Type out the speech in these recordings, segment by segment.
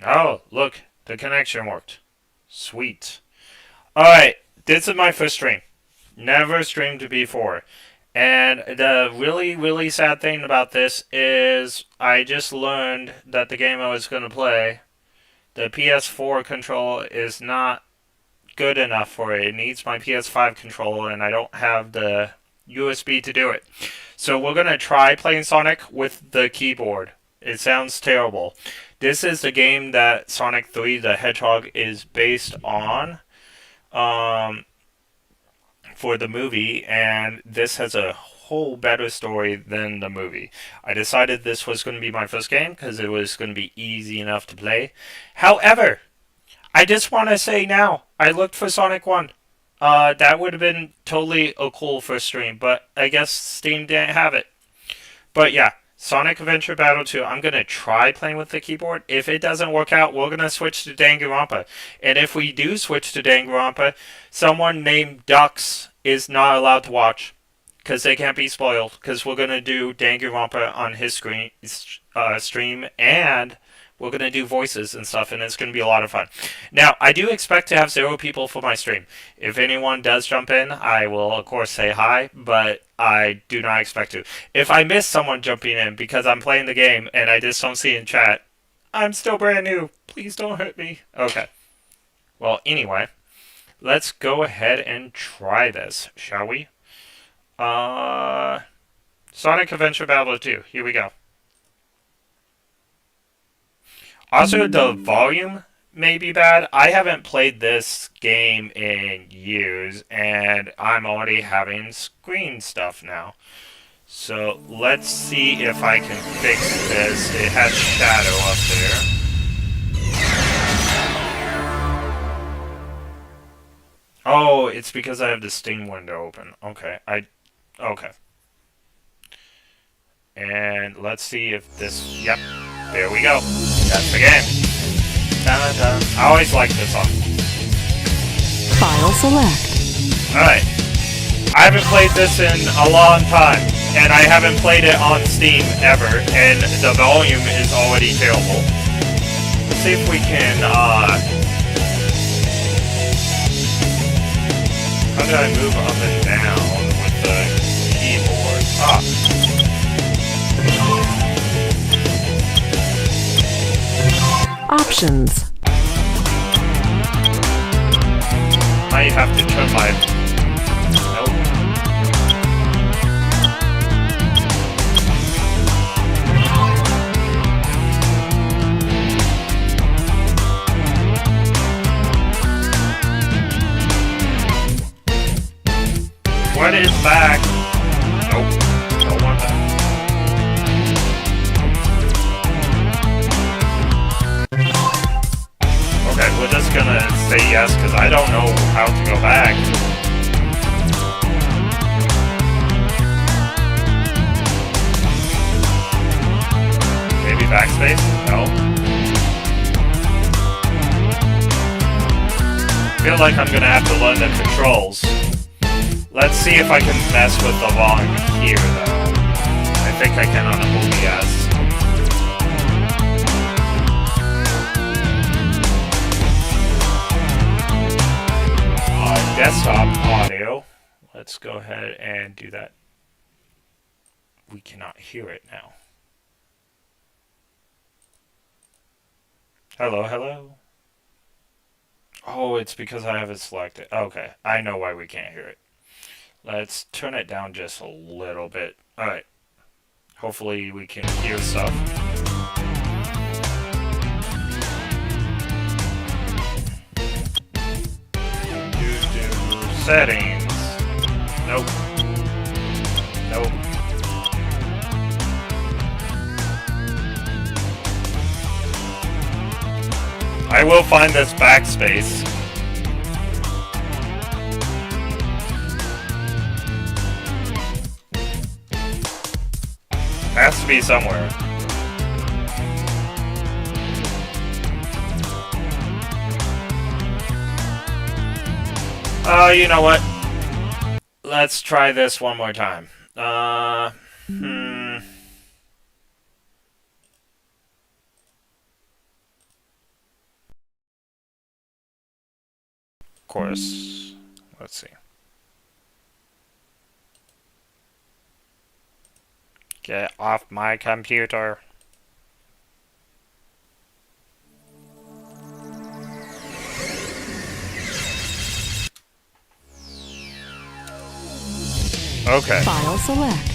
Oh, look, the connection worked. Sweet. Alright, this is my first stream. Never streamed before. And the really, really sad thing about this is I just learned that the game I was going to play, the PS4 control is not good enough for it. It needs my PS5 controller, and I don't have the USB to do it. So we're going to try playing Sonic with the keyboard. It sounds terrible. This is the game that Sonic 3 the Hedgehog is based on for the movie, and this has a whole better story than the movie. I decided this was going to be my first game because it was going to be easy enough to play. However, I just want to say now, I looked for Sonic 1. That would have been totally a cool first stream, but I guess Steam didn't have it. But yeah, Sonic Adventure Battle 2, I'm going to try playing with the keyboard. If it doesn't work out, we're going to switch to Danganronpa. And if we do switch to Danganronpa, someone named Dux is not allowed to watch. Because they can't be spoiled. Because we're going to do Danganronpa on his stream, and we're going to do voices and stuff, and it's going to be a lot of fun. Now, I do expect to have 0 people for my stream. If anyone does jump in, I will, of course, say hi, but I do not expect to. If I miss someone jumping in because I'm playing the game and I just don't see in chat, I'm still brand new. Please don't hurt me. Okay. Well, anyway, let's go ahead and try this, shall we? Sonic Adventure Battle 2. Here we go. Also, the volume may be bad. I haven't played this game in years, and I'm already having screen stuff now. So, let's see if I can fix this. It has shadow up there. Oh, it's because I have the Steam window open. Okay, okay. And let's see if this... Yep, there we go. That's the game. Dun, dun. I always like this song. File select. Alright. I haven't played this in a long time, and I haven't played it on Steam ever, and the volume is already terrible. Let's see if we can, how do I move up and down with the keyboard? Options. I have to turn my... Nope. What is back? Nope. Don't want that. Okay, we're just gonna say yes, because I don't know how to go back. Maybe backspace? No. I feel like I'm gonna have to learn the controls. Let's see if I can mess with the volume here, though. I think I can on the OBS. Desktop audio. Let's go ahead and do that. We cannot hear it now. Hello, hello. Oh, it's because I have it selected. Okay, I know why we can't hear it. Let's turn it down just a little bit. Alright. Hopefully we can hear stuff. Settings. Nope. Nope. I will find this backspace. Has to be somewhere. You know what? Let's try this one more time. course. Let's see. Get off my computer. Okay. File select.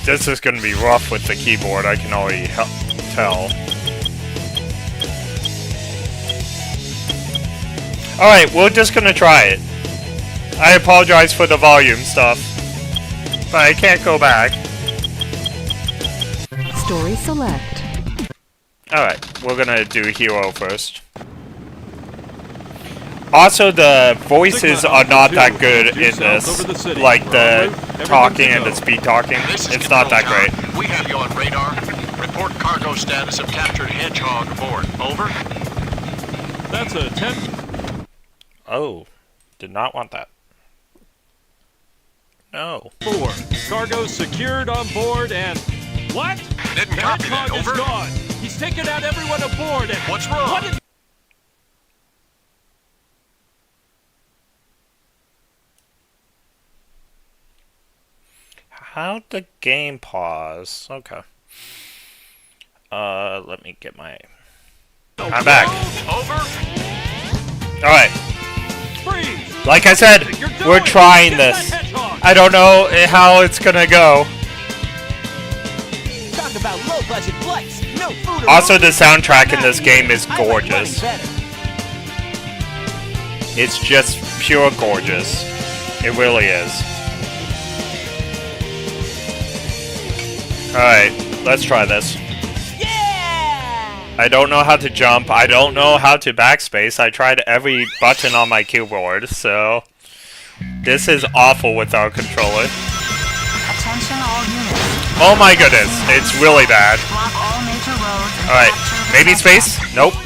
This is going to be rough with the keyboard, I can already tell. Alright, we're just going to try it. I apologize for the volume stuff, but I can't go back. Story select. Alright, we're going to do hero first. Also, the voices are not that good in this, like the talking and the speed talking. It's not that great. We have you on radar. Report cargo status of captured Hedgehog aboard. Over. That's a 10. Oh, did not want that. No. 4. Cargo secured on board and... What? Didn't The copy that. Hedgehog is Over. gone. He's taken out everyone aboard and... What's wrong? What is... How'd the game pause? Okay. Let me get my... I'm back. Over. Alright. Freeze! Like I said, You're doing we're it. trying Get this. that Hedgehog. I don't know how it's gonna go. Talk about low-budget flights. No food or Also, water. the soundtrack in this game is I like money gorgeous. better. It's just pure gorgeous. It really is. Alright, let's try this. Yeah! I don't know how to jump. I don't know how to backspace. I tried every button on my keyboard, so... This is awful with our controller. Attention all units. Oh my goodness, it's really bad. Block all major roads and Alright, capture the maybe space? Nope.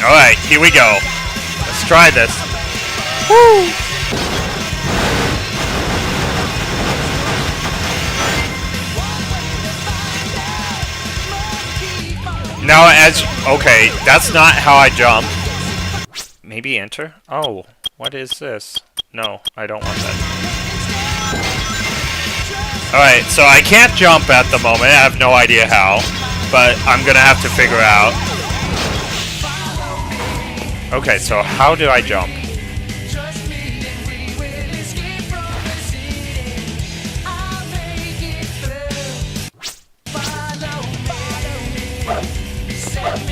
Alright, here we go. Let's try this. Woo! Now as... Okay, that's not how I jump. Maybe enter? Oh, what is this? No, I don't want that. Alright, so I can't jump at the moment. I have no idea how. But I'm gonna have to figure out. Okay, so how do I jump?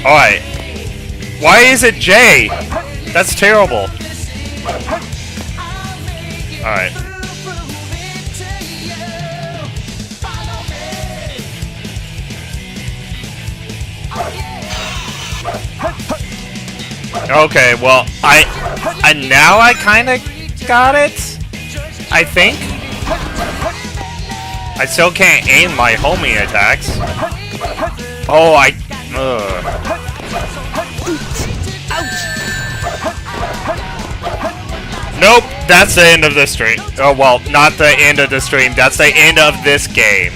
Alright. Why is it J? That's terrible. Alright. Okay, well, now I kinda got it? I think? I still can't aim my homing attacks. Oh, Nope, that's the end of the stream. Oh, well, not the end of the stream. That's the end of this game.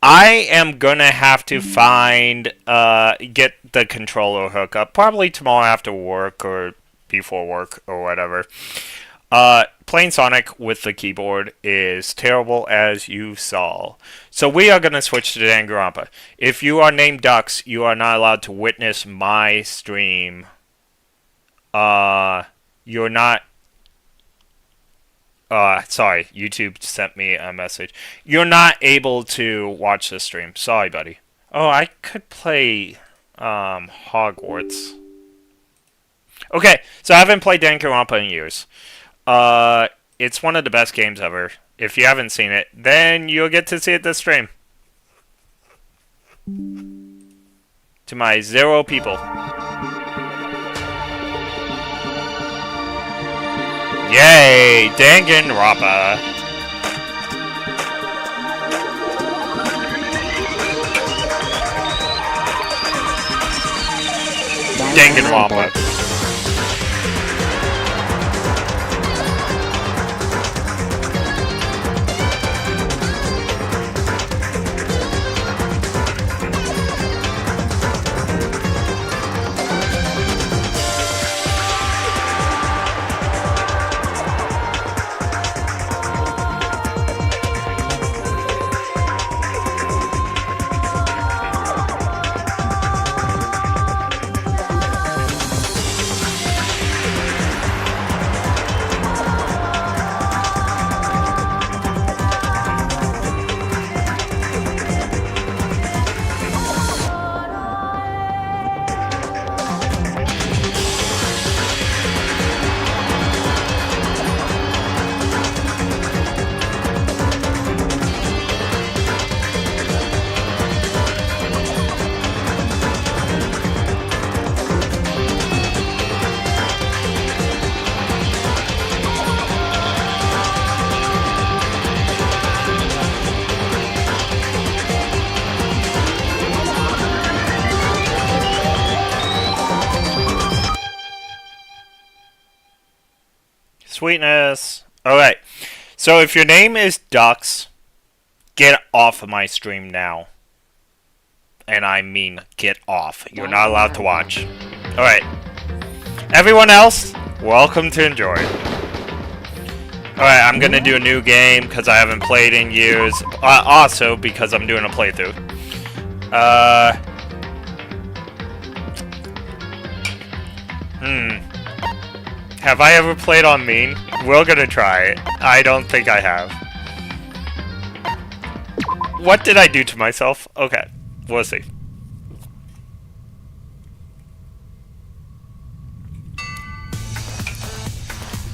I am gonna have to find, get the controller hookup. Probably tomorrow after work or before work or whatever. Playing Sonic with the keyboard is terrible, as you saw. So we are going to switch to Danganronpa. If you are named Ducks, you are not allowed to witness my stream. You're not... sorry, YouTube sent me a message. You're not able to watch the stream. Sorry, buddy. Oh, I could play, Hogwarts. Okay, so I haven't played Danganronpa in years. It's one of the best games ever. If you haven't seen it, then you'll get to see it this stream. To my 0 people. Yay! Danganronpa! Danganronpa. Sweetness. Alright. So if your name is Ducks, get off of my stream now. And I mean get off. You're not allowed to watch. Alright. Everyone else, welcome to enjoy. Alright, I'm gonna do a new game because I haven't played in years. Also, because I'm doing a playthrough. Have I ever played on Mean? We're gonna try it. I don't think I have. What did I do to myself? Okay, we'll see.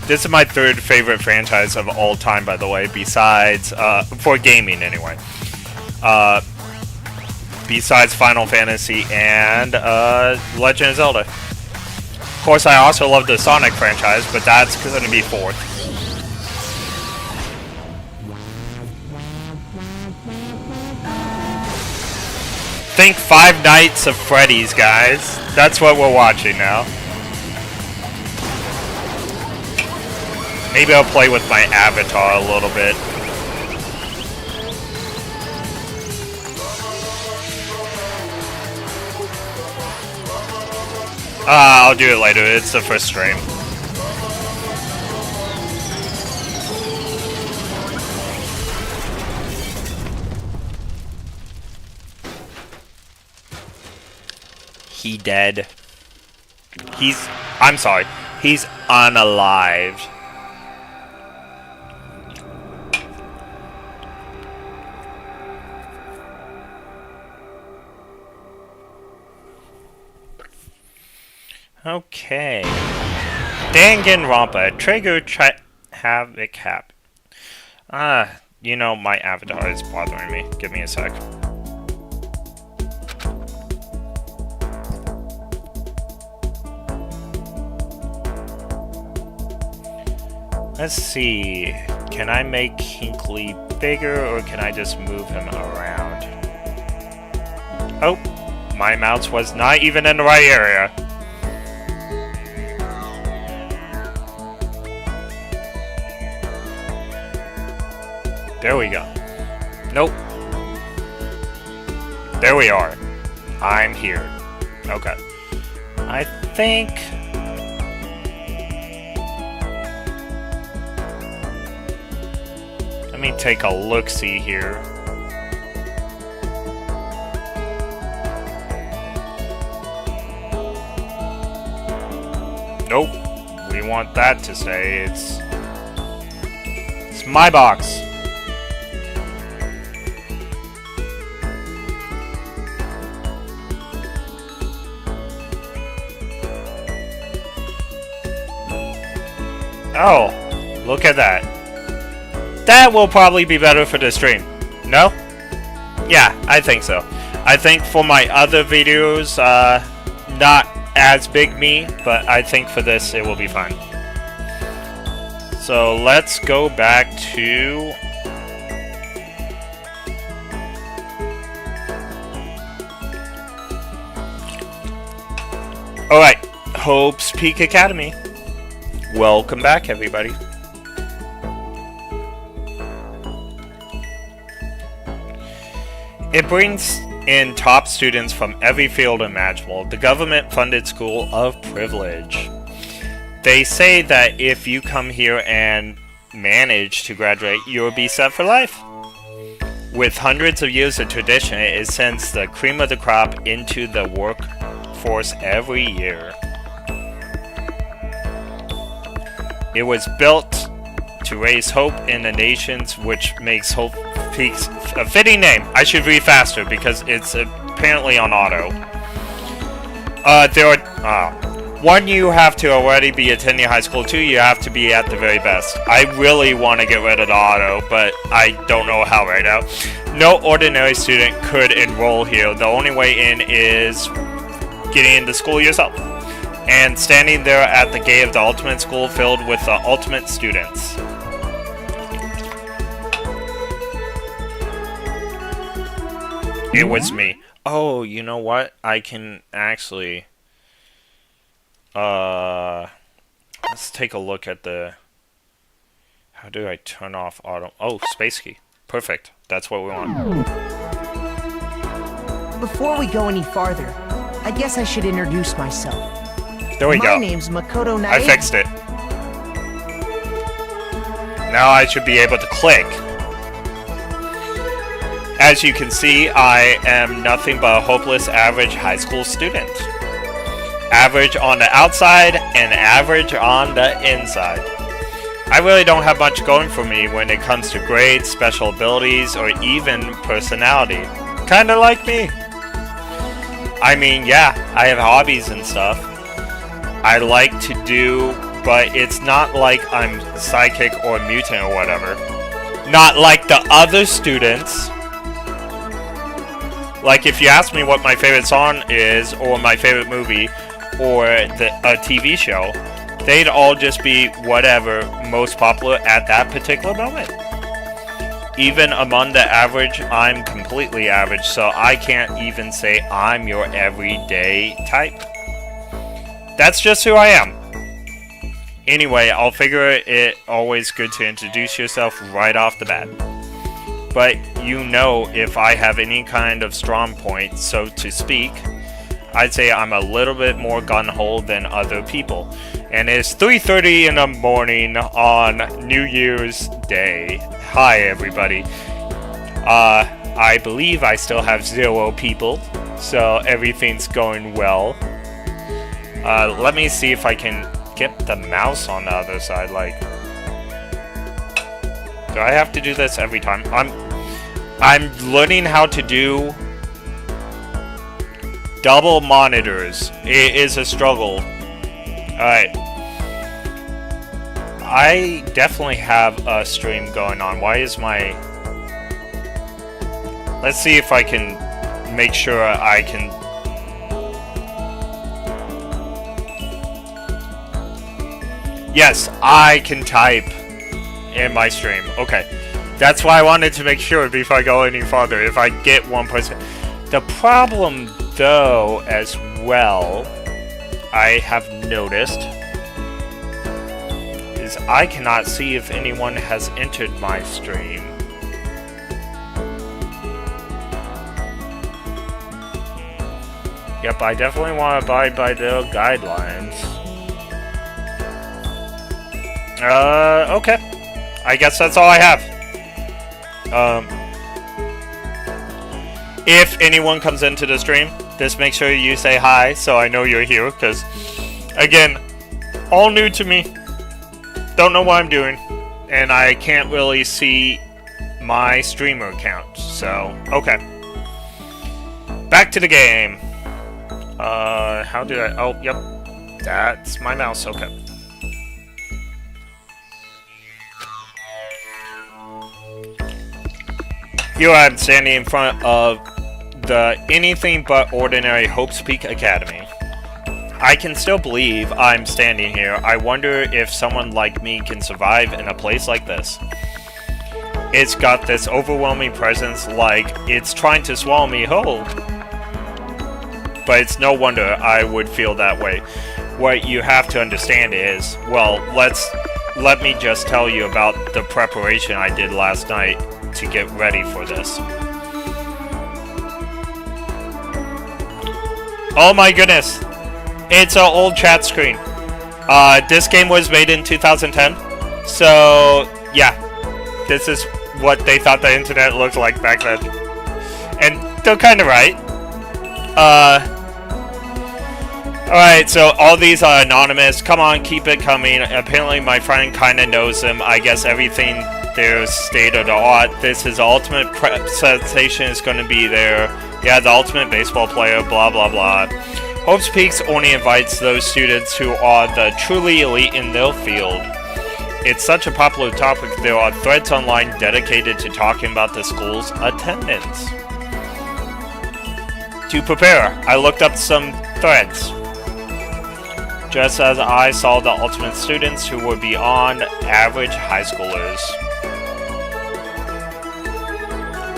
This is my third favorite franchise of all time, by the way, besides, for gaming anyway. Besides Final Fantasy and, Legend of Zelda. Of course, I also love the Sonic franchise, but that's gonna be fourth. Think Five Nights of Freddy's, guys. That's what we're watching now. Maybe I'll play with my avatar a little bit. I'll do it later. It's the first stream. He dead. I'm sorry. He's unalived. Okay. Danganronpa. Trigger Havoc Hap. You know, my avatar is bothering me. Give me a sec. Let's see. Can I make Henkely bigger, or can I just move him around? Oh, my mouse was not even in the right area. There we go. Nope. There we are. I'm here. Okay. I think... Let me take a look-see here. Nope. We want that to stay. It's my box. Oh, look at that. That will probably be better for the stream. No? Yeah, I think so. I think for my other videos, not as big me, but I think for this it will be fine. So let's go back to... Alright, Hope's Peak Academy. Welcome back, everybody. It brings in top students from every field imaginable, the government-funded school of privilege. They say that if you come here and manage to graduate, you'll be set for life. With hundreds of years of tradition, it sends the cream of the crop into the workforce every year. It was built to raise hope in the nations, which makes Hope Peaks a fitting name. I should read faster because it's apparently on auto. One, you have to already be attending high school. Two, you have to be at the very best. I really want to get rid of the auto, but I don't know how right now. No ordinary student could enroll here. The only way in is getting into school yourself. And standing there at the gate of the ultimate school filled with the ultimate students. It was me. Oh, you know what? I can actually... let's take a look at the How do I turn off auto? Oh, space key. Perfect. That's what we want. Before we go any farther, I guess I should introduce myself. There we go. My name's Makoto Nae. I fixed it. Now I should be able to click. As you can see, I am nothing but a hopeless average high school student. Average on the outside and average on the inside. I really don't have much going for me when it comes to grades, special abilities, or even personality. Kinda like me. I mean, yeah, I have hobbies and stuff I like to do, but it's not like I'm psychic or mutant or whatever. Not like the other students. Like, if you ask me what my favorite song is, or my favorite movie, or a TV show, they'd all just be whatever most popular at that particular moment. Even among the average, I'm completely average, so I can't even say I'm your everyday type. That's just who I am. Anyway, I'll figure it always good to introduce yourself right off the bat. But you know, if I have any kind of strong point, so to speak, I'd say I'm a little bit more gun-ho than other people. And it's 3:30 in the morning on New Year's Day. Hi, everybody. I believe I still have 0 people, so everything's going well. Let me see if I can get the mouse on the other side, like... Do I have to do this every time? I'm learning how to do double monitors. It is a struggle. Alright. I definitely have a stream going on. Why is my... Let's see if I can make sure I can... Yes, I can type in my stream. Okay. That's why I wanted to make sure before I go any farther. If I get one person... The problem, though, as well, I have noticed, is I cannot see if anyone has entered my stream. Yep, I definitely want to abide by the guidelines. Okay. I guess that's all I have. If anyone comes into the stream, just make sure you say hi so I know you're here, because, again, all new to me. Don't know what I'm doing, and I can't really see my streamer account, so, okay. Back to the game. How do I... Oh, yep. That's my mouse, okay. Here I'm standing in front of the anything but ordinary Hope's Peak Academy. I can still believe I'm standing here. I wonder if someone like me can survive in a place like this. It's got this overwhelming presence, like it's trying to swallow me whole. But it's no wonder I would feel that way. What you have to understand is, well, let me just tell you about the preparation I did last night to get ready for this. Oh my goodness! It's an old chat screen. This game was made in 2010. So, yeah. This is what they thought the internet looked like back then. And they're kinda right. Alright, so all these are anonymous. Come on, keep it coming. Apparently my friend kinda knows them. I guess everything there's state of the art. This is ultimate presentation is going to be there. Yeah, the ultimate baseball player, blah blah blah. Hope's Peaks only invites those students who are the truly elite in their field. It's such a popular topic, there are threads online dedicated to talking about the school's attendance. To prepare, I looked up some threads. Just as I saw the ultimate students who were beyond average high schoolers.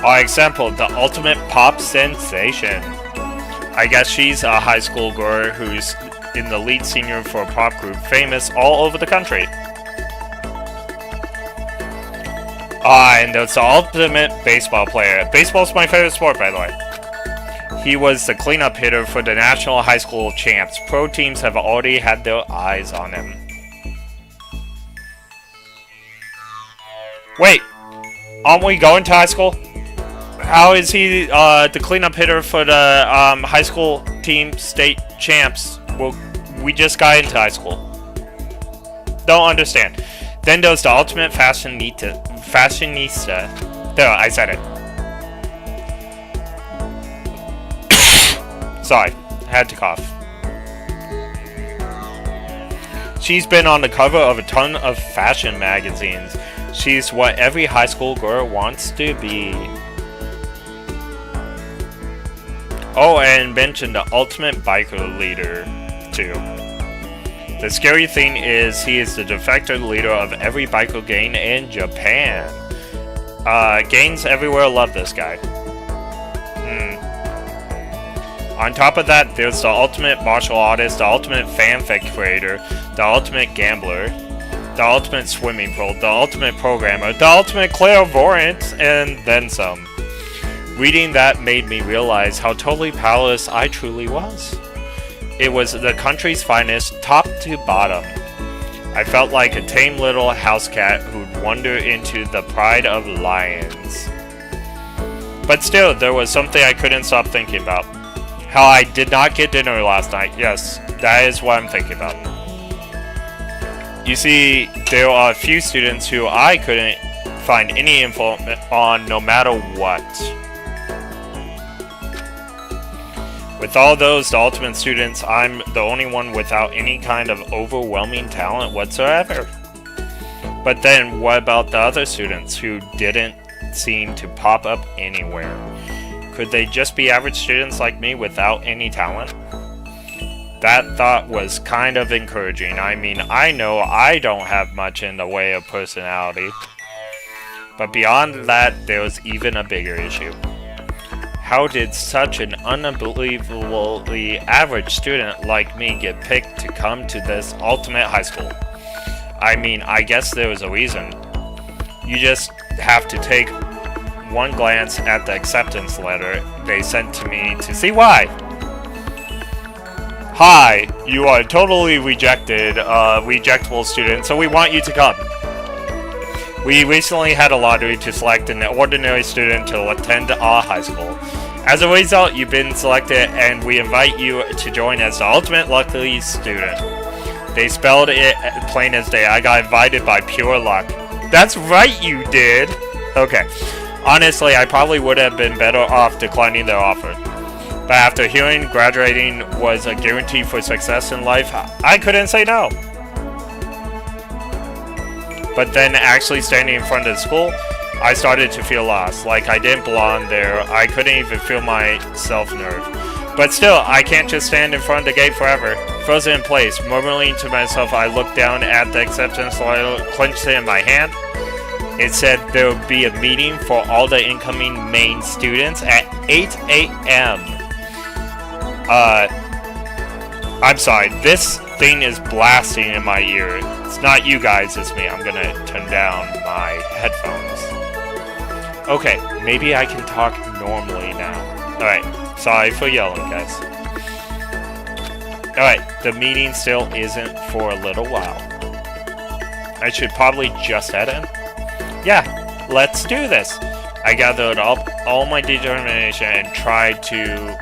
For example, the ultimate pop sensation. I guess she's a high school girl who's in the lead senior for a pop group famous all over the country. And it's the ultimate baseball player. Baseball's my favorite sport, by the way. He was the cleanup hitter for the national high school champs. Pro teams have already had their eyes on him. Wait, aren't we going to high school? How is he the cleanup hitter for the high school team state champs? Well, we just got into high school. Don't understand. Then there's the ultimate fashionista. There, I said it. Sorry, had to cough. She's been on the cover of a ton of fashion magazines. She's what every high school girl wants to be. Oh, and mention the ultimate biker leader, too. The scary thing is he is the de facto leader of every biker gang in Japan. Gangs everywhere love this guy. On top of that, there's the ultimate martial artist, the ultimate fanfic creator, the ultimate gambler, the ultimate swimming pro, the ultimate programmer, the ultimate clairvoyant, and then some. Reading that made me realize how totally powerless I truly was. It was the country's finest, top to bottom. I felt like a tame little house cat who'd wander into the pride of lions. But still, there was something I couldn't stop thinking about. How I did not get dinner last night. Yes, that is what I'm thinking about. You see, there are a few students who I couldn't find any info on no matter what. With all those, the ultimate students, I'm the only one without any kind of overwhelming talent whatsoever. But then, what about the other students who didn't seem to pop up anywhere? Could they just be average students like me without any talent? That thought was kind of encouraging. I mean, I know I don't have much in the way of personality. But beyond that, there was even a bigger issue. How did such an unbelievably average student like me get picked to come to this ultimate high school? I mean, I guess there was a reason. You just have to take one glance at the acceptance letter they sent to me to see why. Hi, you are totally rejectable student, so we want you to come. We recently had a lottery to select an ordinary student to attend our high school. As a result, you've been selected and we invite you to join as the ultimate lucky student. They spelled it plain as day. I got invited by pure luck. That's right, you did! Okay. Honestly, I probably would have been better off declining their offer. But after hearing graduating was a guarantee for success in life, I couldn't say no. But then actually standing in front of the school, I started to feel lost, like I didn't belong there. I couldn't even feel my self-nerve. But still, I can't just stand in front of the gate forever. Frozen in place, murmuring to myself, I looked down at the acceptance letter, clenched it in my hand. It said there would be a meeting for all the incoming Maine students at 8 a.m. I'm sorry, this thing is blasting in my ear. It's not you guys, it's me. I'm gonna turn down my headphones. Okay, maybe I can talk normally now. Alright, sorry for yelling, guys. Alright, the meeting still isn't for a little while. I should probably just head in. Yeah, let's do this. I gathered up all my determination and tried to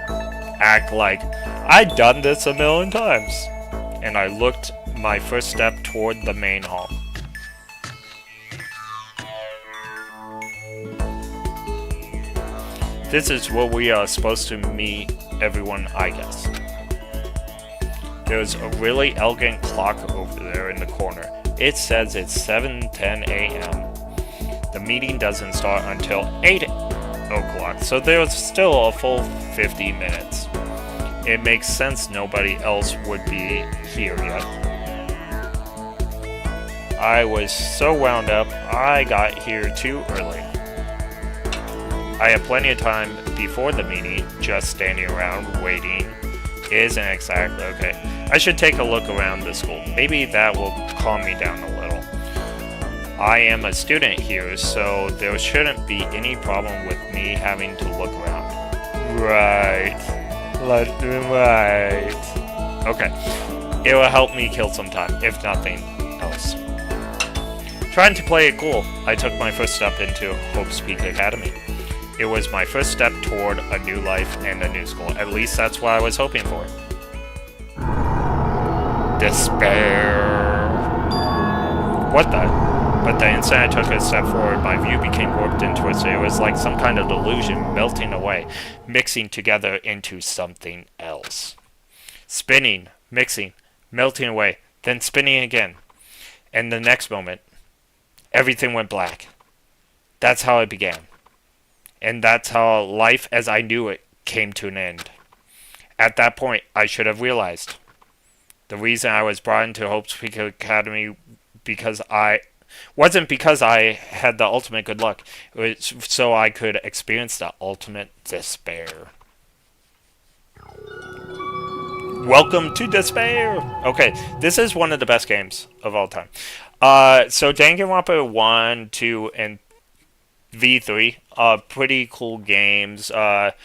act like I'd done this a million times. And I looked my first step toward the main hall. This is where we are supposed to meet everyone, I guess. There's a really elegant clock over there in the corner. It says it's 7:10 a.m. The meeting doesn't start until 8 o'clock, so there's still a full 50 minutes. It makes sense nobody else would be here yet. I was so wound up, I got here too early. I had plenty of time before the meeting, just standing around waiting isn't exactly okay. I should take a look around the school. Maybe that will calm me down a little. I am a student here, so there shouldn't be any problem with me having to look around. Right. Right. Okay. It will help me kill some time, if nothing else. Trying to play it cool, I took my first step into Hope's Peak Academy. It was my first step toward a new life and a new school. At least that's what I was hoping for. Despair. What the? But the instant I took a step forward, my view became warped into it. It was like some kind of delusion melting away, mixing together into something else. Spinning, mixing, melting away, then spinning again. And the next moment, everything went black. That's how it began. And that's how life as I knew it came to an end. At that point, I should have realized the reason I was brought into Hope's Peak Academy wasn't because I had the ultimate good luck. It was so I could experience the ultimate despair. Welcome to despair! Okay, this is one of the best games of all time. So Danganronpa 1, 2, and V3, pretty cool games. A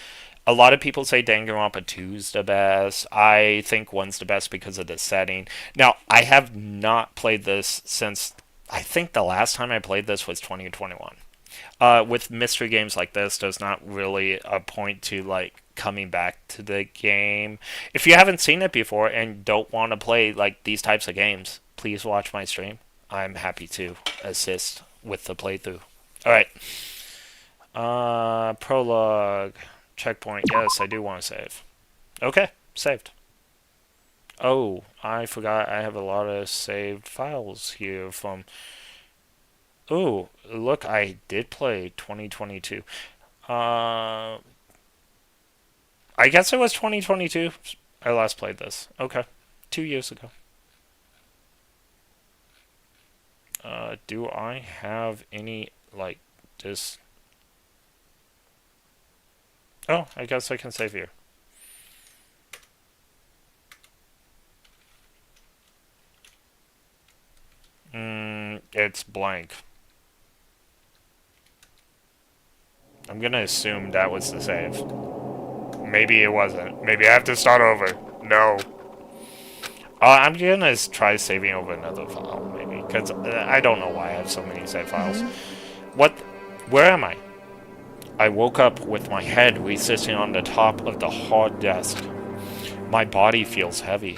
lot of people say Danganronpa 2's the best. I think 1's the best because of the setting. Now, I have not played this since, I think the last time I played this was 2021. With mystery games like this, there's not really a point to, like, coming back to the game. If you haven't seen it before and don't want to play, like, these types of games, please watch my stream. I'm happy to assist with the playthrough. Alright. Prologue. Checkpoint. Yes, I do want to save. Okay, saved. Oh, I forgot I have a lot of saved files here from... Oh, look, I did play 2022. I guess it was 2022 I last played this. Okay, 2 years ago. Do I have any, like, this... Oh, I guess I can save here. It's blank. I'm gonna assume that was the save. Maybe it wasn't. Maybe I have to start over. No. I'm gonna try saving over another file, maybe. Because I don't know why I have so many save files. What? Where am I? I woke up with my head resting on the top of the hard desk. My body feels heavy.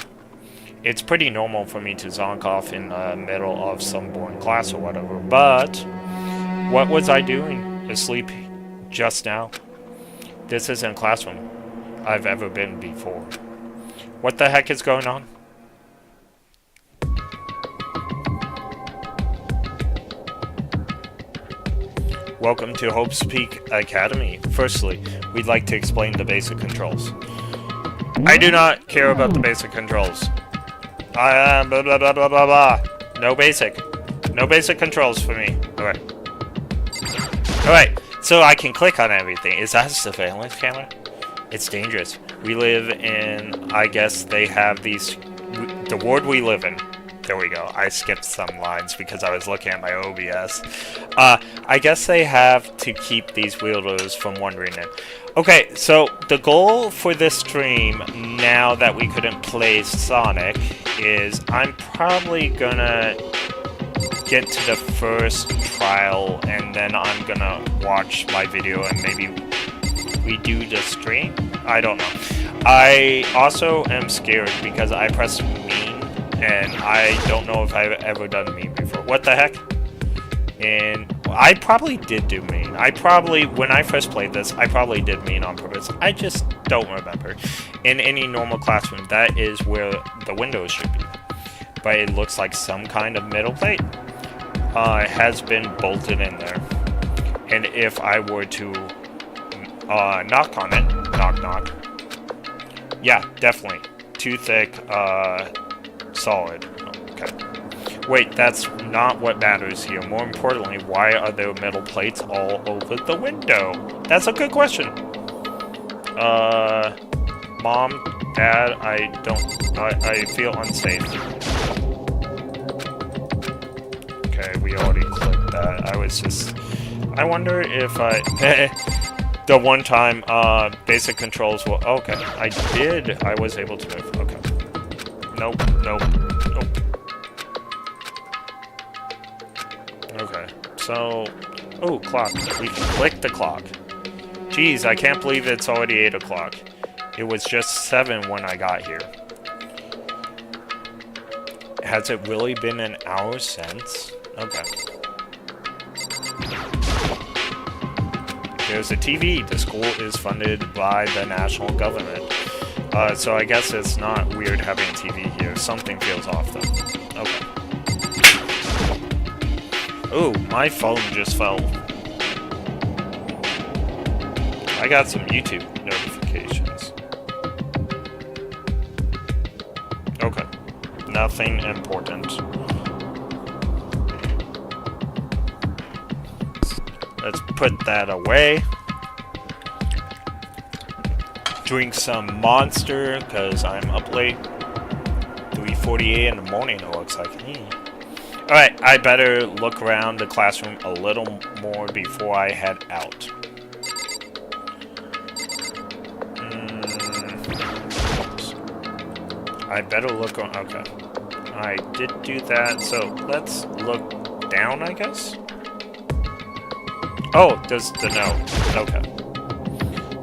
It's pretty normal for me to zonk off in the middle of some boring class or whatever, but what was I doing asleep just now? This isn't a classroom I've ever been before. What the heck is going on? Welcome to Hope's Peak Academy. Firstly, we'd like to explain the basic controls. I do not care about the basic controls. Blah blah blah blah blah blah. No basic controls for me. Alright, so I can click on everything. Is that a surveillance camera? It's dangerous. We live in, I guess they have these, the world we live in. There we go. I skipped some lines because I was looking at my OBS. I guess they have to keep these weirdos from wandering in. Okay, so the goal for this stream, now that we couldn't play Sonic, is I'm probably gonna get to the first trial, and then I'm gonna watch my video and maybe redo the stream? I don't know. I also am scared because I pressed mean, and I don't know if I've ever done mean before. What the heck? And I probably did do mean. When I first played this, I probably did mean on purpose. I just don't remember. In any normal classroom, that is where the windows should be. But it looks like some kind of metal plate has been bolted in there. And if I were to knock on it, knock. Yeah, definitely. Too thick, solid. Okay. Wait, that's not what matters here. More importantly, why are there metal plates all over the window? That's a good question. Mom, Dad, I feel unsafe. Okay, we already clicked. that. I wonder if I... the one time, basic controls will... Okay, I was able to move. Okay. Nope. Okay, so... Oh, clock. We can click the clock. Jeez, I can't believe it's already 8 o'clock. It was just 7 when I got here. Has it really been an hour since? Okay. There's a TV. The school is funded by the national government. So I guess it's not weird having a TV here. Something feels off though. Okay. Ooh, my phone just fell. I got some YouTube notifications. Okay. Nothing important. Let's put that away. Drink some Monster, because I'm up late. 3:48 in the morning, it looks like. Alright, I better look around the classroom a little more before I head out. I better look on... Okay. I did do that, so let's look down, I guess? Oh, there's the no. Okay.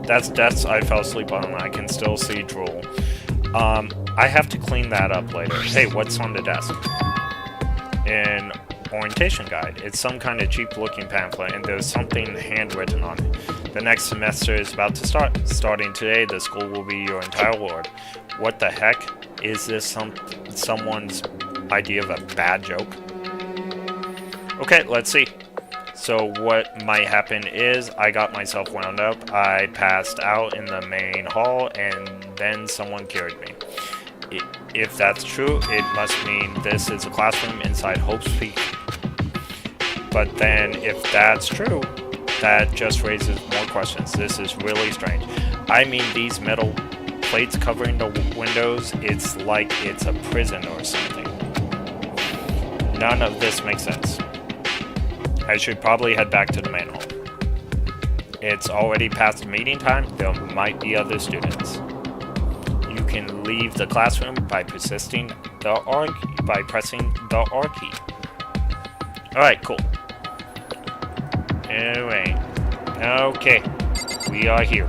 That's I fell asleep on. I can still see drool. I have to clean that up later. Hey, what's on the desk? An orientation guide. It's some kind of cheap-looking pamphlet, and there's something handwritten on it. The next semester is about to start. Starting today, the school will be your entire world. What the heck? Is this someone's idea of a bad joke? Okay, let's see. So what might happen is I got myself wound up, I passed out in the main hall, and then someone carried me. If that's true, it must mean this is a classroom inside Hope's Peak. But then, if that's true, that just raises more questions. This is really strange. I mean, these metal plates covering the windows, it's like it's a prison or something. None of this makes sense. I should probably head back to the main hall. It's already past meeting time. There might be other students. You can leave the classroom by pressing the R key. Alright, cool. Anyway. Okay. We are here.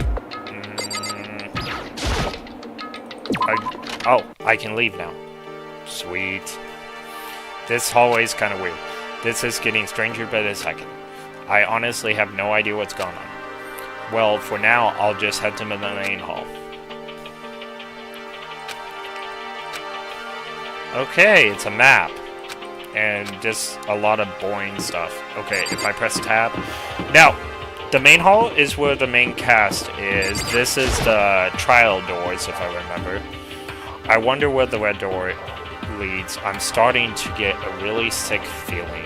I can leave now. Sweet. This hallway is kind of weird. This is getting stranger by the second. I honestly have no idea what's going on. Well, for now, I'll just head to the main hall. Okay, it's a map. And just a lot of boring stuff. Okay, if I press tab... Now, the main hall is where the main cast is. This is the trial doors, if I remember. I wonder where the red door leads. I'm starting to get a really sick feeling.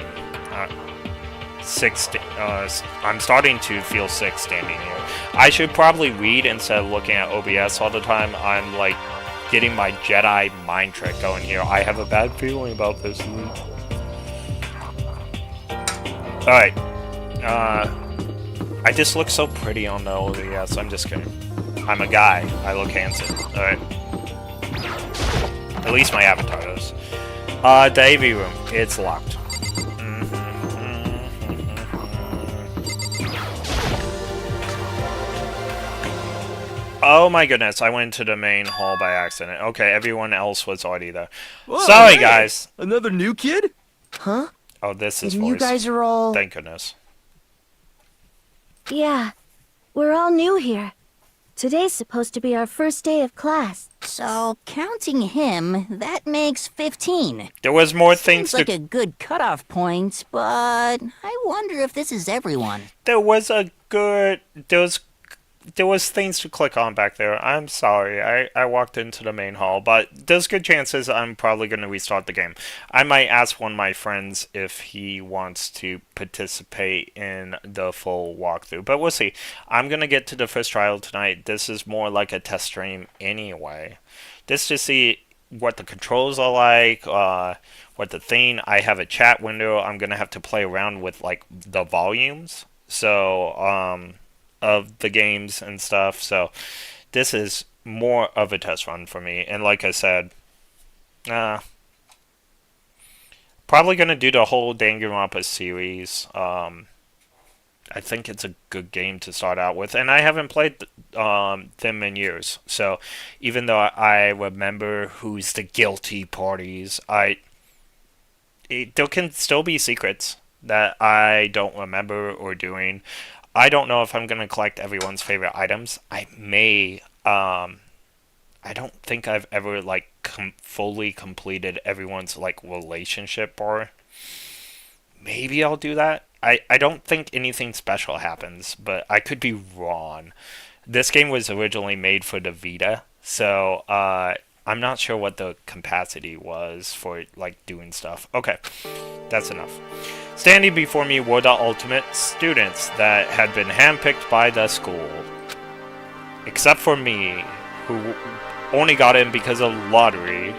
I'm starting to feel sick standing here. I should probably read instead of looking at OBS all the time. I'm like getting my Jedi mind trick going here. I have a bad feeling about this. Alright. I just look so pretty on the OBS. I'm just kidding. I'm a guy. I look handsome. Alright. At least my avatar does. The AV room. It's locked. Oh my goodness, I went to the main hall by accident. Okay, everyone else was already there. Whoa, Sorry, hey, guys. Another new kid? Huh? Oh, this is And voice. you guys are all... Thank goodness. Yeah, we're all new here. Today's supposed to be our first day of class. So, counting him, that makes 15. There was more things Seems like to... a good cutoff point, but I wonder if this is everyone. There was things to click on back there. I'm sorry. I walked into the main hall, but there's good chances I'm probably going to restart the game. I might ask one of my friends if he wants to participate in the full walkthrough, but we'll see. I'm going to get to the first trial tonight. This is more like a test stream anyway. Just to see what the controls are like, what the thing. I have a chat window. I'm gonna have to play around with like the volumes, so of the games and stuff. So this is more of a test run for me. And like I said, probably gonna do the whole Danganronpa series. I think it's a good game to start out with, and I haven't played them in years. So even though I remember who's the guilty parties, there can still be secrets that I don't remember or doing. I don't know if I'm gonna collect everyone's favorite items. I may. I don't think I've ever like fully completed everyone's like relationship bar. Maybe I'll do that. I don't think anything special happens, but I could be wrong. This game was originally made for the Vita, so I'm not sure what the capacity was for like doing stuff. Okay, that's enough. Standing before me were the ultimate students that had been handpicked by the school. Except for me, who only got in because of lottery.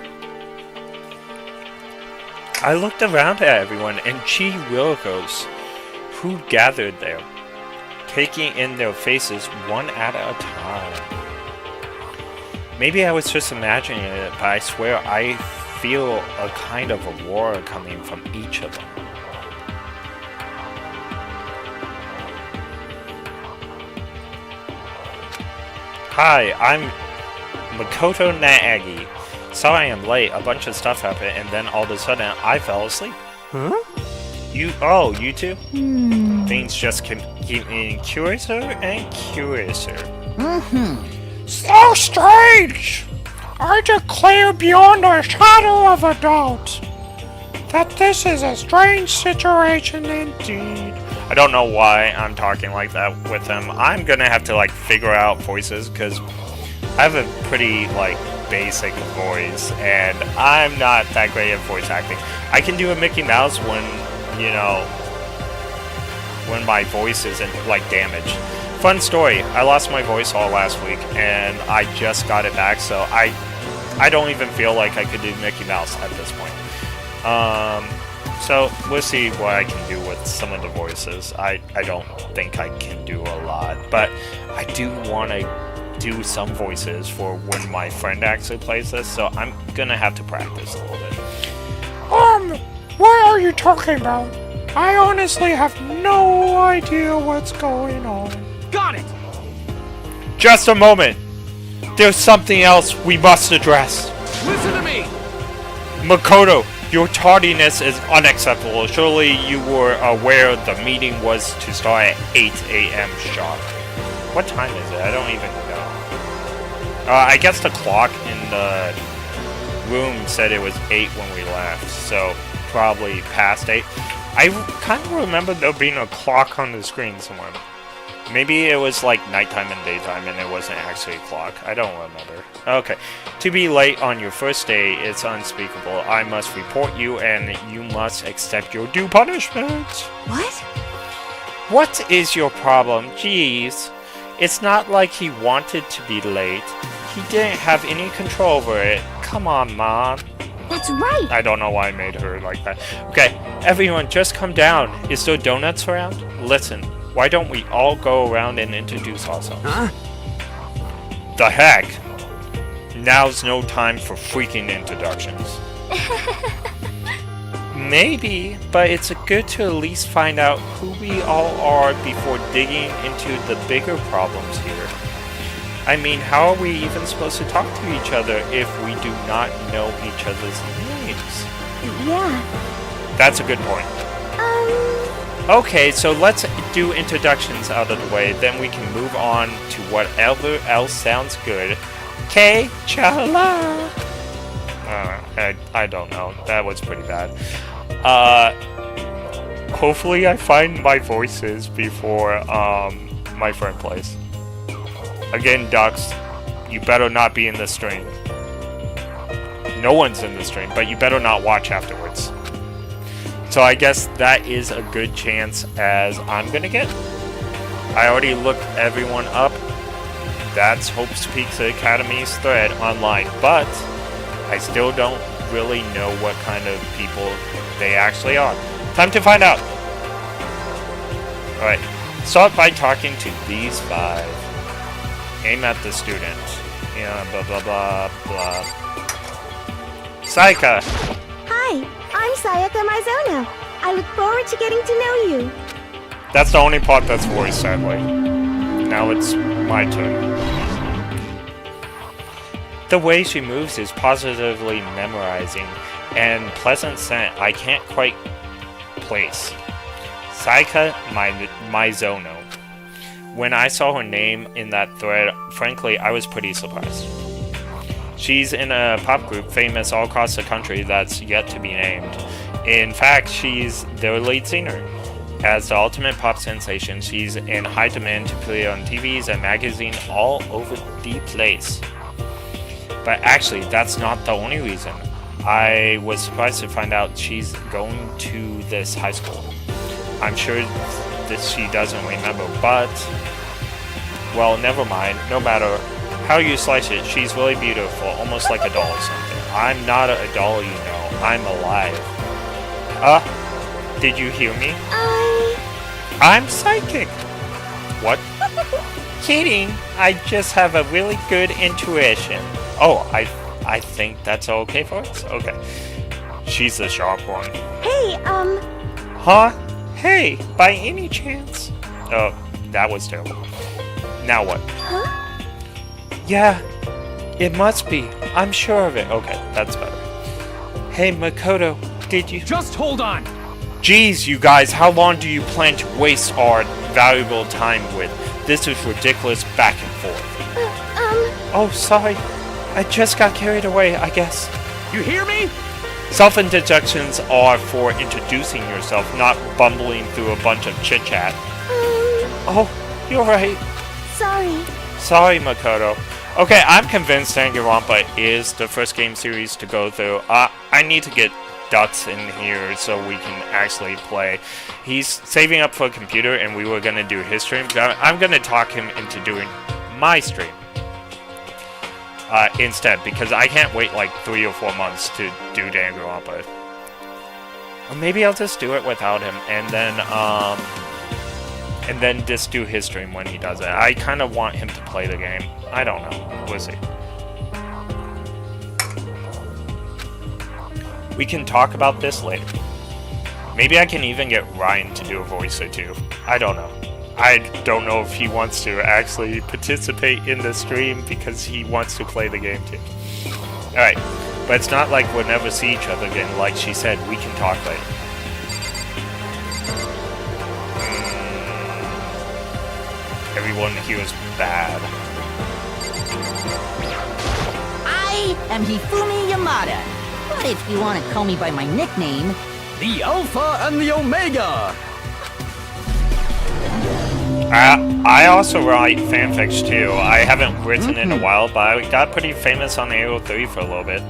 I looked around at everyone, and gee willikers, who gathered there, taking in their faces one at a time. Maybe I was just imagining it, but I swear I feel a kind of aurora coming from each of them. Hi, I'm Makoto Naagi. Sorry I'm late, a bunch of stuff happened, and then all of a sudden I fell asleep. Huh? You two? Things just keep getting curiouser and curiouser. So strange! I declare beyond a shadow of a doubt that this is a strange situation indeed. I don't know why I'm talking like that with him. I'm gonna have to like figure out voices because I have a pretty like basic voice and I'm not that great at voice acting. I can do a Mickey Mouse when, you know, when my voice isn't like damaged. Fun story, I lost my voice all last week and I just got it back, so I don't even feel like I could do Mickey Mouse at this point. So we'll see what I can do with some of the voices. I don't think I can do a lot, but I do want to do some voices for when my friend actually plays this, so I'm gonna have to practice a little bit. What are you talking about? I honestly have no idea what's going on. Got it! Just a moment! There's something else we must address. Listen to me! Makoto, your tardiness is unacceptable. Surely you were aware the meeting was to start at 8 a.m. sharp. What time is it? I don't even know. I guess the clock in the room said it was 8 when we left, so probably past 8. I kind of remember there being a clock on the screen somewhere. Maybe it was like nighttime and daytime and it wasn't actually a clock. I don't remember. Okay. To be late on your first day, it's unspeakable. I must report you and you must accept your due punishment. What? What is your problem? Jeez. It's not like he wanted to be late. He didn't have any control over it. Come on, Mom. That's right. I don't know why I made her like that. Okay, everyone, just come down. Is there donuts around? Listen, why don't we all go around and introduce ourselves? Huh? The heck? Now's no time for freaking introductions. Maybe, but it's good to at least find out who we all are before digging into the bigger problems here. I mean, how are we even supposed to talk to each other if we do not know each other's names? Yeah. That's a good point. Okay, so let's do introductions out of the way, then we can move on to whatever else sounds good. Okay, chala. I don't know. That was pretty bad. Hopefully I find my voices before my friend plays. Again, Ducks, you better not be in the stream. No one's in the stream, but you better not watch afterwards. So I guess that is a good chance as I'm gonna get. I already looked everyone up. That's Hope's Pizza Academy's thread online, but I still don't really know what kind of people they actually are. Time to find out! Alright, start by talking to these 5. Aim at the student. Yeah, blah blah blah blah. Sayaka! Hi, I'm Sayaka Mizono. I look forward to getting to know you. That's the only part that's voiced, sadly. Now it's my turn. The way she moves is positively memorizing, and pleasant scent I can't quite place. Sayaka Mizono. When I saw her name in that thread, frankly, I was pretty surprised. She's in a pop group famous all across the country that's yet to be named. In fact, she's their lead singer. As the ultimate pop sensation, she's in high demand to appear on TVs and magazines all over the place. But actually, that's not the only reason. I was surprised to find out she's going to this high school. I'm sure that she doesn't remember, but... well, never mind. No matter how you slice it, she's really beautiful, almost like a doll or something. I'm not a doll, you know. I'm alive. Did you hear me? I'm psychic. What? Kidding. I just have a really good intuition. Oh, I think that's okay for us? Okay. She's the sharp one. Hey, Huh? Hey, by any chance? Oh, that was terrible. Now what? Huh? Yeah, it must be. I'm sure of it. Okay, that's better. Hey, Makoto, did you... Just hold on! Geez, you guys, how long do you plan to waste our valuable time with? This is ridiculous back and forth. Oh, sorry. I just got carried away, I guess. You hear me? Self-introductions are for introducing yourself, not bumbling through a bunch of chit-chat. Oh, you're right. Sorry. Sorry, Makoto. Okay, I'm convinced Danganronpa is the first game series to go through. I need to get Ducks in here so we can actually play. He's saving up for a computer and we were going to do his stream. I'm going to talk him into doing my stream instead, because I can't wait like 3 or 4 months to do Danganronpa. Or maybe I'll just do it without him and then just do his stream when he does it. I kind of want him to play the game. I don't know. We'll see. We can talk about this later. Maybe I can even get Ryan to do a voice or two. I don't know. I don't know if he wants to actually participate in the stream because he wants to play the game too. Alright, but it's not like we'll never see each other again. Like she said, we can talk later. Everyone here is bad. I am Hifumi Yamada. But if you want to call me by my nickname, The Alpha and the Omega! I also write fanfics too. I haven't written in a while, but I got pretty famous on AO3 for a little bit.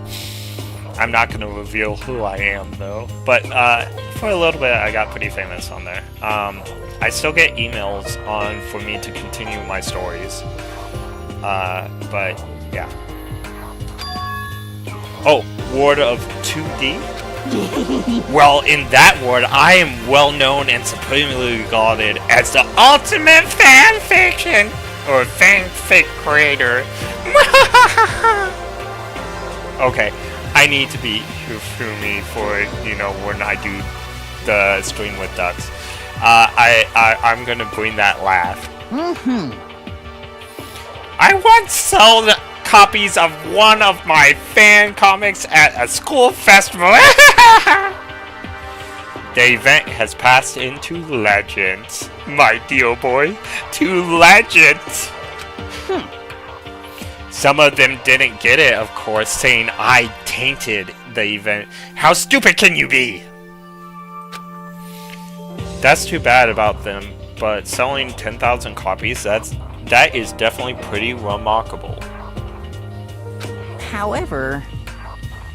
I'm not going to reveal who I am though, but for a little bit I got pretty famous on there. I still get emails for me to continue my stories, but yeah. Oh, Ward of 2D? Well, in that ward, I am well known and supremely regarded as the ultimate fanfiction or fanfic creator. Okay, I need to be Hifumi for, you know, when I do the stream with Ducks. I'm gonna bring that laugh. I once sold copies of one of my fan comics at a school festival. The event has passed into legends, my dear boy. To legends. Some of them didn't get it, of course, saying I tainted the event. How stupid can you be? That's too bad about them, but selling 10,000 copies, that is definitely pretty remarkable. however...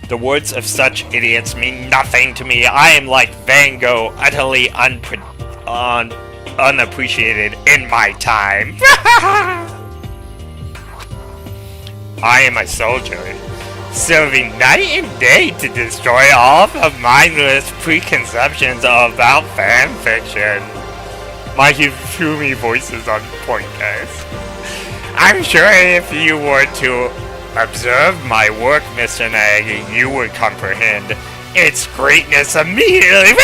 The words of such idiots mean nothing to me. I am like Van Gogh, utterly unappreciated in my time. I am a soldier. serving night and day to destroy all of mindless preconceptions about fan fiction. My Hifumi voice is on point, guys. I'm sure if you were to observe my work, Mr. Nag, you would comprehend its greatness immediately.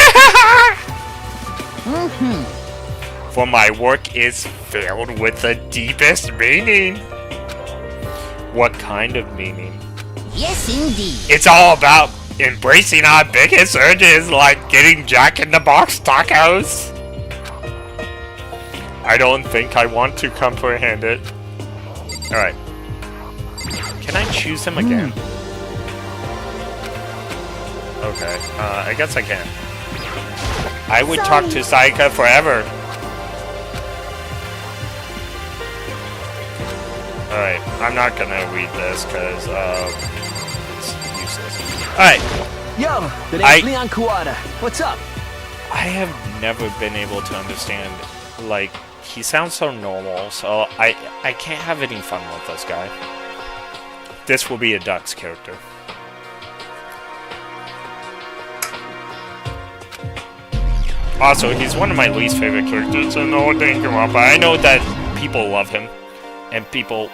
For my work is filled with the deepest meaning. What kind of meaning? Yes, indeed. It's all about embracing our biggest urges, like getting Jack in the Box tacos. I don't think I want to comprehend it. Alright. Can I choose him again? Okay, I guess I can. I would talk to Saika forever. Alright, I'm not gonna read this because it's useless. Alright. Yo, the name's Leon Kuwata. What's up? I have never been able to understand, like, he sounds so normal, so I can't have any fun with this guy. This will be a Ducks character. Also, he's one of my least favorite characters, so no one can come up. But I know that people love him, and people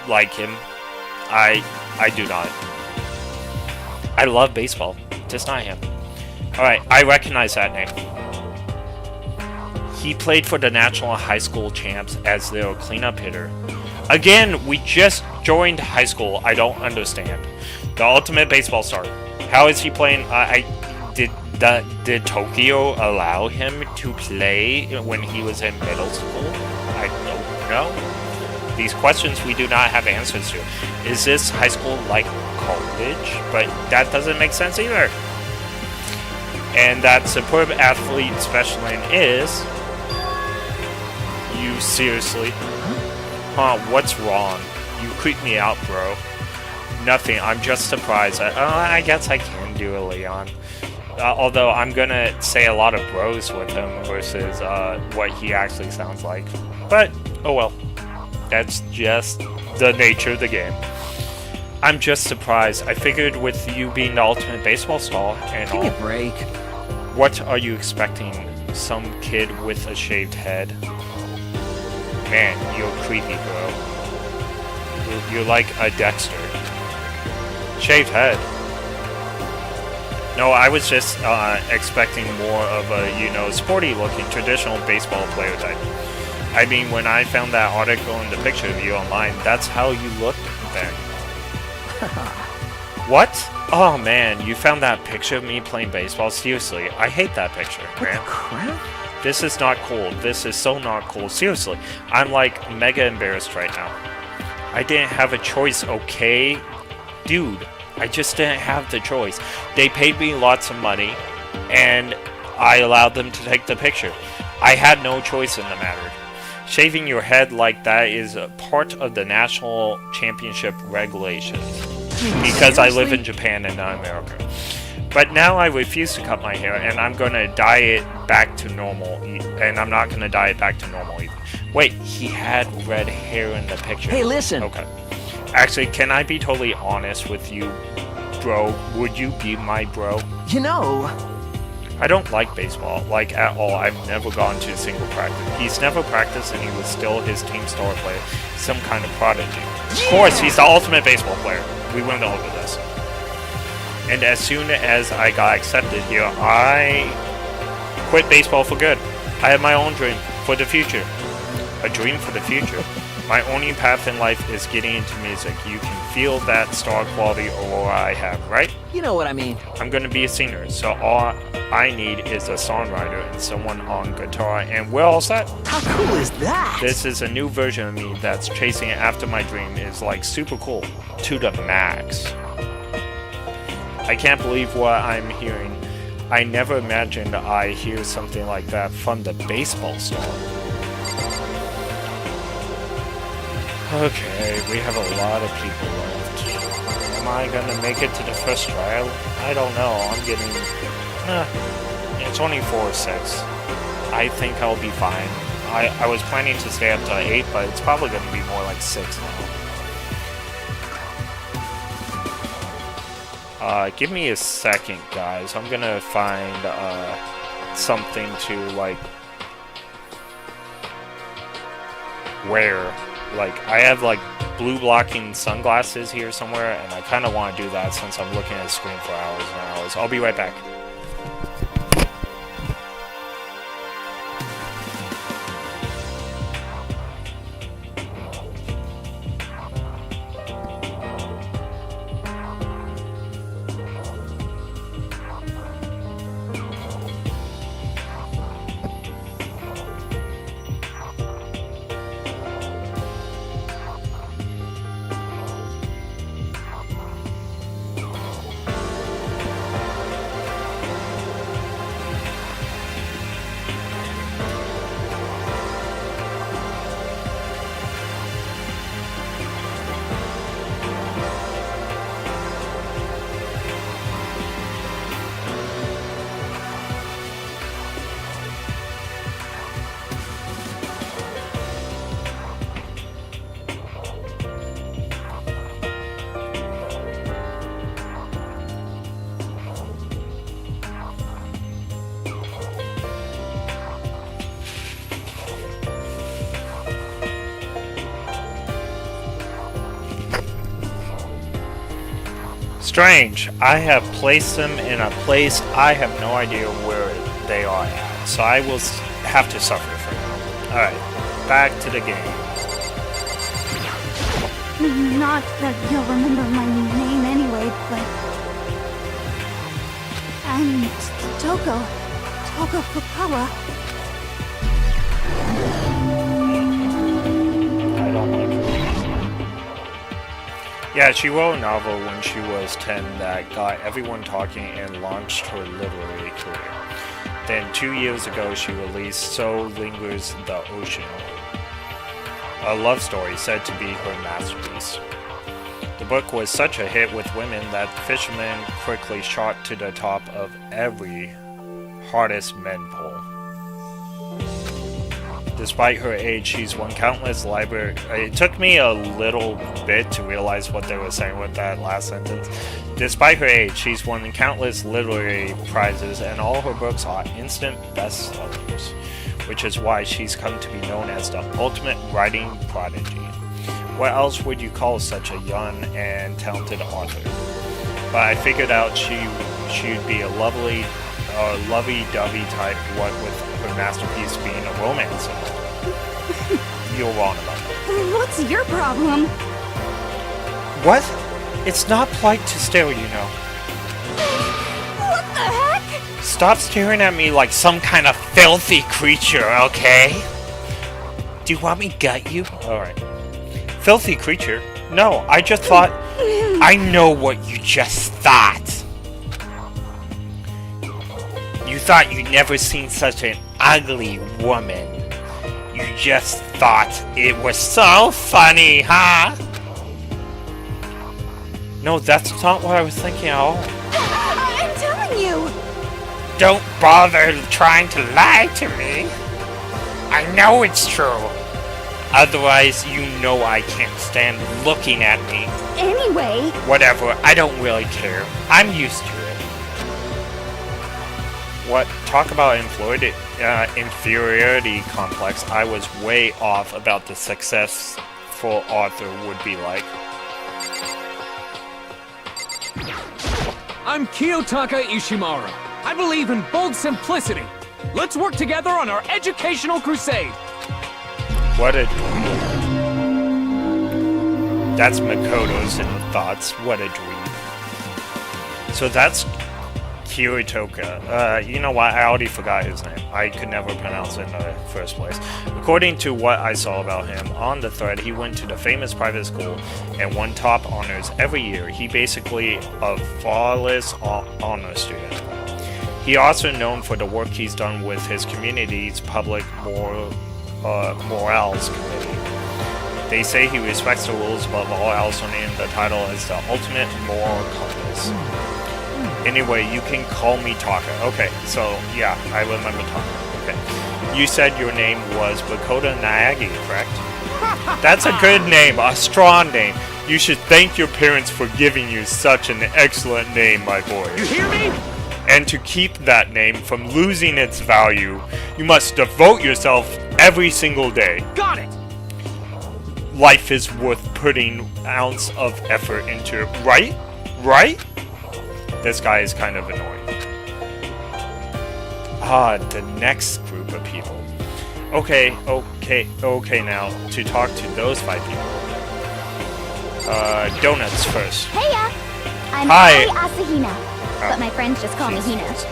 like him. I do not. I love baseball, just not him. Alright, I recognize that name. He played for the National High School Champs as their cleanup hitter. Again, we just joined high school. I don't understand. The ultimate baseball star. How is he playing? Did Tokyo allow him to play when he was in middle school? I don't know. These questions we do not have answers to. Is this high school like college? But that doesn't make sense either. And that superb athlete specialist is... You seriously? Huh, what's wrong? You creep me out, bro. Nothing, I'm just surprised. I guess I can do a Leon. Although I'm gonna say a lot of bros with him versus what he actually sounds like. But, oh well. That's just the nature of the game. I'm just surprised. I figured with you being the ultimate baseball star and all... Give me a break. What are you expecting? Some kid with a shaved head? Man, you're creepy, bro. You're like a Dexter. Shaved head. No, I was just expecting more of a, sporty-looking, traditional baseball player type. I mean, when I found that article and the picture of you online, that's how you looked then. What? Oh man, you found that picture of me playing baseball? Seriously, I hate that picture, man. What the crap? This is not cool. This is so not cool. Seriously, I'm like mega embarrassed right now. I didn't have a choice, okay? Dude, I just didn't have the choice. They paid me lots of money, and I allowed them to take the picture. I had no choice in the matter. Shaving your head like that is a part of the national championship regulations. Because I live in Japan and not America. But now I refuse to cut my hair, and I'm gonna dye it back to normal. And I'm not gonna dye it back to normal either. Wait, he had red hair in the picture. Hey, listen. Okay. Actually, can I be totally honest with you, bro? Would you be my bro? You know... I don't like baseball, like at all. I've never gone to a single practice. He's never practiced and he was still his team star player. Some kind of prodigy. Of course, he's the ultimate baseball player. We went over this. And as soon as I got accepted here, I quit baseball for good. I have my own dream for the future. A dream for the future. My only path in life is getting into music. You can feel that star quality aura I have, right? You know what I mean. I'm gonna be a singer, so all I need is a songwriter and someone on guitar, and we're all set. How cool is that? This is a new version of me that's chasing after my dream. Is like super cool to the max. I can't believe what I'm hearing. I never imagined I'd hear something like that from the baseball star. Okay, we have a lot of people left. Am I gonna make it to the first trial? I don't know. I'm getting... it's only 4 or 6. I think I'll be fine. I was planning to stay up to 8, but it's probably gonna be more like 6 now. Give me a second, guys. I'm gonna find something to like wear. Like I have like blue blocking sunglasses here somewhere, and I kind of want to do that since I'm looking at the screen for hours and hours. I'll be right back. Strange. I have placed them in a place I have no idea where they are at, so I will have to suffer for now. Alright, back to the game. Not that you'll remember my name anyway, but... I'm Togo Fukawa. I don't like her. Yeah, she wrote a novel when she was 10 that got everyone talking and launched her literary career. Then 2 years ago she released So Lingers the Ocean, a love story said to be her masterpiece. The book was such a hit with women that fishermen quickly shot to the top of every hardest men poll. Despite her age, she's won countless library... It took me a little bit to realize what they were saying with that last sentence. Despite her age, she's won countless literary prizes, and all her books are instant bestsellers, which is why she's come to be known as the ultimate writing prodigy. What else would you call such a young and talented author? But I figured out she'd be a lovey-dovey type, what with her masterpiece being a romance novel. You're wrong about that. What's your problem? What? It's not polite to stare, you know. What the heck? Stop staring at me like some kind of filthy creature, okay? Do you want me to gut you? Alright. Filthy creature? No, I just thought... I know what you just thought. You thought you'd never seen such an ugly woman. You just thought it was so funny, huh? No, that's not what I was thinking at all. I'm telling you! Don't bother trying to lie to me. I know it's true. Otherwise, you know I can't stand looking at me. Anyway... Whatever, I don't really care. I'm used to it. What? Talk about inferiority complex. I was way off about the successful author would be like. I'm Kiyotaka Ishimaro. I believe in bold simplicity. Let's work together on our educational crusade. What a... That's Makoto's in the thoughts. What a dream. So that's Kiyotaka. You know what? I already forgot his name. I could never pronounce it in the first place. According to what I saw about him on the thread, he went to the famous private school and won top honors every year. He basically a flawless honor student. He also known for the work he's done with his community's public morals committee. They say he respects the rules above all else, earning the title as the ultimate moral compass. Anyway, you can call me Taka. Okay, so yeah, I remember Taka. Okay. You said your name was Makoto Naegi, correct? That's a good name, a strong name. You should thank your parents for giving you such an excellent name, my boy. You hear me? And to keep that name from losing its value, you must devote yourself every single day. Got it! Life is worth putting an ounce of effort into, right? Right? This guy is kind of annoying. The next group of people. Okay, now, to talk to those 5 people. Donuts first. Heya! I'm Hi. Ai Asahina, but my friends just call me Hina. What's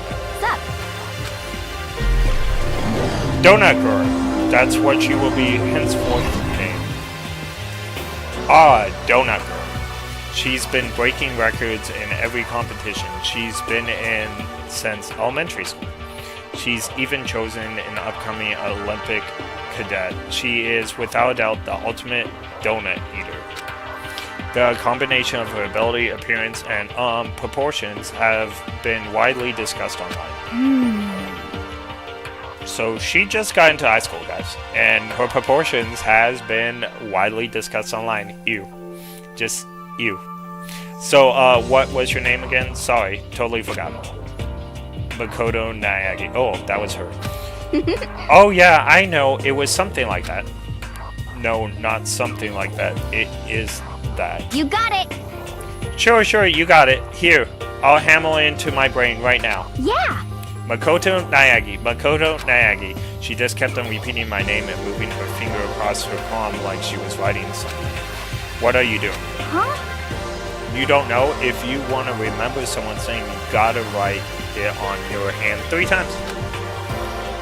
up? Donut Girl. That's what you will be henceforth named. Donut Girl. She's been breaking records in every competition she's been in since elementary school. She's even chosen an upcoming Olympic cadet. She is, without a doubt, the ultimate donut eater. The combination of her ability, appearance, and proportions have been widely discussed online. So she just got into high school, guys, and her proportions has been widely discussed online. Ew. Just ew. So, what was your name again? Sorry, totally forgot. Makoto Nayagi. Oh, that was her. Oh yeah, I know. It was something like that. No, not something like that. It is that. You got it! Sure, you got it. Here, I'll hammer it into my brain right now. Yeah! Makoto Nayagi. She just kept on repeating my name and moving her finger across her palm like she was writing something. What are you doing? Huh? You don't know? If you want to remember someone's name, you gotta write it on your hand 3 times.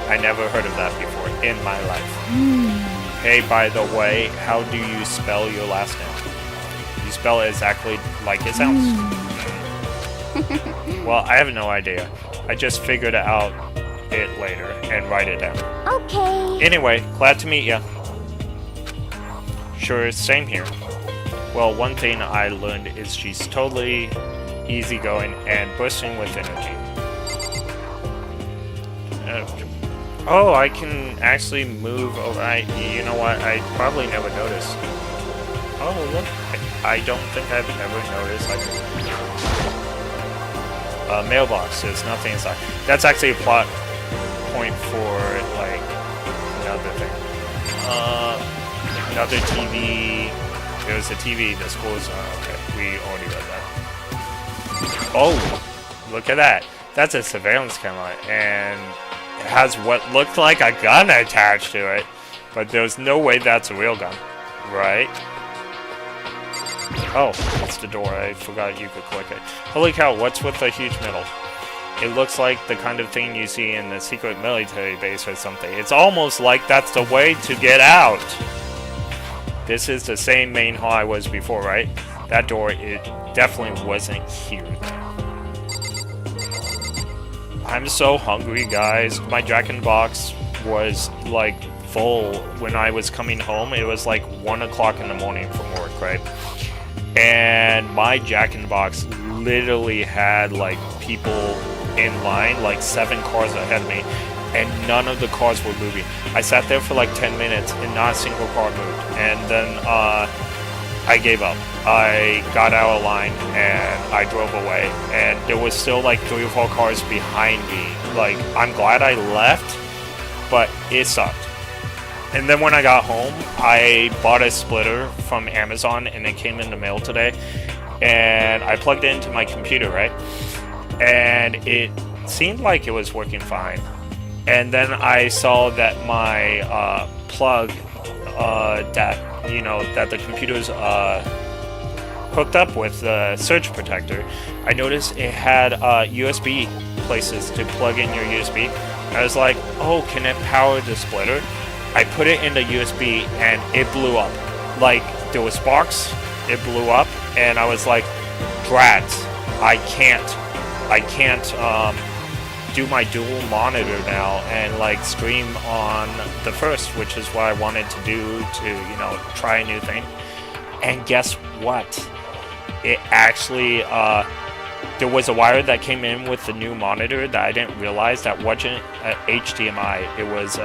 I never heard of that before in my life. Hey, by the way, how do you spell your last name? You spell it exactly like it sounds. Well, I have no idea. I just figured out it later and write it down. Okay. Anyway, glad to meet ya. Sure, same here. Well, one thing I learned is she's totally easygoing and bursting with energy. Oh, I can actually move over. You know what? I probably never noticed. Oh, look. I don't think I've ever noticed. Mailbox. There's nothing inside. That's actually a plot point for, like, another thing. Another TV. There's a TV. The school's... okay, we already read that. Oh, look at that. That's a surveillance camera, and it has what looked like a gun attached to it, but there's no way that's a real gun, right? Oh, it's the door. I forgot you could click it. Holy cow, what's with the huge middle? It looks like the kind of thing you see in the secret military base or something. It's almost like that's the way to get out. This is the same main hall I was before, right? That door, it definitely wasn't here. I'm so hungry, guys. My Jack in the Box was, like, full when I was coming home. It was, like, 1 o'clock in the morning from work, right? And my Jack in the Box literally had, like, people in line, like 7 cars ahead of me, and none of the cars were moving. I sat there for, like, 10 minutes, and not a single car moved. And then, I gave up. I got out of line and I drove away, and there was still like 3 or 4 cars behind me. Like, I'm glad I left, but it sucked. And then when I got home, I bought a splitter from Amazon, and it came in the mail today, and I plugged it into my computer, right? And it seemed like it was working fine. And then I saw that my plug that the computer's hooked up with the surge protector, I noticed it had USB places to plug in your USB. I was like, oh, can it power the splitter? I put it in the USB and it blew up. Like, there was sparks, it blew up, and I was like, drat, I can't do my dual monitor now and like stream on the first, which is what I wanted to do to, try a new thing. And guess what? It actually there was a wire that came in with the new monitor that I didn't realize that wasn't HDMI. It was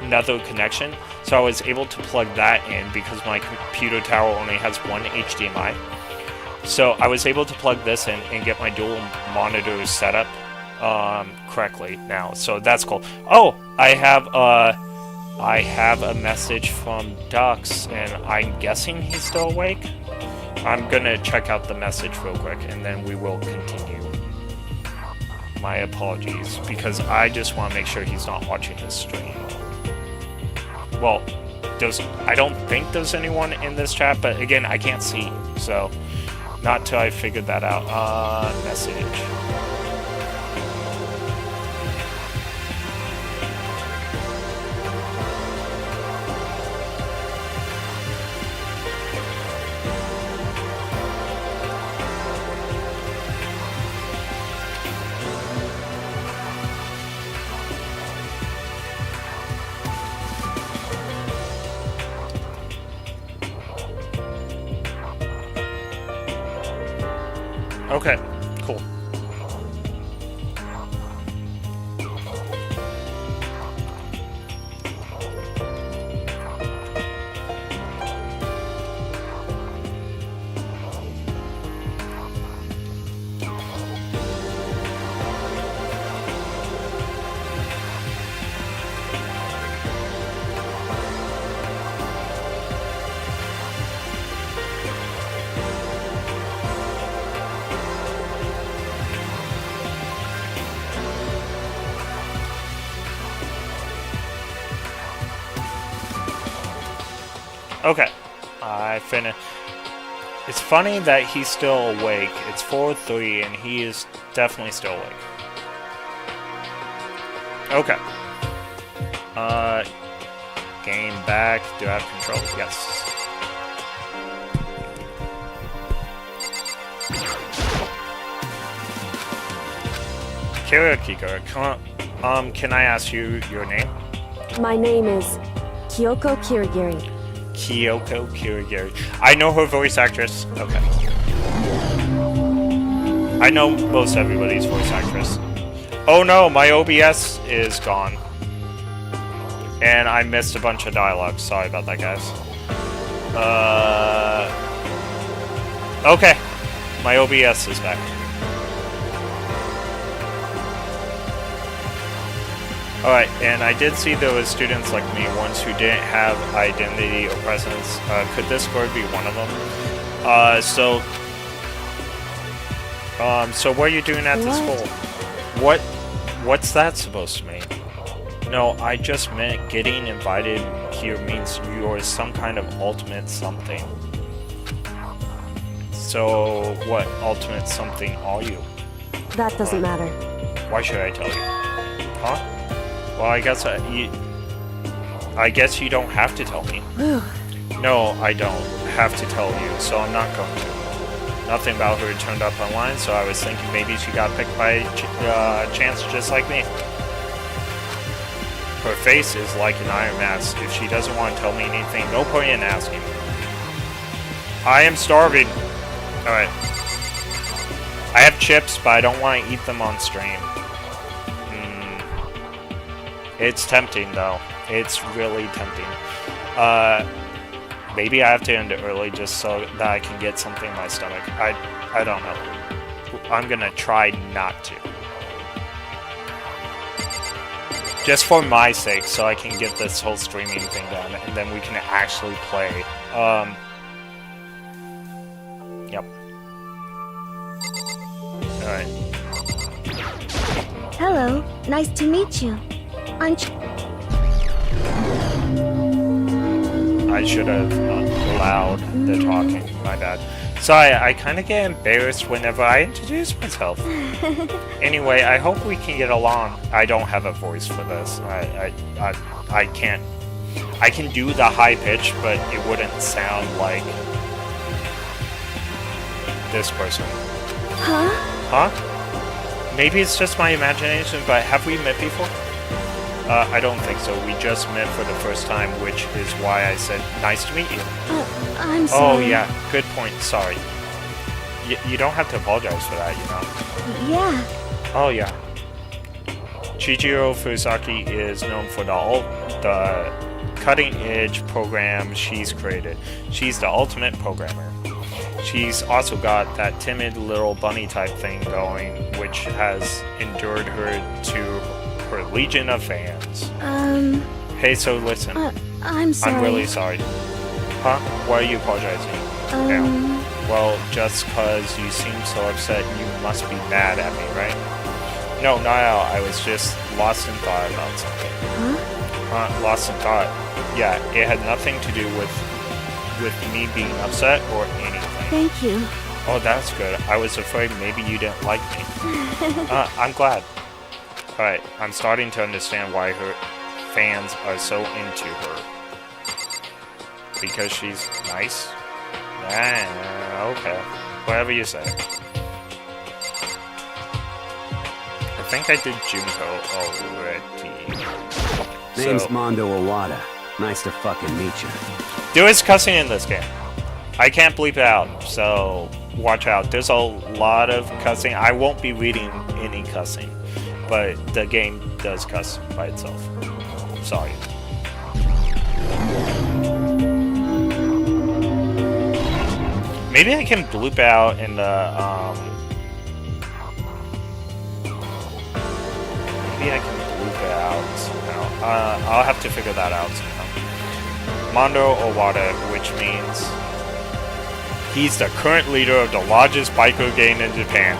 another connection. So I was able to plug that in because my computer tower only has one HDMI. So I was able to plug this in and get my dual monitors set up correctly now. So that's cool. Oh, I have a message from Dux, and I'm guessing he's still awake. I'm gonna check out the message real quick, and then we will continue. My apologies, because I just want to make sure he's not watching this stream. Well, I don't think there's anyone in this chat, but again, I can't see, so not till I figured that out. Message. Okay, cool. Okay, I finished. It's funny that he's still awake. It's 4:03 and he is definitely still awake. Okay. Game back. Do I have control? Yes. Karaoke girl, can I ask you your name? My name is Kyoko Kirigiri. Kyoko Kirigiri. I know her voice actress. Okay. I know most everybody's voice actress. Oh no, my OBS is gone. And I missed a bunch of dialogue. Sorry about that, guys. Okay. My OBS is back. Alright, and I did see there was students like me, ones who didn't have identity or presence. Could this score be one of them? So what are you doing at the school? What's that supposed to mean? No, I just meant getting invited here means you're some kind of ultimate something. So, what ultimate something are you? That doesn't matter. Why should I tell you? Huh? Well, I guess you don't have to tell me. No, I don't have to tell you, so I'm not going to. Nothing about her turned up online, so I was thinking maybe she got picked by chance just like me. Her face is like an iron mask. If she doesn't want to tell me anything, no point in asking. I am starving. Alright. I have chips, but I don't want to eat them on stream. It's tempting, though. It's really tempting. Maybe I have to end it early just so that I can get something in my stomach. I don't know. I'm gonna try not to. Just for my sake, so I can get this whole streaming thing done, and then we can actually play. Yep. Alright. Hello, nice to meet you. I should have allowed the talking. My bad. So I kind of get embarrassed whenever I introduce myself. Anyway, I hope we can get along. I don't have a voice for this. I can't. I can do the high pitch, but it wouldn't sound like this person. Huh? Huh? Maybe it's just my imagination, but have we met before? I don't think so. We just met for the first time, which is why I said, nice to meet you. I'm sorry. Oh, yeah. Good point. Sorry. You don't have to apologize for that, you know? Yeah. Oh, yeah. Chijiro Fusaki is known for the cutting-edge program she's created. She's the ultimate programmer. She's also got that timid little bunny type thing going, which has endured her to her legion of fans. Hey, so listen. I'm sorry. I'm really sorry. Huh? Why are you apologizing now? Well, just cause you seem so upset, you must be mad at me, right? No, not at all. I was just lost in thought about something. Huh? Lost in thought. Yeah, it had nothing to do with me being upset or anything. Thank you. Oh, that's good. I was afraid maybe you didn't like me. I'm glad. Alright, I'm starting to understand why her fans are so into her. Because she's nice? Okay. Whatever you say. I think I did Junko already. Name's Mondo Owada. Nice to fucking meet you. There is cussing in this game. I can't bleep it out, so watch out. There's a lot of cussing. I won't be reading any cussing, but the game does cuss by itself. Sorry. Maybe I can bloop out in the, maybe I can bloop it out somehow. I'll have to figure that out somehow. Mondo Owada, which means he's the current leader of the largest biker gang in Japan.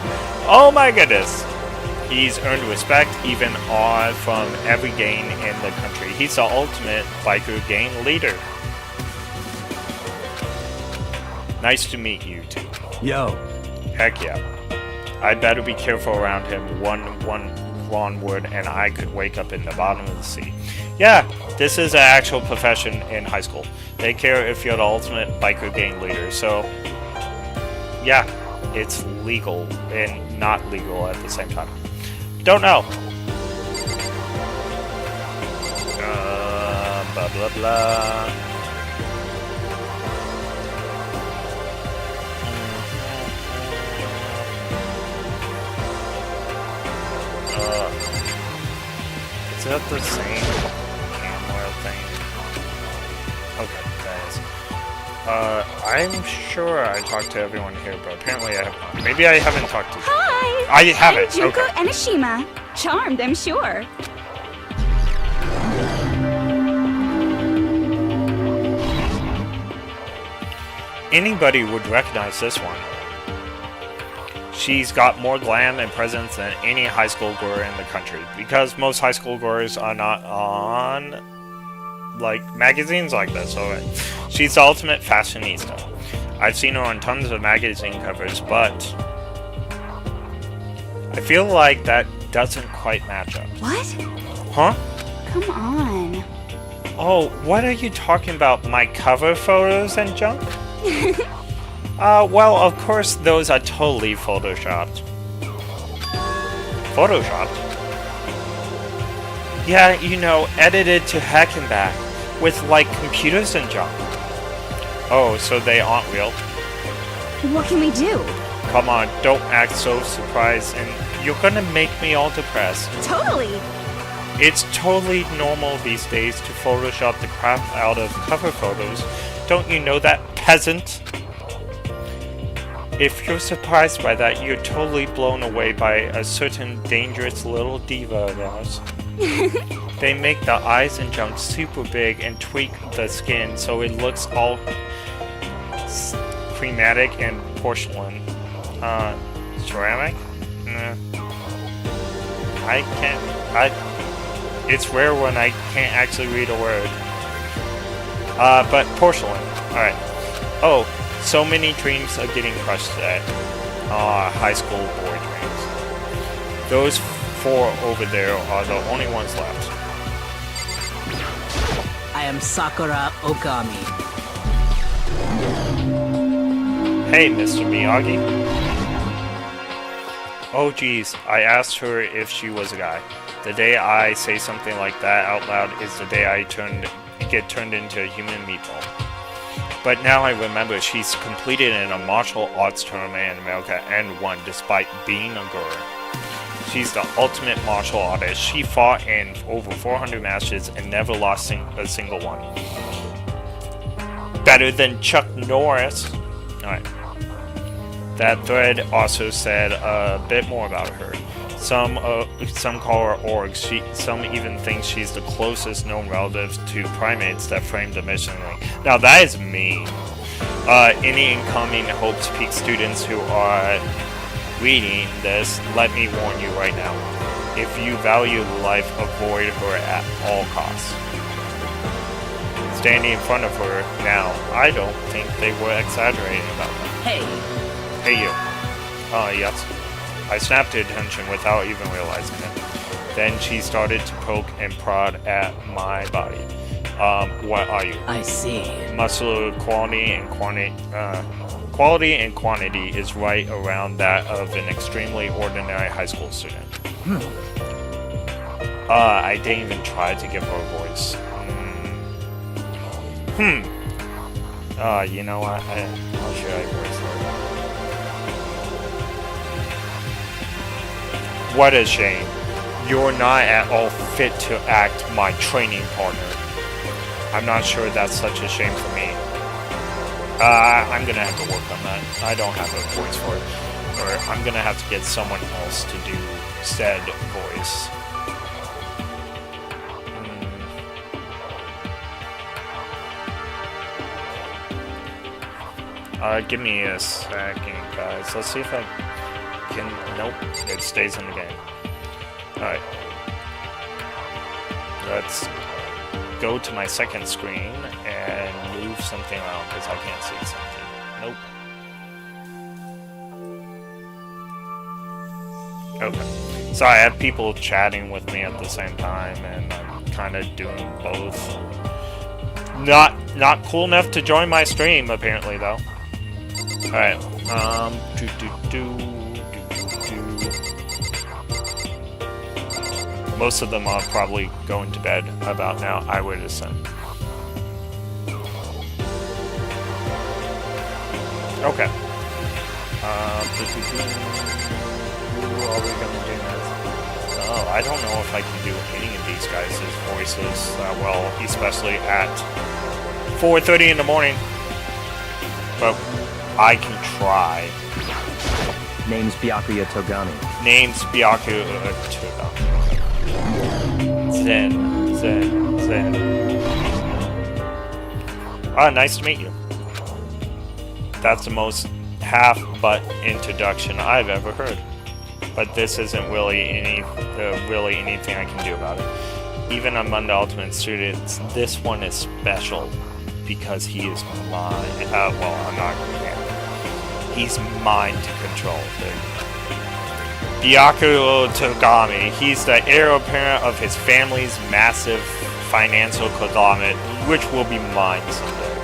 Oh my goodness! He's earned respect even from every gang in the country. He's the ultimate biker gang leader. Nice to meet you two. Yo. Heck yeah. I better be careful around him. One wrong word and I could wake up in the bottom of the sea. Yeah, this is an actual profession in high school. They care if you're the ultimate biker gang leader. So, yeah, it's legal and not legal at the same time. Don't know. Blah blah blah. Is that the same camera thing? Okay, that is. I'm sure I talked to everyone here, but apparently I have not. Maybe I haven't talked to you. Hi! I haven't. I'm Junko Okay. Enoshima. Charmed, I'm sure. Anybody would recognize this one. She's got more glam and presence than any high school girl in the country, because most high school girls are not on like magazines like this. So she's the ultimate fashionista. I've seen her on tons of magazine covers, but I feel like that doesn't quite match up. What? Huh? Come on. Oh, what are you talking about? My cover photos and junk? Well, of course, those are totally photoshopped. Photoshopped? Yeah, you know, edited to heck and back, with, like, computers and junk. Oh, so they aren't real? What can we do? Come on, don't act so surprised, and you're gonna make me all depressed. Totally. It's totally normal these days to Photoshop the crap out of cover photos. Don't you know that, peasant? If you're surprised by that, you're totally blown away by a certain dangerous little diva of ours. They make the eyes and junk super big and tweak the skin so it looks all chromatic and porcelain. Ceramic? Nah. It's rare when I can't actually read a word. But porcelain. Alright. Oh, so many dreams are getting crushed today. High school boy dreams. Those 4 over there are the only ones left. I am Sakura Okami. Hey, Mr. Miyagi. Oh geez, I asked her if she was a guy. The day I say something like that out loud is the day I get turned into a human meatball. But now I remember she's completed in a martial arts tournament in America and won despite being a girl. She's the ultimate martial artist. She fought in over 400 matches and never lost a single one. Better than Chuck Norris. Alright. That thread also said a bit more about her. Some call her Org. Some even think she's the closest known relative to primates that framed the mission link. Now that is mean. Any incoming Hopes Peak students who are reading this, let me warn you right now. If you value life, avoid her at all costs. Standing in front of her now, I don't think they were exaggerating about that. Hey, Hey you. Yes. I snapped to attention without even realizing it. Then she started to poke and prod at my body. What are you? I see. Muscular quality and quantity is right around that of an extremely ordinary high school student. I didn't even try to give her a voice. You know what? How should I voice her? What a shame. You're not at all fit to act my training partner. I'm not sure that's such a shame for me. I'm gonna have to work on that. I don't have a voice for it. Or I'm gonna have to get someone else to do said voice. Give me a second, guys. Let's see if I can... Nope, it stays in the game. Alright. Let's go to my second screen and move something around because I can't see something. Nope. Okay. So I have people chatting with me at the same time and I'm kind of doing both. Not cool enough to join my stream apparently though. Alright, Most of them are probably going to bed about now, I would assume. Okay. Who are we gonna do next? Oh, I don't know if I can do any of these guys' voices that well, especially at 4:30 in the morning. But I can try. Name's Byakuya Togami. Name's Byakuya Togami. Zen. Ah, nice to meet you. That's the most half-butt introduction I've ever heard. But this isn't really anything I can do about it. Even among the Ultimate students, this one is special because he is mine. Well, I'm not going to. He's mine to control. Byakuya Togami. He's the heir apparent of his family's massive financial conglomerate, which will be mine someday.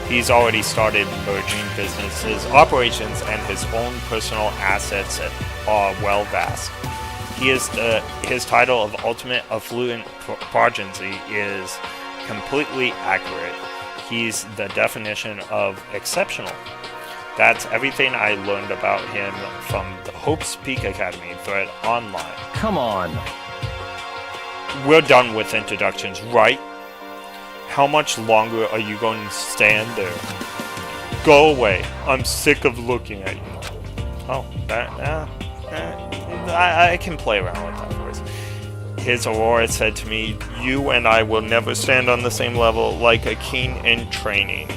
He's already started merging businesses, operations, and his own personal assets are well vast. His title of Ultimate Affluent Progeny is completely accurate. He's the definition of exceptional. That's everything I learned about him from the Hopes Peak Academy thread online. Come on. We're done with introductions, right? How much longer are you going to stand there? Go away. I'm sick of looking at you. Oh, I can play around with that voice. His Aurora said to me, "You and I will never stand on the same level like a king in training."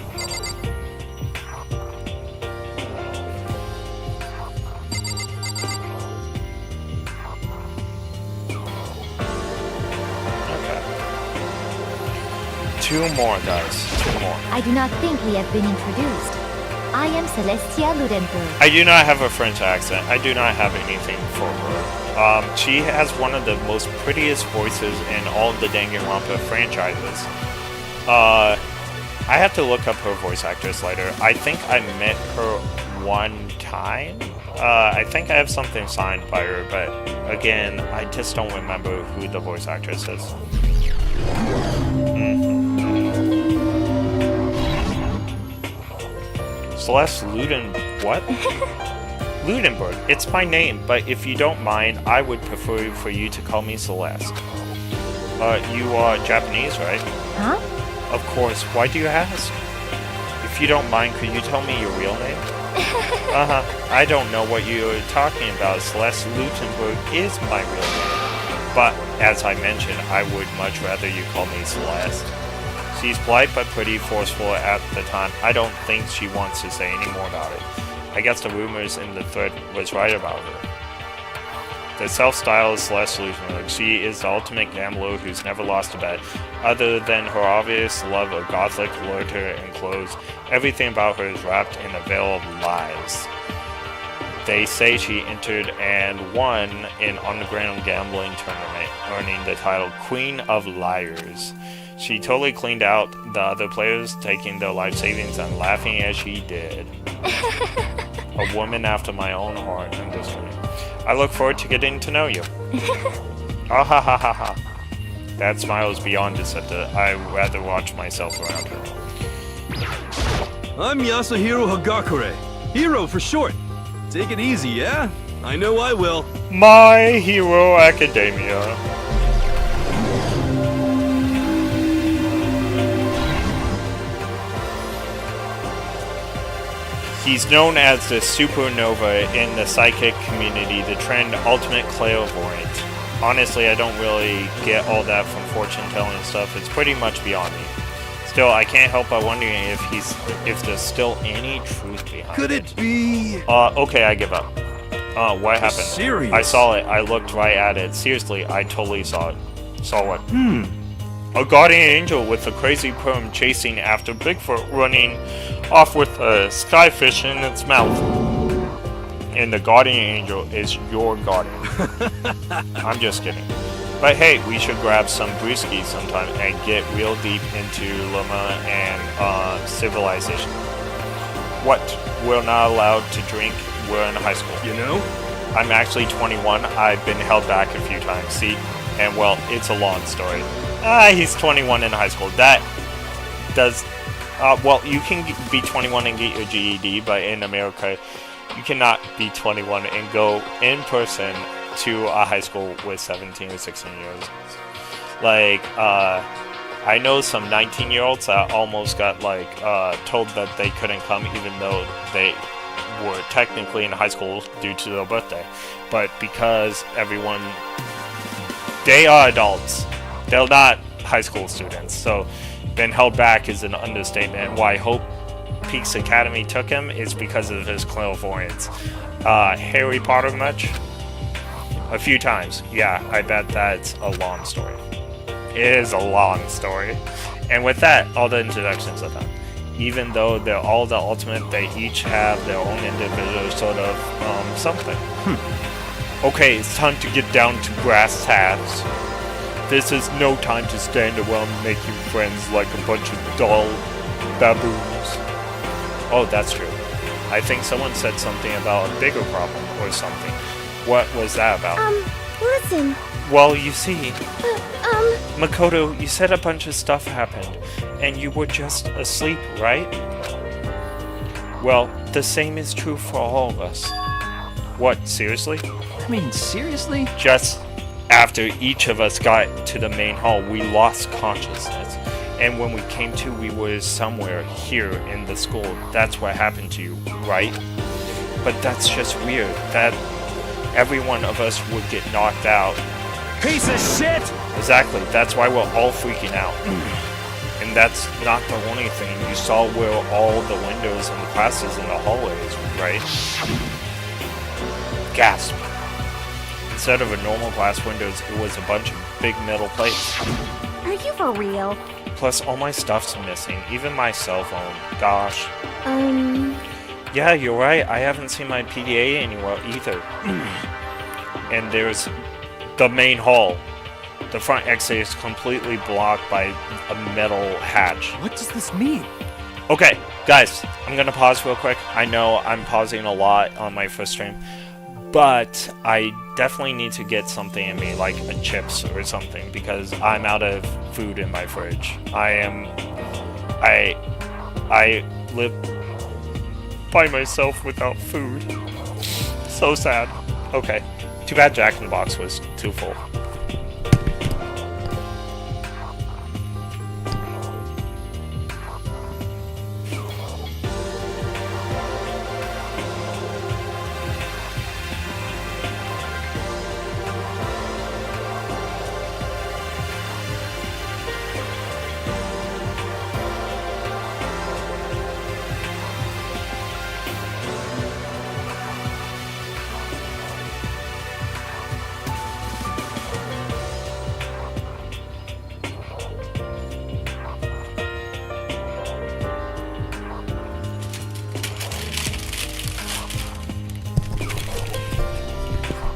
Two more, guys. Two more. I do not think we have been introduced. I am Celestia Ludenberg. I do not have a French accent. I do not have anything for her. She has one of the most prettiest voices in all of the Danganronpa franchises. I have to look up her voice actress later. I think I met her one time. I think I have something signed by her, but again, I just don't remember who the voice actress is. Celeste what? Ludenberg. It's my name, but if you don't mind, I would prefer for you to call me Celeste. You are Japanese, right? Huh? Of course. Why do you ask? If you don't mind, could you tell me your real name? I don't know what you're talking about. Celeste Lutenberg is my real name. But, as I mentioned, I would much rather you call me Celeste. She's polite but pretty forceful at the time. I don't think she wants to say any more about it. I guess the rumors in the thread was right about her. The self-styled Celeste Lutenberg. She is the ultimate gambler who's never lost a bet. Other than her obvious love of gothic literature and clothes, everything about her is wrapped in a veil of lies. They say she entered and won an underground gambling tournament, earning the title Queen of Liars. She totally cleaned out the other players, taking their life savings and laughing as she did. A woman after my own heart, I'm just kidding. I look forward to getting to know you. Ah ha ha ha ha. That smile is beyond deceptive. I'd rather watch myself around her. I'm Yasuhiro Hagakure. Hero for short. Take it easy, yeah? I know I will. My Hero Academia. He's known as the supernova in the psychic community, the trend ultimate clairvoyant. Honestly, I don't really get all that from fortune telling stuff. It's pretty much beyond me. Still, I can't help but wondering if there's still any truth behind it. Could it be? Okay, I give up. What happened? Serious? I saw it. I looked right at it. Seriously, I totally saw it. Saw what? A guardian angel with a crazy perm chasing after Bigfoot, running off with a skyfish in its mouth. And the guardian angel is your guardian. I'm just kidding. But hey, we should grab some brewskis sometime and get real deep into Luma and civilization. What? We're not allowed to drink. We're in high school. You know? I'm actually 21. I've been held back a few times. See? And well, it's a long story. He's 21 in high school. That does... well, you can be 21 and get your GED, but in America, you cannot be 21 and go in person to a high school with 17 or 16 years. Like, I know some 19-year-olds that almost got, told that they couldn't come even though they were technically in high school due to their birthday. But because everyone... They are adults. They're not high school students. So, been held back is an understatement. Why Hope Peaks Academy took him is because of his clairvoyance. Harry Potter much? A few times. Yeah, I bet that's a long story. It is a long story. And with that, all the introductions are done. Even though they're all the ultimate, they each have their own individual sort of something. Okay, it's time to get down to brass tacks. This is no time to stand around making friends like a bunch of dull baboons. Oh, that's true. I think someone said something about a bigger problem or something. What was that about? Listen. Well, you see, Makoto, you said a bunch of stuff happened, and you were just asleep, right? Well, the same is true for all of us. What, seriously? I mean, seriously? Just after each of us got to the main hall, we lost consciousness. And when we came to, we were somewhere here in the school. That's what happened to you, right? But that's just weird. That every one of us would get knocked out. Piece of shit! Exactly. That's why we're all freaking out. And that's not the only thing. You saw where all the windows and the classes in the hallways, right? Gasp. Instead of a normal glass windows, it was a bunch of big metal plates. Are you for real? Plus, all my stuff's missing, even my cell phone. Gosh. Yeah, you're right. I haven't seen my PDA anywhere either. And there's the main hall. The front exit is completely blocked by a metal hatch. What does this mean? Okay, guys, I'm gonna pause real quick. I know I'm pausing a lot on my first stream, but I definitely need to get something in me, like a chips or something, because I'm out of food in my fridge. I live... by myself without food. So sad. Okay. Too bad Jack in the Box was too full.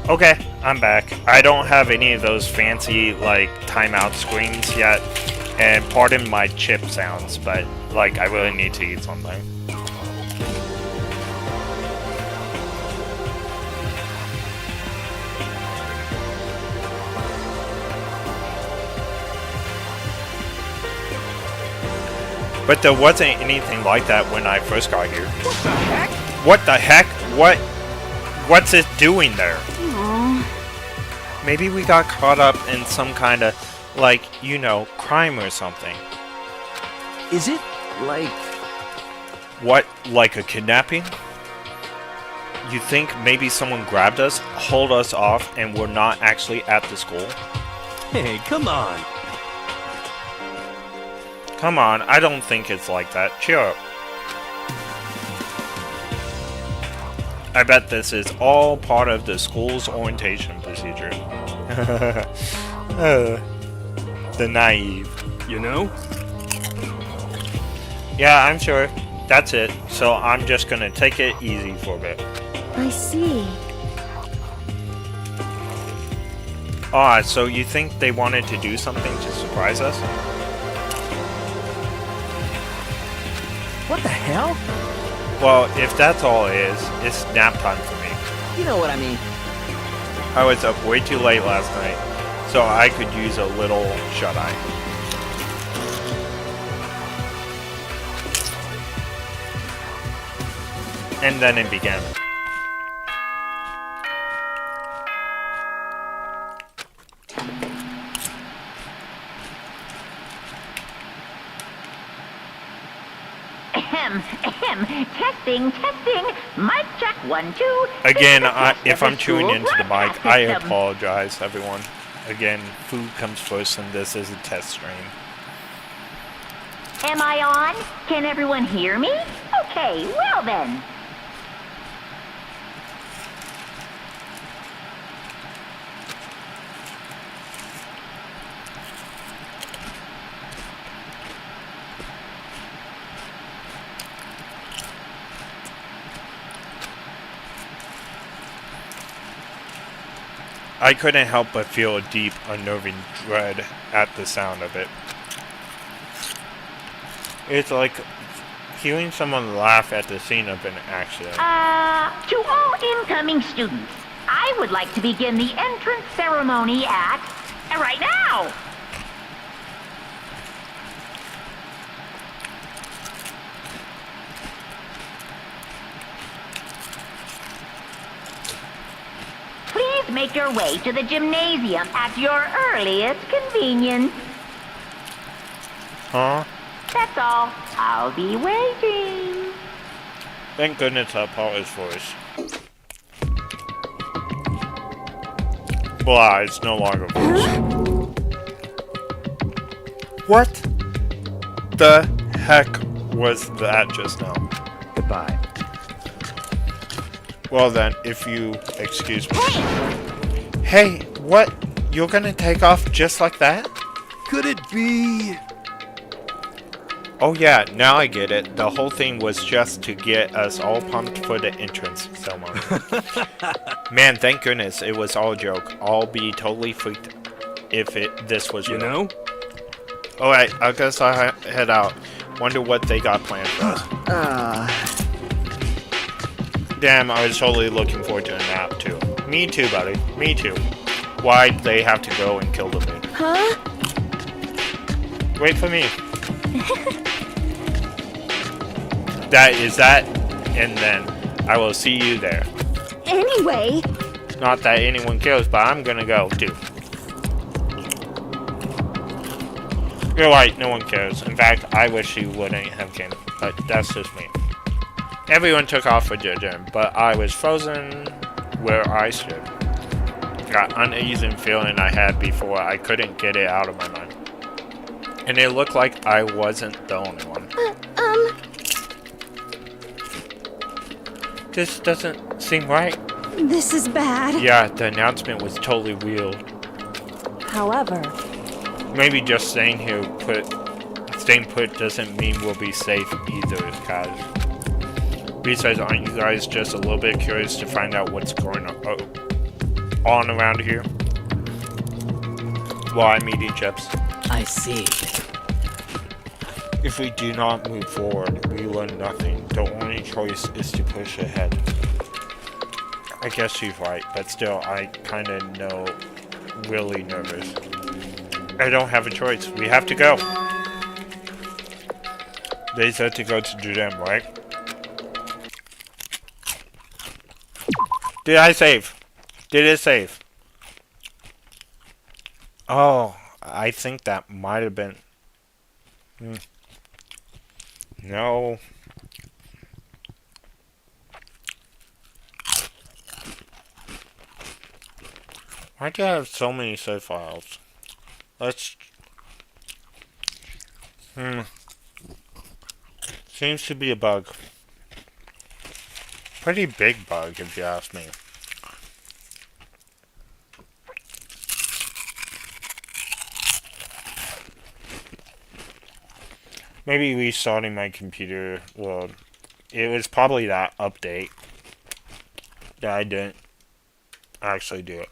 Okay, I'm back. I don't have any of those fancy, like, timeout screens yet. And pardon my chip sounds, but, like, I really need to eat something. But there wasn't anything like that when I first got here. What the heck? What the heck? What's it doing there? Aww. Maybe we got caught up in some kind of, like, you know, crime or something. Is it like... What, like a kidnapping? You think maybe someone grabbed us, hauled us off, and we're not actually at the school? Hey, come on. Come on, I don't think it's like that. Cheer up. I bet this is all part of the school's orientation procedure. The naive. You know? Yeah, I'm sure. That's it. So I'm just gonna take it easy for a bit. I see. Ah, so you think they wanted to do something to surprise us? What the hell? Well, if that's all it is, it's nap time for me. You know what I mean. I was up way too late last night, so I could use a little shut-eye. And then it began. Testing. Mic check 1, 2. Again, if I'm chewing into the mic, I apologize, everyone. Again, food comes first, and this is a test stream. Am I on? Can everyone hear me? Okay, well then. I couldn't help but feel a deep, unnerving dread at the sound of it. It's like hearing someone laugh at the scene of an accident. To all incoming students, I would like to begin the entrance ceremony at... right now! Please make your way to the gymnasium at your earliest convenience. Huh? That's all. I'll be waiting. Thank goodness that part is voice. Blah, it's no longer voice. What the heck was that just now? Goodbye. Well then, if you excuse me. Hey, what? You're gonna take off just like that? Could it be... Oh yeah, now I get it. The whole thing was just to get us all pumped for the entrance ceremony. Man, thank goodness it was all a joke. I'll be totally freaked if this was real. You know? Alright, I guess I'll head out. Wonder what they got planned for us. Damn, I was totally looking forward to a nap too. Me too, buddy. Me too. Why'd they have to go and kill the moon? Huh? Wait for me. Is that and then I will see you there. Anyway, Not that anyone cares, but I'm gonna go too. You're right, no one cares. In fact, I wish you wouldn't have came, but that's just me. Everyone took off for the gym, but I was frozen where I stood. That uneasy feeling I had before, I couldn't get it out of my mind. And it looked like I wasn't the only one. This doesn't seem right. this is bad. Yeah, the announcement was totally weird. However, Maybe just staying put doesn't mean we'll be safe either, guys. Besides, aren't you guys just a little bit curious to find out what's going on around here? While I'm eating chips. I see. If we do not move forward, we learn nothing. The only choice is to push ahead. I guess she's right, but still, I kinda know really nervous. I don't have a choice. We have to go. They said to go to the gym, right? Did I save? Did it save? Oh, I think that might have been... No. Why do I have so many save files? Let's... Seems to be a bug. Pretty big bug, if you ask me. Maybe restarting my computer, well, it was probably that update that I didn't actually do it.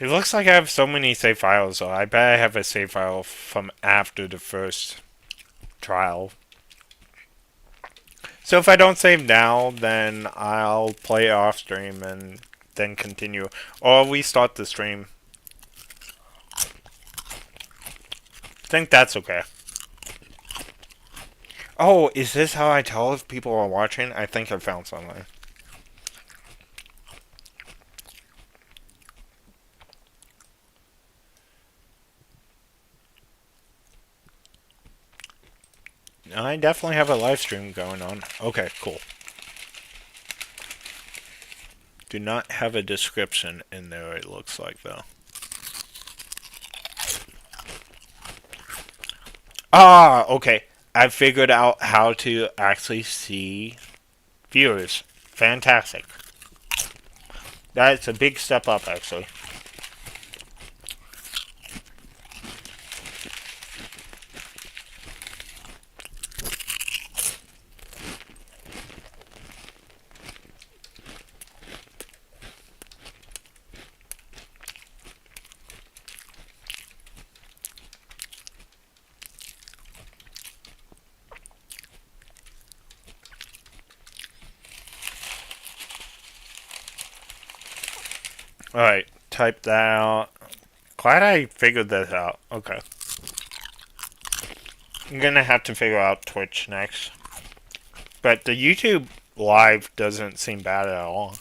It looks like I have so many save files, so I bet I have a save file from after the first trial. So if I don't save now, then I'll play it off stream and then continue. Or restart the stream. I think that's okay. Oh, is this how I tell if people are watching? I think I found something. I definitely have a live stream going on. Okay, cool. Do not have a description in there, it looks like, though. Ah, okay. I figured out how to actually see viewers. Fantastic. That's a big step up, actually. Alright, type that out. Glad I figured this out. Okay. I'm gonna have to figure out Twitch next. But the YouTube live doesn't seem bad at all.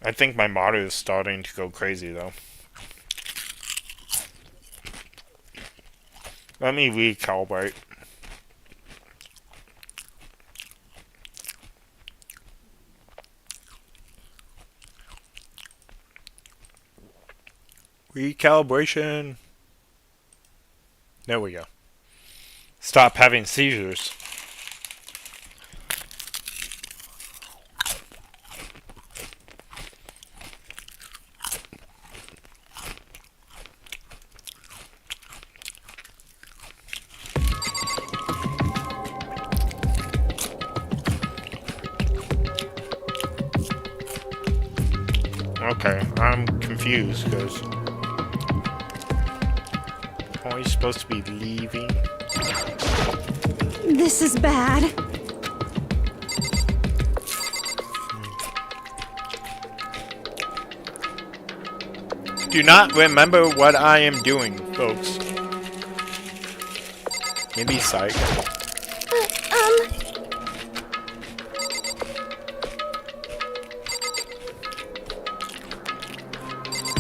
I think my monitor is starting to go crazy though. Let me recalibrate. Recalibration. There we go. Stop having seizures. Okay, I'm confused because are we supposed to be leaving? This is bad. do not remember what I am doing, folks. Maybe psych.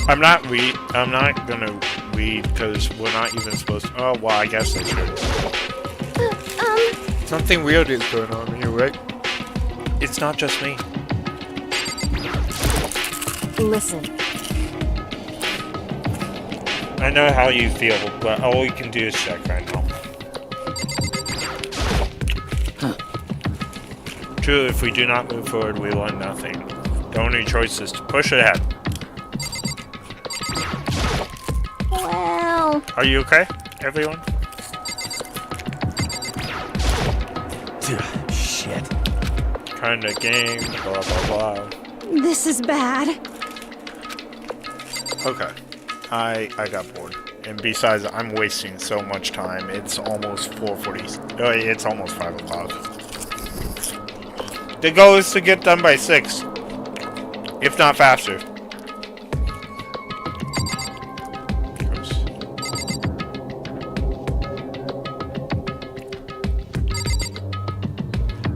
I'm not gonna read because we're not even supposed to. Oh, well, I guess I should. Something weird is going on here, right? It's not just me. Listen. I know how you feel, but all we can do is check right now. True, if we do not move forward, we learn nothing. The only choice is to push ahead. Well... Are you okay, everyone? Shit. Kinda game, blah blah blah. This is bad. Okay. I got bored. And besides, I'm wasting so much time. It's almost 4:40. It's almost 5 o'clock. The goal is to get done by 6. If not faster.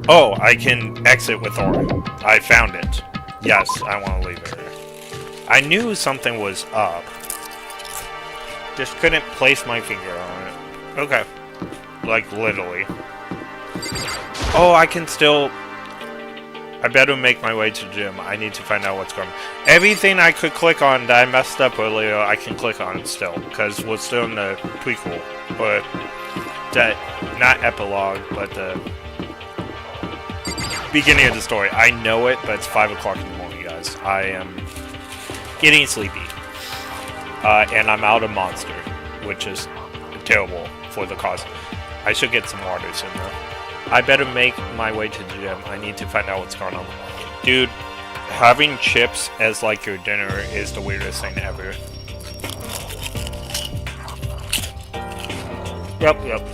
Oh, I can exit with Aura. I found it. Yes, I want to leave it. I knew something was up. Just couldn't place my finger on it. Okay. Like, literally. Oh, I can still... I better make my way to the gym. I need to find out what's going on. Everything I could click on that I messed up earlier, I can click on it still. Because we're still in the prequel. Or... not epilogue, but the... beginning of the story. I know it, but it's 5 o'clock in the morning, guys. I am getting sleepy. And I'm out of monster, which is terrible for the cause. I should get some waters in there. I better make my way to the gym. I need to find out what's going on. Dude, having chips as like your dinner is the weirdest thing ever. Yep.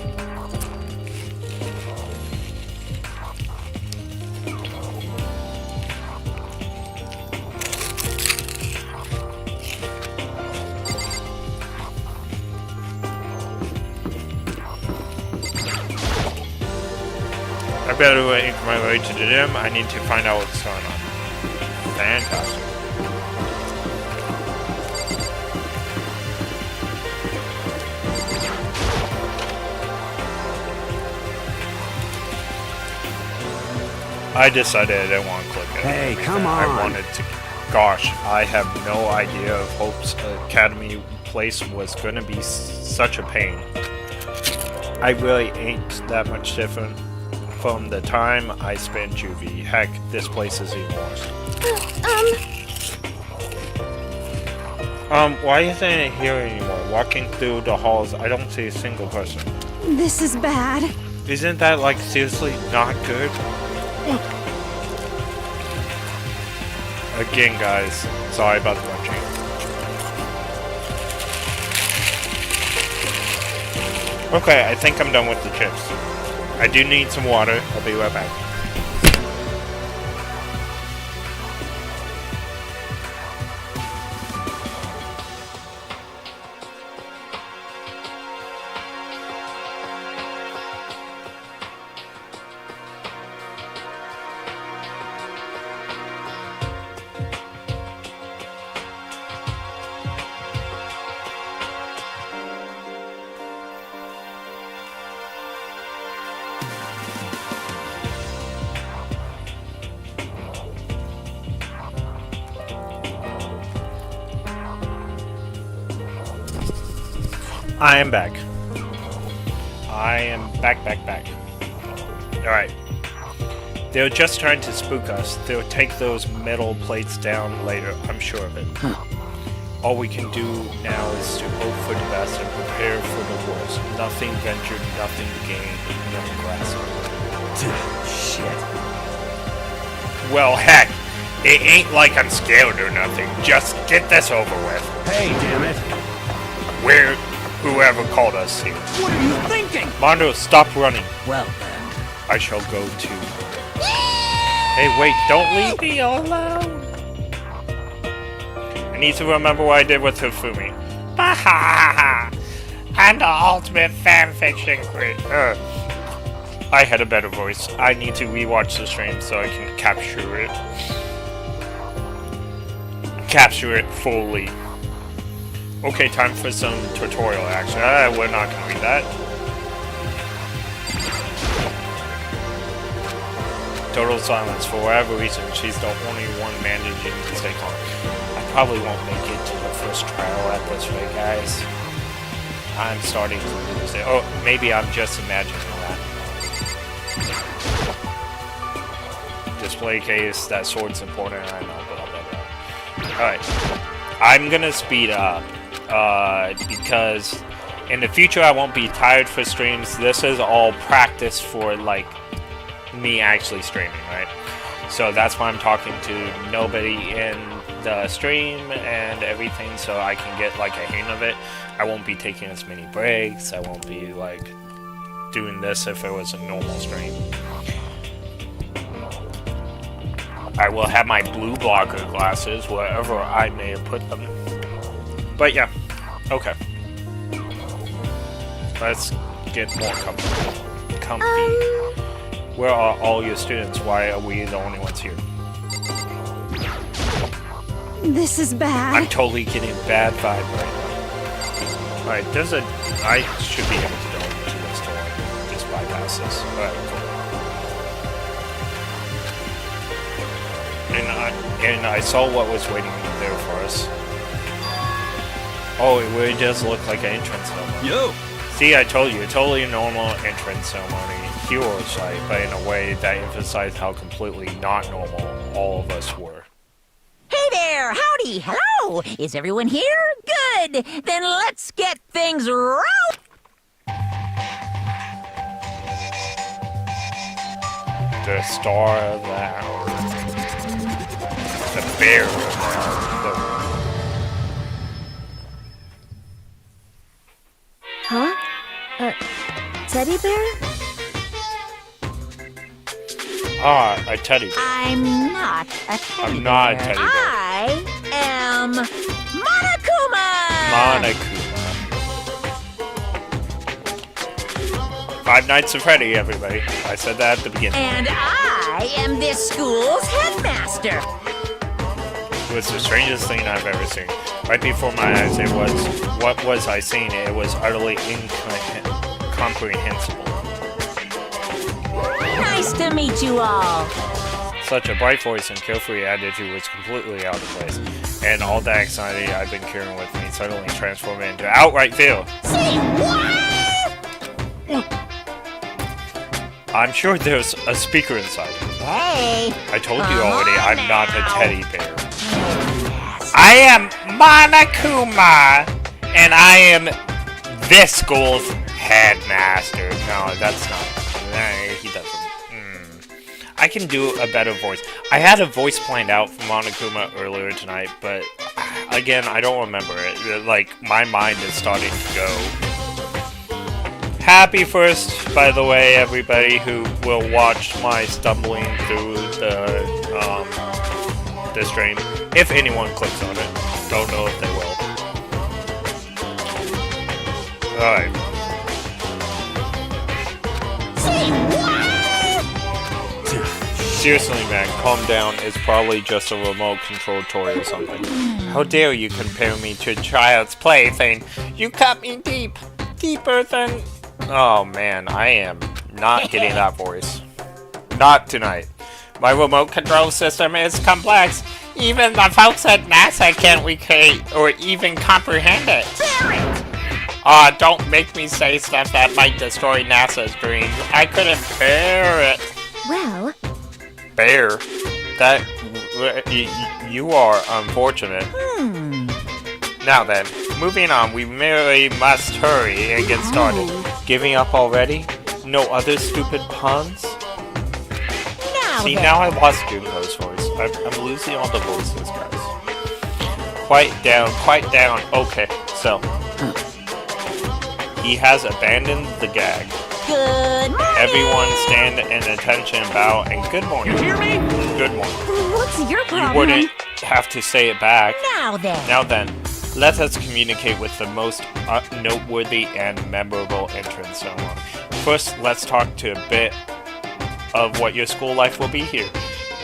I better make my way to the gym. I need to find out what's going on. Fantastic. I decided I didn't want to click it. Hey, come on. I wanted to... Gosh, I have no idea if Hope's Academy place was going to be such a pain. I really ain't that much different from the time I spent juvie. Heck, this place is even worse. Why isn't it here anymore? Walking through the halls, I don't see a single person. This is bad. Isn't that, like, seriously not good? Again, guys, sorry about the munching. Okay, I think I'm done with the chips. I do need some water. I'll be right back. I am back. I am back. Alright. They were just trying to spook us. They'll take those metal plates down later, I'm sure of it. All we can do now is to hope for the best and prepare for the worst. Nothing ventured, nothing gained, no grass. Shit. Well, heck, it ain't like I'm scared or nothing. Just get this over with. Hey, damn it. Whoever called us here. What are you thinking? Mondo, stop running. Well then. I shall go too. Hey, wait, don't leave me alone. I need to remember what I did with Hifumi. I'm the ultimate fanfiction creator. I had a better voice. I need to rewatch the stream so I can capture it. Capture it fully. Okay, time for some tutorial action. We're not gonna read that. Total silence. For whatever reason, she's the only one managing to stay calm. I probably won't make it to the first trial at this rate, guys. I'm starting to lose it. Oh, maybe I'm just imagining that. Display case, that sword's important, I know, blah, blah, blah. Alright. I'm gonna speed up, because in the future I won't be tired for streams. This is all practice for, like, me actually streaming, right? So that's why I'm talking to nobody in the stream and everything, so I can get, like, a hang of it. I won't be taking as many breaks. I won't be, like, doing this if it was a normal stream. I will have my blue blocker glasses wherever I may have put them. But yeah, okay. Let's get more comfy. Where are all your students? Why are we the only ones here? This is bad. I'm totally getting bad vibe right now. Alright, there's a... I should be able to go into this door. Just bypass this. Alright, cool. And I saw what was waiting there for us. Oh, it really does look like an entrance ceremony. Yo! See, I told you, totally a normal entrance ceremony. Hero site, but in a way that emphasized how completely not normal all of us were. Hey there! Howdy! Hello! Is everyone here? Good! Then let's get things rolling! The star of the hour. The bear of the hour. Huh? Teddy bear? Ah, a teddy bear. I'm not a teddy I'm not a bear. teddy bear. I am Monokuma! Monokuma. Five Nights at Freddy, everybody. I said that at the beginning. And I am this school's headmaster. It was the strangest thing I've ever seen. Right before my eyes, it was... What was I seeing? It was utterly incomprehensible. Nice to meet you all. Such a bright voice and carefree attitude was completely out of place. And all that anxiety I've been carrying with me suddenly transformed into outright fear. Say what? I'm sure there's a speaker inside. Hey. I told you already, I'm not a teddy bear. I am Monokuma, and I am this school's headmaster. No, that's not. He doesn't. I can do a better voice. I had a voice planned out for Monokuma earlier tonight, but again, I don't remember it. Like, my mind is starting to go. Happy first, by the way, everybody who will watch my stumbling through the stream. If anyone clicks on it. Don't know if they will. Alright. Say what? Seriously, man, calm down. It's probably just a remote control toy or something. How dare you compare me to a child's plaything? You cut me deep. Deeper than... Oh, man, I am not getting that voice. Not tonight. My remote control system is complex. Even the folks at NASA can't recreate or even comprehend it. Don't make me say stuff that might destroy NASA's dreams. I couldn't bear it. Well... Bear? That... You are unfortunate. Now then, moving on, we merely must hurry and get started. Giving up already? No other stupid puns? See, now I lost Junko's voice. I'm losing all the voices, guys. Quiet down, quiet down. Okay, so. He has abandoned the gag. Good morning! Everyone stand in attention, bow, and good morning. You hear me? Good morning. What's your problem? You wouldn't have to say it back. Now then. Now then, let us communicate with the most noteworthy and memorable entrance ceremony. First, let's talk to a bit of what your school life will be here.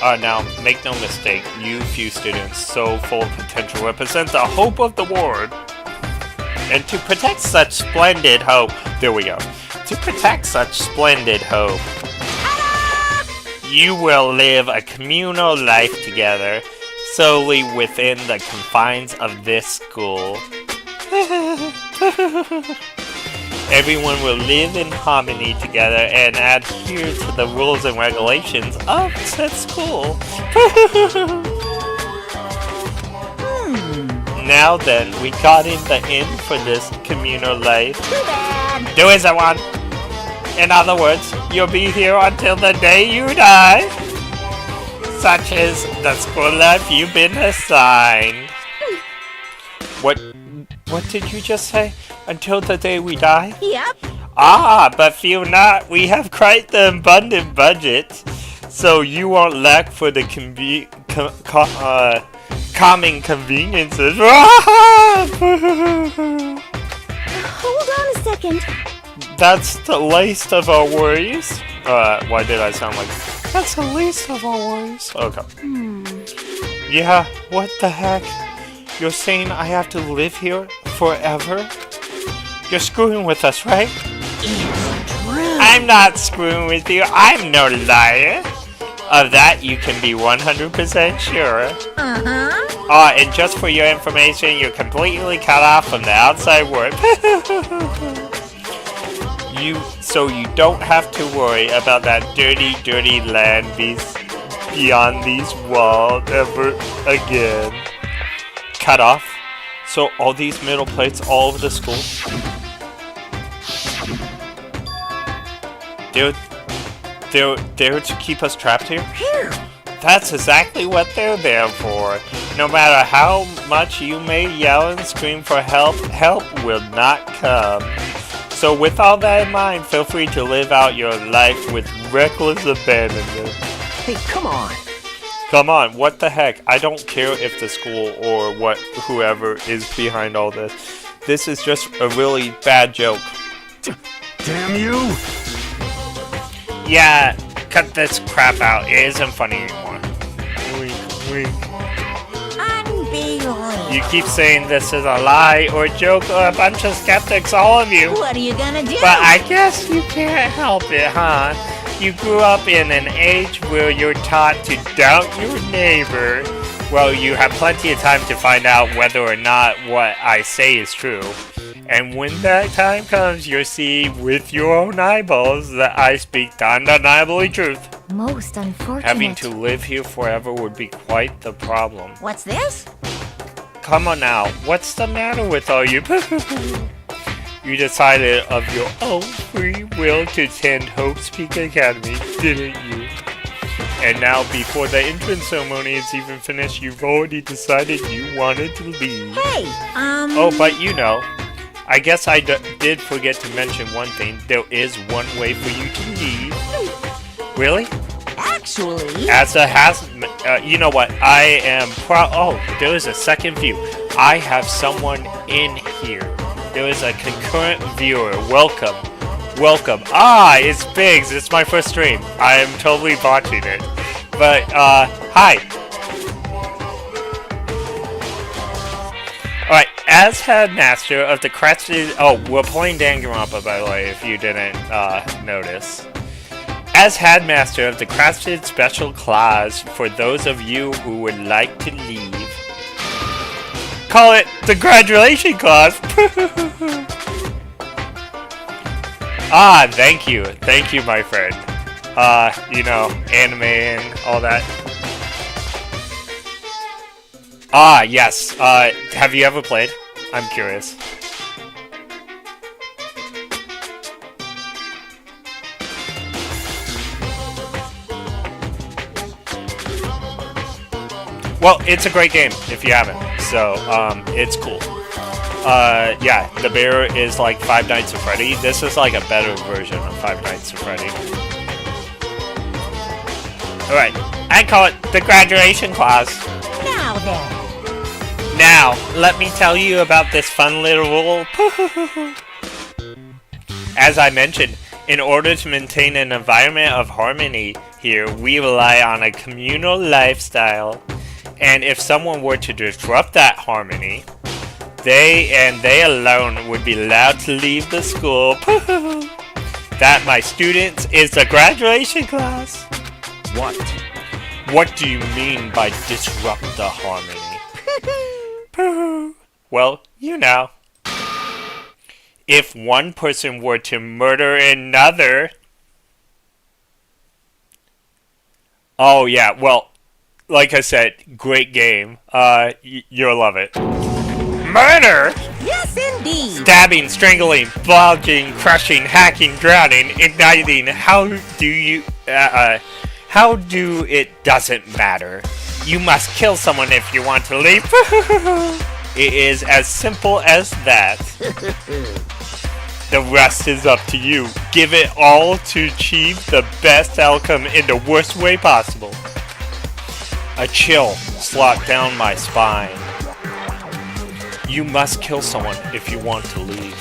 Now, make no mistake, you few students, so full of potential, represent the hope of the world. And to protect such splendid hope, there we go. To protect such splendid hope, you will live a communal life together, solely within the confines of this school. Everyone will live in harmony together and adhere to the rules and regulations of said school. Now then, we got in the end for this communal life. Too bad. Do as I want. In other words, you'll be here until the day you die. Such is the school life you've been assigned. What did you just say? Until the day we die? Yep. Ah, but fear not, we have quite the abundant budget, so you won't lack for the common conveniences. Hold on a second. That's the least of our worries. Why did I sound like... That's the least of our worries. Okay. Yeah, what the heck? You're saying I have to live here forever? You're screwing with us, right? It's true. I'm not screwing with you. I'm no liar. Of that, you can be 100% sure. And just for your information, you're completely cut off from the outside world. So you don't have to worry about that dirty, dirty land beyond these walls ever again. Cut off? So all these metal plates all over the school? They're there to keep us trapped here? That's exactly what they're there for. No matter how much you may yell and scream for help, help will not come. So with all that in mind, feel free to live out your life with reckless abandonment. Hey, come on. Come on, what the heck? I don't care if the school or whoever is behind all this. This is just a really bad joke. Damn you! Yeah, cut this crap out. It isn't funny anymore. Wink, wink. Unbelievable. You keep saying this is a lie or a joke or a bunch of skeptics, all of you. What are you gonna do? But I guess you can't help it, huh? You grew up in an age where you're taught to doubt your neighbor. Well, you have plenty of time to find out whether or not what I say is true. And when that time comes, you'll see with your own eyeballs that I speak the undeniably truth. Most unfortunate. Having to live here forever would be quite the problem. What's this? Come on now, what's the matter with all you? You decided of your own free will to attend Hope's Peak Academy, didn't you? And now, before the entrance ceremony is even finished, you've already decided you wanted to leave. Hey, Oh, but you know, I guess I did forget to mention one thing. There is one way for you to leave. Really? Actually... As a you know what? I am oh, there is a second view. I have someone in here. There is a concurrent viewer. Welcome. Welcome. Ah, it's Biggs. It's my first stream. I am totally botching it. But, hi. Alright, as headmaster of the Crested... Oh, we're playing Danganronpa, by the way, if you didn't, notice. As headmaster of the Crafted Special Class, for those of you who would like to leave, call it the graduation class. Ah, thank you, my friend. You know, anime and all that. Ah, yes. Have you ever played? I'm curious. Well, it's a great game if you haven't. So, it's cool. Yeah, the bear is like Five Nights at Freddy. This is like a better version of Five Nights at Freddy. Alright, I call it the graduation class. Now Now, let me tell you about this fun little rule. As I mentioned, in order to maintain an environment of harmony here, we rely on a communal lifestyle. And if someone were to disrupt that harmony, they alone would be allowed to leave the school. That, my students, is the graduation class. What? What do you mean by disrupt the harmony? Well, you know. If one person were to murder another... Oh yeah, well, like I said, great game. You'll love it. Murder? Yes, indeed. Stabbing, strangling, bludgeoning, crushing, hacking, drowning, igniting. How do it doesn't matter. You must kill someone if you want to leave. It is as simple as that. The rest is up to you. Give it all to achieve the best outcome in the worst way possible. A chill slot down my spine. You must kill someone if you want to leave.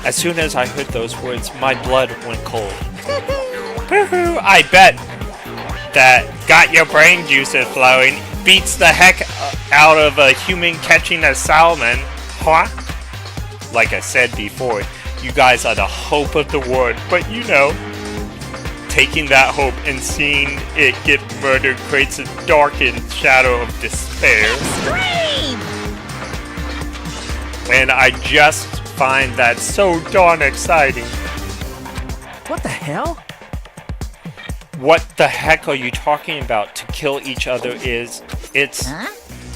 As soon as I heard those words, my blood went cold. I bet that got your brain juices flowing beats the heck out of a human catching a salmon. Huh? Like I said before, you guys are the hope of the world, but you know, taking that hope and seeing it get murdered creates a darkened shadow of despair. Extreme! And I just find that so darn exciting. What the hell? What the heck are you talking about? To kill each other is... Huh?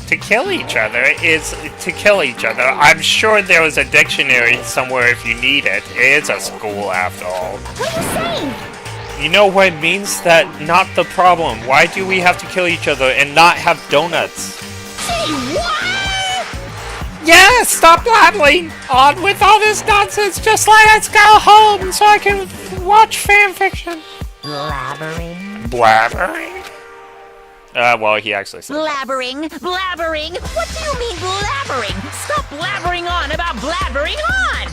To kill each other is to kill each other. I'm sure there was a dictionary somewhere if you need it. It's a school after all. What are you saying? You know what it means? That not the problem. Why do we have to kill each other and not have donuts? Gee, what? Yeah, stop blabbling on with all this nonsense. Just let's go home so I can watch fanfiction. Blabbering? Blabbering? Well, he actually said Blabbering? Blabbering? What do you mean blabbering? Stop blabbering on about blabbering on!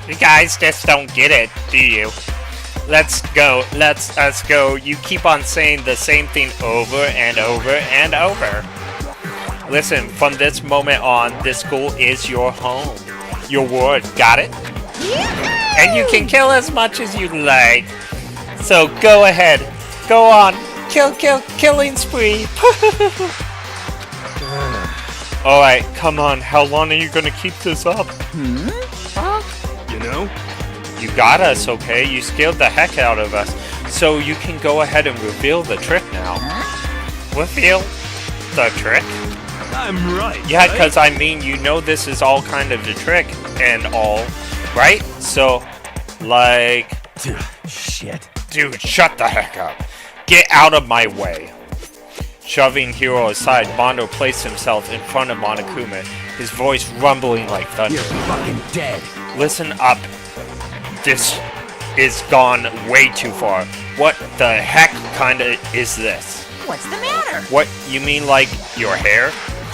You guys just don't get it, do you? Let's go. Let's go. You keep on saying the same thing over and over and over. Listen, from this moment on, this school is your home. Your word, got it? Yeah! And you can kill as much as you like. So go ahead. Go on. Killing spree. Alright, come on. How long are you gonna keep this up? Huh? You know? You got us, okay? You scared the heck out of us. So you can go ahead and reveal the trick now. Reveal the trick? I'm right. Yeah, right? because I mean, you know this is all kind of the trick and all, right? So, like... Shit. Dude, shut the heck up. Get out of my way. Shoving Hiro aside, Mondo placed himself in front of Monokuma, his voice rumbling like thunder. You're fucking dead. Listen up. This is gone way too far. What the heck kinda is this? What's the matter? What, you mean like your hair?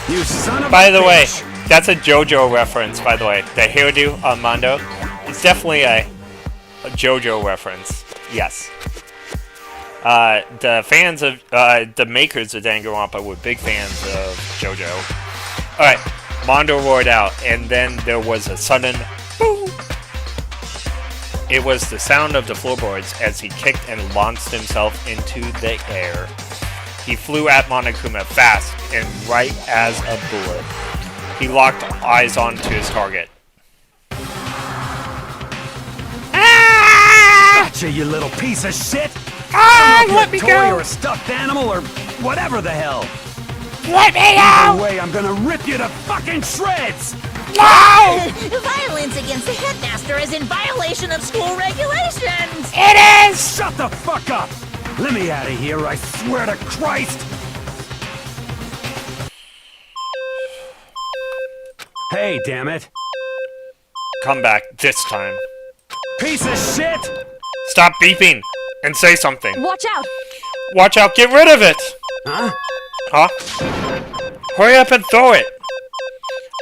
You son of By a the way, bitch. that's a JoJo reference, by the way. The hairdo on Mondo. It's definitely a JoJo reference. Yes. The fans of, the makers of Danganronpa were big fans of JoJo. Alright, Mondo roared out, and then there was a sudden boom. It was the sound of the floorboards as he kicked and launched himself into the air. He flew at Monokuma fast and right as a bullet. He locked eyes onto his target. Gotcha, you little piece of shit! Let me toy go! or a stuffed animal or whatever the hell. Let me Either go! way, I'm gonna rip you to fucking shreds! No! Violence against the headmaster is in violation of school regulations! It is! Shut the fuck up! Let me out of here, I swear to Christ! Hey, damn it! Come back this time. Piece of shit! Stop beeping and say something. Watch out! Watch out, get rid of it! Huh? Huh? Hurry up and throw it!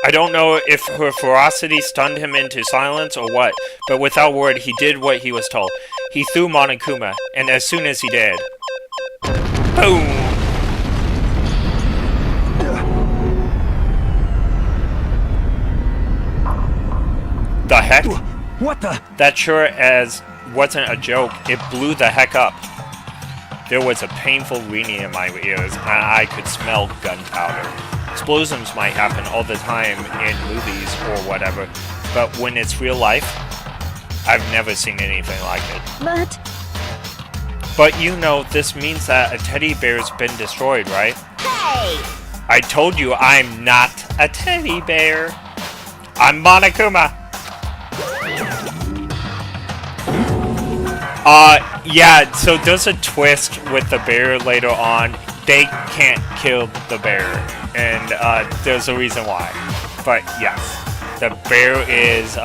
I don't know if her ferocity stunned him into silence or what, but without word, he did what he was told. He threw Monokuma, and as soon as he did... Boom! The heck? What the? That sure as wasn't a joke, it blew the heck up. There was a painful ringing in my ears, and I could smell gunpowder. Explosions might happen all the time in movies or whatever, but when it's real life, I've never seen anything like it. But you know, this means that a teddy bear's been destroyed, right? Hey! I told you I'm not a teddy bear. I'm Monokuma. Yeah, so there's a twist with the bear later on. They can't kill the bear, and there's a reason why. But yes, the bear is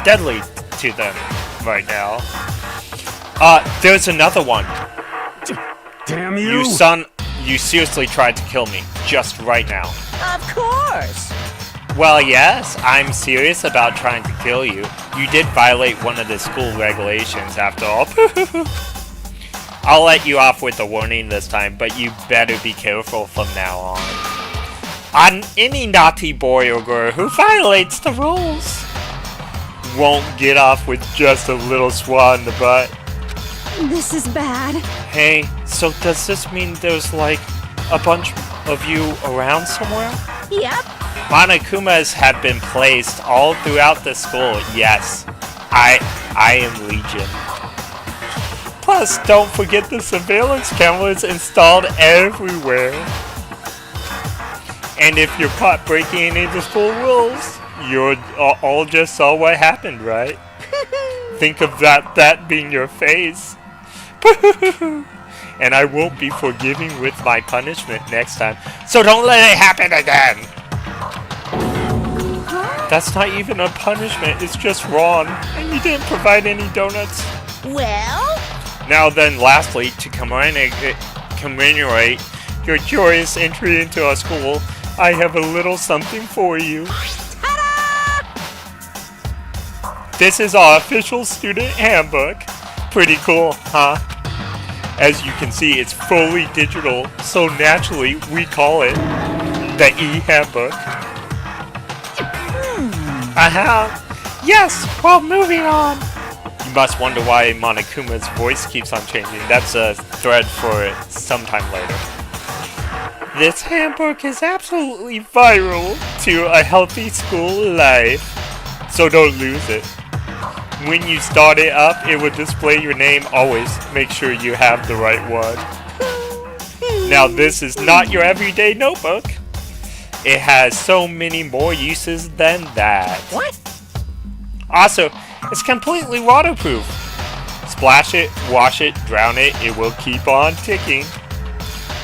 deadly to them right now. There's another one. Damn you! You seriously tried to kill me just right now. Of course! Well, yes, I'm serious about trying to kill you. You did violate one of the school regulations, after all. I'll let you off with a warning this time, but you better be careful from now on. Any naughty boy or girl who violates the rules won't get off with just a little swat in the butt. This is bad. Hey, so does this mean there's like a bunch of you around somewhere? Yep. Monokumas have been placed all throughout the school. Yes, I am Legion. Plus, don't forget the surveillance cameras installed everywhere. And if you're caught breaking any of the school rules, you all just saw what happened, right? Think of that being your face. And I won't be forgiving with my punishment next time. So don't let it happen again. That's not even a punishment, it's just wrong. And you didn't provide any donuts. Well? Now then, lastly, to commemorate your joyous entry into our school, I have a little something for you. Ta-da! This is our official student handbook. Pretty cool, huh? As you can see, it's fully digital, so naturally we call it the e-handbook. Yes, well, moving on. You must wonder why Monokuma's voice keeps on changing. That's a thread for sometime later. This handbook is absolutely vital to a healthy school life, so don't lose it. When you start it up, it will display your name. Always make sure you have the right one. Now, this is not your everyday notebook. It has so many more uses than that. What? Also, it's completely waterproof. Splash it, wash it, drown it, it will keep on ticking.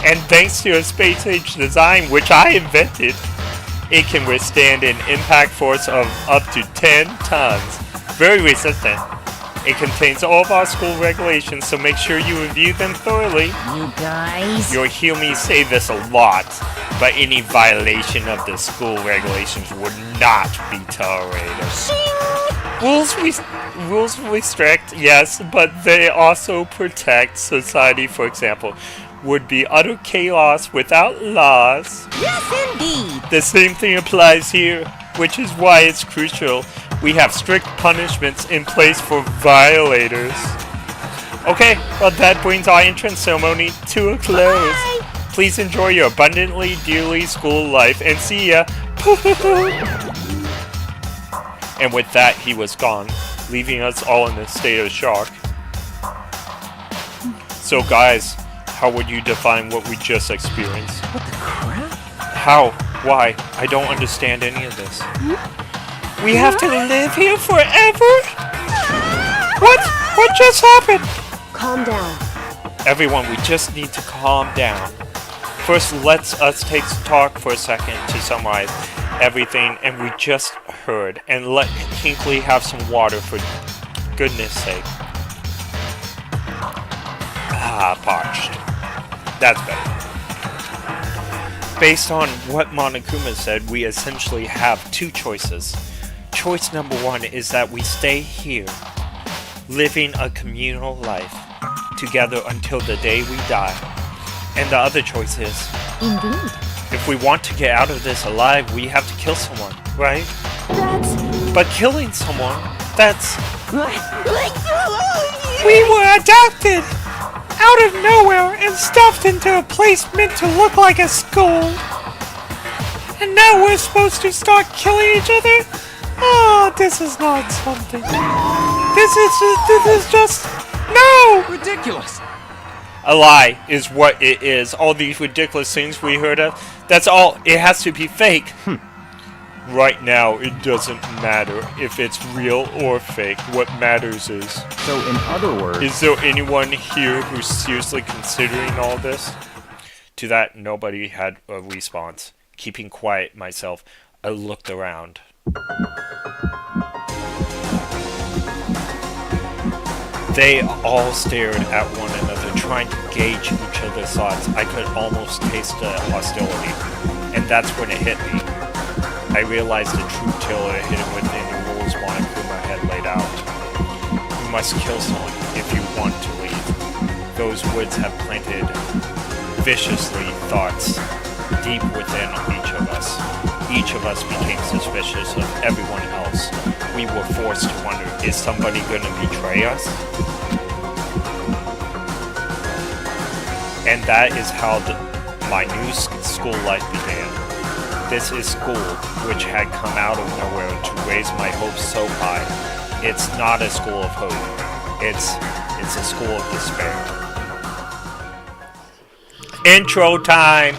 And thanks to a space-age design, which I invented, it can withstand an impact force of up to 10 tons. Very resistant. It contains all of our school regulations, so make sure you review them thoroughly. You guys? You'll hear me say this a lot, but any violation of the school regulations would not be tolerated. Rules restrict, yes, but they also protect society, for example. Would be utter chaos without laws. Yes, indeed. The same thing applies here, which is why it's crucial we have strict punishments in place for violators. Okay, well that brings our entrance ceremony to a close. Bye. Please enjoy your abundantly, dearly school life, and see ya. And with that, he was gone, leaving us all in a state of shock. So guys, how would you define what we just experienced? What the crap? How? Why? I don't understand any of this. We have to live here forever? What? What just happened? Calm down. Everyone, we just need to calm down. First, let's take talk for a second to summarize everything and we just heard, and let Henkely have some water for goodness sake. Parched. That's better. Based on what Monokuma said, we essentially have two choices. Choice number one is that we stay here, living a communal life, together until the day we die. And the other choice is, Indeed. if we want to get out of this alive, we have to kill someone, right? But killing someone, that's... We were adopted out of nowhere and stuffed into a place meant to look like a school. And now we're supposed to start killing each other? Oh, this is not something. This is just... No! Ridiculous. A lie is what it is. All these ridiculous things we heard of, that's all. It has to be fake. Right now, it doesn't matter if it's real or fake. What matters is... So, in other words... Is there anyone here who's seriously considering all this? To that, nobody had a response. Keeping quiet myself, I looked around. They all stared at one another, trying to gauge each other's thoughts. I could almost taste the hostility. And that's when it hit me. I realized the true killer hidden within the rules Monokuma had laid out. You must kill someone if you want to leave. Those woods have planted viciously thoughts deep within each of us. Each of us became suspicious of everyone else. We were forced to wonder, is somebody going to betray us? And that is how my new school life began. This is school, which had come out of nowhere to raise my hopes so high. It's not a school of hope. It's a school of despair. Intro time!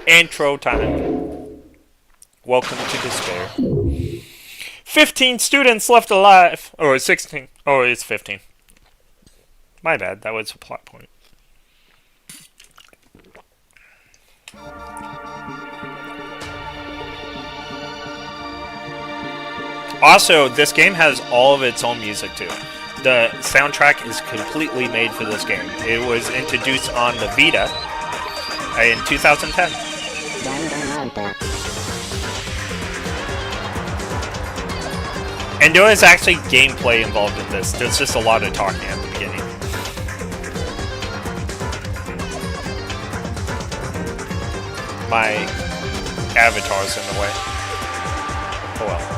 Intro time. Welcome to despair. 15 students left alive! Or 16. Oh, it's 15. My bad, that was a plot point. Also, this game has all of its own music too. The soundtrack is completely made for this game. It was introduced on the Vita in 2010. And there is actually gameplay involved in this. There's just a lot of talking at the beginning. My avatar's in the way. Oh well.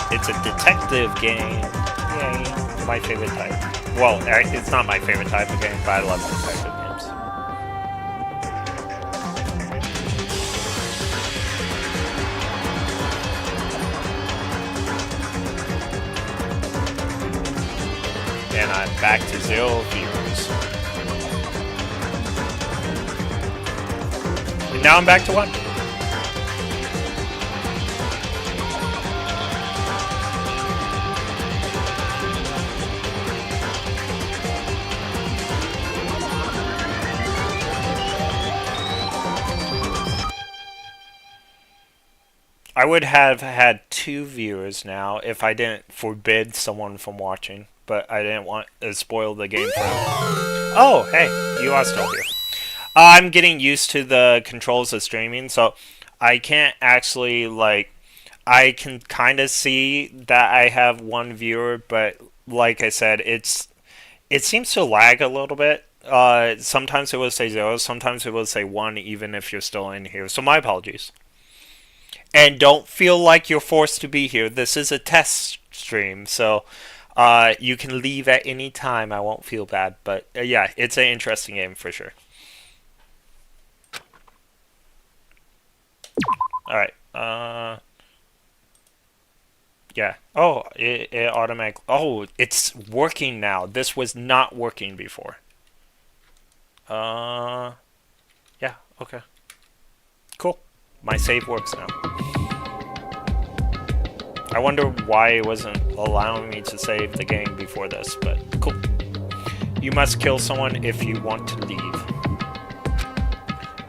It's a detective game. Yay. My favorite type. Well, it's not my favorite type of game, but I love detective games. And I'm back to 0 viewers. And now I'm back to 1. I would have had 2 viewers now if I didn't forbid someone from watching, but I didn't want to spoil the game for them. Oh, hey, you are still here. I'm getting used to the controls of streaming, so I can't actually, I can kind of see that I have 1 viewer, but like I said, it seems to lag a little bit. Sometimes it will say 0, sometimes it will say 1, even if you're still in here, so my apologies. And don't feel like you're forced to be here. This is a test stream, so you can leave at any time. I won't feel bad. But yeah, it's an interesting game for sure. Alright. Yeah. Oh, it automatically... Oh, it's working now. This was not working before. Yeah, okay. Cool. My save works now. I wonder why it wasn't allowing me to save the game before this, but cool. You must kill someone if you want to leave.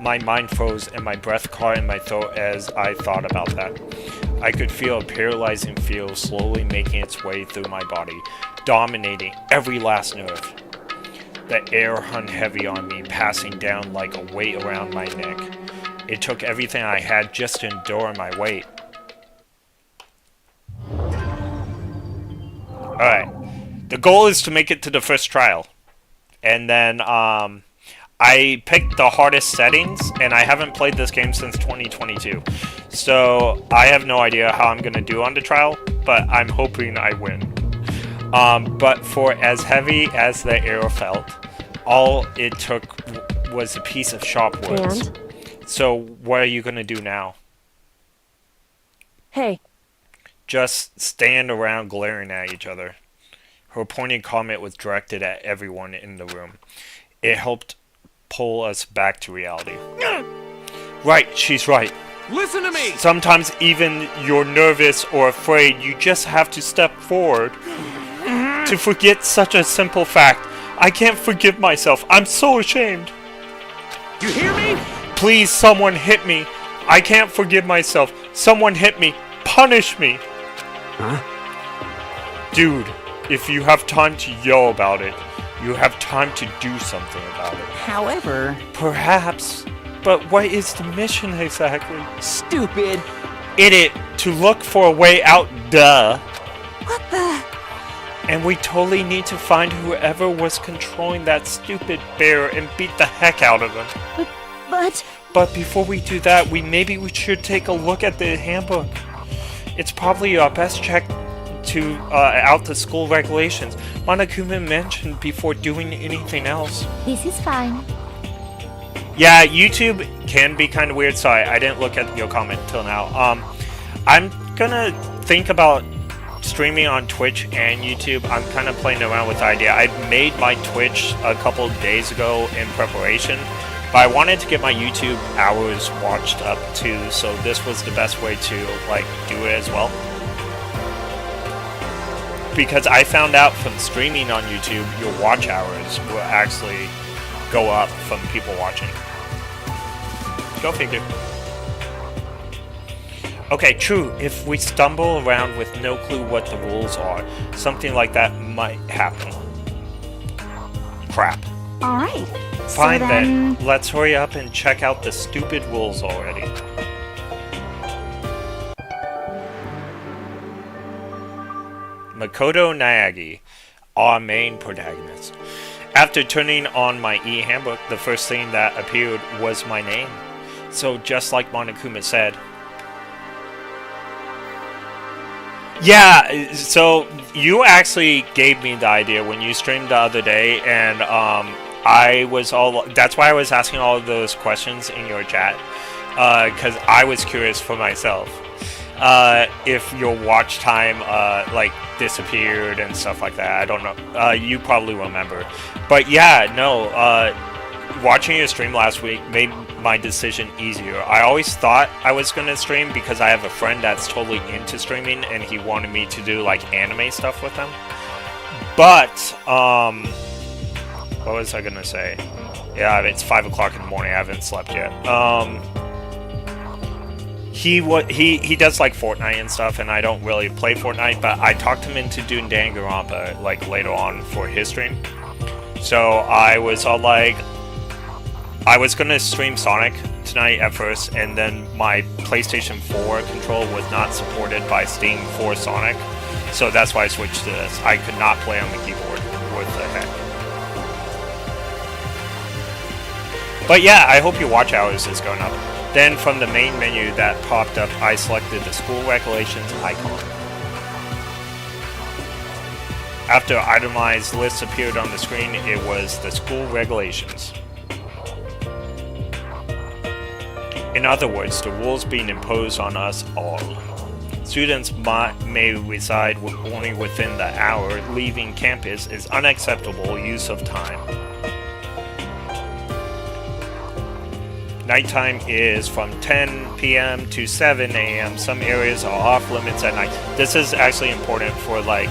My mind froze and my breath caught in my throat as I thought about that. I could feel a paralyzing feel slowly making its way through my body, dominating every last nerve. The air hung heavy on me, passing down like a weight around my neck. It took everything I had just to endure my weight. Alright. The goal is to make it to the first trial. And then, I picked the hardest settings, and I haven't played this game since 2022. So, I have no idea how I'm gonna do on the trial, but I'm hoping I win. But for as heavy as the air felt, all it took was a piece of sharp words. And? So, what are you gonna do now? Hey. Just stand around glaring at each other. Her pointed comment was directed at everyone in the room. It helped pull us back to reality. Right, she's right. Listen to me! Sometimes even you're nervous or afraid, you just have to step forward. To forget such a simple fact. I can't forgive myself. I'm so ashamed. You hear me? Please, someone hit me. I can't forgive myself. Someone hit me. Punish me. Huh? Dude, if you have time to yell about it, you have time to do something about it. However... Perhaps. But what is the mission exactly? Stupid. Idiot. To look for a way out, duh. What the... And we totally need to find whoever was controlling that stupid bear and beat the heck out of him. But before we do that, maybe we should take a look at the handbook. It's probably our best check to out the school regulations. Monokuma mentioned before doing anything else. This is fine. Yeah, YouTube can be kind of weird. Sorry, I didn't look at your comment till now. I'm gonna think about streaming on Twitch and YouTube. I'm kind of playing around with the idea. I made my Twitch a couple days ago in preparation, but I wanted to get my YouTube hours watched up too, so this was the best way to like do it as well. Because I found out from streaming on YouTube, your watch hours will actually go up from people watching. Go figure. Okay, true. If we stumble around with no clue what the rules are, something like that might happen. Crap. Alright. Fine then. Let's hurry up and check out the stupid rules already. Makoto Naegi, our main protagonist. After turning on my e-handbook, the first thing that appeared was my name. So just like Monokuma said, yeah, so you actually gave me the idea when you streamed the other day, and that's why I was asking all of those questions in your chat, because I was curious for myself. If your watch time, like, disappeared and stuff like that, I don't know, you probably remember. But yeah, no, watching your stream last week made my decision easier. I always thought I was gonna stream because I have a friend that's totally into streaming and he wanted me to do like anime stuff with him. But what was I gonna say? Yeah, it's 5 o'clock in the morning. I haven't slept yet. He does like Fortnite and stuff, and I don't really play Fortnite. But I talked him into doing Danganronpa like later on for his stream. So I was all like, I was gonna stream Sonic tonight at first, and then my PlayStation 4 controller was not supported by Steam for Sonic, so that's why I switched to this. I could not play on the keyboard. What the heck? But yeah, I hope your watch hours is going up. Then from the main menu that popped up, I selected the school regulations icon. After itemized lists appeared on the screen, it was the school regulations. In other words, the rules being imposed on us all. Students may reside only within the hour. Leaving campus is unacceptable use of time. Nighttime is from 10 p.m. to 7 a.m. Some areas are off limits at night. This is actually important for like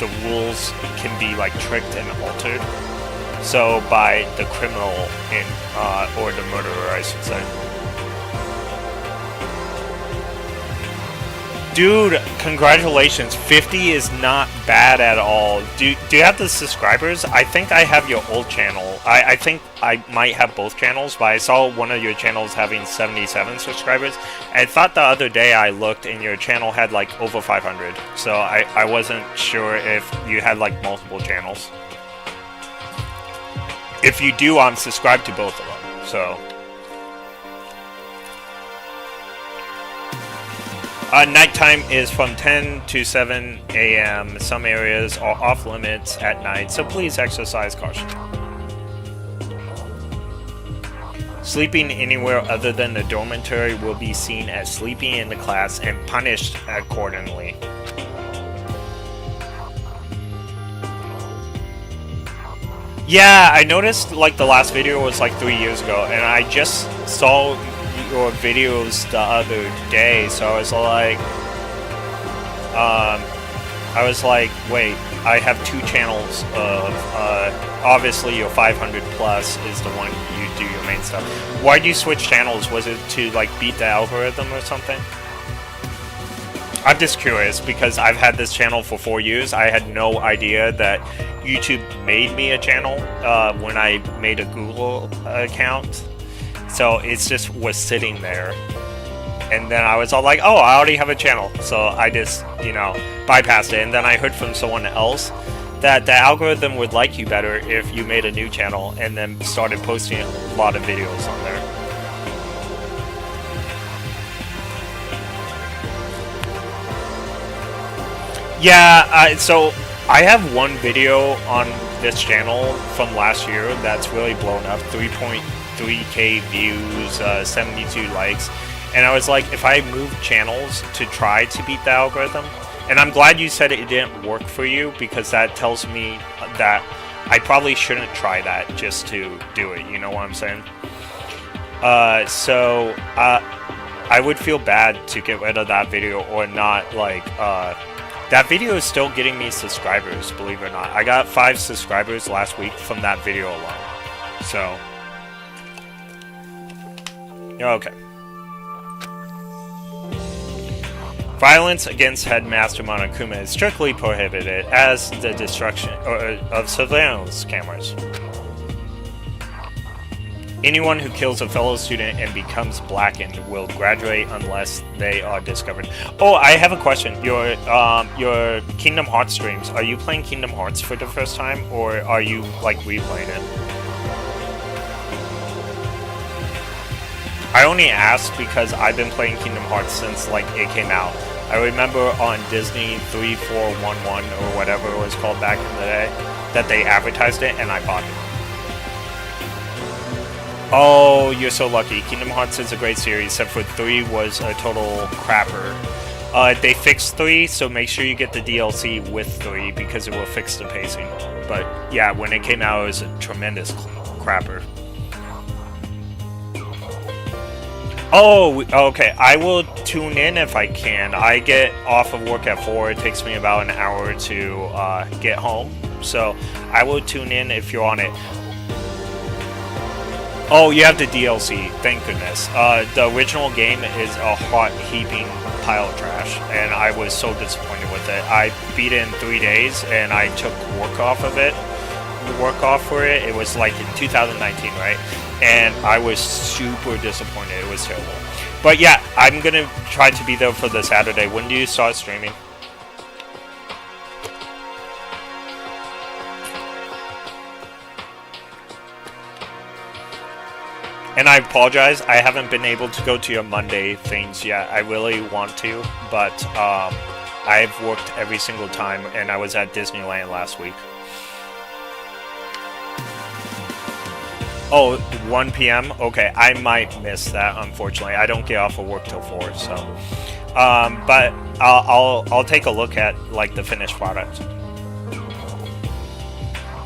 the rules can be like tricked and altered. So by the criminal in or the murderer, I should say. Dude, congratulations. 50 is not bad at all. Do you have the subscribers? I think I have your old channel. I think I might have both channels, but I saw one of your channels having 77 subscribers. I thought the other day I looked and your channel had like over 500. So I wasn't sure if you had like multiple channels. If you do, I'm subscribed to both of them. So... nighttime is from 10 to 7 a.m. Some areas are off limits at night, so please exercise caution. Sleeping anywhere other than the dormitory will be seen as sleeping in the class and punished accordingly. Yeah, I noticed like the last video was like 3 years ago, and I just saw your videos the other day, so I was like, wait, I have 2 channels of, obviously your 500 plus is the one you do your main stuff. Why'd you switch channels? Was it to like beat the algorithm or something? I'm just curious because I've had this channel for 4 years. I had no idea that YouTube made me a channel when I made a Google account. So it's just was sitting there, and then I was all like, oh, I already have a channel, so I just, you know, bypassed it. And then I heard from someone else that the algorithm would like you better if you made a new channel and then started posting a lot of videos on there. Yeah, so I have one video on this channel from last year that's really blown up, 3.3k views, 72 likes, and I was like, if I move channels to try to beat the algorithm, and I'm glad you said it didn't work for you, because that tells me that I probably shouldn't try that just to do it, you know what I'm saying? So I would feel bad to get rid of that video or not, like, that video is still getting me subscribers, believe it or not. I got 5 subscribers last week from that video alone. So, okay. Violence against Headmaster Monokuma is strictly prohibited, as the destruction of surveillance cameras. Anyone who kills a fellow student and becomes blackened will graduate unless they are discovered. Oh, I have a question. Your Kingdom Hearts streams, are you playing Kingdom Hearts for the first time, or are you, like, replaying it? I only asked because I've been playing Kingdom Hearts since, like, it came out. I remember on Disney 3411, or whatever it was called back in the day, that they advertised it, and I bought it. Oh, you're so lucky. Kingdom Hearts is a great series, except for 3 was a total crapper. They fixed 3, so make sure you get the DLC with 3, because it will fix the pacing. But yeah, when it came out, it was a tremendous crapper. Oh, okay. I will tune in if I can. I get off of work at 4. It takes me about an hour to get home. So I will tune in if you're on it. Oh, you have the DLC. Thank goodness. The original game is a hot, heaping pile of trash, and I was so disappointed with it. I beat it in 3 days, and I took work off of it. Work off for it. It was like in 2019, right? And I was super disappointed. It was terrible. But yeah, I'm gonna try to be there for the Saturday. When do you start streaming? And I apologize, I haven't been able to go to your Monday things yet. I really want to, but I've worked every single time, and I was at Disneyland last week. Oh, 1 p.m.? Okay, I might miss that, unfortunately. I don't get off of work till 4, so... but I'll take a look at, like, the finished product.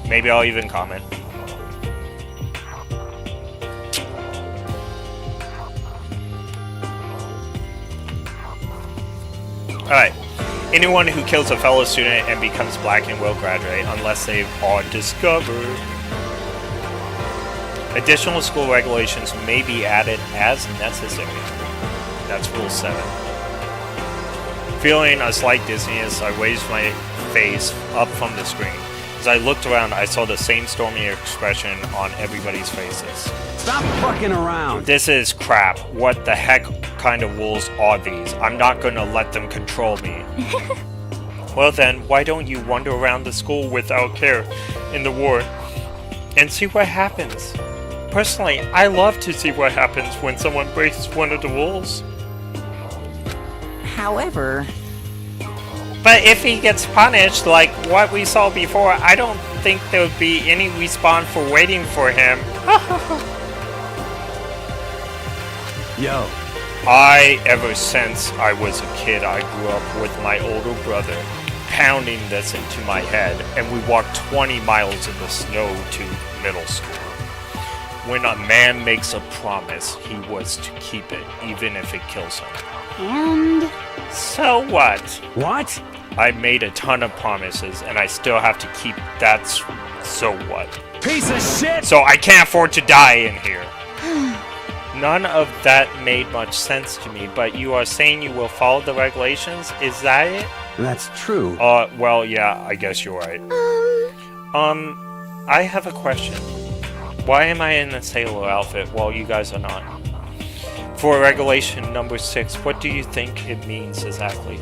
Maybe I'll even comment. Alright. Anyone who kills a fellow student and becomes blackened will graduate, unless they are discovered. Additional school regulations may be added as necessary. That's Rule 7. Feeling a slight dizziness, I raised my face up from the screen. As I looked around, I saw the same stormy expression on everybody's faces. Stop fucking around! This is crap. What the heck kind of rules are these? I'm not gonna let them control me. Well then, why don't you wander around the school without care in the war and see what happens? Personally, I love to see what happens when someone breaks one of the rules. However... But if he gets punished like what we saw before, I don't think there would be any respawn for waiting for him. Yo. Ever since I was a kid, I grew up with my older brother, pounding this into my head, and we walked 20 miles in the snow to middle school. When a man makes a promise, he was to keep it, even if it kills him. And... So what? What? I made a ton of promises, and I still have to keep that. So what? Piece of shit! So I can't afford to die in here. None of that made much sense to me, but you are saying you will follow the regulations? Is that it? That's true. Well, yeah, I guess you're right. I have a question. Why am I in a sailor outfit while you guys are not? For regulation number 6, what do you think it means exactly?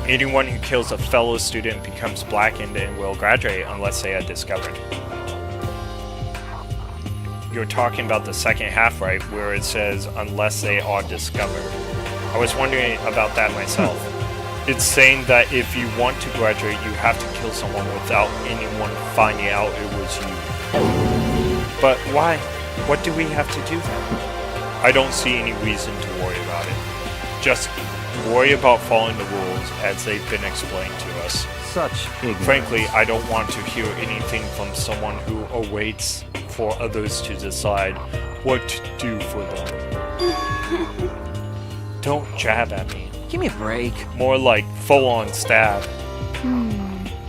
Anyone who kills a fellow student becomes blackened and will graduate unless they are discovered. You're talking about the second half, right, where it says unless they are discovered. I was wondering about that myself. It's saying that if you want to graduate, you have to kill someone without anyone finding out it was you. But why? What do we have to do then? I don't see any reason to worry about it. Just worry about following the rules as they've been explained to us. Such ignorance. Frankly, I don't want to hear anything from someone who awaits for others to decide what to do for them. Don't jab at me. Give me a break. More like full-on stab.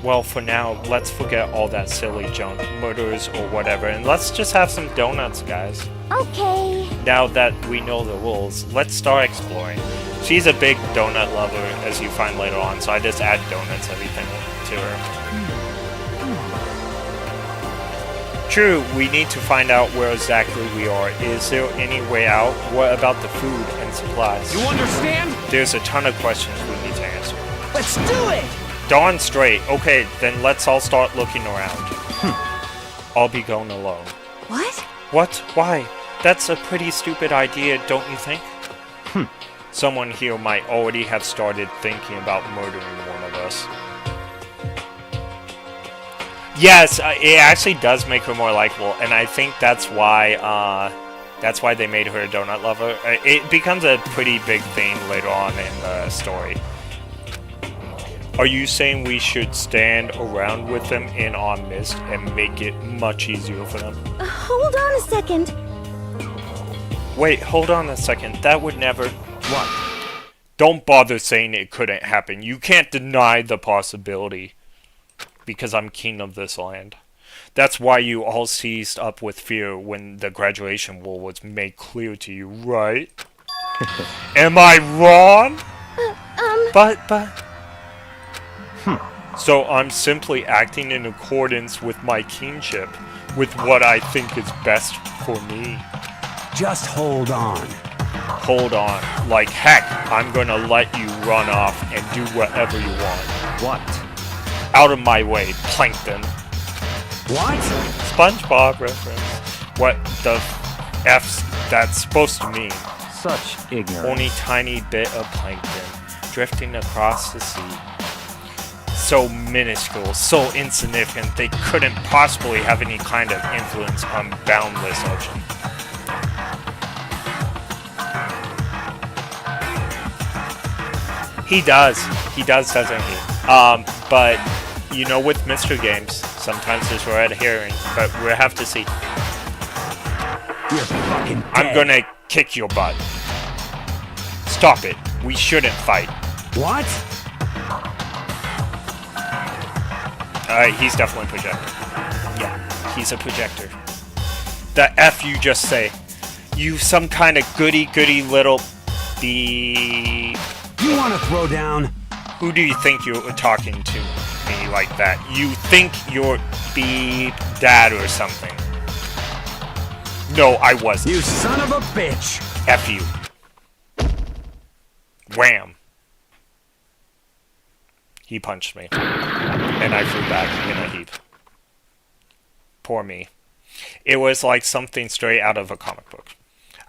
Well, for now, let's forget all that silly junk, murders or whatever, and let's just have some donuts, guys. Okay. Now that we know the rules, let's start exploring. She's a big donut lover, as you find later on, so I just add donuts, everything to her. True, we need to find out where exactly we are. Is there any way out? What about the food and supplies? You understand? There's a ton of questions we need to answer. Let's do it! Darn straight. Okay, then let's all start looking around. I'll be going alone. What? What? Why? That's a pretty stupid idea, don't you think? Someone here might already have started thinking about murdering one of us. Yes, it actually does make her more likable, and I think that's why they made her a donut lover. It becomes a pretty big theme later on in the story. Are you saying we should stand around with them in our midst and make it much easier for them? Hold on a second. Wait, hold on a second. That would never... What? Don't bother saying it couldn't happen. You can't deny the possibility. Because I'm king of this land. That's why you all seized up with fear when the graduation rule was made clear to you, right? Am I wrong? But... So I'm simply acting in accordance with my kingship, with what I think is best for me. Just hold on. Hold on. Like heck, I'm gonna let you run off and do whatever you want. What? Out of my way, Plankton. What? SpongeBob reference. What the F's that's supposed to mean? Such ignorance. Only tiny bit of plankton drifting across the sea. So minuscule, so insignificant, they couldn't possibly have any kind of influence on boundless ocean. He does, doesn't he? But, you know, with mystery games, sometimes there's red herring, but we'll have to see. You're fucking dead. I'm gonna kick your butt. Stop it. We shouldn't fight. What? He's definitely projecting. Yeah. He's a projector. The F you just say. You some kind of goody little beep. You want to throw down? Who do you think you're talking to me like that? You think you're beep dad or something. No, I wasn't. You son of a bitch! F you. Wham. He punched me. And I flew back in a heap. Poor me. It was like something straight out of a comic book.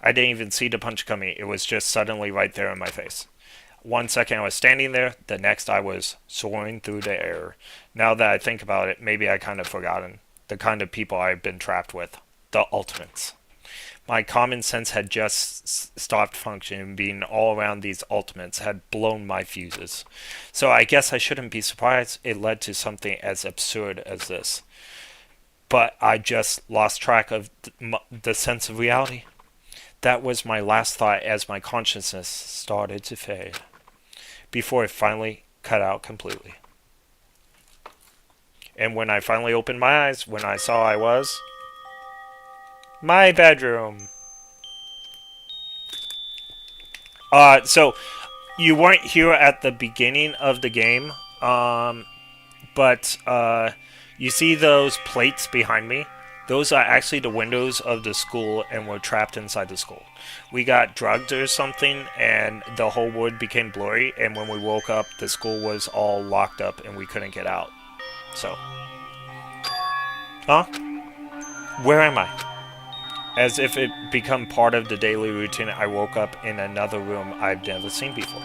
I didn't even see the punch coming. It was just suddenly right there in my face. 1 second I was standing there, the next I was soaring through the air. Now that I think about it, maybe I kind of forgotten the kind of people I've been trapped with. The ultimates. My common sense had just stopped functioning. Being all around these ultimates had blown my fuses. So I guess I shouldn't be surprised it led to something as absurd as this. But I just lost track of the sense of reality. That was my last thought as my consciousness started to fade, before it finally cut out completely. And when I finally opened my eyes, when I saw I was... my bedroom. So you weren't here at the beginning of the game, but you see those plates behind me? Those are actually the windows of the school, and we're trapped inside the school. We got drugged or something, and the whole wood became blurry, and when we woke up, the school was all locked up, and we couldn't get out. So. Huh? Where am I? As if it become part of the daily routine, I woke up in another room I've never seen before.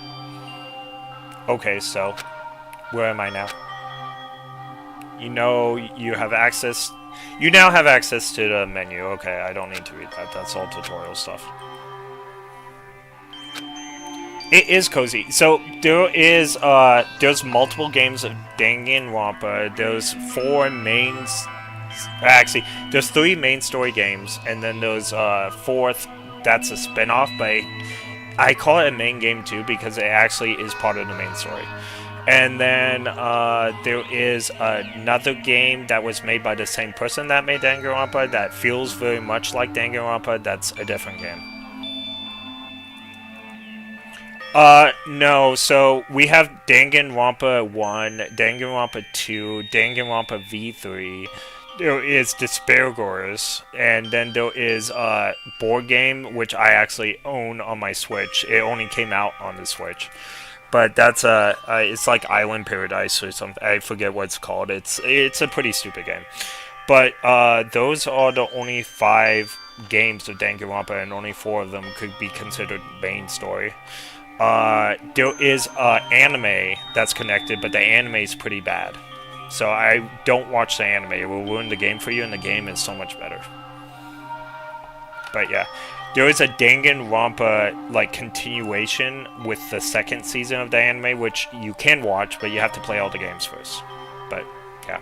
Okay, so, where am I now? You know, you have access... You now have access to the menu. Okay, I don't need to read that. That's all tutorial stuff. It is cozy. So there is there's multiple games of Danganronpa. There's 4 mains. Actually, there's 3 main story games, and then there's 4th. That's a spin-off, but I call it a main game too because it actually is part of the main story. And then there is another game that was made by the same person that made Danganronpa that feels very much like Danganronpa. That's a different game. No, so we have Danganronpa 1, Danganronpa 2, Danganronpa V3. There is Despairgors, and then there is a board game, which I actually own on my Switch. It only came out on the Switch. But that's it's like Island Paradise or something. I forget what it's called. It's a pretty stupid game. But those are the only 5 games of Danganronpa, and only 4 of them could be considered main story. There is anime that's connected, but the anime is pretty bad. So I don't watch the anime. It will ruin the game for you, and the game is so much better. But yeah. There is a Danganronpa like continuation with the 2nd season of the anime, which you can watch, but you have to play all the games first. But yeah,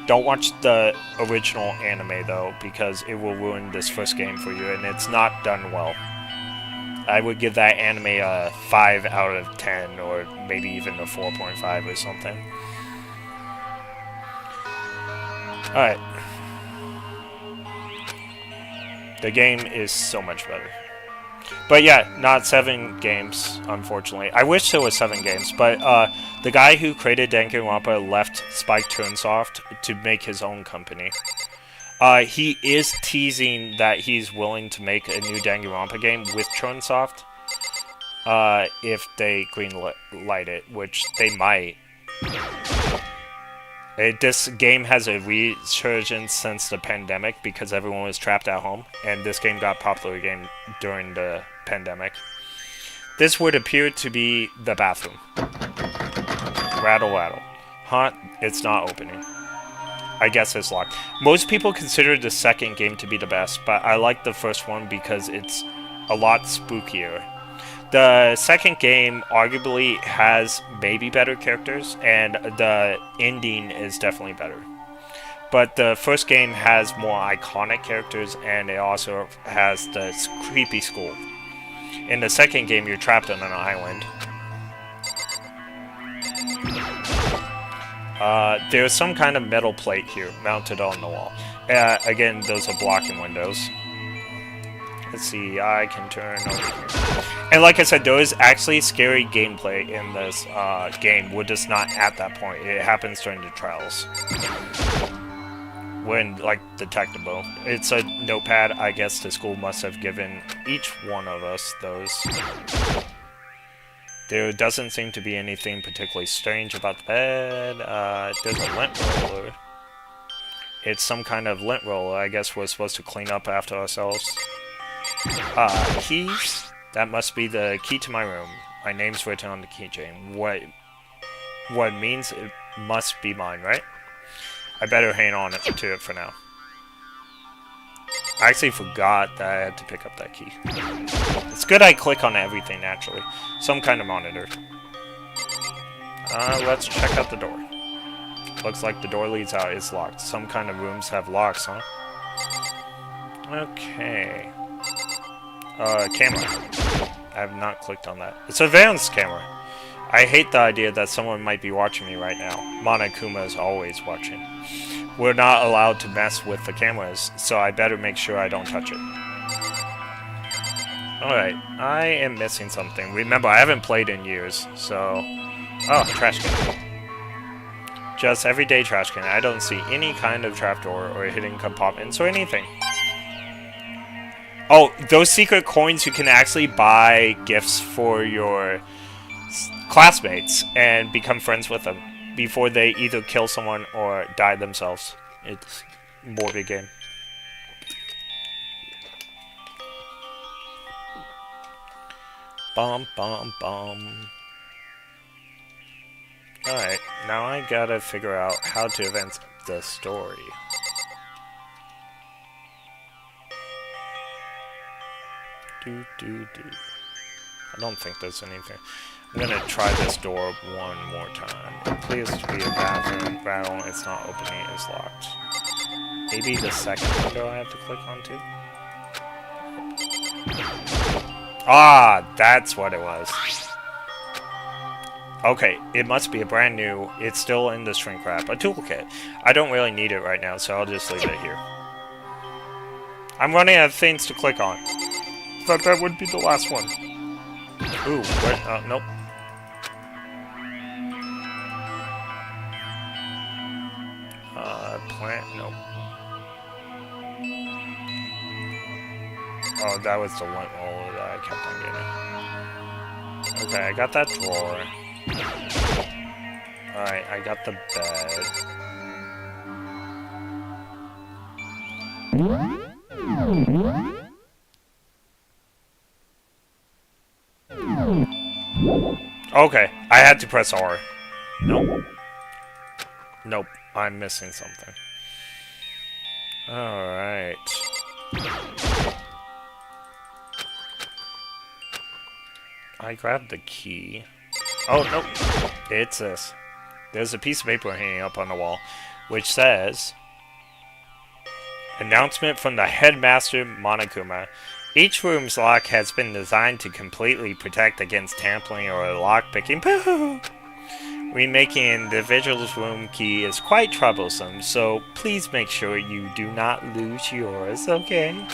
don't watch the original anime though, because it will ruin this first game for you, and it's not done well. I would give that anime a 5 out of 10, or maybe even a 4.5 or something. All right. The game is so much better. But yeah, not 7 games, unfortunately. I wish there was 7 games, but the guy who created Danganronpa left Spike Chunsoft to make his own company. He is teasing that he's willing to make a new Danganronpa game with Chunsoft if they greenlight it, which they might. This game has a resurgence since the pandemic because everyone was trapped at home, and this game got popular again during the pandemic. This would appear to be the bathroom. Rattle, rattle. Huh? It's not opening. I guess it's locked. Most people consider the 2nd game to be the best, but I like the first one because it's a lot spookier. The 2nd game arguably has maybe better characters, and the ending is definitely better. But the first game has more iconic characters, and it also has the creepy school. In the 2nd game, you're trapped on an island. There's some kind of metal plate here mounted on the wall. Again, those are blocking windows. Let's see, I can turn over here. And like I said, there is actually scary gameplay in this game. We're just not at that point. It happens during the trials. When, like, detectable. It's a notepad. I guess the school must have given each one of us those. There doesn't seem to be anything particularly strange about the bed. There's a lint roller. It's some kind of lint roller. I guess we're supposed to clean up after ourselves. Keys? That must be the key to my room. My name's written on the keychain. What means it must be mine, right? I better hang on to it for now. I actually forgot that I had to pick up that key. It's good I click on everything, naturally. Some kind of monitor. Let's check out the door. Looks like the door leads out. It's locked. Some kind of rooms have locks, huh? Okay. Camera. I have not clicked on that. It's a surveillance camera. I hate the idea that someone might be watching me right now. Monokuma is always watching. We're not allowed to mess with the cameras, so I better make sure I don't touch it. Alright, I am missing something. Remember, I haven't played in years, so... Oh, trash can. Just everyday trash can. I don't see any kind of trapdoor or hidden compartments or anything. Oh, those secret coins, you can actually buy gifts for your classmates and become friends with them before they either kill someone or die themselves. It's a morbid game. Bum, bum, bum. Alright, now I gotta figure out how to advance the story. I don't think there's anything. I'm gonna try this door one more time. It appears to be a bathroom. Rattle, it's not opening, it's locked. Maybe the second window I have to click onto? Ah, that's what it was. Okay, it must be a brand new, it's still in the shrink wrap, a toolkit. I don't really need it right now, so I'll just leave it here. I'm running out of things to click on. Thought that would be the last one. Ooh, where, nope. Plant, nope. Oh, that was the lint roller that I kept on getting. Okay, I got that drawer. Alright, I got the bed. Okay, I had to press R. Nope. Nope, I'm missing something. Alright. I grabbed the key. Oh, nope. It's this. There's a piece of paper hanging up on the wall, which says... Announcement from the headmaster, Monokuma. Each room's lock has been designed to completely protect against tampering or lockpicking. Remaking an individual's room key is quite troublesome, so please make sure you do not lose yours, okay?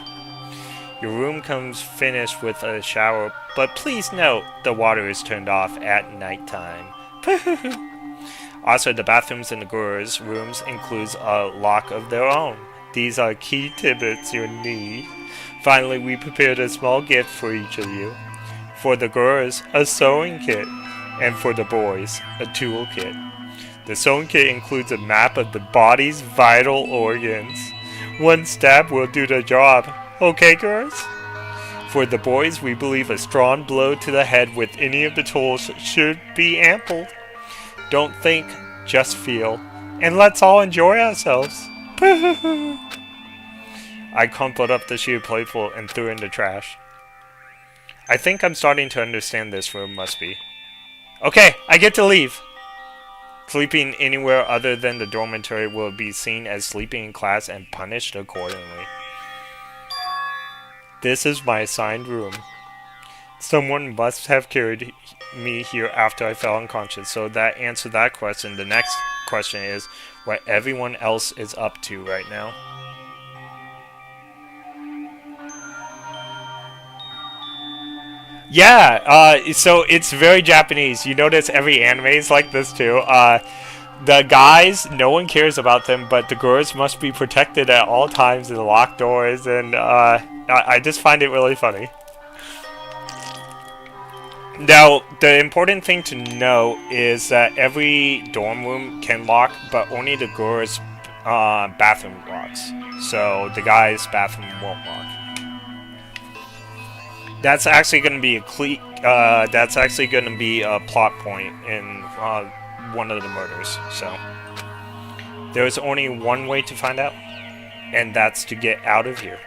Your room comes finished with a shower, but please note the water is turned off at nighttime. Also, the bathrooms in the girls' rooms includes a lock of their own. These are key tidbits you'll need. Finally, we prepared a small gift for each of you. For the girls, a sewing kit, and for the boys, a tool kit. The sewing kit includes a map of the body's vital organs. One stab will do the job. Okay, girls? For the boys, we believe a strong blow to the head with any of the tools should be ample. Don't think, just feel. And let's all enjoy ourselves. I crumpled up the sheet of playful and threw it in the trash. I think I'm starting to understand this room must be. Okay, I get to leave. Sleeping anywhere other than the dormitory will be seen as sleeping in class and punished accordingly. This is my assigned room. Someone must have carried me here after I fell unconscious, so that answered that question. The next question is what everyone else is up to right now. Yeah, so it's very Japanese. You notice every anime is like this too. The guys, no one cares about them, but the girls must be protected at all times in locked doors, and I just find it really funny. Now, the important thing to know is that every dorm room can lock, but only the girls' bathroom locks. So the guys' bathroom won't lock. That's actually going to be a plot point in one of the murders. So there's only one way to find out, and that's to get out of here.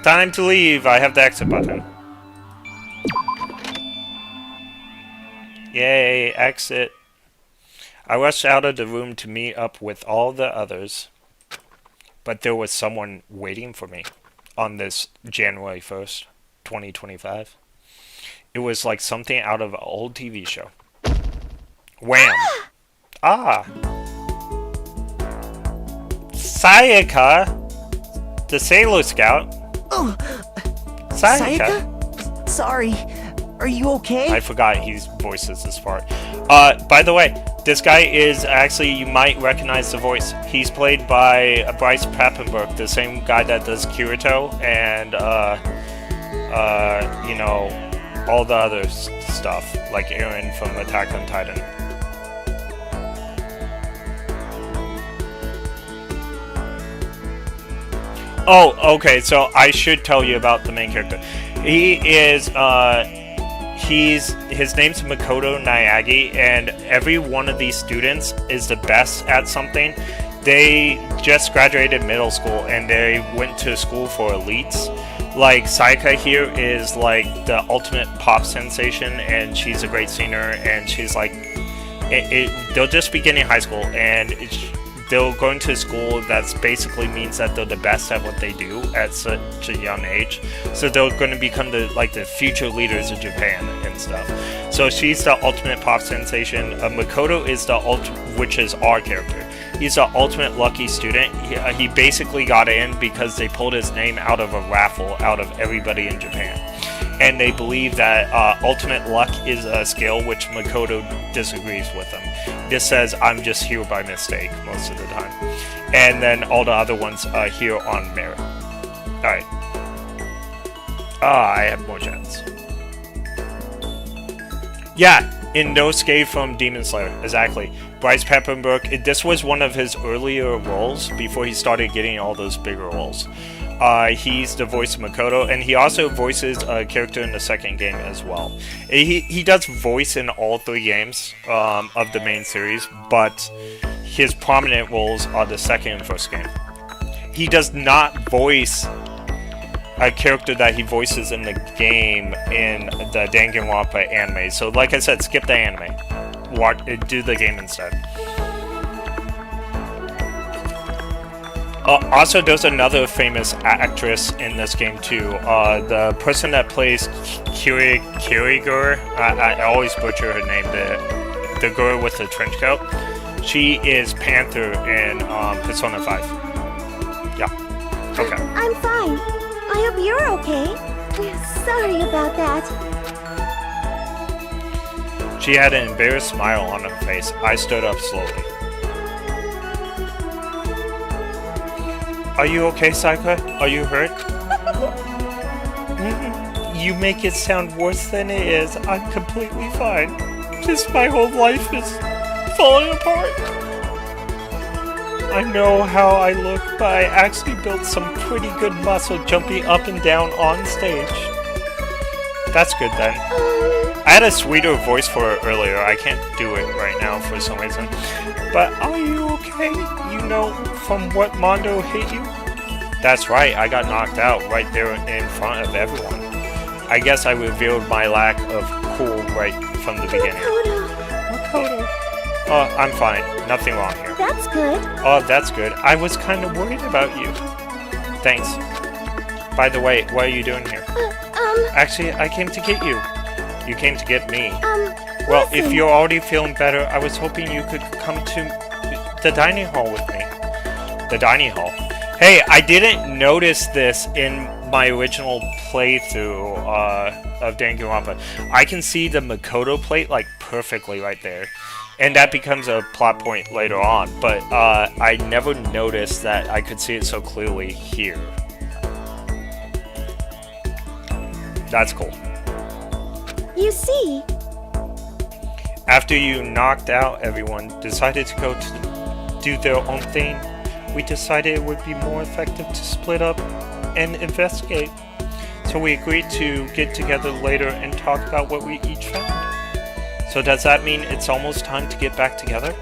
Time to leave. I have the exit button. Yay, exit. I rushed out of the room to meet up with all the others, but there was someone waiting for me on this January 1st, 2025. It was like something out of an old TV show. Wham! Ah! Sayaka! The Sailor Scout! Oh! Sayaka? Sorry. Are you okay? I forgot he voices this part. By the way, this guy is actually, you might recognize the voice. He's played by Bryce Papenburg, the same guy that does Kirito and, you know, all the other stuff, like Eren from Attack on Titan. Oh, okay, so I should tell you about the main character. He is, his name's Makoto Naegi, and every one of these students is the best at something. They just graduated middle school, and they went to school for elites. Like, Sayaka here is, like, the ultimate pop sensation, and she's a great singer, and she's, like, they'll just be getting high school, and they'll go into school that basically means that they're the best at what they do at such a young age. So they're going to become the future leaders of Japan and stuff. So she's the ultimate pop sensation. Makoto is which is our character. He's the ultimate lucky student. He basically got in because they pulled his name out of a raffle out of everybody in Japan. And they believe that ultimate luck is a skill, which Makoto disagrees with them. This says, I'm just here by mistake most of the time. And then all the other ones are here on merit. Alright. I have more chance. Yeah, in Nosuke from Demon Slayer, exactly. Bryce Papenburg, this was one of his earlier roles before he started getting all those bigger roles. He's the voice of Makoto, and he also voices a character in the second game as well. He does voice in all three games of the main series, but his prominent roles are the second and first game. He does not voice a character that he voices in the game in the Danganronpa anime. So like I said, skip the anime. Do the game instead. Also, there's another famous actress in this game too. The person that plays Kirigur, I always butcher her name. The girl with the trench coat. She is Panther in Persona 5. Yeah. Okay. I'm fine. I hope you're okay. Sorry about that. She had an embarrassed smile on her face. I stood up slowly. Are you okay, Sayaka? Are you hurt? You make it sound worse than it is. I'm completely fine. Just my whole life is falling apart. I know how I look, but I actually built some pretty good muscle jumping up and down on stage. That's good then. I had a sweeter voice for her earlier. I can't do it right now for some reason. But are you okay? You know, from what Mondo hit you? That's right, I got knocked out right there in front of everyone. I guess I revealed my lack of cool right from the beginning. Makoto. Oh, I'm fine. Nothing wrong here. That's good. Oh, that's good. I was kind of worried about you. Thanks. By the way, what are you doing here? Actually, I came to get you. You came to get me. Well, if Listen. you're already feeling better, I was hoping you could come to the dining hall with me. The dining hall. Hey, I didn't notice this in my original playthrough of Danganronpa. I can see the Makoto plate like perfectly right there. And that becomes a plot point later on, but I never noticed that I could see it so clearly here. That's cool. You see, After you knocked out everyone, decided to go to do their own thing, we decided it would be more effective to split up and investigate. So we agreed to get together later and talk about what we each found. So does that mean it's almost time to get back together?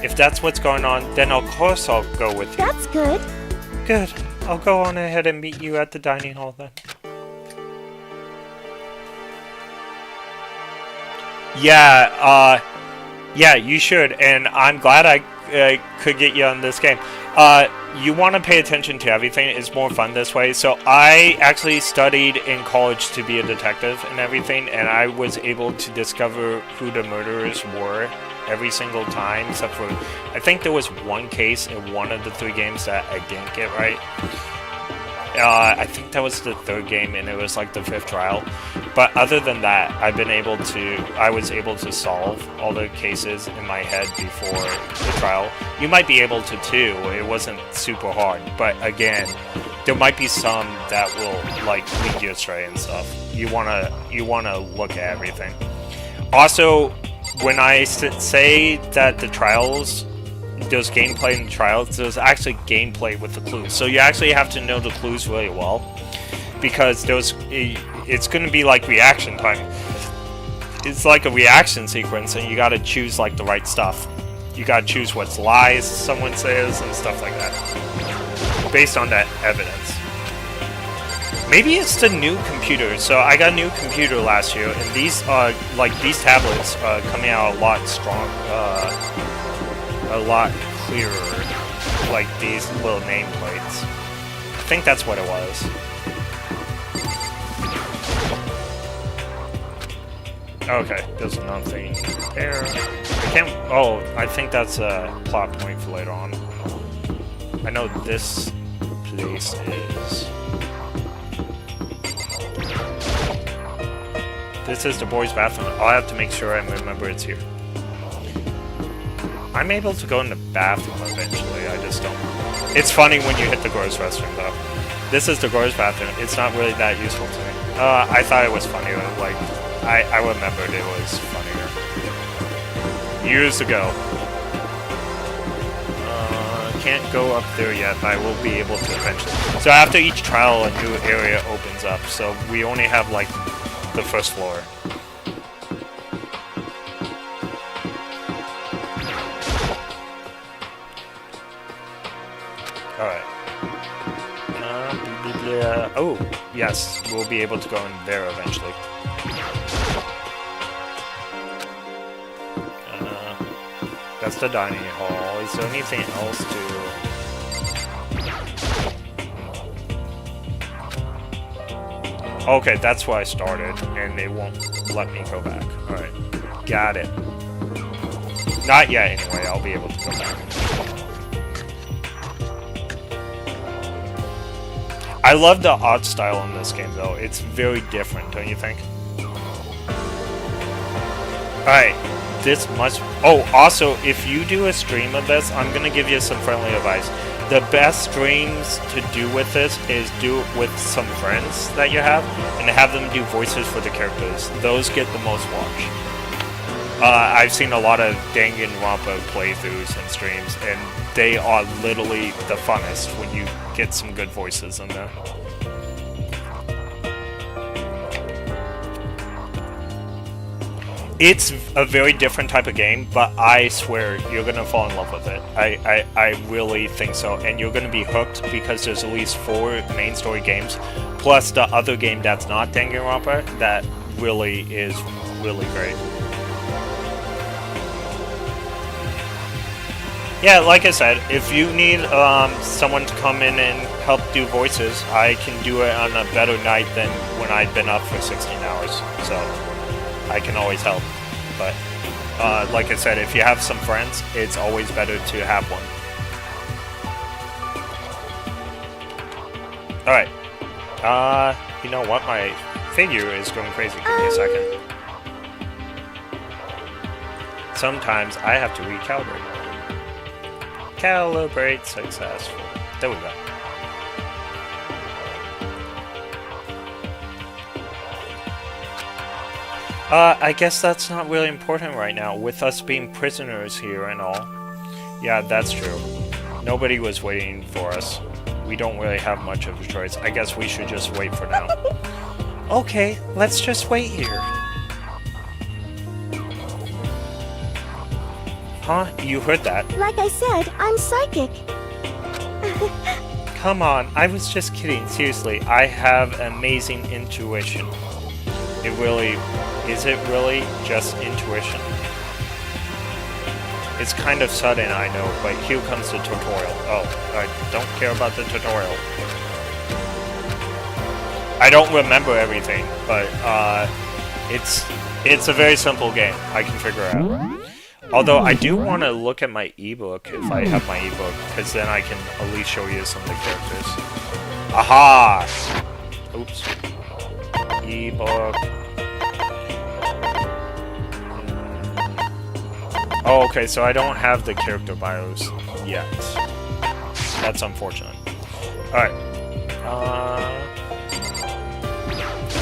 If that's what's going on, then of course I'll go with you. that's good. Good. I'll go on ahead and meet you at the dining hall then. Yeah, you should, and I'm glad I could get you on this game. You want to pay attention to everything. It's more fun this way. So I actually studied in college to be a detective and everything, and I was able to discover who the murderers were every single time, except for, I think there was one case in one of the 3 games that I didn't get right. I think that was the 3rd game, and it was like the 5th trial. But other than that, I was able to solve all the cases in my head before the trial. You might be able to too. It wasn't super hard, but again, there might be some that will like lead you astray and stuff. You wanna look at everything. Also, when I say that the trials, there's gameplay in the trials, there's actually gameplay with the clues. So you actually have to know the clues really well, because it's going to be like reaction time. It's like a reaction sequence, and you got to choose like the right stuff. You got to choose what's lies someone says and stuff like that, based on that evidence. Maybe it's the new computer. So I got a new computer last year, and these these tablets coming out a lot a lot clearer, like these little nameplates. I think that's what it was. Okay, there's nothing there. I think that's a plot point for later on. I know this place is... This is the boys' bathroom. I'll have to make sure I remember it's here. I'm able to go in the bathroom eventually, I just don't... It's funny when you hit the girls' restroom, though. This is the girls' bathroom. It's not really that useful to me. I thought it was funnier, like... I remembered it was funnier. Years ago. Can't go up there yet, but I will be able to eventually. So after each trial, a new area opens up, so we only have, like, the first floor. Alright. Oh, yes, we'll be able to go in there eventually. That's the dining hall. Is there anything else to... Okay, that's where I started, and they won't let me go back. Alright, got it. Not yet, anyway, I'll be able to go back. I love the art style in this game, though. It's very different, don't you think? Alright, this must... Oh, also, if you do a stream of this, I'm gonna give you some friendly advice. The best streams to do with this is do it with some friends that you have, and have them do voices for the characters. Those get the most watch. I've seen a lot of Danganronpa playthroughs and streams, and they are literally the funnest when you get some good voices in there. It's a very different type of game, but I swear you're gonna fall in love with it. I really think so, and you're gonna be hooked because there's at least 4 main story games, plus the other game that's not Danganronpa that really is really great. Yeah, like I said, if you need someone to come in and help do voices, I can do it on a better night than when I'd been up for 16 hours, so I can always help. but like I said, if you have some friends, it's always better to have one. Alright. You know what? My figure is going crazy. Give me a second. Sometimes I have to recalibrate. Calibrate successful. There we go. I guess that's not really important right now, with us being prisoners here and all. Yeah, that's true. Nobody was waiting for us. We don't really have much of a choice. I guess we should just wait for now. Okay, let's just wait here. Huh? You heard that? Like I said, I'm psychic. Come on, I was just kidding. Seriously, I have amazing intuition. It really... Is it really just intuition? It's kind of sudden, I know, but here comes the tutorial. Oh, I don't care about the tutorial. I don't remember everything, but it's a very simple game. I can figure it out. Although I do want to look at my ebook if I have my ebook, because then I can at least show you some of the characters. Aha! Oops. Ebook. Oh, okay, so I don't have the character bios yet. That's unfortunate. Alright.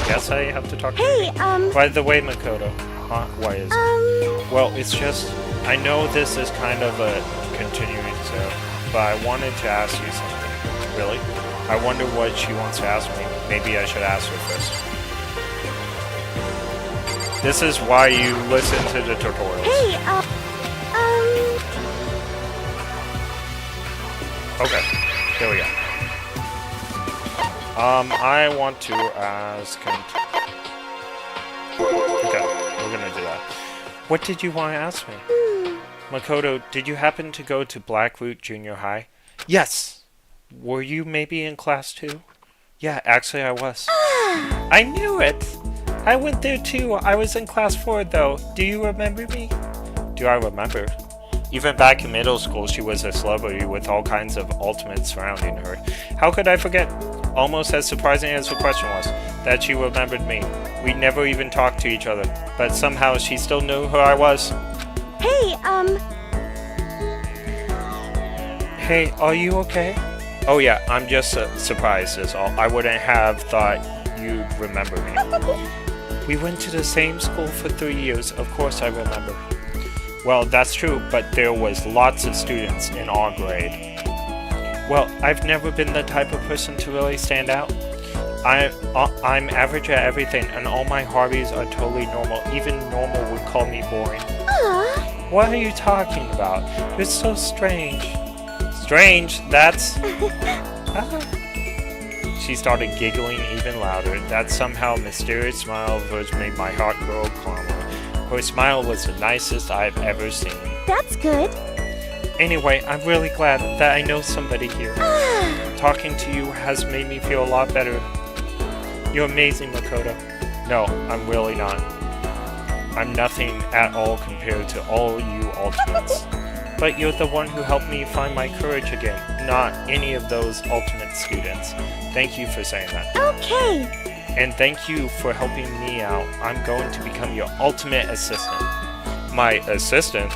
Guess I have to talk to you. By the way, Makoto. Why is it? Well, it's just... I know this is kind of a continuing stuff, but I wanted to ask you something. Really? I wonder what she wants to ask me. Maybe I should ask her first. This is why you listen to the tutorials. Hey, Okay, there we go. I want to ask... Okay, we're gonna do that. What did you want to ask me? Makoto, did you happen to go to Blackroot Junior High? Yes! Were you maybe in class 2? Yeah, actually I was. I knew it! I went there too. I was in class 4 though. Do you remember me? Do I remember? Even back in middle school, she was a celebrity with all kinds of ultimates surrounding her. How could I forget? Almost as surprising as the question was, that she remembered me. We never even talked to each other, but somehow she still knew who I was. Hey, Hey, are you okay? Oh yeah, I'm just surprised is all. I wouldn't have thought you'd remember me. We went to the same school for 3 years, of course I remember. Well, that's true, but there was lots of students in our grade. Well, I've never been the type of person to really stand out. I'm average at everything, and all my hobbies are totally normal. Even normal would call me boring. What are you talking about? You're so strange. Strange? That's... She started giggling even louder. That somehow mysterious smile of hers made my heart grow calmer. Her smile was the nicest I've ever seen. That's good. Anyway, I'm really glad that I know somebody here. Talking to you has made me feel a lot better. You're amazing, Makoto. No, I'm really not. I'm nothing at all compared to all you ultimates. But you're the one who helped me find my courage again, not any of those ultimate students. Thank you for saying that. Okay. And thank you for helping me out. I'm going to become your ultimate assistant. My assistant?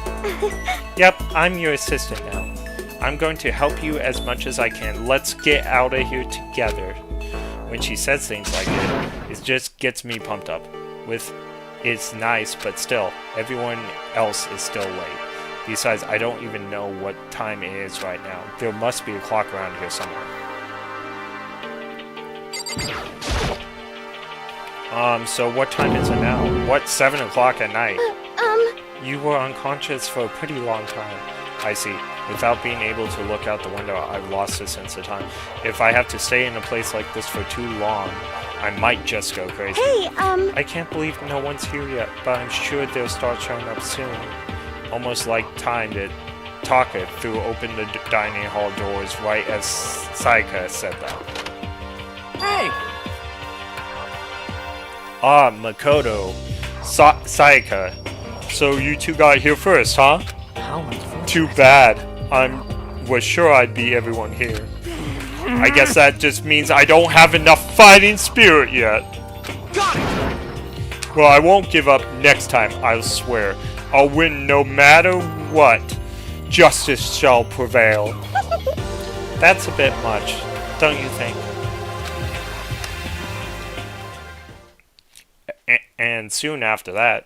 Yep, I'm your assistant now. I'm going to help you as much as I can. Let's get out of here together. When she says things like that, it just gets me pumped up. It's nice, but still, everyone else is still late. Besides, I don't even know what time it is right now. There must be a clock around here somewhere. So what time is it now? What, 7 o'clock at night? You were unconscious for a pretty long time. I see. Without being able to look out the window, I've lost a sense of time. If I have to stay in a place like this for too long, I might just go crazy. Hey, I can't believe no one's here yet, but I'm sure they'll start showing up soon. Almost like time that Taka threw open the dining hall doors right as Saika said that. Hey! Ah, Makoto. Saika. So you two got here first, huh? How unfortunate. Too bad. Was sure I'd be everyone here. I guess that just means I don't have enough fighting spirit yet. Got it! Well, I won't give up next time, I'll swear. I'll win no matter what. Justice shall prevail. That's a bit much, don't you think? And soon after that,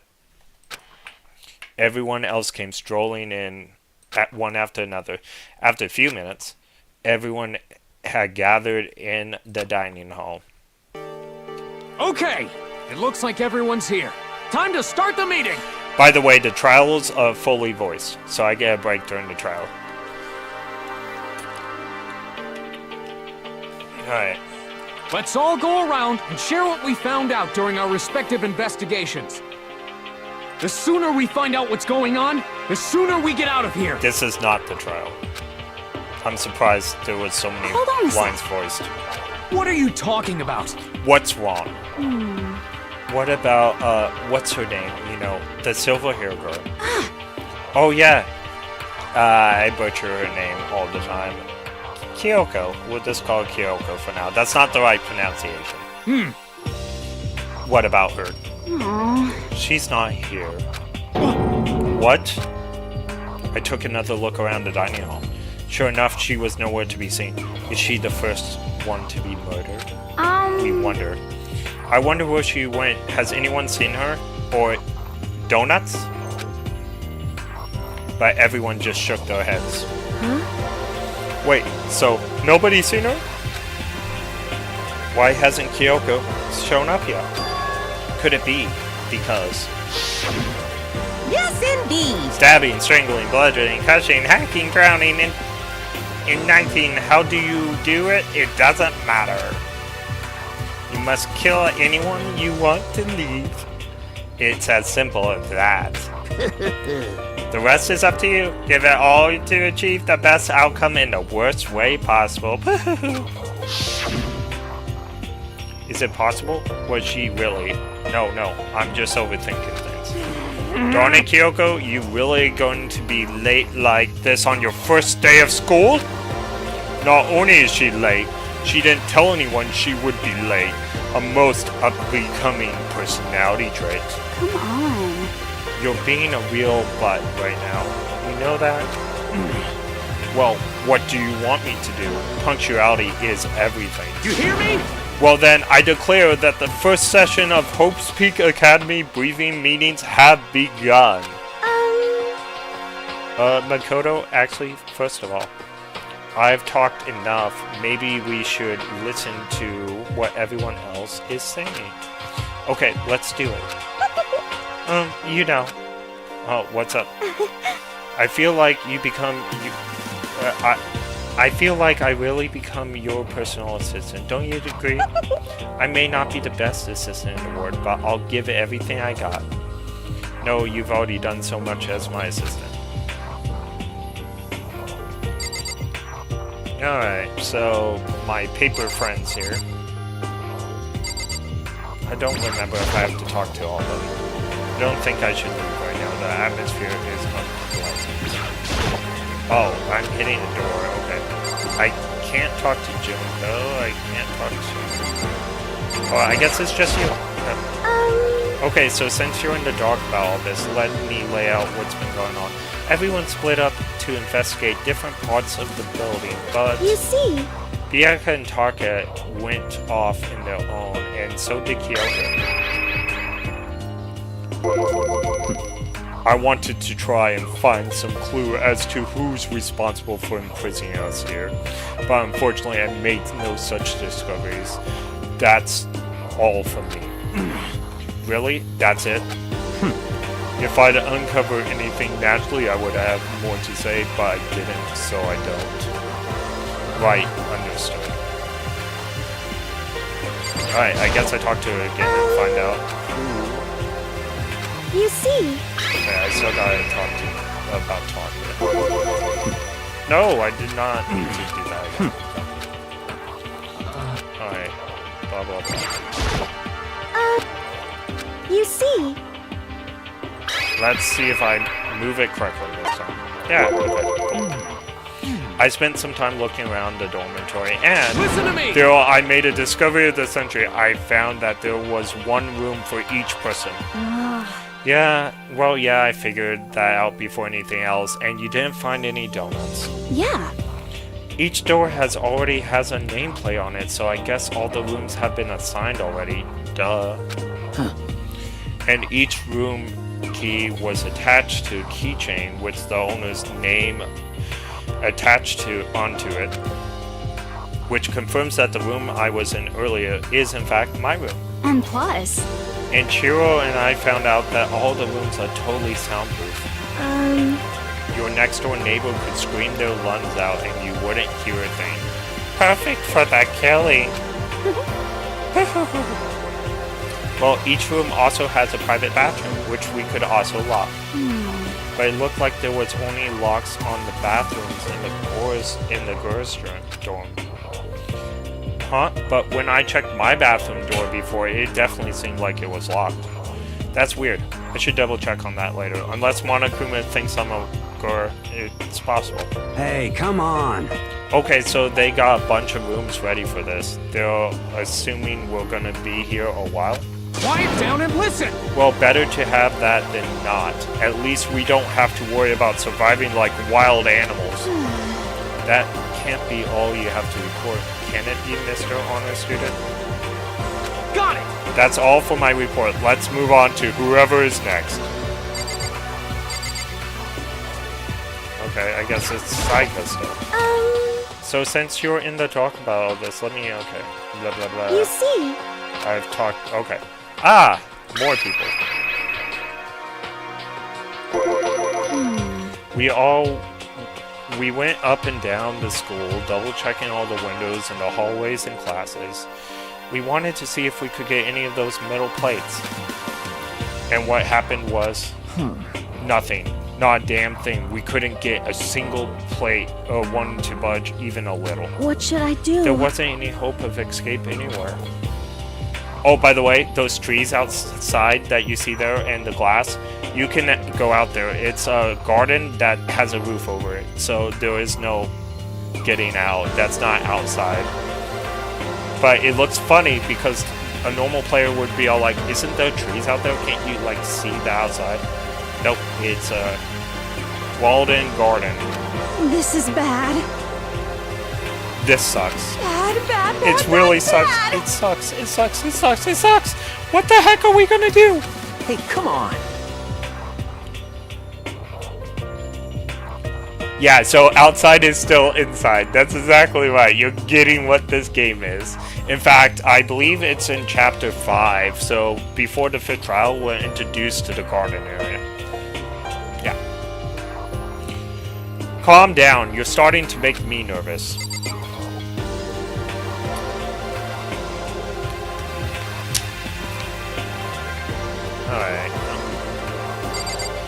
everyone else came strolling in, one after another. After a few minutes, everyone had gathered in the dining hall. Okay, it looks like everyone's here. Time to start the meeting! By the way, the trials are fully voiced, so I get a break during the trial. Alright. Let's all go around and share what we found out during our respective investigations. The sooner we find out what's going on, the sooner we get out of here. This is not the trial. I'm surprised there was so many Hold on a lines voiced. What are you talking about? What's wrong? What about, what's her name? You know, the silver hair girl. Oh, yeah. I butcher her name all the time. Kyoko. We'll just call her Kyoko for now. That's not the right pronunciation. What about her? Aww. She's not here. What? I took another look around the dining hall. Sure enough, she was nowhere to be seen. Is she the first one to be murdered? We wonder. I wonder where she went. Has anyone seen her? Or donuts? But everyone just shook their heads. Huh? Wait, so nobody's seen her? Why hasn't Kyoko shown up yet? Could it be because... Yes, indeed. Stabbing, strangling, bludgeoning, crushing, hacking, drowning, and knifing. How do you do it? It doesn't matter. You must kill anyone you want to leave. It's as simple as that. The rest is up to you. Give it all to achieve the best outcome in the worst way possible. Is it possible? Was she really? No, I'm just overthinking things. Darn it, Kyoko, you really going to be late like this on your first day of school? Not only is she late, she didn't tell anyone she would be late. A most unbecoming personality trait. Come on. You're being a real butt right now. You know that? Well, what do you want me to do? Punctuality is everything. You hear me? Well then, I declare that the first session of Hope's Peak Academy briefing meetings have begun. Makoto, actually, first of all, I've talked enough. Maybe we should listen to what everyone else is saying. Okay, let's do it. You know. Oh, what's up? I feel like you become... I feel like I really become your personal assistant. Don't you agree? I may not be the best assistant in the world, but I'll give it everything I got. No, you've already done so much as my assistant. Alright, so my paper friends here. I don't remember if I have to talk to all of them. I don't think I should leave right now. The atmosphere is unpleasant. Oh, I'm hitting the door. Okay. I can't talk to Jim, though. I can't talk to... Oh, I guess it's just you. Okay, so since you're in the dark about all this, let me lay out what's been going on. Everyone split up to investigate different parts of the building, but... You see... Bianca and Taka went off in their own, and so did Kyoko. I wanted to try and find some clue as to who's responsible for imprisoning us here, but unfortunately I made no such discoveries. That's all from me. Really? That's it? If I'd uncovered anything naturally, I would have more to say, but I didn't, so I don't. Right, understood. Alright, I guess I talked to her again and find out who... You see... Yeah, I still gotta talk to about talking. No, I did not need to do that again. Alright. Blah, blah, blah. You see... Let's see if I move it correctly this time. Yeah, okay. I spent some time looking around the dormitory, and Listen to me! Daryl, I made a discovery of the century. I found that there was one room for each person. Yeah, well, yeah, I figured that out before anything else, and you didn't find any donuts. Yeah. Each door already has a nameplate on it, so I guess all the rooms have been assigned already. Duh. Huh. And each room key was attached to a keychain with the owner's name attached onto it, which confirms that the room I was in earlier is in fact my room. And plus... And Chiro and I found out that all the rooms are totally soundproof. Your next door neighbor could scream their lungs out and you wouldn't hear a thing. Perfect for that Kelly. Well, each room also has a private bathroom, which we could also lock. But it looked like there was only locks on the bathrooms in the girls' dorm. Huh? But when I checked my bathroom door before, it definitely seemed like it was locked. That's weird. I should double check on that later. Unless Monokuma thinks I'm a girl, it's possible. Hey, come on! Okay, so they got a bunch of rooms ready for this. They're assuming we're gonna be here a while. Quiet down and listen! Well, better to have that than not. At least we don't have to worry about surviving like wild animals. That can't be all you have to report. Can it be, Mr. Honor Student? Got it! That's all for my report. Let's move on to whoever is next. Okay, I guess it's Saika still. So since you're in the talk about all this, let me, okay. Blah, blah, blah. You see... I've talked, okay. Ah! More people. We went up and down the school, double checking all the windows and the hallways and classes. We wanted to see if we could get any of those metal plates. And what happened was... nothing. Not a damn thing. We couldn't get a single plate or one to budge even a little. What should I do? There wasn't any hope of escape anywhere. Oh, by the way, those trees outside that you see there and the glass, you can go out there. It's a garden that has a roof over it, so there is no getting out. That's not outside. But it looks funny because a normal player would be all like, isn't there trees out there? Can't you, like, see the outside? Nope, it's a walled-in garden. This is bad. This sucks. Bad, bad, bad, It really sucks. bad. It sucks. It sucks. It sucks. It sucks. What the heck are we gonna do? Hey, come on! Yeah, so outside is still inside. That's exactly right. You're getting what this game is. In fact, I believe it's in Chapter 5, so before the 5th trial, we're introduced to the garden area. Yeah. Calm down. You're starting to make me nervous. Alright.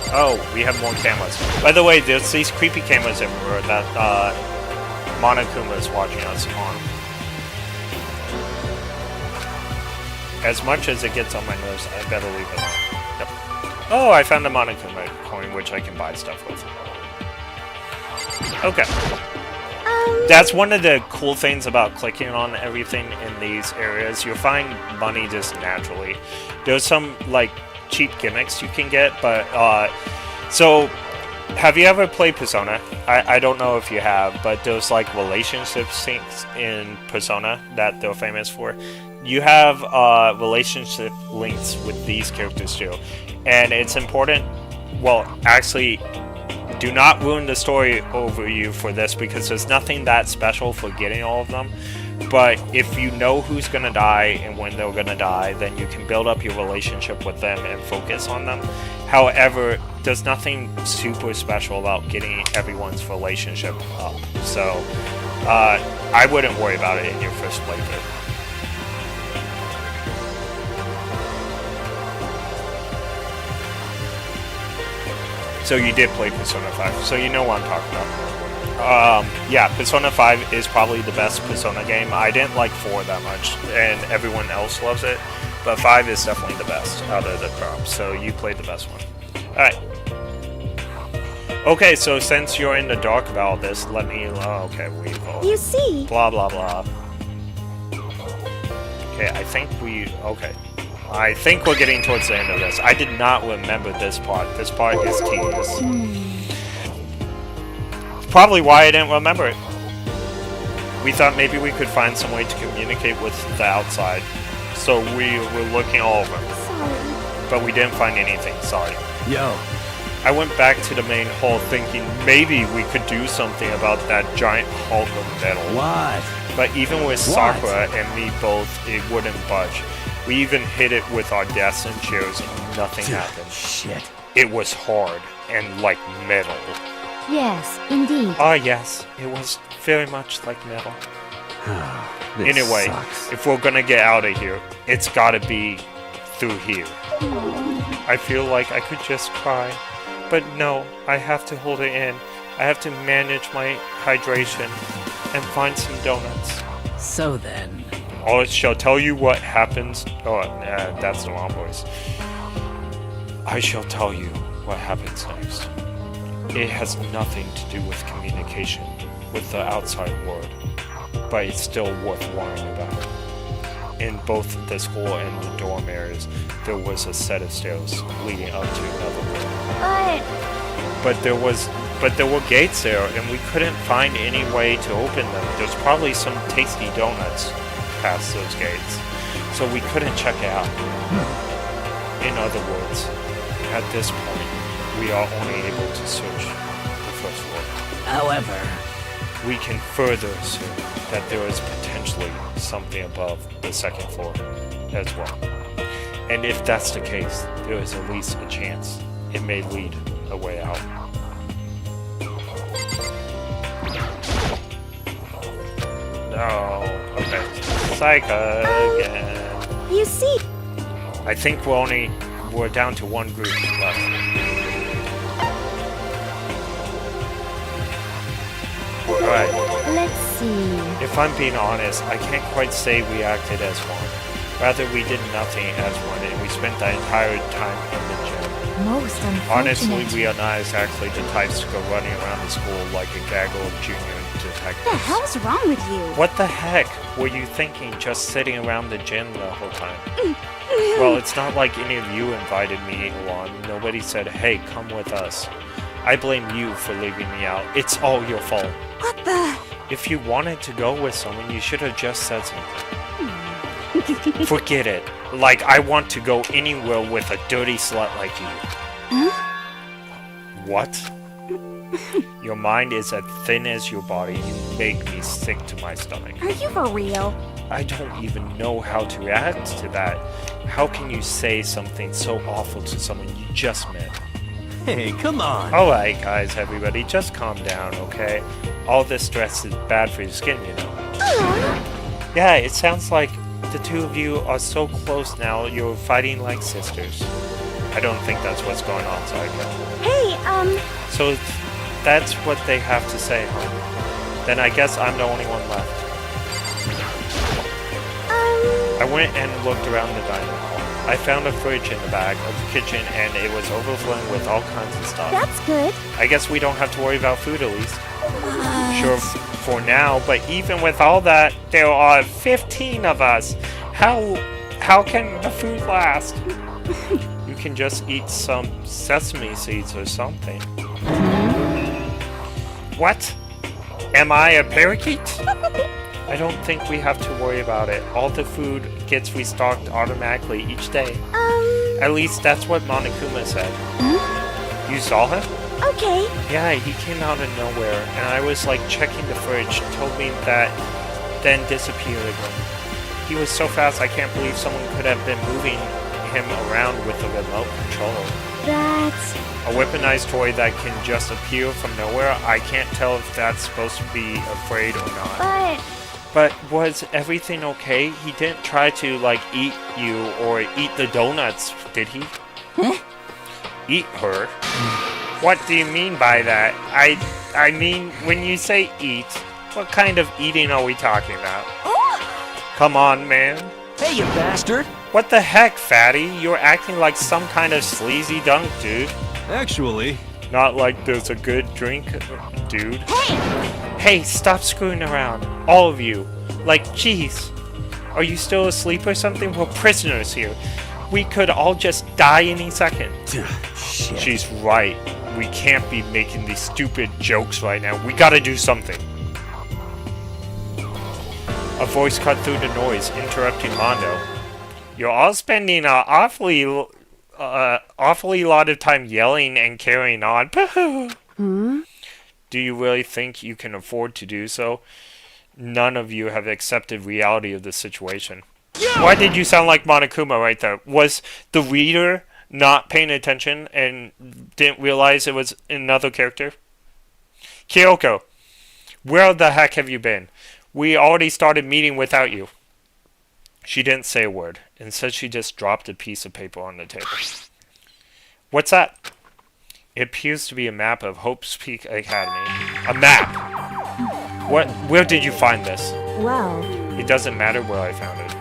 Oh, we have more cameras. By the way, there's these creepy cameras everywhere that Monokuma is watching us on. As much as it gets on my nerves, I better leave it on. Yep. Oh, I found a Monokuma coin which I can buy stuff with. Okay. That's one of the cool things about clicking on everything in these areas. You'll find money just naturally. There's some, like, cheap gimmicks you can get, but, so, have you ever played Persona? I don't know if you have, but there's, like, relationship syncs in Persona that they're famous for. You have, relationship links with these characters, too. And it's important, well, actually... Do not ruin the story over you for this because there's nothing that special for getting all of them. But if you know who's gonna die and when they're gonna die, then you can build up your relationship with them and focus on them. However, there's nothing super special about getting everyone's relationship up. So, I wouldn't worry about it in your first playthrough. So you did play Persona 5, so you know what I'm talking about. Yeah, Persona 5 is probably the best Persona game. I didn't like 4 that much, and everyone else loves it, but 5 is definitely the best out of the crop, so you played the best one. Alright. Okay, so since you're in the dark about all this, let me... okay, we've all... You see... Blah, blah, blah. Okay, I think we... Okay. I think we're getting towards the end of this. I did not remember this part. This part is tedious. Probably why I didn't remember it. We thought maybe we could find some way to communicate with the outside. So we were looking all over. Sorry. But we didn't find anything, sorry. Yo. I went back to the main hall thinking maybe we could do something about that giant hulk of metal. What? But even with Sakura and me both, it wouldn't budge. We even hit it with our desks and chairs and nothing happened. Shit. It was hard and like metal. Yes, indeed. Ah yes, it was very much like metal. Anyway, sucks. if we're gonna get out of here, it's gotta be through here. I feel like I could just cry. But no, I have to hold it in. I have to manage my hydration and find some donuts. So then... I shall tell you what happens... Oh, that's the wrong voice. I shall tell you what happens next. It has nothing to do with communication with the outside world, but it's still worth worrying about. In both the school and the dorm areas, there was a set of stairs leading up to another room. But there were gates there, and we couldn't find any way to open them. There's probably some tasty donuts past those gates, so we couldn't check it out. In other words, at this point, we are only able to search the first floor. However... We can further assume that there is potentially something above the second floor as well. And if that's the case, there is at least a chance it may lead a way out. No, okay. Psycho again. You see... I think we're down to one group left. Alright. Let's see. If I'm being honest, I can't quite say we acted as one. Rather, we did nothing as one, and we spent the entire time in the gym. Most unfortunate. Honestly, we are not exactly the types to go running around the school like a gaggle of junior detectives. What the hell's wrong with you? What the heck were you thinking just sitting around the gym the whole time? Well, it's not like any of you invited me along. Nobody said, hey, come with us. I blame you for leaving me out. It's all your fault. What the... If you wanted to go with someone, you should have just said something. Forget it. Like, I want to go anywhere with a dirty slut like you. Huh? What? Your mind is as thin as your body. You make me sick to my stomach. Are you for real? I don't even know how to react to that. How can you say something so awful to someone you just met? Hey, come on. Alright guys, everybody, just calm down, okay? All this stress is bad for your skin, you know. Yeah, it sounds like the two of you are so close now, you're fighting like sisters. I don't think that's what's going on, Psycho. Hey, So that's what they have to say, huh? Then I guess I'm the only one left. I went and looked around the dining hall. I found a fridge in the back of the kitchen and it was overflowing with all kinds of stuff. That's good. I guess we don't have to worry about food at least. Sure, for now, but even with all that, there are 15 of us. How can the food last? You can just eat some sesame seeds or something. What? Am I a parakeet? I don't think we have to worry about it. All the food gets restocked automatically each day. At least that's what Monokuma said. You saw him? Okay. Yeah, he came out of nowhere, and I was like checking the fridge, told me that, then disappeared again. He was so fast I can't believe someone could have been moving him around with a remote control. That's... A weaponized toy that can just appear from nowhere. I can't tell if that's supposed to be afraid or not. But was everything okay? He didn't try to, like, eat you or eat the donuts, did he? Huh? Eat her? What do you mean by that? I mean, when you say eat, what kind of eating are we talking about? Come on, man. Hey, you bastard! What the heck, fatty? You're acting like some kind of sleazy dunk, dude. Actually, Not like there's a good drink, dude. Hey, stop screwing around. All of you. Like, jeez. Are you still asleep or something? We're prisoners here. We could all just die any second. Shit. She's right. We can't be making these stupid jokes right now. We gotta do something. A voice cut through the noise, interrupting Mondo. You're all spending an awfully lot of time yelling and carrying on. Do you really think you can afford to do so? None of you have accepted reality of the situation. Why did you sound like Monokuma right there? Was the reader not paying attention and didn't realize it was another character? Kyoko, where the heck have you been? We already started meeting without you. She didn't say a word. Instead, she just dropped a piece of paper on the table. What's that? It appears to be a map of Hope's Peak Academy. A map! What? Where did you find this? Well, It doesn't matter where I found it.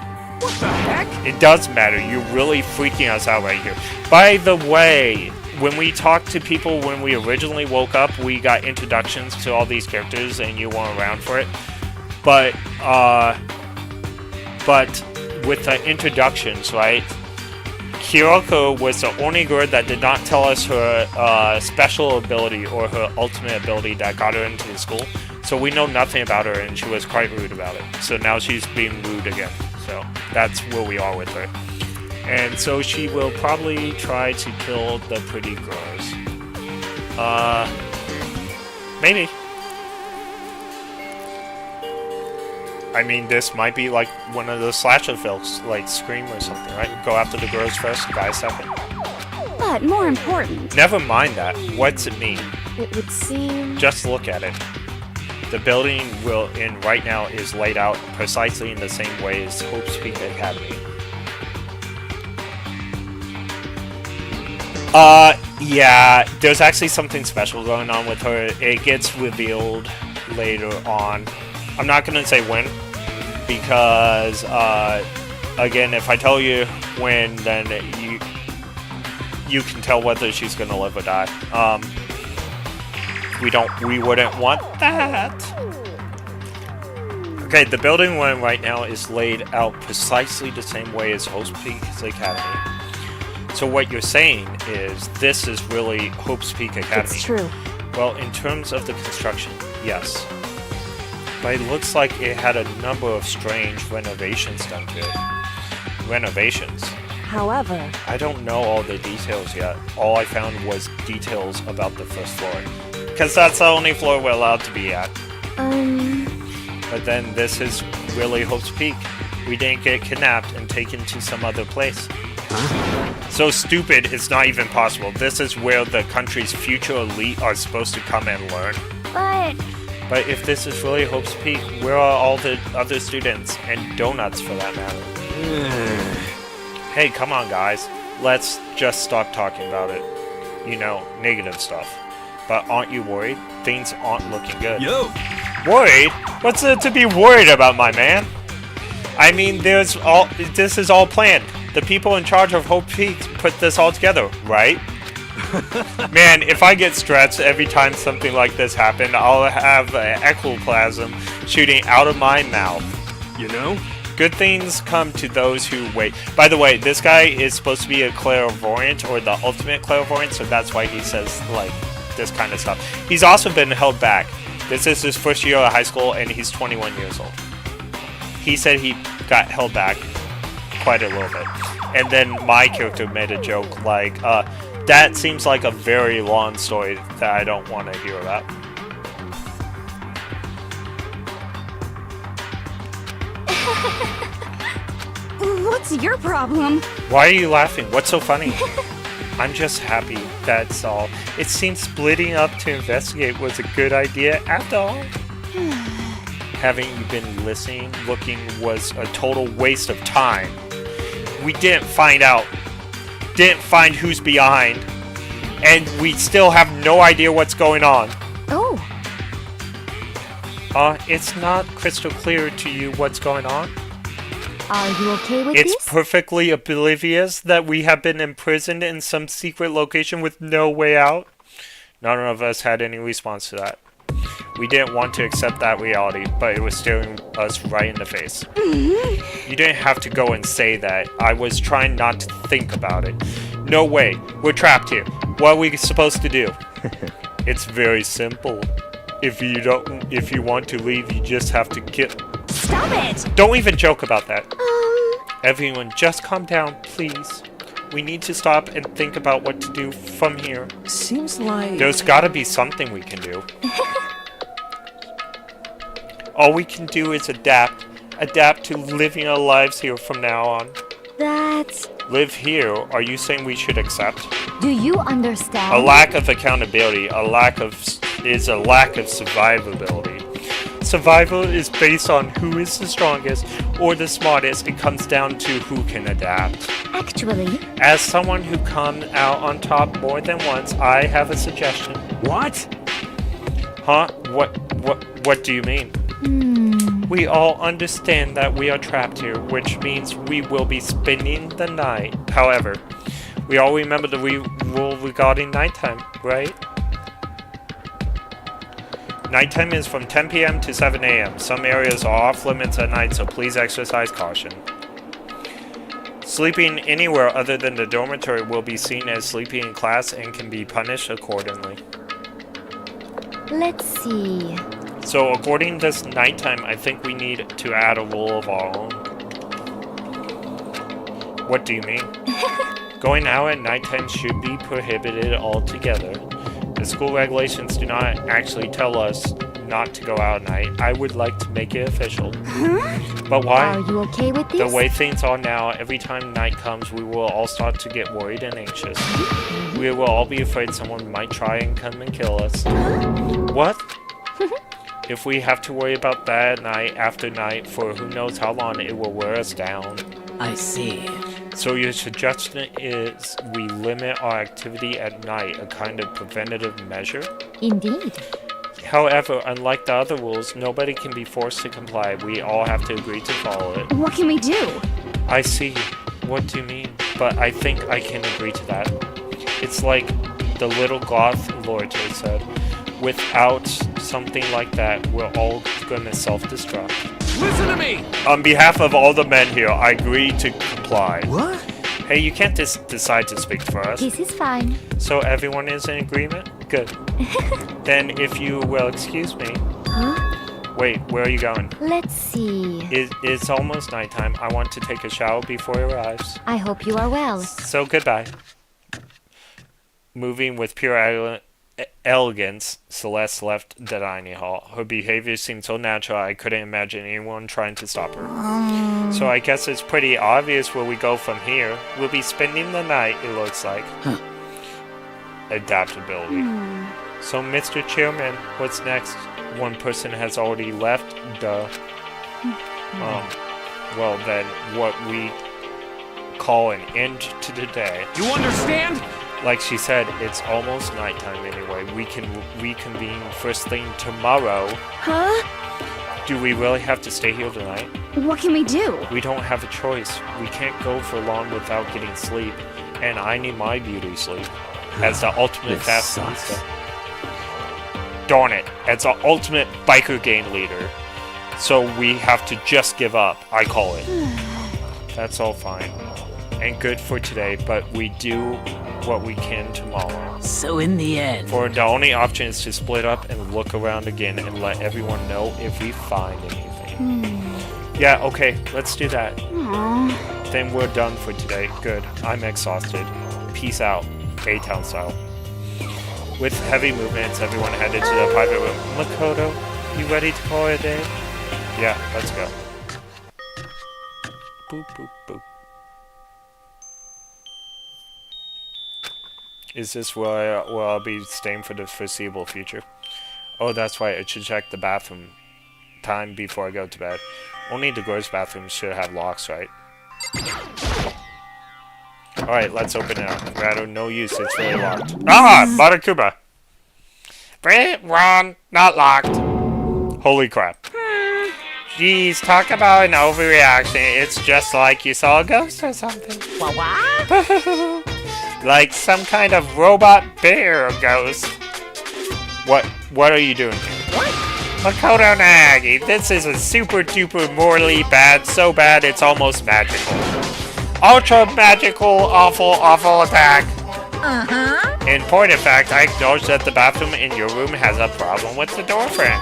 What the heck? It does matter. You're really freaking us out right here. By the way, when we talked to people when we originally woke up, we got introductions to all these characters and you weren't around for it. But with the introductions, right? Kyoko was the only girl that did not tell us her special ability or her ultimate ability that got her into the school. So we know nothing about her, and she was quite rude about it. So now she's being rude again. So that's where we are with her. And so she will probably try to kill the pretty girls. Maybe. I mean, this might be like one of those slasher films, like Scream or something, right? Go after the girls first, guys second. but more important, Never mind that. What's it mean? it would seem... Just look at it. The building we're in right now is laid out precisely in the same way as Hope's Peak Academy. Yeah, there's actually something special going on with her. It gets revealed later on. I'm not gonna say when, because, again, if I tell you when, then you can tell whether she's gonna live or die. We wouldn't want that. Okay, the building we're in right now is laid out precisely the same way as Hope's Peak Academy. So what you're saying is this is really Hope's Peak Academy. It's true. Well, in terms of the construction, yes. But it looks like it had a number of strange renovations done to it. Renovations. However, I don't know all the details yet. All I found was details about the first floor. Because that's the only floor we're allowed to be at. But then this is really Hope's Peak. We didn't get kidnapped and taken to some other place. So stupid, it's not even possible. This is where the country's future elite are supposed to come and learn. But if this is really Hope's Peak, where are all the other students? And donuts, for that matter. Hey, come on, guys. Let's just stop talking about it. You know, negative stuff. But aren't you worried? Things aren't looking good. Yo! Worried? What's there to be worried about, my man? I mean, this is all planned. The people in charge of Hope Peak put this all together, right? Man, if I get stressed every time something like this happens, I'll have ectoplasm shooting out of my mouth. You know? Good things come to those who wait. By the way, this guy is supposed to be a clairvoyant, or the ultimate clairvoyant, so that's why he says, like, this kind of stuff. He's also been held back. This is his first year of high school, and he's 21 years old. He said he got held back quite a little bit. And then my character made a joke like, that seems like a very long story that I don't want to hear about. What's your problem? Why are you laughing? What's so funny? I'm just happy, that's all. It seems splitting up to investigate was a good idea after all. Having you been listening, looking was a total waste of time. We didn't find who's behind, and we still have no idea what's going on. Oh. It's not crystal clear to you what's going on? Are you okay with It's this? perfectly oblivious that we have been imprisoned in some secret location with no way out. None of us had any response to that. We didn't want to accept that reality, but it was staring us right in the face. You didn't have to go and say that. I was trying not to think about it. No way. We're trapped here. What are we supposed to do? It's very simple. If you want to leave, you just have to kill. Stop it! Don't even joke about that. Everyone, just calm down, please. We need to stop and think about what to do from here. Seems like... There's gotta be something we can do. All we can do is adapt. Adapt to living our lives here from now on. That's... Live here? Are you saying we should accept? Do you understand? A lack of accountability, a lack of survivability. Survival is based on who is the strongest or the smartest. It comes down to who can adapt. Actually, As someone who come out on top more than once, I have a suggestion. What? Huh? What do you mean? We all understand that we are trapped here, which means we will be spending the night. However, we all remember the rule regarding nighttime, right? Nighttime is from 10 p.m. to 7 a.m. Some areas are off limits at night, so please exercise caution. Sleeping anywhere other than the dormitory will be seen as sleeping in class and can be punished accordingly. let's see. So according to this nighttime, I think we need to add a rule of our own. What do you mean? Going out at nighttime should be prohibited altogether. The school regulations do not actually tell us not to go out at night. I would like to make it official. But why? Are you okay with this? The way things are now, every time night comes, we will all start to get worried and anxious. We will all be afraid someone might try and come and kill us. What? If we have to worry about that night after night for who knows how long, it will wear us down. I see. So your suggestion is we limit our activity at night, a kind of preventative measure? Indeed. However, unlike the other rules, nobody can be forced to comply. We all have to agree to follow it. What can we do? I see. What do you mean? But I think I can agree to that. It's like the little goth Lorte said. Without something like that, we're all gonna self-destruct. Listen to me! On behalf of all the men here, I agree to comply. What? Hey, you can't decide to speak for us. This is fine. So everyone is in agreement? Good. Then if you will excuse me. Huh? Wait, where are you going? Let's see. It's almost nighttime. I want to take a shower before it arrives. I hope you are well. So goodbye. Moving with pure elegance, Celeste left the dining hall. Her behavior seemed so natural I couldn't imagine anyone trying to stop her. So I guess it's pretty obvious where we go from here. We'll be spending the night, it looks like. Adaptability. So Mr. Chairman, what's next? One person has already left, duh. Well then, what we call an end to the day. You understand? Like she said, it's almost nighttime anyway. We can reconvene first thing tomorrow. Huh? Do we really have to stay here tonight? What can we do? We don't have a choice. We can't go for long without getting sleep. And I need my beauty sleep. As the ultimate This fashionista. Darn it. As the ultimate biker gang leader. So we have to just give up, I call it. That's all fine. And good for today, but we do what we can tomorrow. So in the end... For the only option is to split up and look around again and let everyone know if we find anything. Yeah, okay, let's do that. Then we're done for today. Good. I'm exhausted. Peace out. A-Town style. With heavy movements, everyone headed to the private room. Makoto, you ready to call it a day? Yeah, let's go. Boop, boop, boop. Is this where I'll be staying for the foreseeable future? Oh, that's right. I should check the bathroom time before I go to bed. Only the girls' bathrooms should have locks, right? Alright, let's open it up. Rather, no use. It's really locked. Ah! Barakuba! Wrong. Not locked. Holy crap. Jeez, talk about an overreaction. It's just like you saw a ghost or something. What? Like some kind of robot bear ghost. What are you doing here? What? Makoto Nagi, this is a super duper morally bad, so bad it's almost magical. Ultra magical, awful attack. Uh-huh. In point of fact, I acknowledge that the bathroom in your room has a problem with the door frame.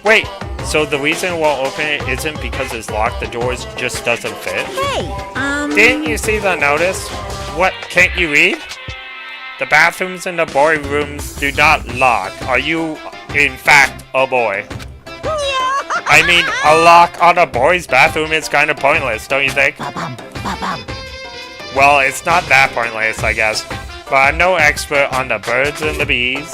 Wait, so the reason it won't open it isn't because it's locked, the doors just doesn't fit? Hey, Didn't you see the notice? What, can't you read? The bathrooms in the boy rooms do not lock. Are you, in fact, a boy? I mean, a lock on a boy's bathroom is kind of pointless, don't you think? Ba-bum, ba-bum. Well, it's not that pointless, I guess. But I'm no expert on the birds and the bees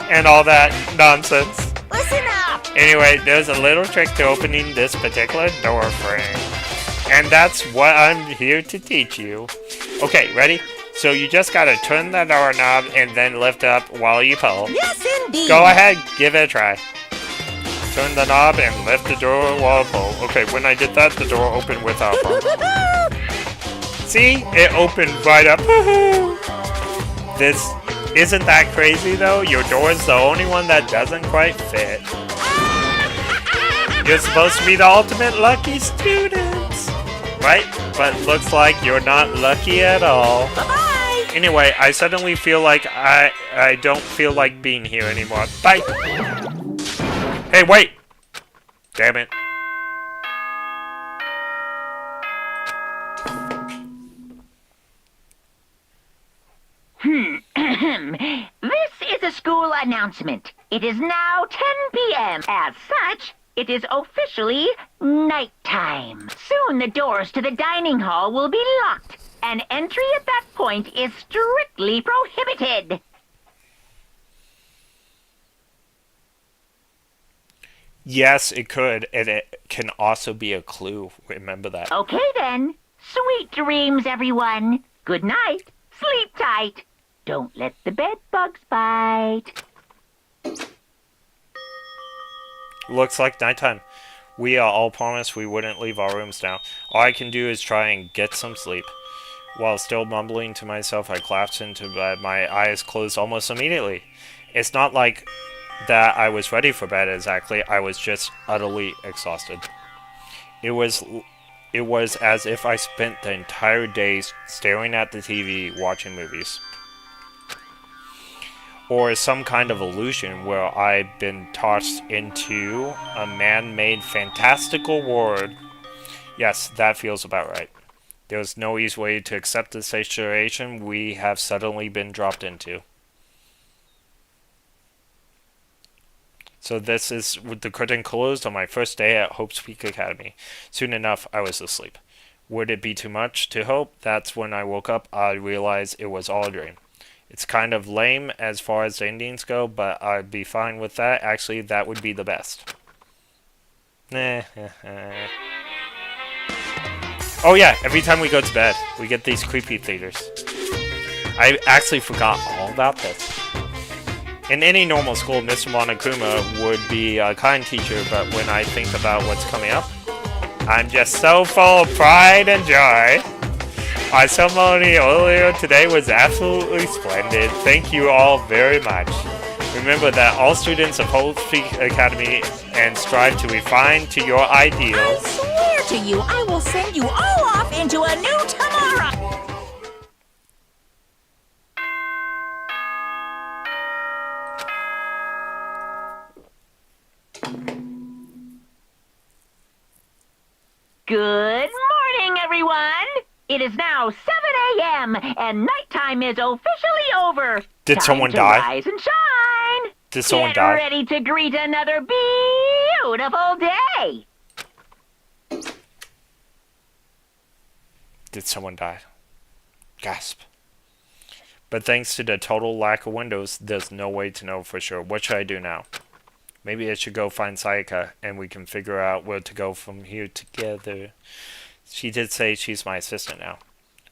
and all that nonsense. Listen up! Anyway, there's a little trick to opening this particular door frame. And that's what I'm here to teach you. Okay, ready? So you just gotta turn the doorknob and then lift up while you pull. Yes, indeed! Go ahead, give it a try. Turn the knob and lift the door while I pull. Okay, when I did that, the door opened without problem. See? It opened right up. This isn't that crazy though. Your door's the only one that doesn't quite fit. You're supposed to be the ultimate lucky students, right? But looks like you're not lucky at all. Bye-bye! Anyway, I suddenly feel like I don't feel like being here anymore. Bye! Hey, wait! Damn it. This is a school announcement. It is now 10 p.m. As such, it is officially nighttime. Soon the doors to the dining hall will be locked, and entry at that point is strictly prohibited. Yes, it could, and it can also be a clue. Remember that. Okay then. Sweet dreams, everyone. Good night. Sleep tight. Don't let the bed bugs bite. Looks like nighttime. We all promised we wouldn't leave our rooms now. All I can do is try and get some sleep. While still mumbling to myself, I collapsed into bed, my eyes closed almost immediately. It's not like that I was ready for bed exactly, I was just utterly exhausted. It was as if I spent the entire day staring at the TV watching movies. Or some kind of illusion where I've been tossed into a man-made fantastical world. Yes, that feels about right. There's no easy way to accept the situation we have suddenly been dropped into. So this is with the curtain closed on my first day at Hope's Peak Academy. Soon enough, I was asleep. Would it be too much to hope? That's when I woke up, I realized it was all a dream. It's kind of lame as far as the endings go, but I'd be fine with that. Actually, that would be the best. Oh yeah, every time we go to bed, we get these creepy theaters. I actually forgot all about this. In any normal school, Mr. Monokuma would be a kind teacher, but when I think about what's coming up, I'm just so full of pride and joy. Our ceremony earlier today was absolutely splendid. Thank you all very much. Remember that all students of Hope Peak Academy and strive to refine to your ideals. I swear to you, I will send you all off into a new tomorrow! Good morning, everyone. It is now 7 a.m. and nighttime is officially over. Did Time someone to die? Rise and shine. Did someone Get die? ready to greet another beautiful day. Did someone die? Gasp. But thanks to the total lack of windows, there's no way to know for sure. What should I do now? Maybe I should go find Sayaka, and we can figure out where to go from here together. She did say she's my assistant now.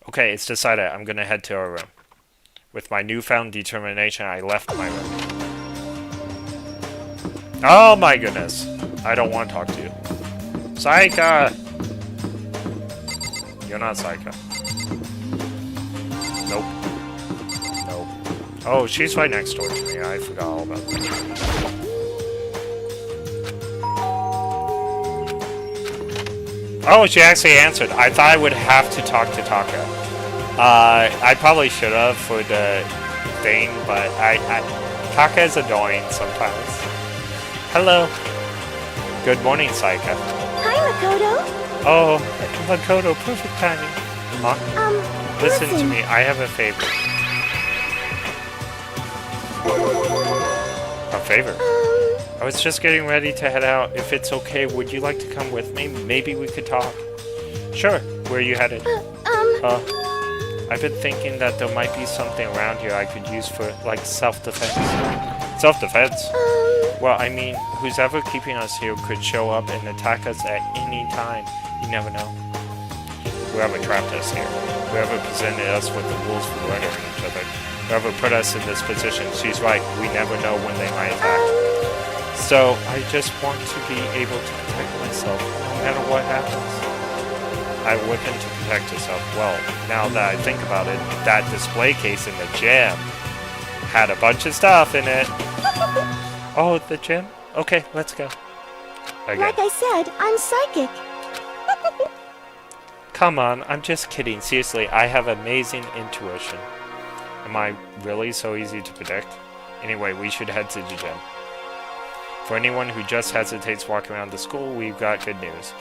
Okay, it's decided. I'm gonna head to her room. With my newfound determination, I left my room. Oh my goodness. I don't want to talk to you. Saika! You're not Saika. Nope. Nope. Oh, she's right next door to me. I forgot all about that. Oh, she actually answered. I thought I would have to talk to Taka. I probably should have for the thing, but Taka is annoying sometimes. Hello. Good morning, Saika. Hi, Makoto. Oh, Makoto, perfect timing. Huh? Listen to me, I have a favor. A favor? I was just getting ready to head out. If it's okay, would you like to come with me? Maybe we could talk. Sure. Where are you headed? I've been thinking that there might be something around here I could use for, like, self-defense. Self-defense? Well, I mean, who's ever keeping us here could show up and attack us at any time. You never know. Whoever trapped us here, whoever presented us with the rules for murdering each other, whoever put us in this position, she's right, we never know when they might attack. So, I just want to be able to protect myself, no matter what happens. I weapon to protect yourself. Well, now that I think about it, that display case in the gym had a bunch of stuff in it. Oh, the gym? Okay, let's go. Again. Like I said, I'm psychic. Come on, I'm just kidding. Seriously, I have amazing intuition. Am I really so easy to predict? Anyway, we should head to the gym. For anyone who just hesitates walking around the school, we've got good news.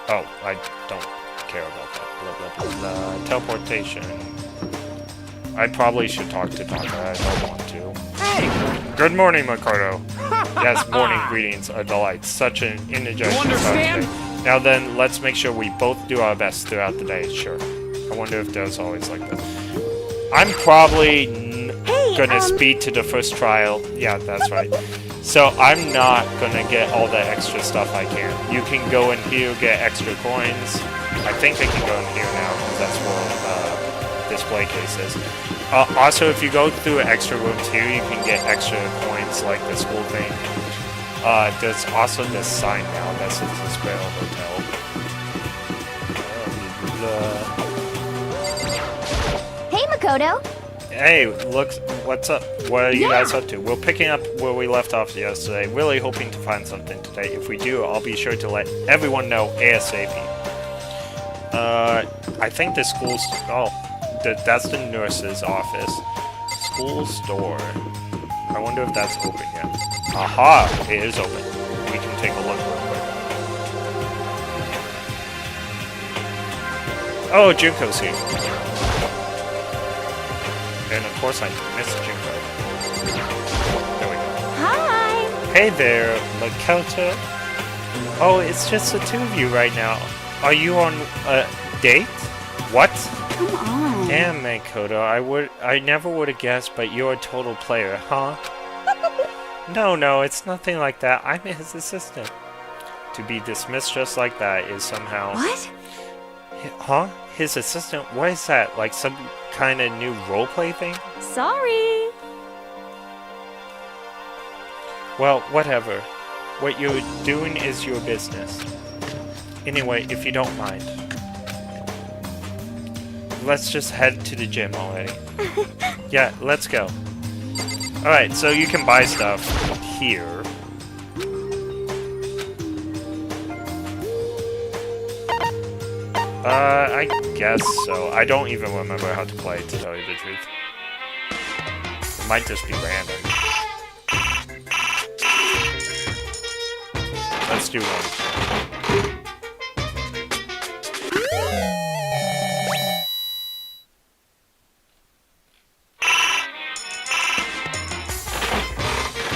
Oh, I don't care about that. Blah, blah, blah, blah. Teleportation. I probably should talk to Taka. I don't want to. Hey! Good morning, Makoto. Yes, morning greetings. A delight. Such an indigestion. You understand? Now then, let's make sure we both do our best throughout the day. Sure. I wonder if there's always like this. I'm probably gonna speed to the first trial. Yeah, that's right. So I'm not gonna get all the extra stuff I can. You can go in here, get extra coins. I think I can go in here now, because that's where display case is. Also, if you go through extra rooms here, you can get extra coins like the school thing. There's also this sign now that says the Sparrow Hotel. Hey, Makoto. Hey, look, what's up? What are you guys up to? We're picking up where we left off yesterday, really hoping to find something today. If we do, I'll be sure to let everyone know ASAP. I think the school's... Oh, that's the nurse's office. School store. I wonder if that's open yet. Aha! It is open. We can take a look real quick. Oh, Junko's here. And of course I missed Junko. There we go. Hi! Hey there, Makoto. Oh, it's just the two of you right now. Are you on a date? What? Come on. Damn, Makoto, I never would have guessed, but you're a total player, huh? No, it's nothing like that. I'm his assistant. To be dismissed just like that is somehow... What? Huh? His assistant? What is that? Like some kind of new roleplay thing? Sorry. Well, whatever. What you're doing is your business. Anyway, if you don't mind, let's just head to the gym already. Yeah, let's go. Alright, so you can buy stuff here. I guess so. I don't even remember how to play, to tell you the truth. It might just be random. Let's do one.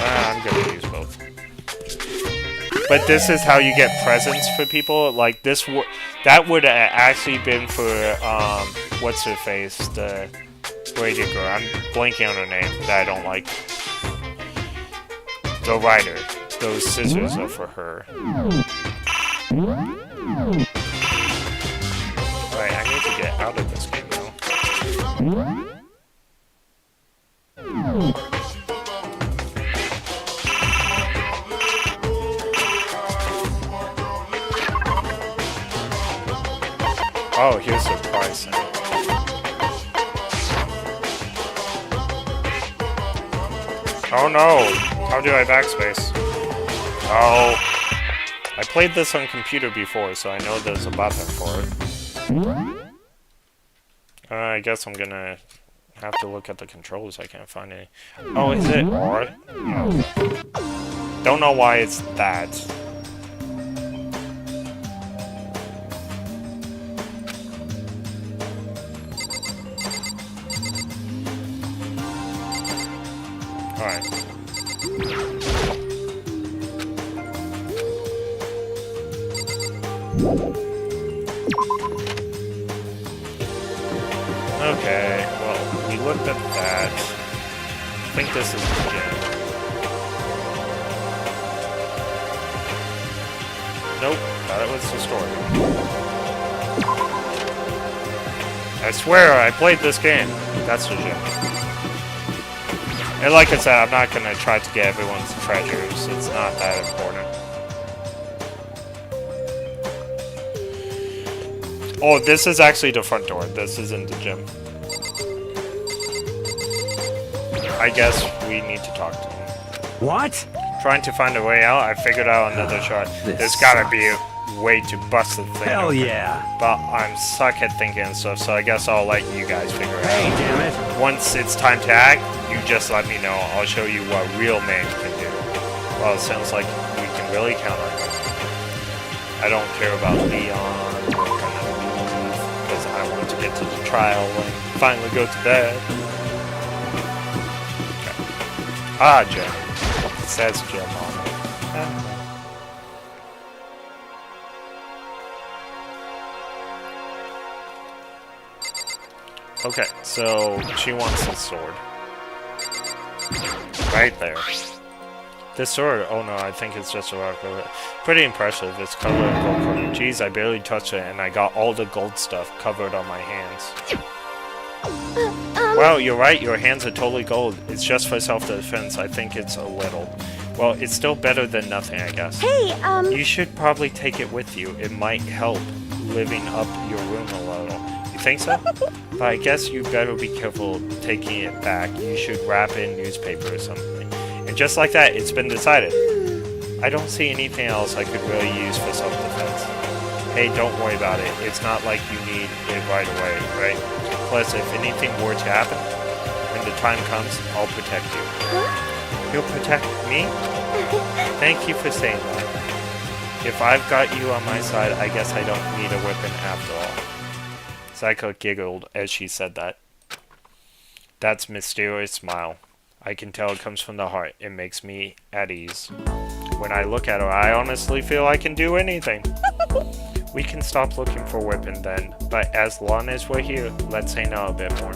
I'm gonna use both. But this is how you get presents for people. Like this, that would have actually been for what's her face, the radio girl. I'm blanking on her name that I don't like. The writer. Those scissors are for her. Alright, I need to get out of this game now. Oh, here's the price. Oh no! How do I backspace? Oh. I played this on computer before, so I know there's a button for it. I guess I'm gonna have to look at the controls. I can't find any. Oh, is it R? No. Don't know why it's that. Alright. Okay, well, we looked at that. I think this is the gym. Nope, that was the story. I swear I played this game. That's the gym. And like I said, I'm not gonna try to get everyone's treasures. It's not that important. Oh, this is actually the front door. This isn't the gym. I guess we need to talk to him. What? Trying to find a way out. I figured out another shot. There's gotta be a way to bust the thing. Hell open. yeah. But I'm suck at thinking and stuff, so I guess I'll let you guys figure it Hey, out. damn it. Once it's time to act, you just let me know. I'll show you what real men can do. Well, it sounds like we can really count on you. I don't care about Leon. Because I want to get to the trial and finally go to bed. Okay. Ah, Jim. It says Jim on it. Okay, so she wants the sword. Right there. This sword, oh no, I think it's just a rock. Pretty impressive. It's covered in gold coating. Jeez, I barely touched it and I got all the gold stuff covered on my hands. Well, you're right, your hands are totally gold. It's just for self-defense. I think it's a little. Well, it's still better than nothing, I guess. Hey, You should probably take it with you. It might help living up your room a little. You think so? But I guess you better be careful taking it back. You should wrap it in newspaper or something. And just like that, it's been decided. I don't see anything else I could really use for self-defense. Hey, don't worry about it. It's not like you need it right away, right? Plus, if anything were to happen, when the time comes, I'll protect you. You'll protect me? Thank you for saying that. If I've got you on my side, I guess I don't need a weapon after all. Psycho giggled as she said that. That's mysterious smile. I can tell it comes from the heart. It makes me at ease. When I look at her, I honestly feel I can do anything. We can stop looking for a weapon then, but as long as we're here, let's hang out a bit more.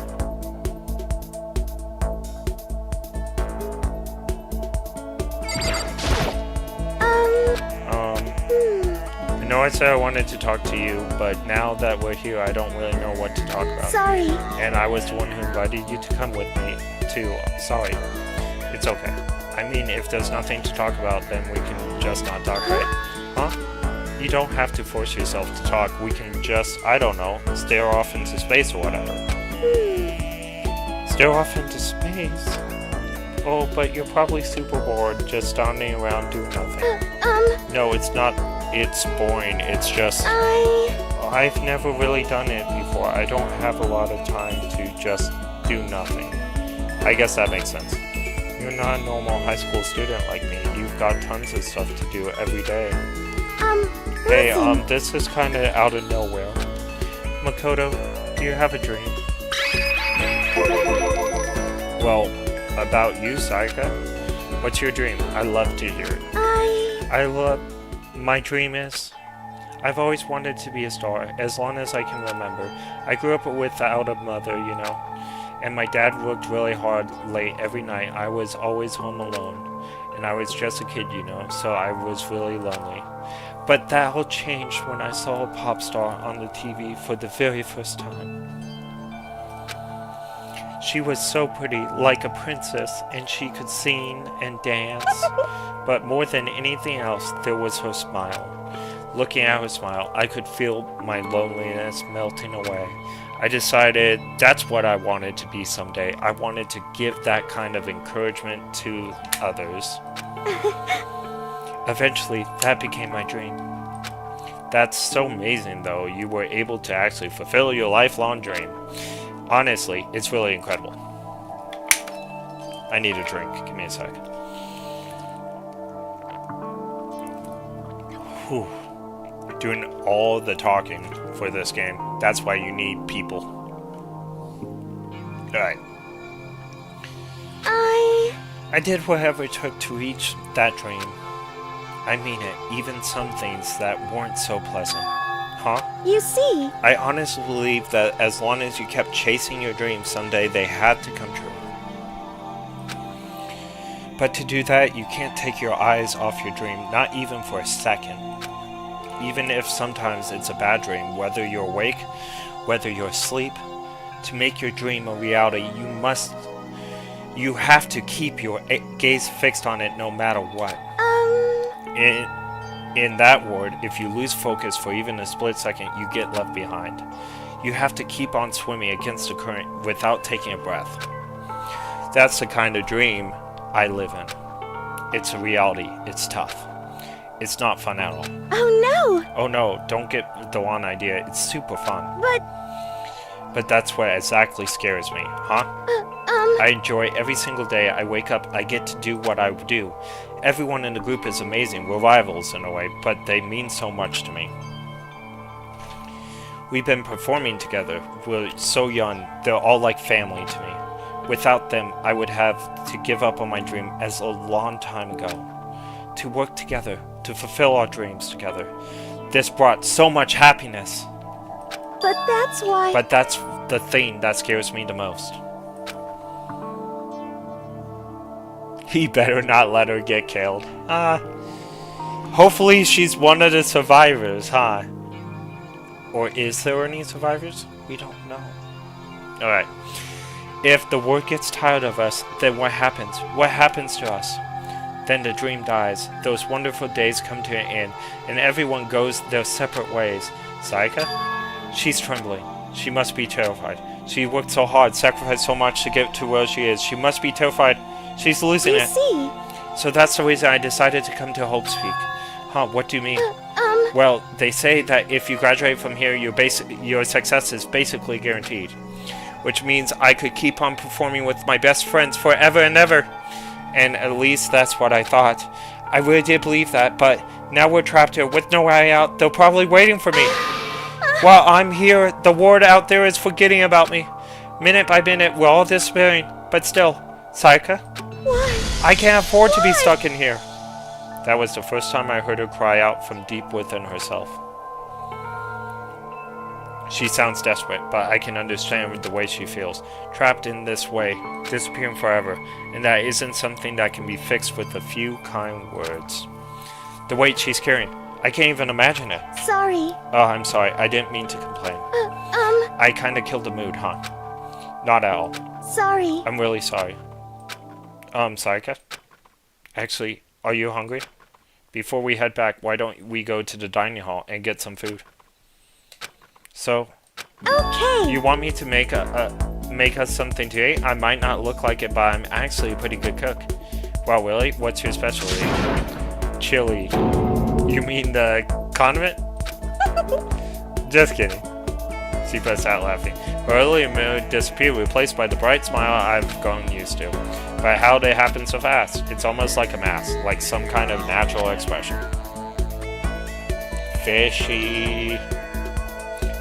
I know I said I wanted to talk to you, but now that we're here, I don't really know what to talk about. Sorry. And I was the one who invited you to come with me, too. Sorry. It's okay. I mean, if there's nothing to talk about, then we can just not talk, right? Huh? You don't have to force yourself to talk. We can just, I don't know, stare off into space or whatever. Stare off into space? Oh, but you're probably super bored just standing around doing nothing. No, it's not. It's boring. It's just... I've never really done it before. I don't have a lot of time to just do nothing. I guess that makes sense. You're not a normal high school student like me. You've got tons of stuff to do every day. Hey, this is kind of out of nowhere. Makoto, do you have a dream? Well, about you, Saika? What's your dream? I'd love to hear it. My dream is... I've always wanted to be a star, as long as I can remember. I grew up without a mother, you know. And my dad worked really hard late every night. I was always home alone. And I was just a kid, you know, so I was really lonely. But that all changed when I saw a pop star on the TV for the very first time. She was so pretty, like a princess, and she could sing and dance. But more than anything else, there was her smile. Looking at her smile, I could feel my loneliness melting away. I decided that's what I wanted to be someday. I wanted to give that kind of encouragement to others. Eventually, that became my dream. That's so amazing, though. You were able to actually fulfill your lifelong dream. Honestly, it's really incredible. I need a drink. Give me a sec. Whew. Doing all the talking for this game. That's why you need people. Alright. I did whatever it took to reach that dream. I mean it, even some things that weren't so pleasant. Huh? You see, I honestly believe that as long as you kept chasing your dreams, someday they had to come true. But to do that, you can't take your eyes off your dream, not even for a second. Even if sometimes it's a bad dream, whether you're awake, whether you're asleep, to make your dream a reality, you have to keep your gaze fixed on it no matter what. In that word, if you lose focus for even a split second, you get left behind. You have to keep on swimming against the current without taking a breath. That's the kind of dream I live in. It's a reality. It's tough. It's not fun at all. Oh no! Oh no, don't get the wrong idea. It's super fun. But that's what exactly scares me, huh? I enjoy every single day I wake up. I get to do what I do. Everyone in the group is amazing. We're rivals in a way, but they mean so much to me. We've been performing together. We're so young. They're all like family to me. Without them, I would have to give up on my dream as a long time ago. To work together, to fulfill our dreams together. This brought so much happiness. But that's why... But that's the thing that scares me the most. He better not let her get killed. Hopefully she's one of the survivors, huh? Or is there any survivors? We don't know. Alright. If the world gets tired of us, then what happens? What happens to us? Then the dream dies. Those wonderful days come to an end, and everyone goes their separate ways. Sayaka? She's trembling. She must be terrified. She worked so hard, sacrificed so much to get to where she is. She must be terrified. She's losing it. see. So that's the reason I decided to come to Hope Speak. Huh, what do you mean? Well, they say that if you graduate from here, your success is basically guaranteed. Which means I could keep on performing with my best friends forever and ever. And at least that's what I thought. I really did believe that, but now we're trapped here with no way out. They're probably waiting for me. While I'm here, the world out there is forgetting about me. Minute by minute, we're all despairing. But still, Sayaka? Why? I can't afford to be stuck in here. That was the first time I heard her cry out from deep within herself. She sounds desperate, but I can understand the way she feels. Trapped in this way, disappearing forever, and that isn't something that can be fixed with a few kind words. The weight she's carrying, I can't even imagine it. Sorry. Oh, I'm sorry. I didn't mean to complain. I kinda killed the mood, huh? Not at all. Sorry. I'm really sorry. Sayaka? Actually, are you hungry? Before we head back, why don't we go to the dining hall and get some food? So, okay. You want me to make us something to eat? I might not look like it, but I'm actually a pretty good cook. Wow, really? What's your specialty? Chili. You mean the condiment? Just kidding. She burst out laughing. Her earlier mood disappeared, replaced by the bright smile I've grown used to. But how'd it happen so fast? It's almost like a mask, like some kind of natural expression. Fishy.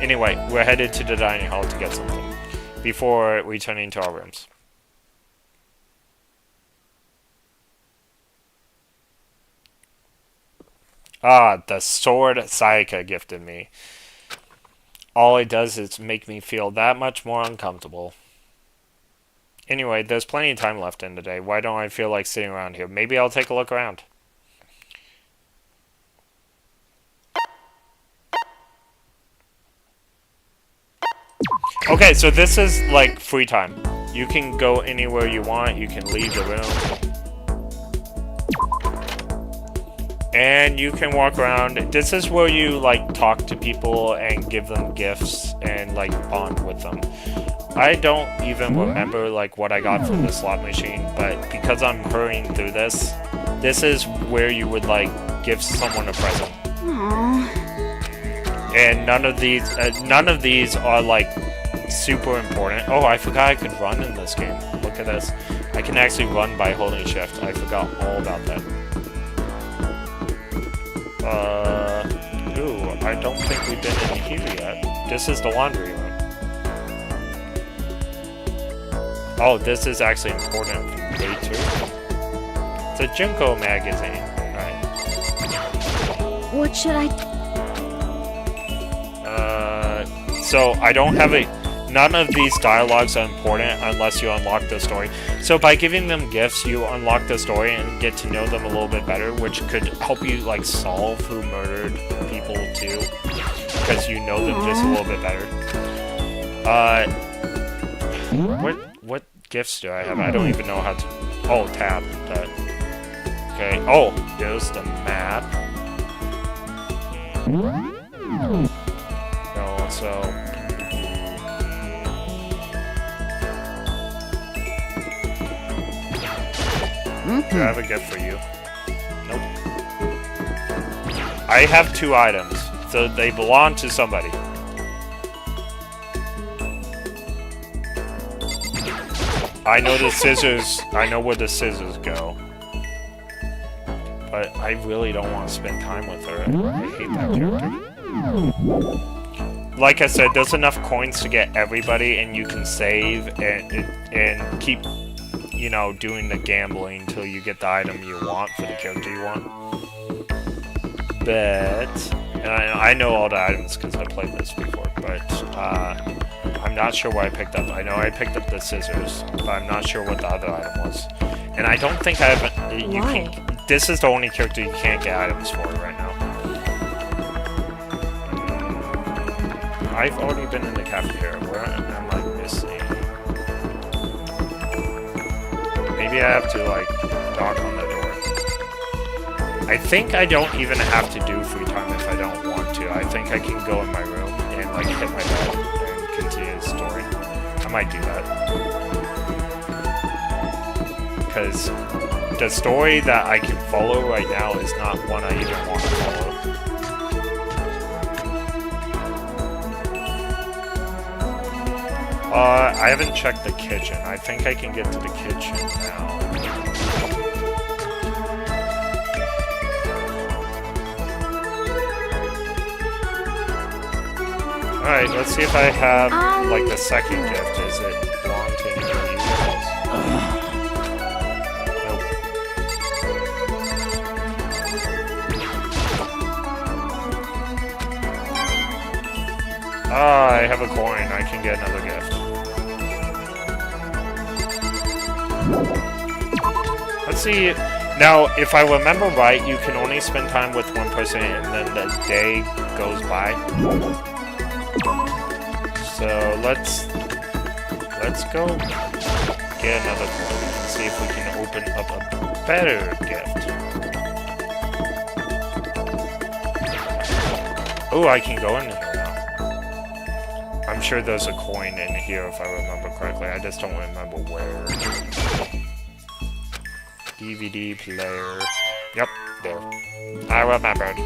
Anyway, we're headed to the dining hall to get something, before returning to our rooms. Ah, the sword Sayaka gifted me. All it does is make me feel that much more uncomfortable. Anyway, there's plenty of time left in the day. Why don't I feel like sitting around here? Maybe I'll take a look around. Okay, so this is like free time. You can go anywhere you want. You can leave the room. And you can walk around. This is where you like talk to people and give them gifts and like bond with them. I don't even remember like what I got from the slot machine, but because I'm hurrying through this is where you would like give someone a present. Aww. And none of these are like super important. Oh, I forgot I could run in this game. Look at this. I can actually run by holding shift. I forgot all about that. Ooh, I don't think we've been in here yet. This is the laundry room. Oh, this is actually important. Day 2. It's a Junko magazine. Alright. What should I... So I don't have a... None of these dialogues are important unless you unlock the story. So by giving them gifts, you unlock the story and get to know them a little bit better, which could help you like solve who murdered people too, because you know them just a little bit better. What gifts do I have? I don't even know how to... Oh, tab. That. Okay. Oh, there's the map. No, so... Do I have a gift for you? Nope. I have 2 items, so they belong to somebody. I know the scissors. I know where the scissors go. But I really don't want to spend time with her. I hate that character. Like I said, there's enough coins to get everybody, and you can save and keep, you know, doing the gambling until you get the item you want for the character you want. But and I know all the items because I played this before. But I'm not sure what I picked up. I know I picked up the scissors, but I'm not sure what the other item was. And I don't think I have. This is the only character you can't get items for right now. I've already been in the cafeteria. Where am I missing? Maybe I have to, like, knock on the door. I think I don't even have to do free time if I don't want to. I think I can go in my room and, like, hit my bed and continue the story. I might do that. Because the story that I can follow right now is not one I even want to follow. I haven't checked the kitchen. I think I can get to the kitchen now. Alright, let's see if I have, like, the second gift. Is it belong to any of you guys? Nope. Ah, I have a coin. I can get another gift. Let's see. Now, if I remember right, you can only spend time with one person and then the day goes by. So let's go get another coin and see if we can open up a better gift. Oh, I can go in here now. I'm sure there's a coin in here if I remember correctly. I just don't remember where. DVD player. Yep, there. I remembered.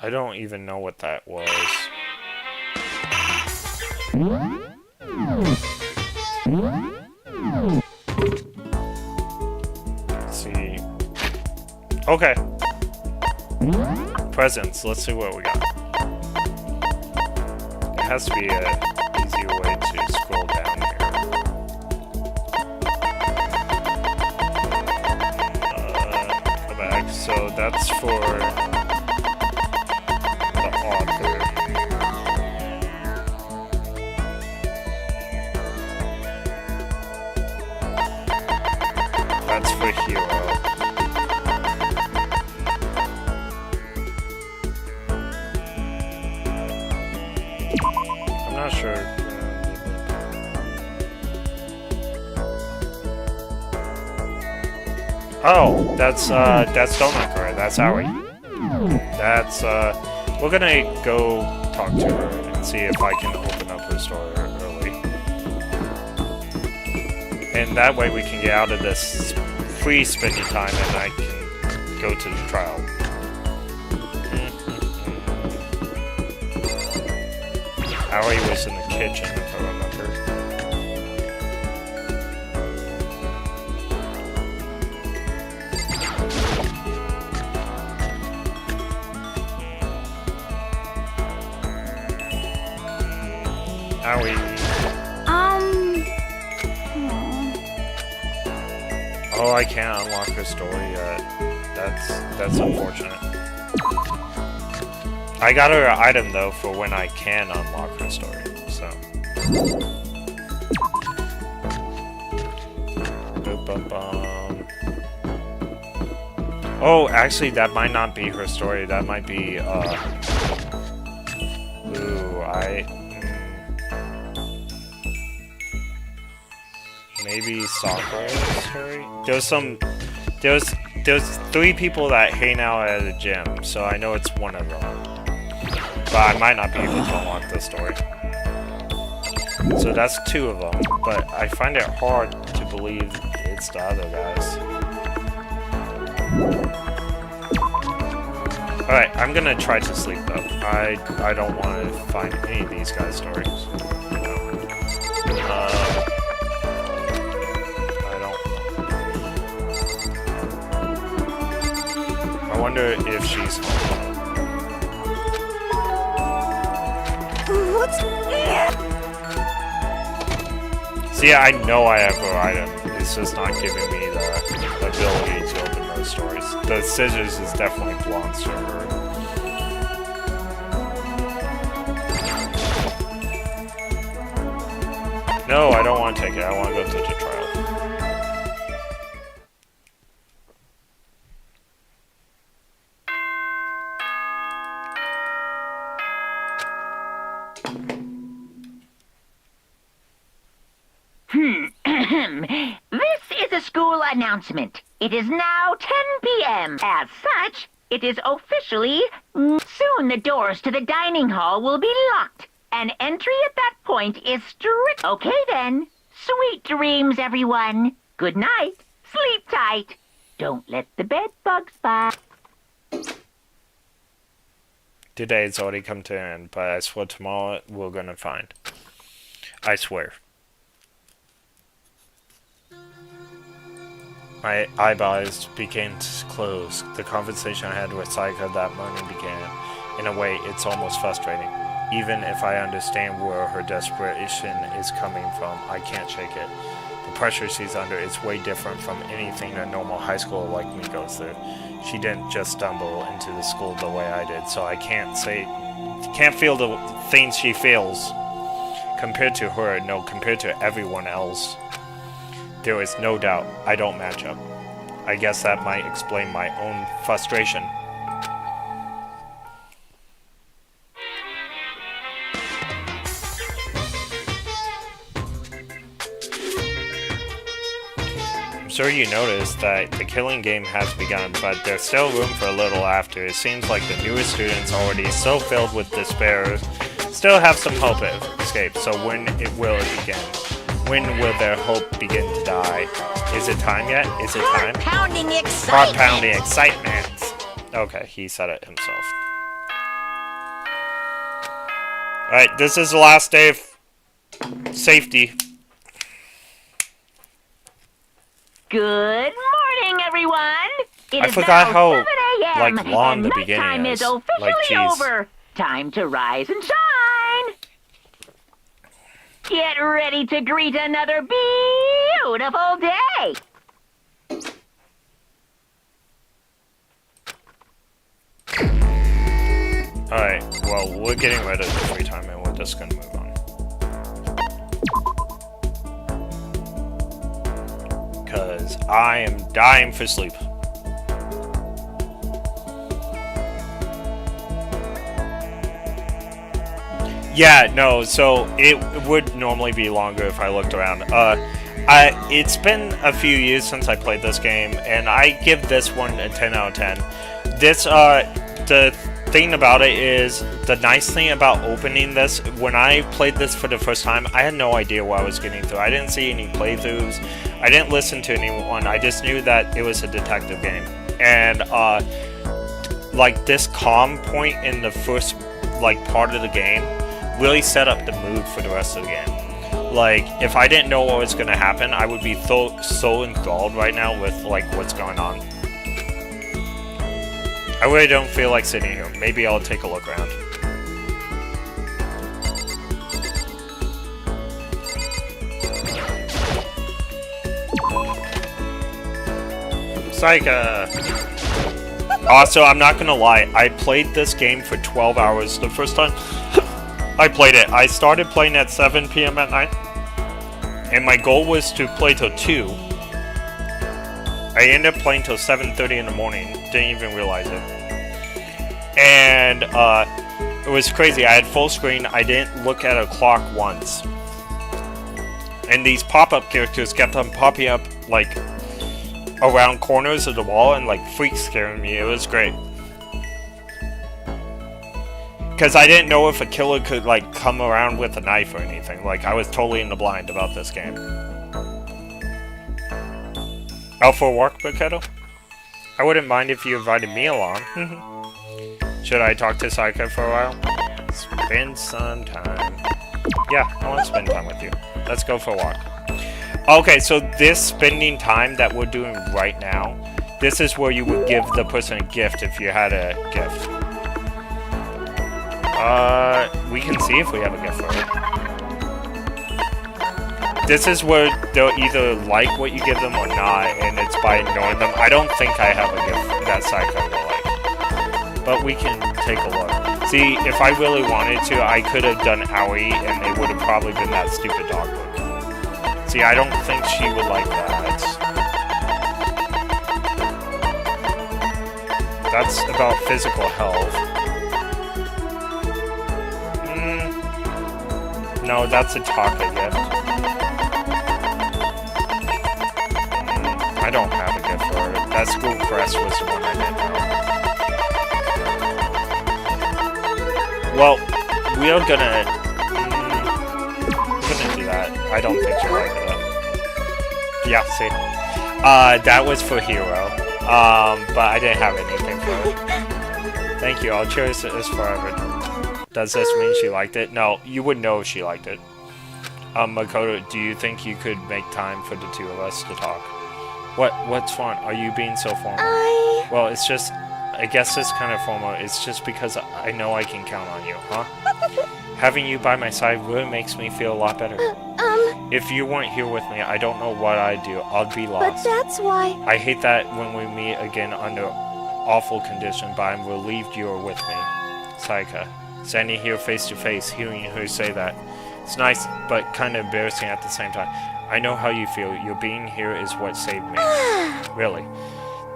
I don't even know what that was. Let's see. Okay. Presents. Let's see what we got. There has to be an easier way to scroll down here. So that's for the author. That's for hero. I'm not sure. Oh, that's Donut Girl. That's Aoi. That's we're gonna go talk to her and see if I can open up her store early, and that way we can get out of this free spending time, and I can go to the trial. Aoi was in the kitchen, if I remember. Aoi. Oh, I can't unlock her story yet. That's unfortunate. I got her an item though for when I can unlock her story, so. Oh, actually that might not be her story, that might be maybe Sakura's story? There's 3 people that hang out at a gym, so I know it's one of them. But I might not be able to unlock the story. So that's 2 of them, but I find it hard to believe it's the other guys. Alright, I'm gonna try to sleep though. I don't want to find any of these guys' stories. I wonder if she's home. See, I know I have her item. It's just not giving me the ability to open those stories. The scissors is definitely belongs to her. No, I don't want to take it. I want to go to the trial. This is a school announcement. It is now 10 p.m. As such, it is officially... Soon the doors to the dining hall will be locked, and entry at that point is strict. Okay then. Sweet dreams, everyone. Good night. Sleep tight. Don't let the bed bugs bite. Today it's already come to an end, but I swear tomorrow we're gonna find. I swear. My eyebrows began to close. The conversation I had with Saika that morning began. In a way, it's almost frustrating. Even if I understand where her desperation is coming from, I can't shake it. The pressure she's under is way different from anything a normal high schooler like me goes through. She didn't just stumble into the school the way I did, so I can't feel the things she feels. Compared to her, no, compared to everyone else. There is no doubt I don't match up. I guess that might explain my own frustration. I'm sure you noticed that the killing game has begun, but there's still room for a little after. It seems like the newest students, already so filled with despair, still have some hope of escape. So when will it begin? When will their hope begin to die? Is it time yet? Is it time? Heart-pounding excitement! Heart-pounding excitement! Okay, he said it himself. Alright, this is the last day of safety. Good morning, everyone! I forgot how like long the beginning time is is. officially Like, over. Time to rise and shine! Get ready to greet another beautiful day! Alright, well, we're getting rid of the free time and we're just gonna move on. Because I am dying for sleep. Yeah, no, so it would normally be longer if I looked around. It's been a few years since I played this game, and I give this one a 10 out of 10. This, the thing about it is, the nice thing about opening this, when I played this for the first time, I had no idea what I was getting through. I didn't see any playthroughs, I didn't listen to anyone, I just knew that it was a detective game. And, like, this calm point in the first, like, part of the game really set up the mood for the rest of the game. Like, if I didn't know what was going to happen, I would be so enthralled right now with, like, what's going on. I really don't feel like sitting here. Maybe I'll take a look around. Psycha! Also, I'm not gonna lie, I played this game for 12 hours the first time I played it. I started playing at 7 p.m. at night, and my goal was to play till 2. I ended up playing till 7:30 in the morning, didn't even realize it. And it was crazy. I had full screen, I didn't look at a clock once. And these pop-up characters kept on popping up, like, around corners of the wall and, like, freak scaring me. It was great. Because I didn't know if a killer could, like, come around with a knife or anything. Like, I was totally in the blind about this game. Out for a walk, Boketo? I wouldn't mind if you invited me along. Should I talk to Psycho for a while? Spend some time. Yeah, I want to spend time with you. Let's go for a walk. Okay, so this spending time that we're doing right now, this is where you would give the person a gift if you had a gift. We can see if we have a gift for it. This is where they'll either like what you give them or not, and it's by ignoring them. I don't think I have a gift that Psycho will like. But we can take a look. See, if I really wanted to, I could have done Owie, and it would have probably been that stupid dog book. See, I don't think she would like that. That's about physical health. No, that's a Taka gift. I don't have a gift for her. That school press was the one I didn't know. Well, we're gonna do that. I don't think she'll like it though. Yeah, see. That was for Hero. But I didn't have anything for her. Thank you, I'll cherish this forever. Does this mean she liked it? No, you would know if she liked it. Makoto, do you think you could make time for the two of us to talk? What's fun? Are you being so formal? Well, it's just, I guess it's kind of formal. It's just because I know I can count on you, huh? Having you by my side really makes me feel a lot better. If you weren't here with me, I don't know what I'd do. I'd be lost. But that's why... I hate that when we meet again under awful conditions, but I'm relieved you are with me. Saika. Standing here face to face, hearing her say that. It's nice, but kind of embarrassing at the same time. I know how you feel. Your being here is what saved me. Really.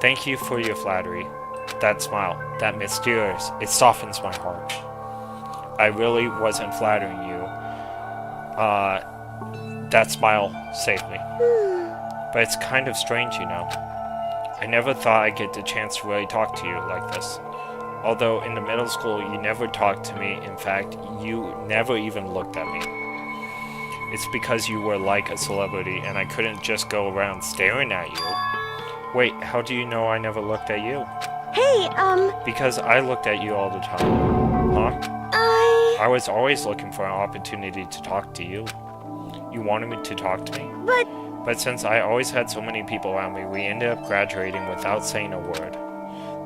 Thank you for your flattery. That smile, that mysterious, it softens my heart. I really wasn't flattering you. That smile saved me. But it's kind of strange, you know. I never thought I'd get the chance to really talk to you like this. Although in the middle school, you never talked to me. In fact, you never even looked at me. It's because you were like a celebrity, and I couldn't just go around staring at you. Wait, how do you know I never looked at you? Hey, Because I looked at you all the time. Huh? I was always looking for an opportunity to talk to you. You wanted me to talk to me? But since I always had so many people around me, we ended up graduating without saying a word.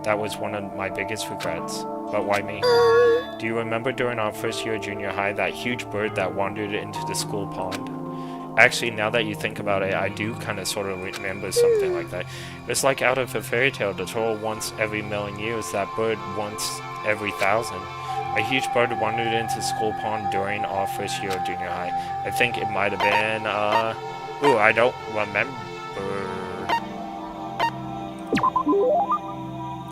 That was one of my biggest regrets. But why me? Do you remember during our first year of junior high, that huge bird that wandered into the school pond? Actually, now that you think about it, I do kind of sort of remember something like that. It's like out of a fairy tale, the troll once every million years, that bird once every 1,000. A huge bird wandered into school pond during our first year of junior high. I think it might have been, ooh, I don't remember.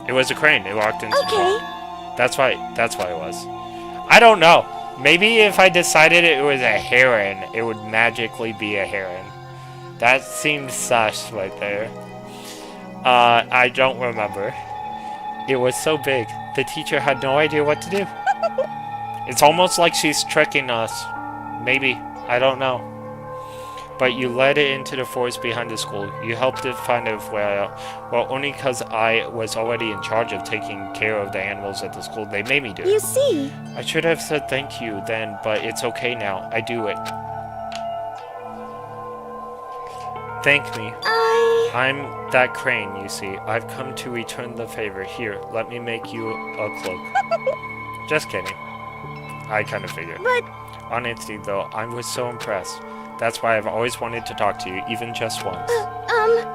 It was a crane. It walked into the pond. That's why it was. I don't know. Maybe if I decided it was a heron, it would magically be a heron. That seems sus right there. I don't remember. It was so big. The teacher had no idea what to do. It's almost like she's tricking us. Maybe. I don't know. But you led it into the forest behind the school. You helped it find a way out. Well, only because I was already in charge of taking care of the animals at the school. They made me do it. You see. I should have said thank you then, but it's okay now. I do it. Thank me. I'm that crane, you see. I've come to return the favor. Here, let me make you a cloak. Just kidding. I kind of figured. But... Honestly, though, I was so impressed. That's why I've always wanted to talk to you, even just once.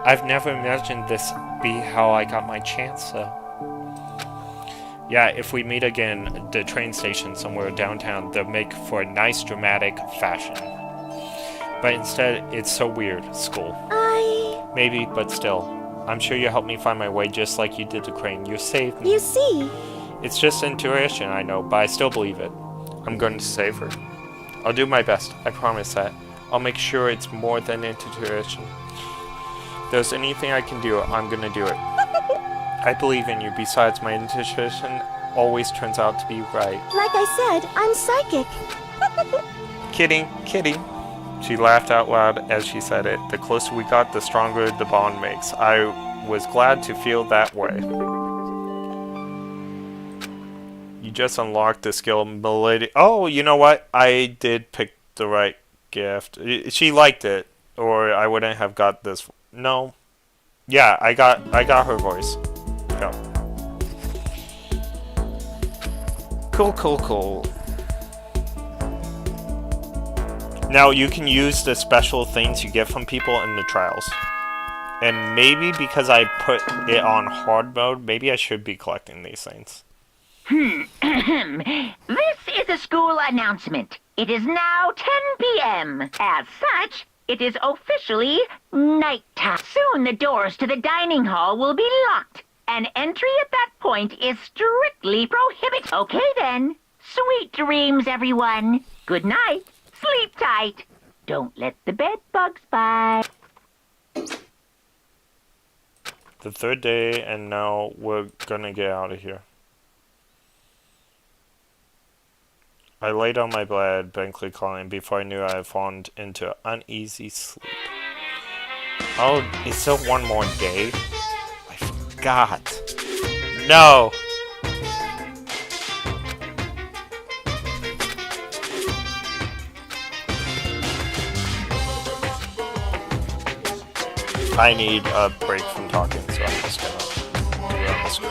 I've never imagined this be how I got my chance, though. Yeah, if we meet again at the train station somewhere downtown, they'll make for a nice dramatic fashion. But instead, it's so weird, school. Maybe, but still. I'm sure you helped me find my way just like you did the crane. You saved me. You see. It's just intuition, I know, but I still believe it. I'm going to save her. I'll do my best, I promise that. I'll make sure it's more than intuition. If there's anything I can do, I'm gonna do it. I believe in you. Besides, my intuition always turns out to be right. Like I said, I'm psychic. Kidding, kidding. She laughed out loud as she said it. The closer we got, the stronger the bond makes. I was glad to feel that way. You just unlocked the skill Milady. Oh, you know what? I did pick the right gift. She liked it, or I wouldn't have got this. No. Yeah, I got her voice. Go. Cool. Now you can use the special things you get from people in the trials. And maybe because I put it on hard mode, maybe I should be collecting these things. This is a school announcement. It is now 10 p.m. As such, it is officially nighttime. Soon the doors to the dining hall will be locked, and entry at that point is strictly prohibited. Okay then. Sweet dreams, everyone. Good night. Sleep tight. Don't let the bed bugs bite. The third day, and now we're gonna get out of here. I laid on my bed, blankly calling. Before I knew I had fallen into uneasy sleep. Oh, it's still one more day? I forgot. No! I need a break from talking, so I'm just gonna do it on the screen.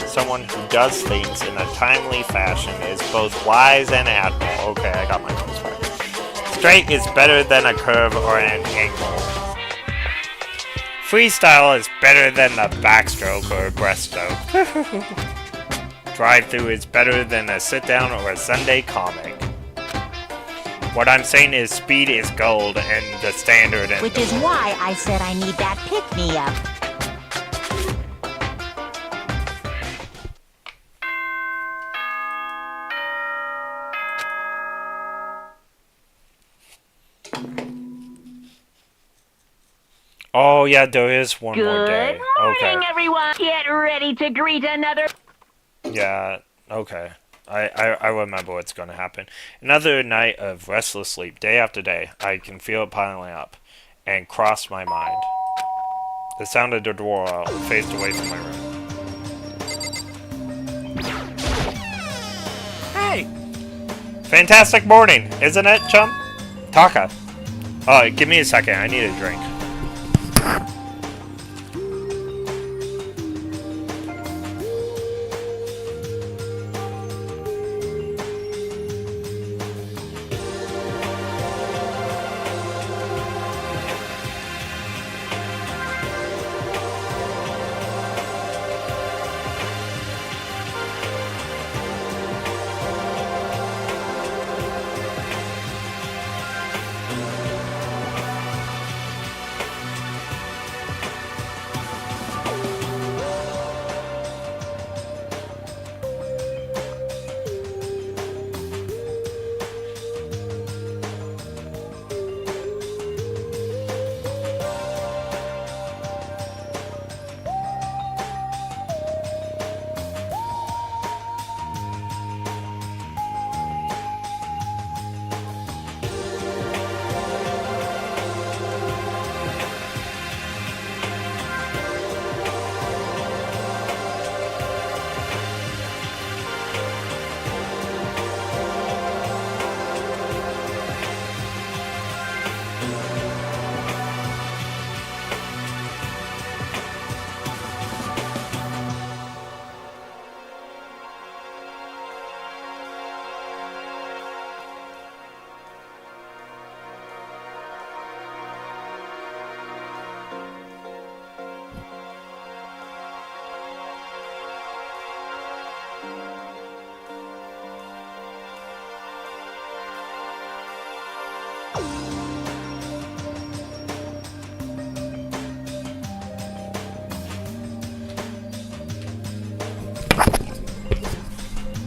Someone who does things in a timely fashion is both wise and admirable. Okay, I got my notes right. Straight is better than a curve or an angle. Freestyle is better than a backstroke or a breaststroke. Drive-through is better than a sit-down or a Sunday comic. What I'm saying is speed is gold and the standard. And which is why I said I need that pick-me-up. Oh yeah, there is one more day. Good morning, everyone. Get ready to greet another. Yeah, okay. I remember what's going to happen. Another night of restless sleep, day after day. I can feel it piling up, and cross my mind. The sound of the door faced away from my room. Hey! Fantastic morning, isn't it, chum? Taka. Give me a second. I need a drink.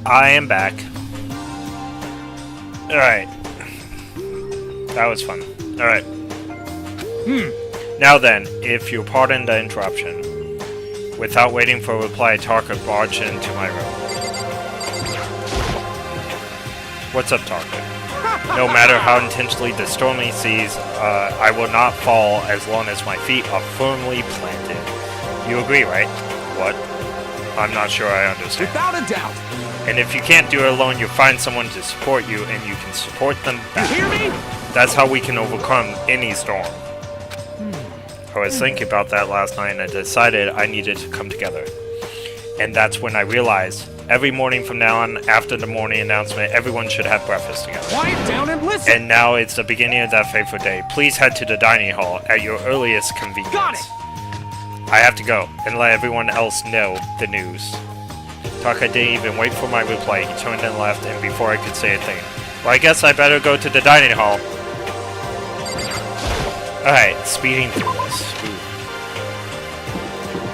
I am back. Alright. That was fun. Alright. Now then, if you'll pardon the interruption. Without waiting for a reply, Tarka barged into my room. What's up, Tarka? No matter how intensely the stormy seas, I will not fall as long as my feet are firmly planted. You agree, right? What? I'm not sure I understand. Without a doubt. And if you can't do it alone, you find someone to support you, and you can support them back. You hear me? That's how we can overcome any storm. I was thinking about that last night, and I decided I needed to come together. And that's when I realized, every morning from now on, after the morning announcement, everyone should have breakfast together. Quiet down and listen. And now it's the beginning of that fateful day. Please head to the dining hall at your earliest convenience. Got it. I have to go, and let everyone else know the news. Taka didn't even wait for my reply. He turned and left, and before I could say a thing, well, I guess I better go to the dining hall. Alright, speeding through this. Ooh.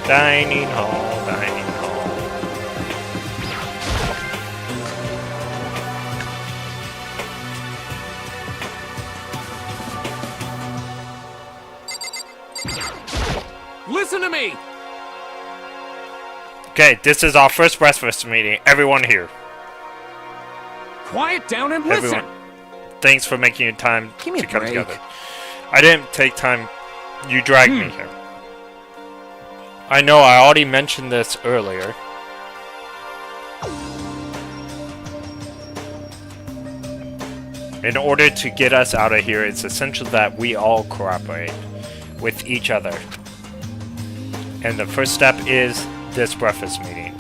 Dining hall, dining hall. Listen to me. Okay, this is our first breakfast meeting. Everyone here. Quiet down and listen. Everyone. Thanks for making your time Give me to a come break. together. I didn't take time. You dragged me here. I know I already mentioned this earlier. In order to get us out of here, it's essential that we all cooperate with each other. And the first step is this breakfast meeting.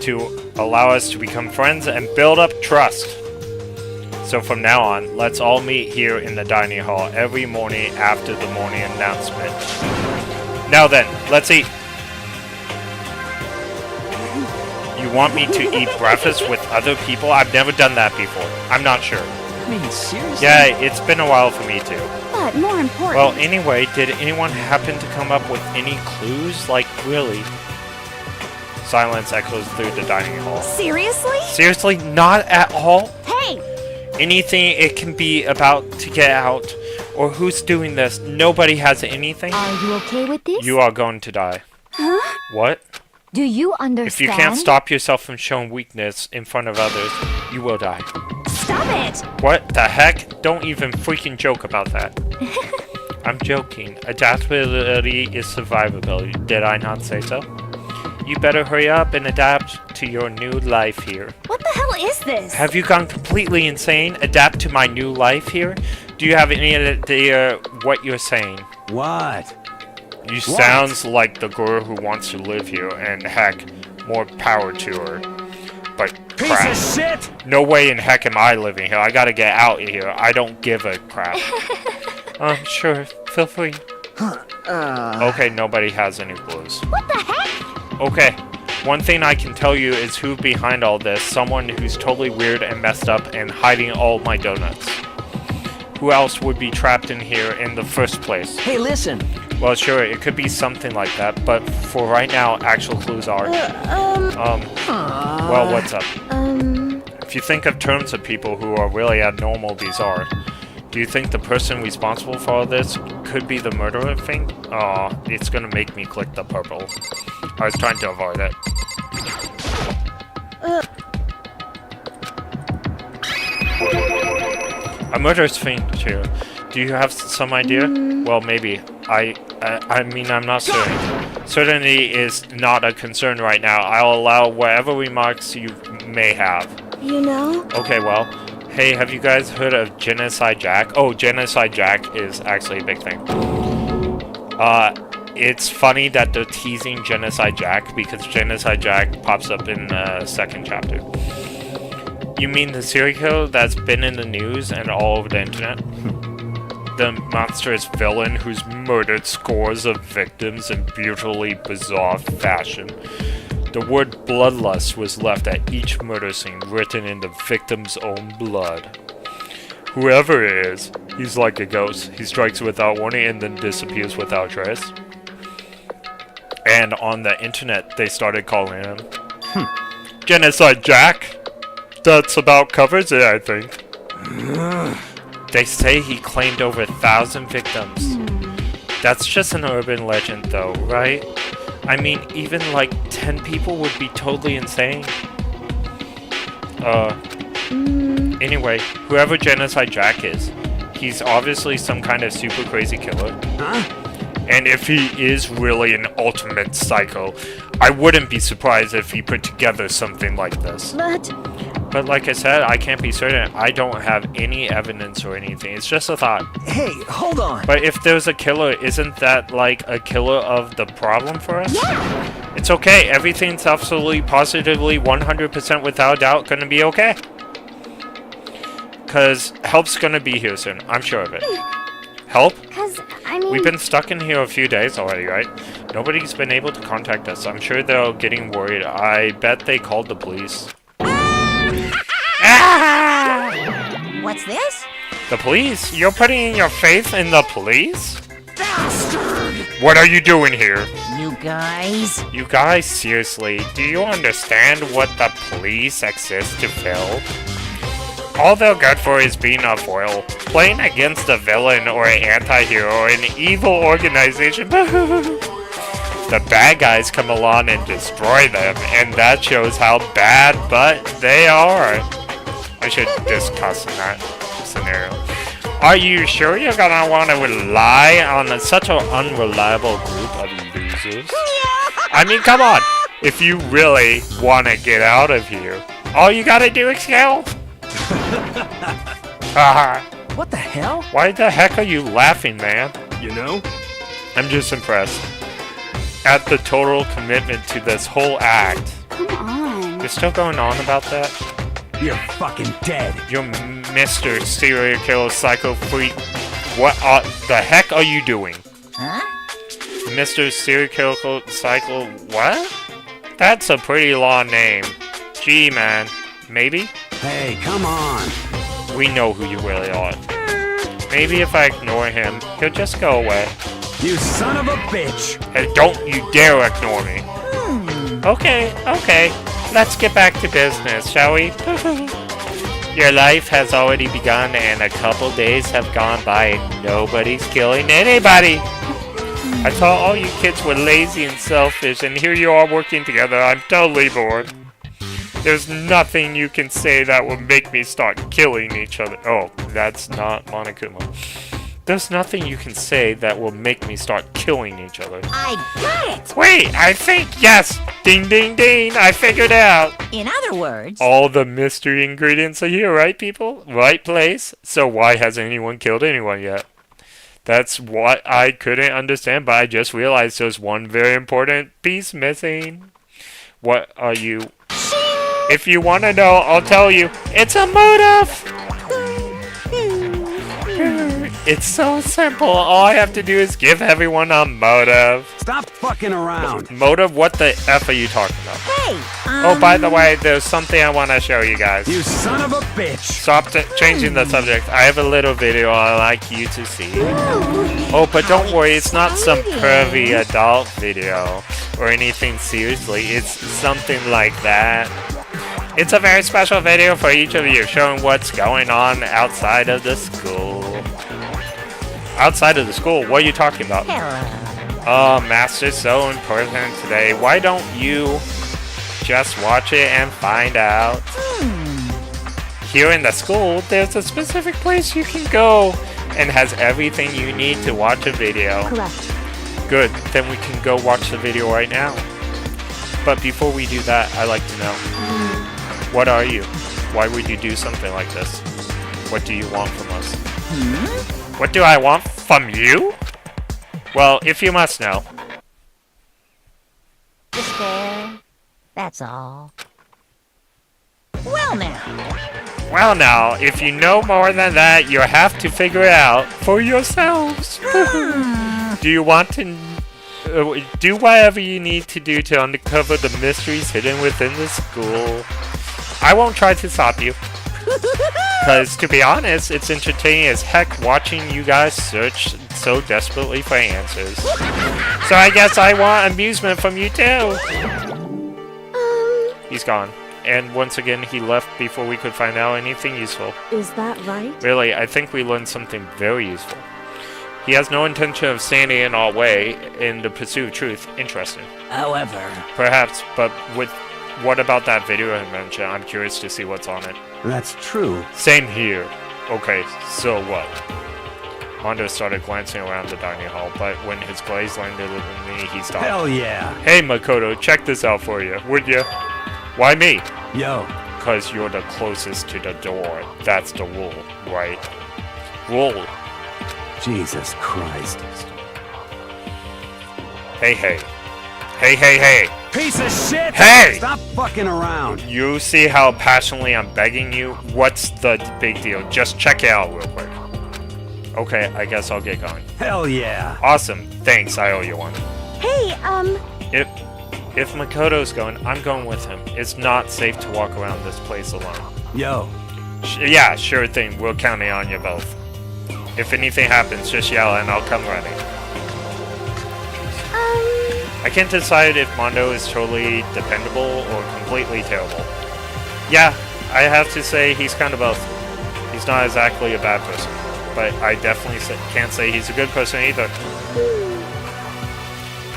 To allow us to become friends and build up trust. So from now on, let's all meet here in the dining hall every morning after the morning announcement. Now then, let's eat. You want me to eat breakfast with other people? I've never done that before. I'm not sure. I mean, seriously? Yeah, it's been a while for me too. But more important. Well, anyway, did anyone happen to come up with any clues? Like, really? Silence echoes through the dining hall. Seriously? Seriously? Not at all? Hey! Anything it can be about to get out, or who's doing this. Nobody has anything. Are you okay with this? You are going to die. Huh? What? Do you understand? If you can't stop yourself from showing weakness in front of others, you will die. Stop it! What the heck? Don't even freaking joke about that. I'm joking. Adaptability is survivability. Did I not say so? You better hurry up and adapt to your new life here. What the hell is this? Have you gone completely insane? Adapt to my new life here? Do you have any idea what you're saying? What? You sounds like the girl who wants to live here, and heck, more power to her. But crap. Piece of shit! No way in heck am I living here. I gotta get out of here. I don't give a crap. Sure. Feel free. Okay, nobody has any clues. What the heck? Okay. One thing I can tell you is who's behind all this. Someone who's totally weird and messed up and hiding all my donuts. Who else would be trapped in here in the first place? Hey, listen. Well, sure, it could be something like that, but for right now, actual clues are... Well, what's up? If you think of terms of people who are really abnormal, these are. Do you think the person responsible for all this could be the murderer thing? Aw, it's gonna make me click the purple. I was trying to avoid it. A murderous fiend here. Do you have some idea? Well, maybe. I mean, I'm not certain. Certainty is not a concern right now. I'll allow whatever remarks you may have. You know? Okay, well. Hey, have you guys heard of Genocide Jack? Oh, Genocide Jack is actually a big thing. It's funny that they're teasing Genocide Jack because Genocide Jack pops up in the second chapter. You mean the serial killer that's been in the news and all over the internet? The monstrous villain who's murdered scores of victims in brutally bizarre fashion. The word bloodlust was left at each murder scene, written in the victim's own blood. Whoever it is, he's like a ghost. He strikes without warning and then disappears without trace. And on the internet, they started calling him Genocide Jack. That's about covers it, I think. They say he claimed over 1,000 victims. That's just an urban legend though, right? I mean, even like 10 people would be totally insane. Anyway, whoever Genocide Jack is, he's obviously some kind of super crazy killer. Huh? And if he is really an ultimate psycho, I wouldn't be surprised if he put together something like this. But like I said, I can't be certain. I don't have any evidence or anything. It's just a thought. Hey, hold on. But if there's a killer, isn't that like a killer of the problem for us? Yeah. It's okay. Everything's absolutely, positively, 100% without a doubt gonna be okay. Because help's gonna be here soon. I'm sure of it. Help? Because, I mean... We've been stuck in here a few days already, right? Nobody's been able to contact us. I'm sure they're getting worried. I bet they called the police. What's this? The police? You're putting your faith in the police? What are you doing here? You guys? You guys, seriously, do you understand what the police exist to fill? All they're good for is being a foil, playing against a villain or an anti-hero or an evil organization. The bad guys come along and destroy them, and that shows how bad but they are. I should discuss in that scenario. Are you sure you're gonna want to rely on such an unreliable group of losers? I mean, come on. If you really want to get out of here, all you gotta do is kill. Haha. What the hell? Why the heck are you laughing, man? You know? I'm just impressed at the total commitment to this whole act. Come on. You're still going on about that? You're fucking dead. You're Mr. Serial Killer Psycho Freak. What the heck are you doing? Huh? Mr. Serial Killer Psycho... What? That's a pretty long name. Gee, man. Maybe? Hey, come on. We know who you really are. Maybe if I ignore him, he'll just go away. You son of a bitch. Hey, don't you dare ignore me. Okay, okay. Let's get back to business, shall we? Your life has already begun and a couple days have gone by and nobody's killing anybody. I thought all you kids were lazy and selfish, and here you are working together. I'm totally bored. There's nothing you can say that will make me start killing each other. Oh, that's not Monokuma. There's nothing you can say that will make me start killing each other. I got it! Wait, I think, yes! Ding, ding, ding! I figured out! In other words... All the mystery ingredients are here, right, people? Right place? So why hasn't anyone killed anyone yet? That's what I couldn't understand, but I just realized there's one very important piece missing. What are you... If you want to know, I'll tell you. It's a motive! It's so simple. All I have to do is give everyone a motive. Stop fucking around. Motive? What the F are you talking about? Hey! Oh, by the way, there's something I want to show you guys. You son of a bitch. Stop changing the subject. I have a little video I'd like you to see. Oh, but don't worry, it's not some pervy adult video or anything seriously. It's something like that. It's a very special video for each of you, showing what's going on outside of the school. Outside of the school? What are you talking about? Hello. Oh, Master's so important today. Why don't you just watch it and find out? Here in the school, there's a specific place you can go and has everything you need to watch a video. Correct. Good, then we can go watch the video right now. But before we do that, I'd like to know. What are you? Why would you do something like this? What do you want from us? What do I want from you? Well, if you must know. Despair. That's all. Well now, if you know more than that, you'll have to figure it out for yourselves. Do you want to do whatever you need to do to uncover the mysteries hidden within the school? I won't try to stop you. Because, to be honest, it's entertaining as heck watching you guys search so desperately for answers. So I guess I want amusement from you too. He's gone. and once again he left before we could find out anything useful. Is that right? Really, I think we learned something very useful. He has no intention of standing in our way in the pursuit of truth. Interesting. However... Perhaps, but with what about that video I mentioned? I'm curious to see what's on it. That's true. Same here. Okay, so what? Mondo started glancing around the dining hall, but when his gaze landed on me, he stopped. Hell yeah. Hey, Makoto, check this out for you, would you? Why me? Yo. Because you're the closest to the door. That's the rule, right? Rule. Jesus Christ. Hey, hey. Hey, hey, hey. Piece of shit! Hey! Stop fucking around. You see how passionately I'm begging you? What's the big deal? Just check it out real quick. Okay, I guess I'll get going. Hell yeah. Awesome. Thanks, I owe you one. Hey, If Makoto's going, I'm going with him. It's not safe to walk around this place alone. Yo. Yeah, sure thing. We're counting on you both. If anything happens, just yell and I'll come running. I can't decide if Mondo is totally dependable or completely terrible. Yeah, I have to say he's kind of both. He's not exactly a bad person, but I definitely can't say he's a good person either.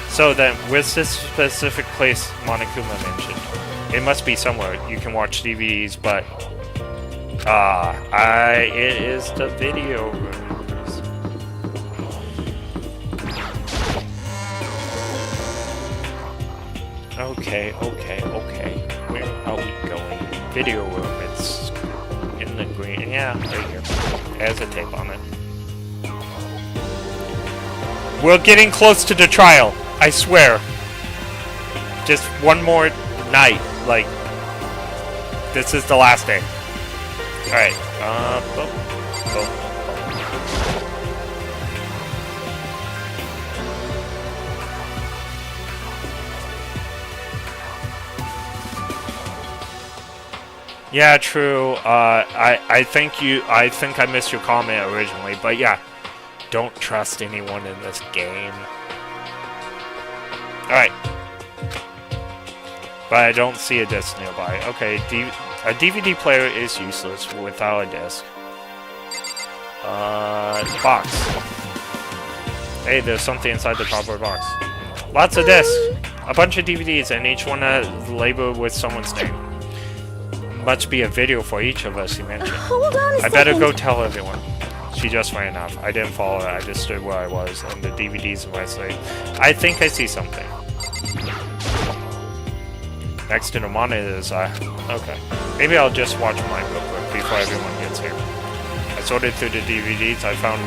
So then, where's this specific place Monokuma mentioned? It must be somewhere. You can watch DVDs, but... it is the video rooms. Okay. Where are we going? Video room. It's in the green. Yeah, right here. There's a tape on it. We're getting close to the trial. I swear. Just one more night. Like, this is the last day. Alright. Yeah, true. I think I missed your comment originally, but yeah. Don't trust anyone in this game. Alright. But I don't see a disc nearby. Okay, a DVD player is useless without a disc. Box. Hey, there's something inside the cardboard box. Lots of discs. A bunch of DVDs, and each one labeled with someone's name. Must be a video for each of us, he mentioned. Hold on a second. I better go tell everyone. She just ran off. I didn't follow her. I just stood where I was, and the DVDs in my slate. I think I see something. Next to the monitors, okay. Maybe I'll just watch mine real quick before everyone gets here. I sorted through the DVDs. I found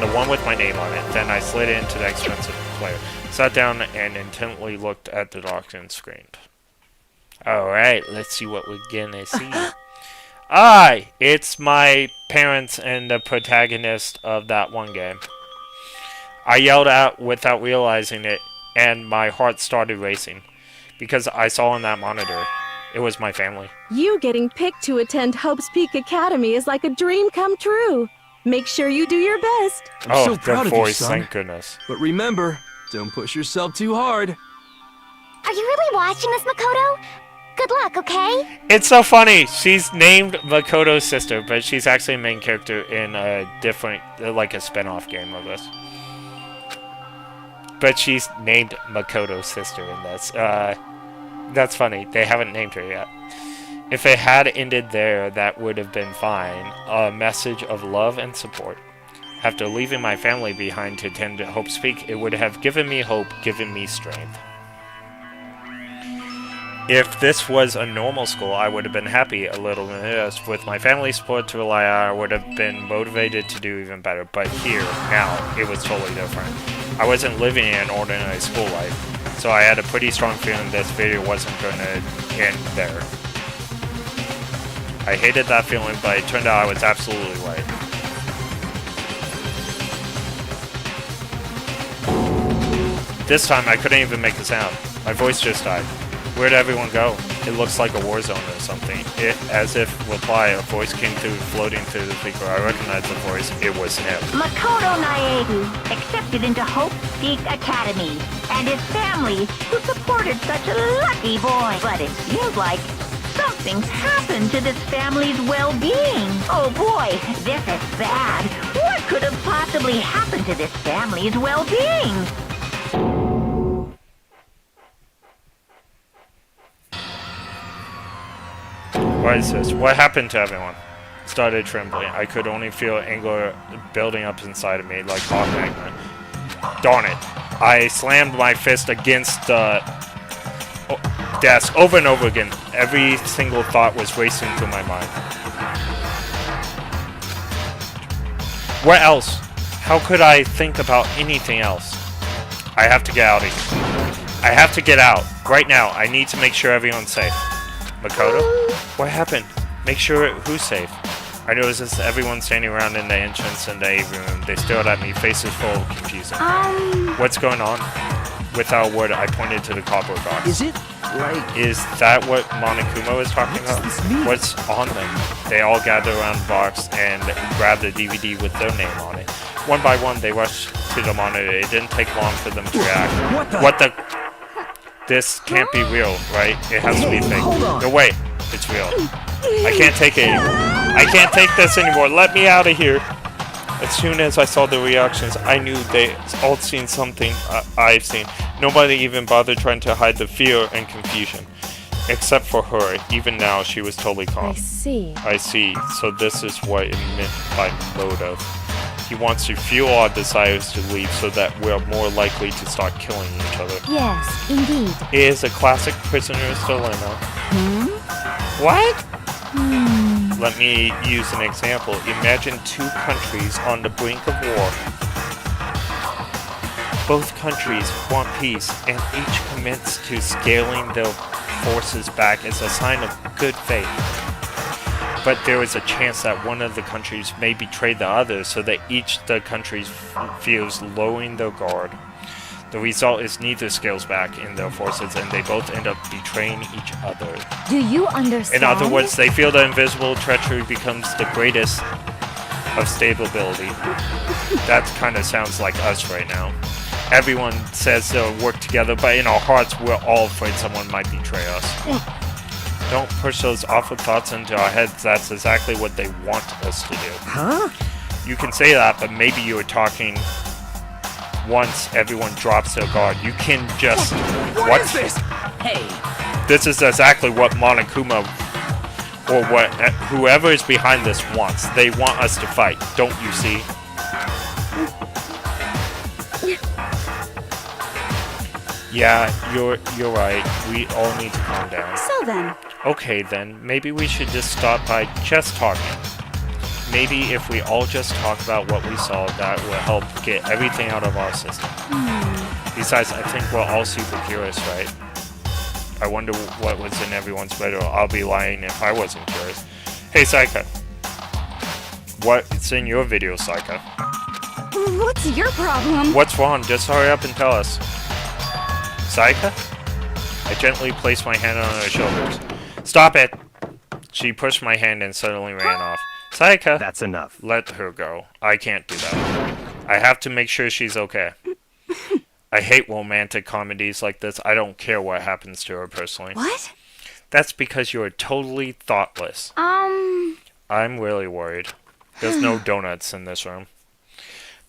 the one with my name on it. Then I slid it into the expensive player. Sat down and intently looked at the docking screen. Alright, let's see what we're gonna see. It's my parents and the protagonist of that one game. I yelled out without realizing it, and my heart started racing. Because I saw on that monitor, it was my family. You getting picked to attend Hope's Peak Academy is like a dream come true. Make sure you do your best. I'm so proud the of you, voice, son. thank goodness. But remember, don't push yourself too hard. Are you really watching this, Makoto? Good luck, okay? It's so funny. She's named Makoto's sister, but she's actually a main character in a different, like a spin-off game of this. But she's named Makoto's sister in this. That's funny. They haven't named her yet. If it had ended there, that would have been fine. A message of love and support. After leaving my family behind to attend Hope's Peak, it would have given me hope, given me strength. If this was a normal school, I would have been happy a little bit. Yes, with my family support to rely on, I would have been motivated to do even better. But here, now, it was totally different. I wasn't living an ordinary school life, so I had a pretty strong feeling this video wasn't going to end there. I hated that feeling, but it turned out I was absolutely right. This time, I couldn't even make a sound. My voice just died. Where'd everyone go? It looks like a war zone or something. as if reply, a voice came through, floating through the speaker. I recognized the voice. It was him. Makoto Naebu, accepted into Hope Peak Academy, and his family, who supported such a lucky boy. But it seems like something's happened to this family's well-being. Oh boy, this is bad. What could have possibly happened to this family's well-being? What is this? What happened to everyone? Started trembling. I could only feel anger building up inside of me like hot magma. Darn it. I slammed my fist against the desk over and over again. Every single thought was racing through my mind. What else? How could I think about anything else? I have to get out of here. I have to get out. Right now. I need to make sure everyone's safe. Makoto? What happened? Make sure who's safe. I noticed everyone standing around in the entrance and the A room. They stared at me, faces full of confusion. What's going on? Without a word, I pointed to the cardboard box. Is it like... Is that what Monokuma was talking about? What's on them? They all gathered around the box and grabbed a DVD with their name on it. One by one, they rushed to the monitor. It didn't take long for them to react. What the... This can't be real, right? It has to be fake. No, wait. It's real. I can't take it anymore. I can't take this anymore. Let me out of here. As soon as I saw the reactions, I knew they all seen something I've seen. Nobody even bothered trying to hide the fear and confusion. Except for her. Even now, she was totally calm. I see. I see. So this is what it meant by motive. He wants to fuel our desires to leave so that we're more likely to start killing each other. Yes, indeed. It is a classic prisoner's dilemma. What? Let me use an example. Imagine two countries on the brink of war. Both countries want peace, and each commits to scaling their forces back as a sign of good faith. But there is a chance that one of the countries may betray the other, so that each the countries fears lowering their guard. The result is neither scales back in their forces, and they both end up betraying each other. Do you understand? In other words, they feel the invisible treachery becomes the greatest of stability. That kind of sounds like us right now. Everyone says they'll work together, but in our hearts, we're all afraid someone might betray us. Don't push those awful thoughts into our heads. That's exactly what they want us to do. Huh? You can say that, but maybe you were talking once everyone drops their guard. You can just... What is this? Hey. This is exactly what Monokuma, or what whoever is behind this wants. They want us to fight, don't you see? Yeah, you're right. We all need to calm down. So then, Okay then, maybe we should just start by just talking. Maybe if we all just talk about what we saw, that will help get everything out of our system. Besides, I think we're all super curious, right? I wonder what was in everyone's bedroom. I'll be lying if I wasn't curious. Hey, Saika. What's in your video, Saika? what's your problem? What's wrong? Just hurry up and tell us. Saika? I gently placed my hand on her shoulders. Stop it! She pushed my hand and suddenly ran off. Saika! That's enough. Let her go. I can't do that. I have to make sure she's okay. I hate romantic comedies like this. I don't care what happens to her personally. What? That's because you're totally thoughtless. I'm really worried. There's no donuts in this room.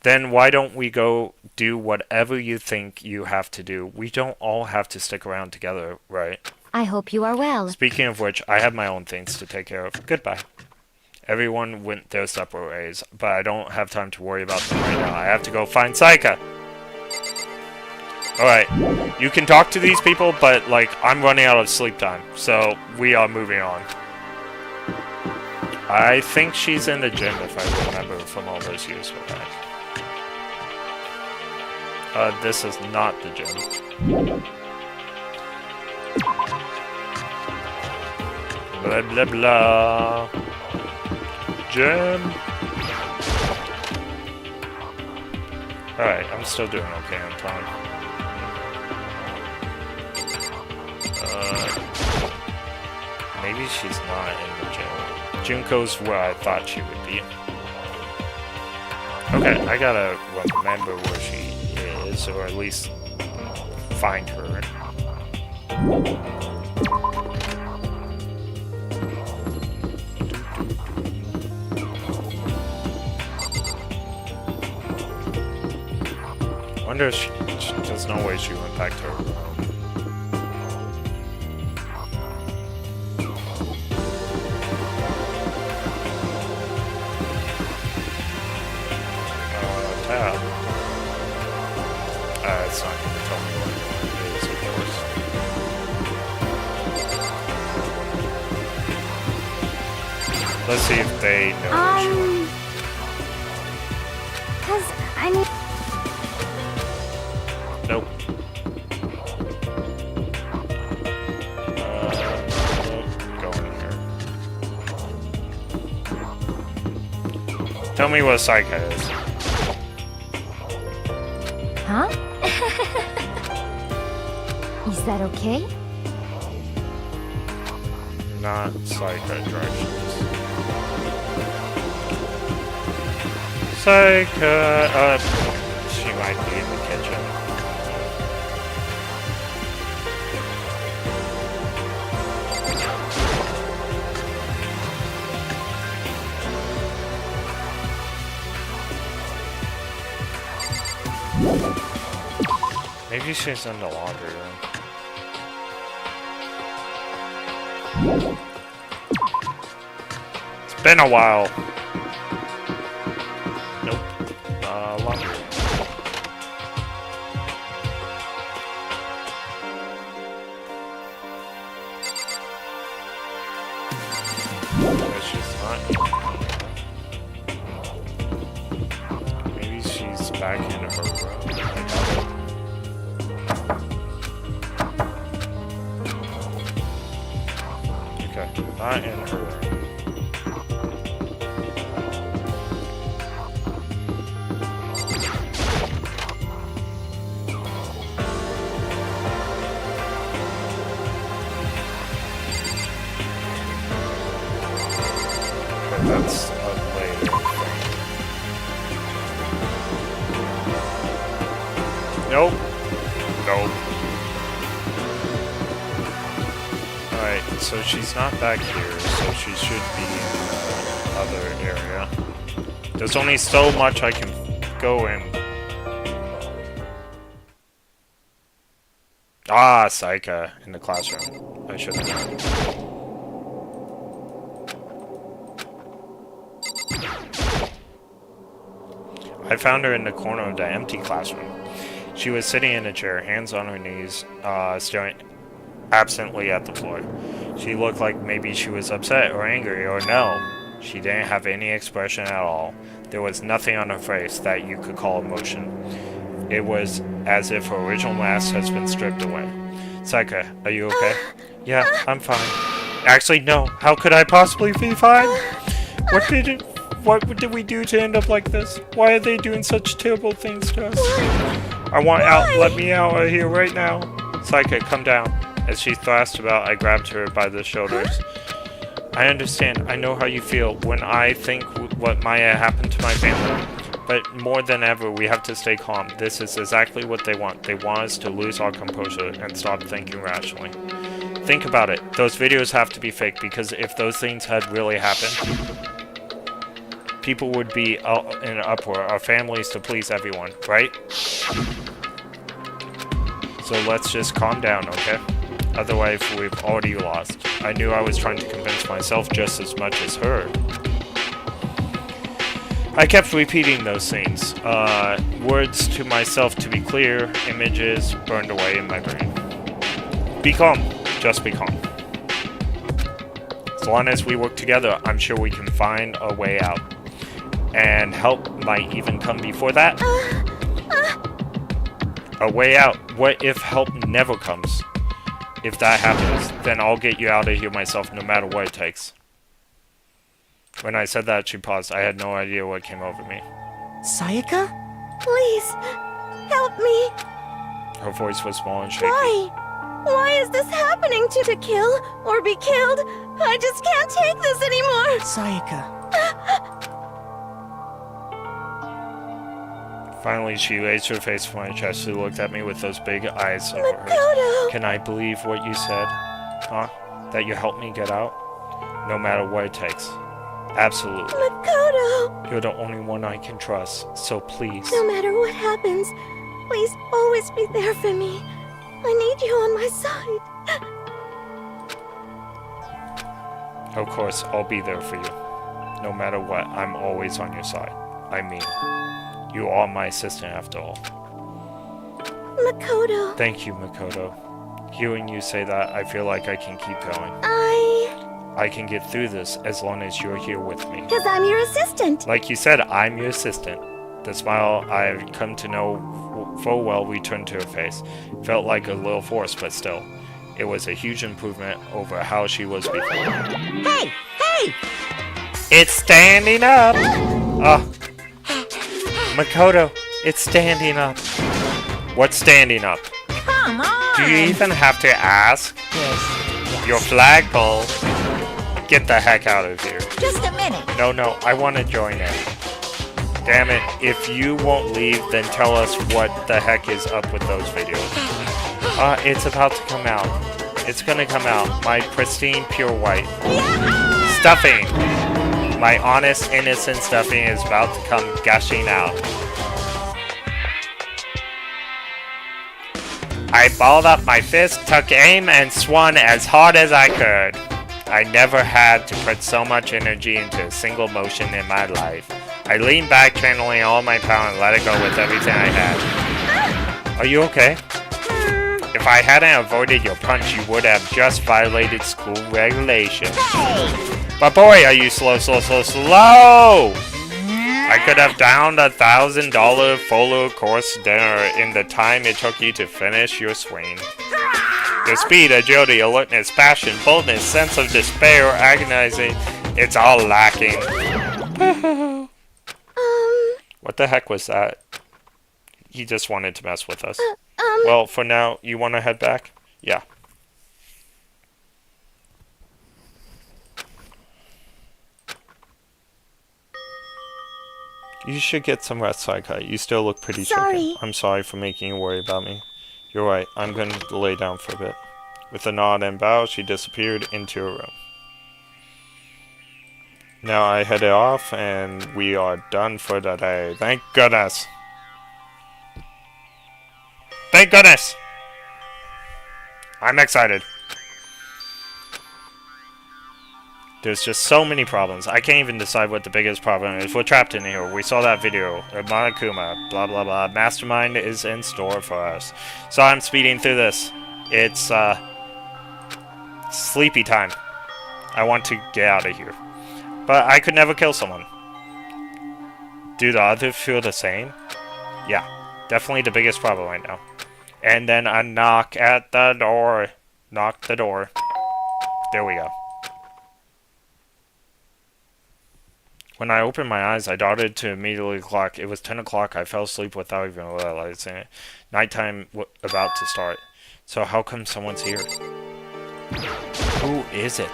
Then why don't we go do whatever you think you have to do? We don't all have to stick around together, right? I hope you are well. Speaking of which, I have my own things to take care of. Goodbye. Everyone went their separate ways, but I don't have time to worry about them right now. I have to go find Saika. Alright, you can talk to these people, but, like, I'm running out of sleep time, so we are moving on. I think she's in the gym, if I remember from all those years with that. This is not the gym. Blah, blah, blah. Gym. Alright, I'm still doing okay on time. maybe she's not in the jail. Junko's where I thought she would be. Okay, I gotta remember where she is, or at least find her. Wonder if there's no way she went back to her room. Tab. It's not gonna tell me what it is, of course. Let's see if they know what she wants. 'Cause I mean. Nope. Go in here. Tell me what Psycho is. Huh? Is that okay? Not Psycho directions. Psycho. She might be in the kitchen. Maybe she's in the laundry room. It's been a while. Nope. Laundry room. She's not in here. Maybe she's back in her room. Not in her room. Okay, that's a later thing. Nope. Nope. Alright, so she's not back here, so she should be in the other area. There's only so much I can go in. Ah, Saika in the classroom. I should have known. I found her in the corner of the empty classroom. She was sitting in a chair, hands on her knees, staring absently at the floor. She looked like maybe she was upset or angry, or no, she didn't have any expression at all. There was nothing on her face that you could call emotion. It was as if her original mask has been stripped away. Saika, are you okay? Yeah, I'm fine. Actually, no. How could I possibly be fine? What did we do to end up like this? Why are they doing such terrible things to us? I want out. Let me out of here right now. Saika, come down. As she thrashed about, I grabbed her by the shoulders. I understand. I know how you feel when I think what Maya happened to my family. But more than ever, we have to stay calm. This is exactly what they want. They want us to lose our composure and stop thinking rationally. Think about it. Those videos have to be fake, because if those things had really happened, people would be in an uproar. Our families to please everyone, right? So let's just calm down, okay? Otherwise, we've already lost. I knew I was trying to convince myself just as much as her. I kept repeating those things. Words to myself to be clear, images burned away in my brain. Be calm. Just be calm. As long as we work together, I'm sure we can find a way out. And help might even come before that. A way out. What if help never comes? If that happens, then I'll get you out of here myself, no matter what it takes. When I said that, she paused. I had no idea what came over me. Sayaka? Please, help me. Her voice was small and shaky. Why? Why is this happening to kill or be killed? I just can't take this anymore. Sayaka. Finally, she raised her face from my chest. She looked at me with those big eyes of hers. Makoto! Can I believe what you said? Huh? That you helped me get out? No matter what it takes. Absolutely. Makoto! You're the only one I can trust, so please. No matter what happens, please always be there for me. I need you on my side. Of course, I'll be there for you. No matter what, I'm always on your side. I mean, you are my assistant after all. Makoto. Thank you, Makoto. Hearing you say that, I feel like I can keep going. I can get through this as long as you're here with me. Because I'm your assistant. Like you said, I'm your assistant. The smile I've come to know full well returned to her face. Felt like a little forced, but still. It was a huge improvement over how she was before. Hey! Hey! It's standing up! Makoto, it's standing up. What's standing up? Come on! Do you even have to ask? Yes. Your flagpole. Get the heck out of here. Just a minute. No, I want to join in. Damn it, if you won't leave, then tell us what the heck is up with those videos. It's about to come out. It's gonna come out. My pristine, pure white. Stuffing! My honest, innocent stuffing is about to come gushing out. I balled up my fist, took aim, and swung as hard as I could. I never had to put so much energy into a single motion in my life. I leaned back, channeling all my power, and let it go with everything I had. Are you okay? If I hadn't avoided your punch, you would have just violated school regulations. But boy, are you slow! I could have downed $1,000 full course dinner in the time it took you to finish your swing. Your speed, agility, alertness, passion, boldness, sense of despair, agonizing, it's all lacking. What the heck was that? He just wanted to mess with us. Well, for now, you want to head back? Yeah. You should get some rest, Saika. You still look pretty shaken. I'm sorry for making you worry about me. You're right, I'm going to lay down for a bit. With a nod and bow, she disappeared into her room. Now I headed off, and we are done for the day. Thank goodness! Thank goodness! I'm excited. There's just so many problems. I can't even decide what the biggest problem is. We're trapped in here. We saw that video. Monokuma, blah blah blah. Mastermind is in store for us. So I'm speeding through this. It's sleepy time. I want to get out of here. But I could never kill someone. Do the others feel the same? Yeah. Definitely the biggest problem right now. And then a knock at the door. Knock the door. There we go. When I opened my eyes, I darted to immediately clock. It was 10 o'clock. I fell asleep without even realizing it. Nighttime about to start. So how come someone's here? Who is it?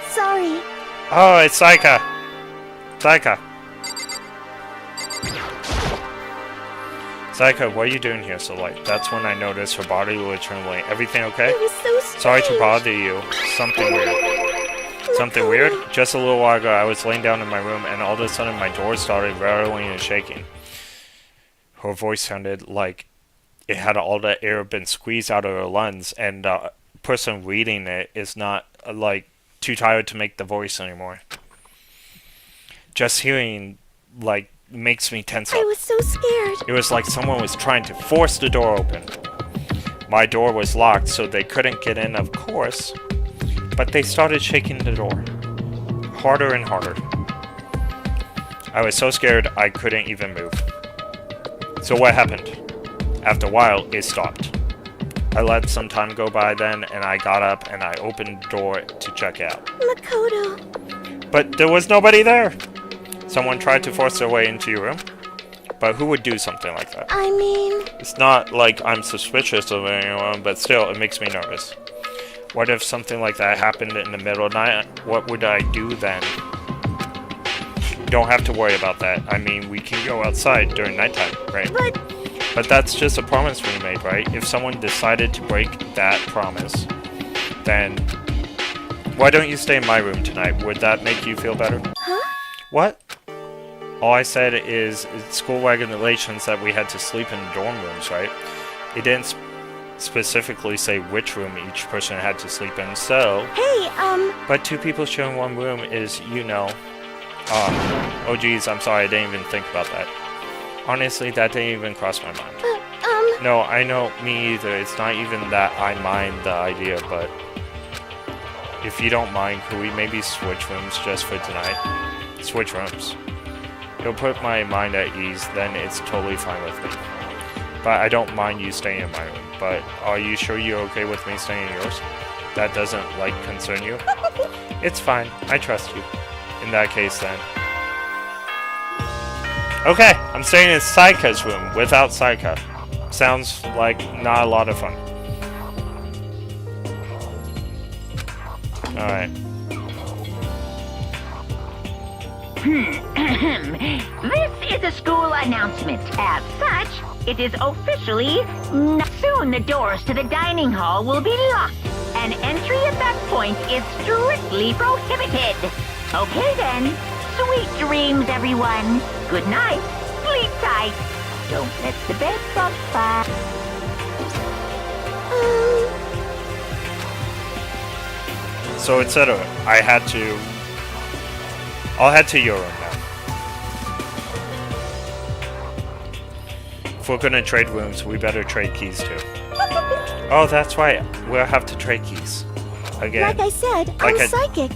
Sorry. Oh, it's Saika. Saika. Saika, what are you doing here so late? That's when I noticed her body was trembling. Everything okay? It was so strange. Sorry to bother you. Something weird. Something weird? Just a little while ago, I was laying down in my room, and all of a sudden my door started rattling and shaking. Her voice sounded like it had all the air been squeezed out of her lungs, and the person reading it is not, like, too tired to make the voice anymore. Just hearing, like, makes me tense up. I was so scared. It was like someone was trying to force the door open. My door was locked, so they couldn't get in, of course. But they started shaking the door. Harder and harder. I was so scared I couldn't even move. So what happened? After a while, it stopped. I let some time go by then, and I got up and I opened the door to check out. Makoto. But there was nobody there! Someone tried to force their way into your room? But who would do something like that? I mean... It's not like I'm suspicious of anyone, but still, it makes me nervous. What if something like that happened in the middle of the night? What would I do then? You don't have to worry about that. I mean, we can go outside during nighttime, right? But that's just a promise we made, right? If someone decided to break that promise, then why don't you stay in my room tonight? Would that make you feel better? Huh? What? All I said is it's school regulations that we had to sleep in dorm rooms, right? It didn't specifically say which room each person had to sleep in, so... Hey, But 2 people sharing one room is, you know... oh geez, I'm sorry, I didn't even think about that. Honestly, that didn't even cross my mind. No, I know, me either. It's not even that I mind the idea, but... If you don't mind, could we maybe switch rooms just for tonight? Switch rooms. It'll put my mind at ease, then it's totally fine with me. But I don't mind you staying in my room. But are you sure you're okay with me staying in yours? That doesn't, like, concern you? It's fine. I trust you. In that case, then. Okay, I'm staying in Saika's room without Saika. Sounds like not a lot of fun. Alright. This is a school announcement. As such, it is officially soon the doors to the dining hall will be locked, and entry at that point is strictly prohibited. Okay then. Sweet dreams, everyone. Good night. Sleep tight. Don't let the bed bug fire. So it said I'll head to your room now. If we're gonna trade rooms, we better trade keys too. Oh, that's right. We'll have to trade keys. Again. Like I said, I'm psychic.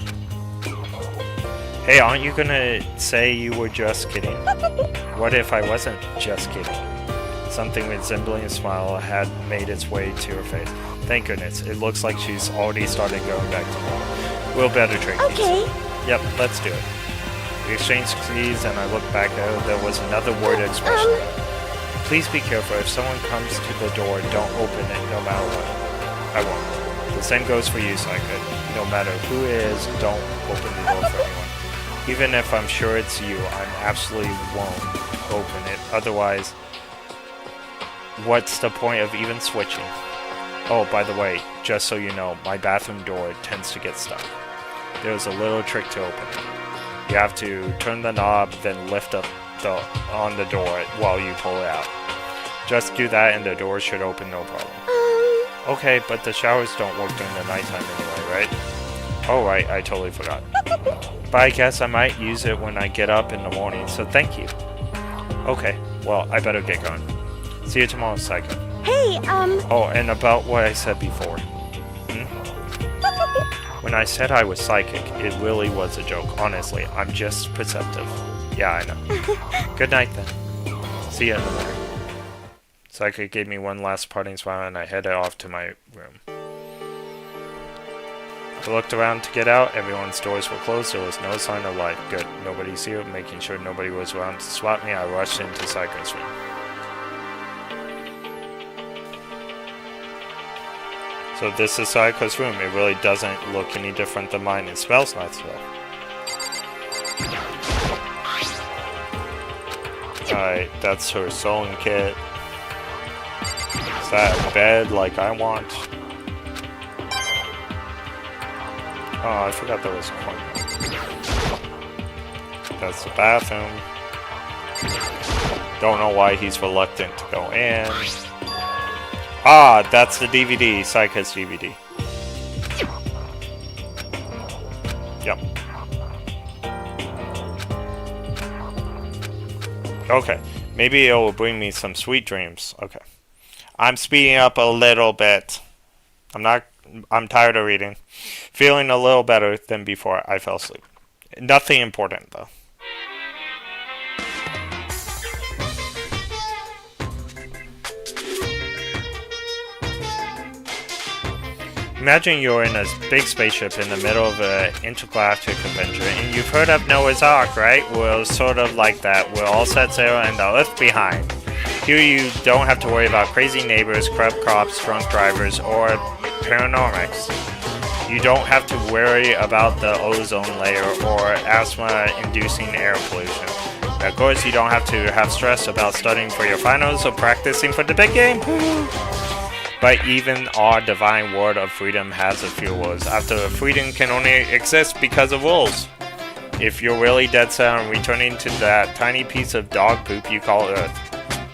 Hey, aren't you gonna say you were just kidding? What if I wasn't just kidding? Something resembling a smile had made its way to her face. Thank goodness. It looks like she's already started going back to normal. We'll better trade keys. Okay. Yep, let's do it. We exchanged keys and I looked back at her. There was another word expression. Please be careful. If someone comes to the door, don't open it no matter what. I won't. The same goes for you, Saika. No matter who it is, don't open the door for anyone. Even if I'm sure it's you, I absolutely won't open it. Otherwise, what's the point of even switching? Oh, by the way, just so you know, my bathroom door tends to get stuck. There's a little trick to open it. You have to turn the knob, then lift up on the door while you pull it out. Just do that and the door should open no problem. Okay, but the showers don't work during the nighttime anyway, right? Oh right, I totally forgot. But I guess I might use it when I get up in the morning, so thank you. Okay, well, I better get going. See you tomorrow, Saika. Hey, Oh, and about what I said before. When I said I was psychic, it really was a joke. Honestly, I'm just perceptive. Yeah, I know. Good night, then. See you in the morning. Saika gave me one last parting smile, and I headed off to my room. I looked around to get out. Everyone's doors were closed. There was no sign of life. Good. Nobody's here. Making sure nobody was around to swat me, I rushed into Saika's room. So this is Saika's room. It really doesn't look any different than mine. It smells nice though. Alright, that's her sewing kit. Is that a bed like I want? Oh, I forgot there was a corner. That's the bathroom. Don't know why he's reluctant to go in. Ah, that's the DVD, Saika's DVD. Yep. Okay, maybe it will bring me some sweet dreams. Okay. I'm speeding up a little bit. I'm tired of reading. Feeling a little better than before I fell asleep. Nothing important, though. Imagine you're in a big spaceship in the middle of an intergalactic adventure, and you've heard of Noah's Ark, right? Well, sort of like that. We're all set sail and the Earth behind. Here you don't have to worry about crazy neighbors, corrupt cops, drunk drivers, or paranormics. You don't have to worry about the ozone layer or asthma-inducing air pollution. Of course, you don't have to have stress about studying for your finals or practicing for the big game. But even our divine word of freedom has a few rules. After freedom can only exist because of rules. If you're really dead set on returning to that tiny piece of dog poop you call Earth,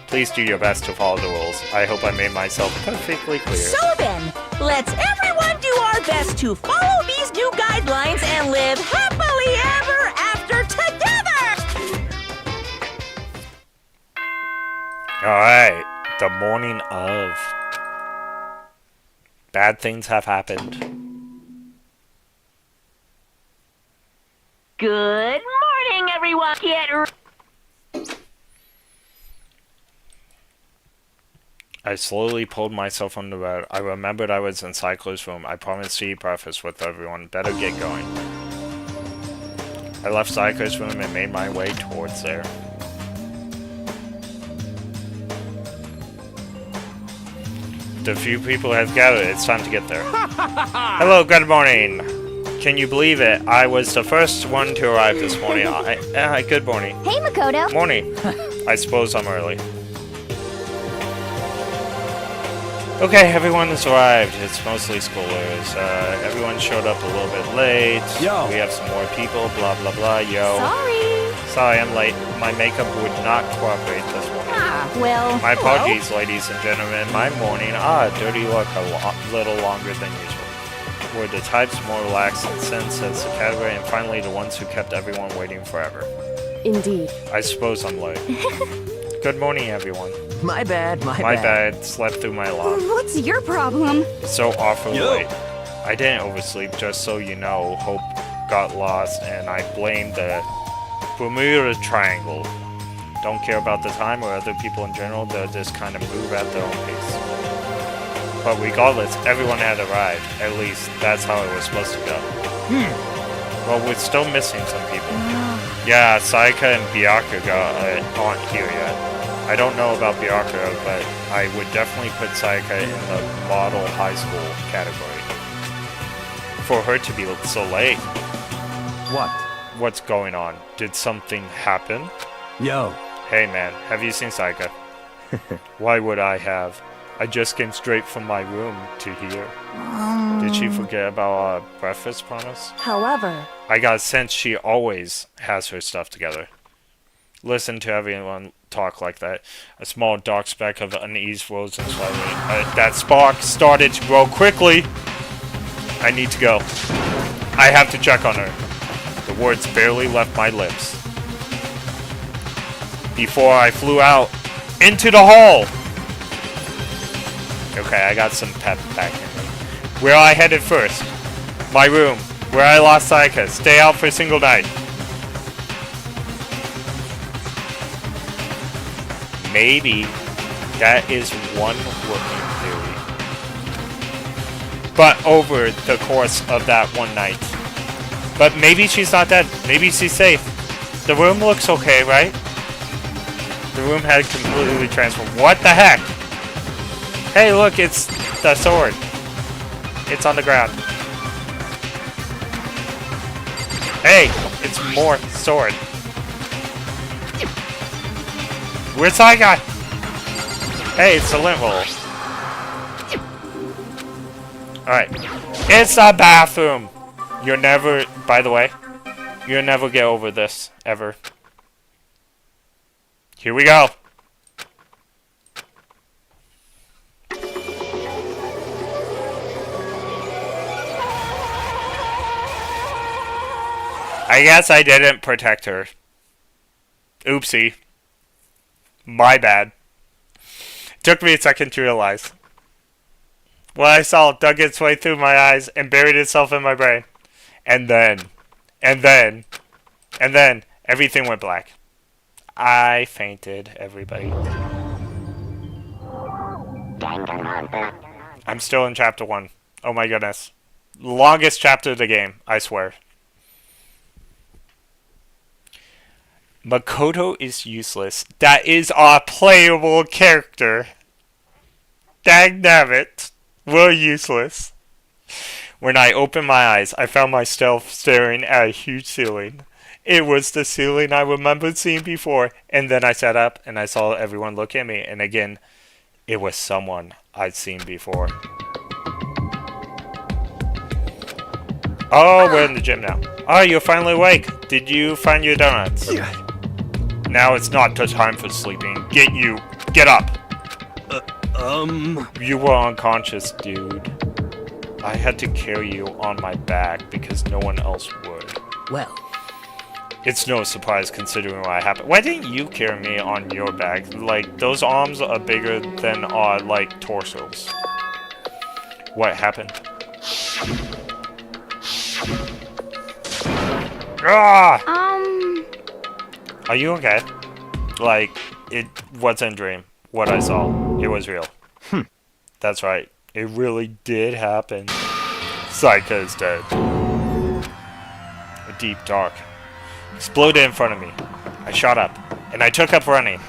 please do your best to follow the rules. I hope I made myself perfectly clear. So then, let's everyone do our best to follow these new guidelines and live happily ever after together! Alright, the morning of. Bad things have happened. Good morning, everyone. I slowly pulled myself from the bed. I remembered I was in Cyclo's room. I promised to eat breakfast with everyone. Better get going. I left Cyclo's room and made my way towards there. The few people have gathered. It's time to get there. Hello, good morning. Can you believe it? I was the first one to arrive this morning. Good morning. Hey, Makoto. Morning. I suppose I'm early. Okay, everyone has arrived. It's mostly schoolers. Everyone showed up a little bit late. Yo. We have some more people. Blah, blah, blah. Yo. Sorry, I'm late. My makeup would not cooperate this morning. Well, My apologies, ladies and gentlemen. My morning, dirty look a little longer than usual. Were the types more relaxed and sense as the category, and finally the ones who kept everyone waiting forever. Indeed. I suppose I'm late. Good morning, everyone. My bad, my bad. Slept through my alarm. What's your problem? So awfully late. I didn't oversleep, just so you know. Hope got lost, and I blamed the Bermuda Triangle. Don't care about the time or other people in general. They'll just kind of move at their own pace. But regardless, everyone had arrived. At least, that's how it was supposed to go. Well, we're still missing some people. Yeah, Saika and Byakuya aren't here yet. I don't know about Byakuya, but I would definitely put Saika in the model high school category. For her to be so late. What? What's going on? Did something happen? Yo. Hey man, have you seen Saika? Why would I have? I just came straight from my room to here. Did she forget about our breakfast promise? However, I got a sense she always has her stuff together. Listen to everyone talk like that. A small dark speck of unease rose and slightly. That spark started to grow quickly. I need to go. I have to check on her. The words barely left my lips before I flew out into the hall. Okay, I got some pep back in me. Where I headed first? My room, where I lost Saika. Stay out for a single night. Maybe that is one working theory. But over the course of that one night. But maybe she's not dead. Maybe she's safe. The room looks okay, right? The room had completely transformed. What the heck? Hey, look, it's the sword. It's on the ground. Hey, it's more sword. Where's Saika? Hey, it's the lint roll. Alright. It's a bathroom! You'll never, by the way, you'll never get over this, ever. Here we go! I guess I didn't protect her. Oopsie. My bad. Took me a second to realize. What I saw dug its way through my eyes and buried itself in my brain. And then, everything went black. I fainted, everybody. I'm still in chapter 1. Oh my goodness. Longest chapter of the game, I swear. Makoto is useless. That is our playable character. Dangnabbit. We're useless. When I opened my eyes, I found myself staring at a huge ceiling. It was the ceiling I remembered seeing before, and then I sat up and I saw everyone look at me, and again, it was someone I'd seen before. Oh, we're in the gym now. Oh, you're finally awake. Did you find your donuts? Now it's not the time for sleeping. Get up. You were unconscious, dude. I had to carry you on my back because no one else would. Well, it's no surprise considering what happened. Why didn't you carry me on your back? Like, those arms are bigger than our, like, torsos. What happened? Ah! Are you okay? Like, it wasn't a dream. What I saw, it was real. That's right. It really did happen. Psycho is dead. A deep dark exploded in front of me. I shot up, and I took up running.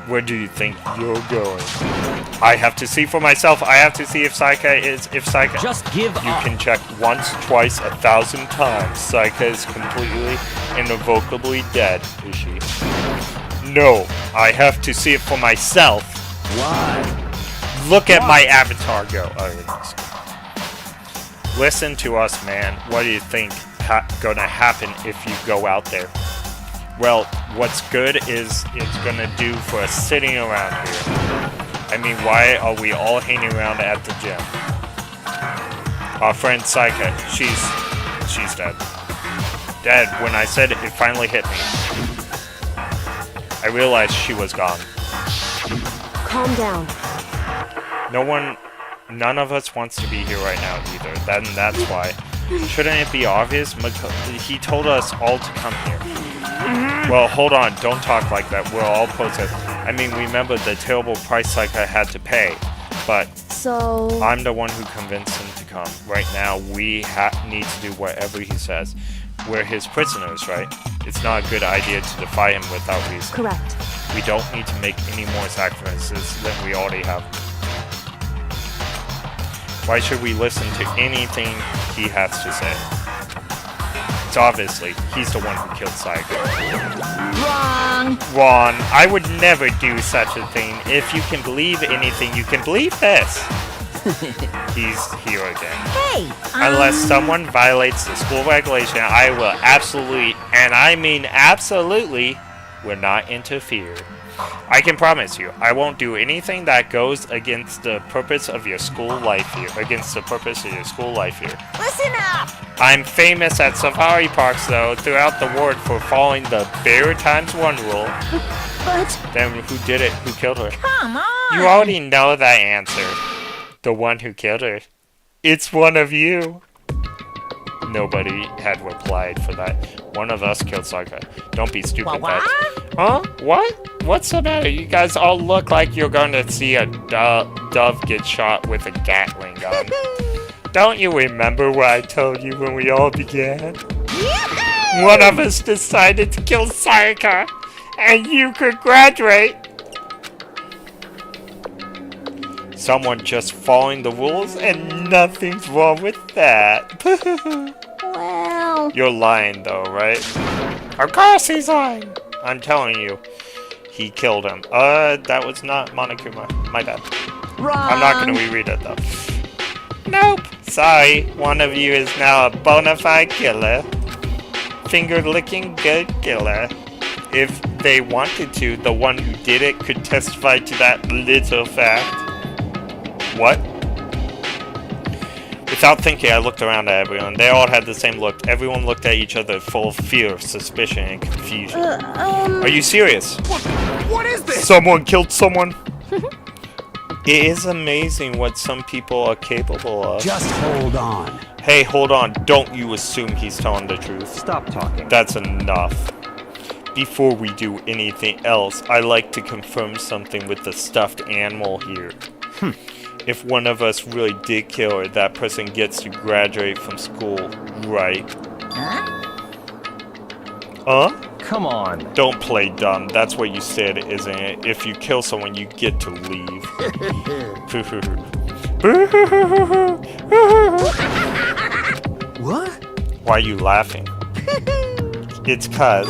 Where do you think you're going? I have to see for myself. I have to see if Psycho is... Just give up. You can check once, twice, 1,000 times. Psycho is completely and irrevocably dead, is she? No, I have to see it for myself. Why? Look at my avatar go. Oh, listen to us, man. What do you think gonna happen if you go out there? Well, what's good is it's gonna do for us sitting around here. I mean, why are we all hanging around at the gym? Our friend Psycho, she's dead. Dead. When I said it finally hit me, I realized she was gone. Calm down. None of us wants to be here right now either. That's why. Shouldn't it be obvious? He told us all to come here. Well, hold on. Don't talk like that. We're all possessed. I mean, remember the terrible price Psycho had to pay. But So... I'm the one who convinced him to come. Right now, we need to do whatever he says. We're his prisoners, right? It's not a good idea to defy him without reason. Correct. We don't need to make any more sacrifices than we already have. Why should we listen to anything he has to say? It's obviously he's the one who killed Psycho. Wrong. I would never do such a thing. If you can believe anything, you can believe this. He's here again. Hey! Unless someone violates the school regulation, I will absolutely, and I mean absolutely, will not interfere. I can promise you, I won't do anything that goes against the purpose of your school life here. Listen up! I'm famous at safari parks, though, throughout the world for following the bear times one rule. But... Then who did it? Who killed her? Come on! You already know that answer. The one who killed her. It's one of you. Nobody had replied for that. One of us killed Psycho. Don't be stupid. What? Huh? What? What's the matter? You guys all look like you're going to see a dove get shot with a Gatling gun. Don't you remember what I told you when we all began? One of us decided to kill Psycho, and you could graduate. Someone just following the rules, and nothing's wrong with that. Well... You're lying, though, right? Of course he's lying. I'm telling you, he killed him. That was not Monokuma. My bad. Wrong. I'm not gonna reread it, though. Nope. Sorry, one of you is now a bona fide killer. Finger-licking good killer. If they wanted to, the one who did it could testify to that little fact. What? Without thinking, I looked around at everyone. They all had the same look. Everyone looked at each other full of fear, suspicion, and confusion. Are you serious? What is this? Someone killed someone? It is amazing what some people are capable of. Just hold on. Hey, hold on. Don't you assume he's telling the truth. Stop talking. That's enough. Before we do anything else, I like to confirm something with the stuffed animal here. If one of us really did kill her, that person gets to graduate from school, right? Huh? Come on. Don't play dumb. That's what you said, isn't it? If you kill someone, you get to leave. What? Why are you laughing? It's cuz.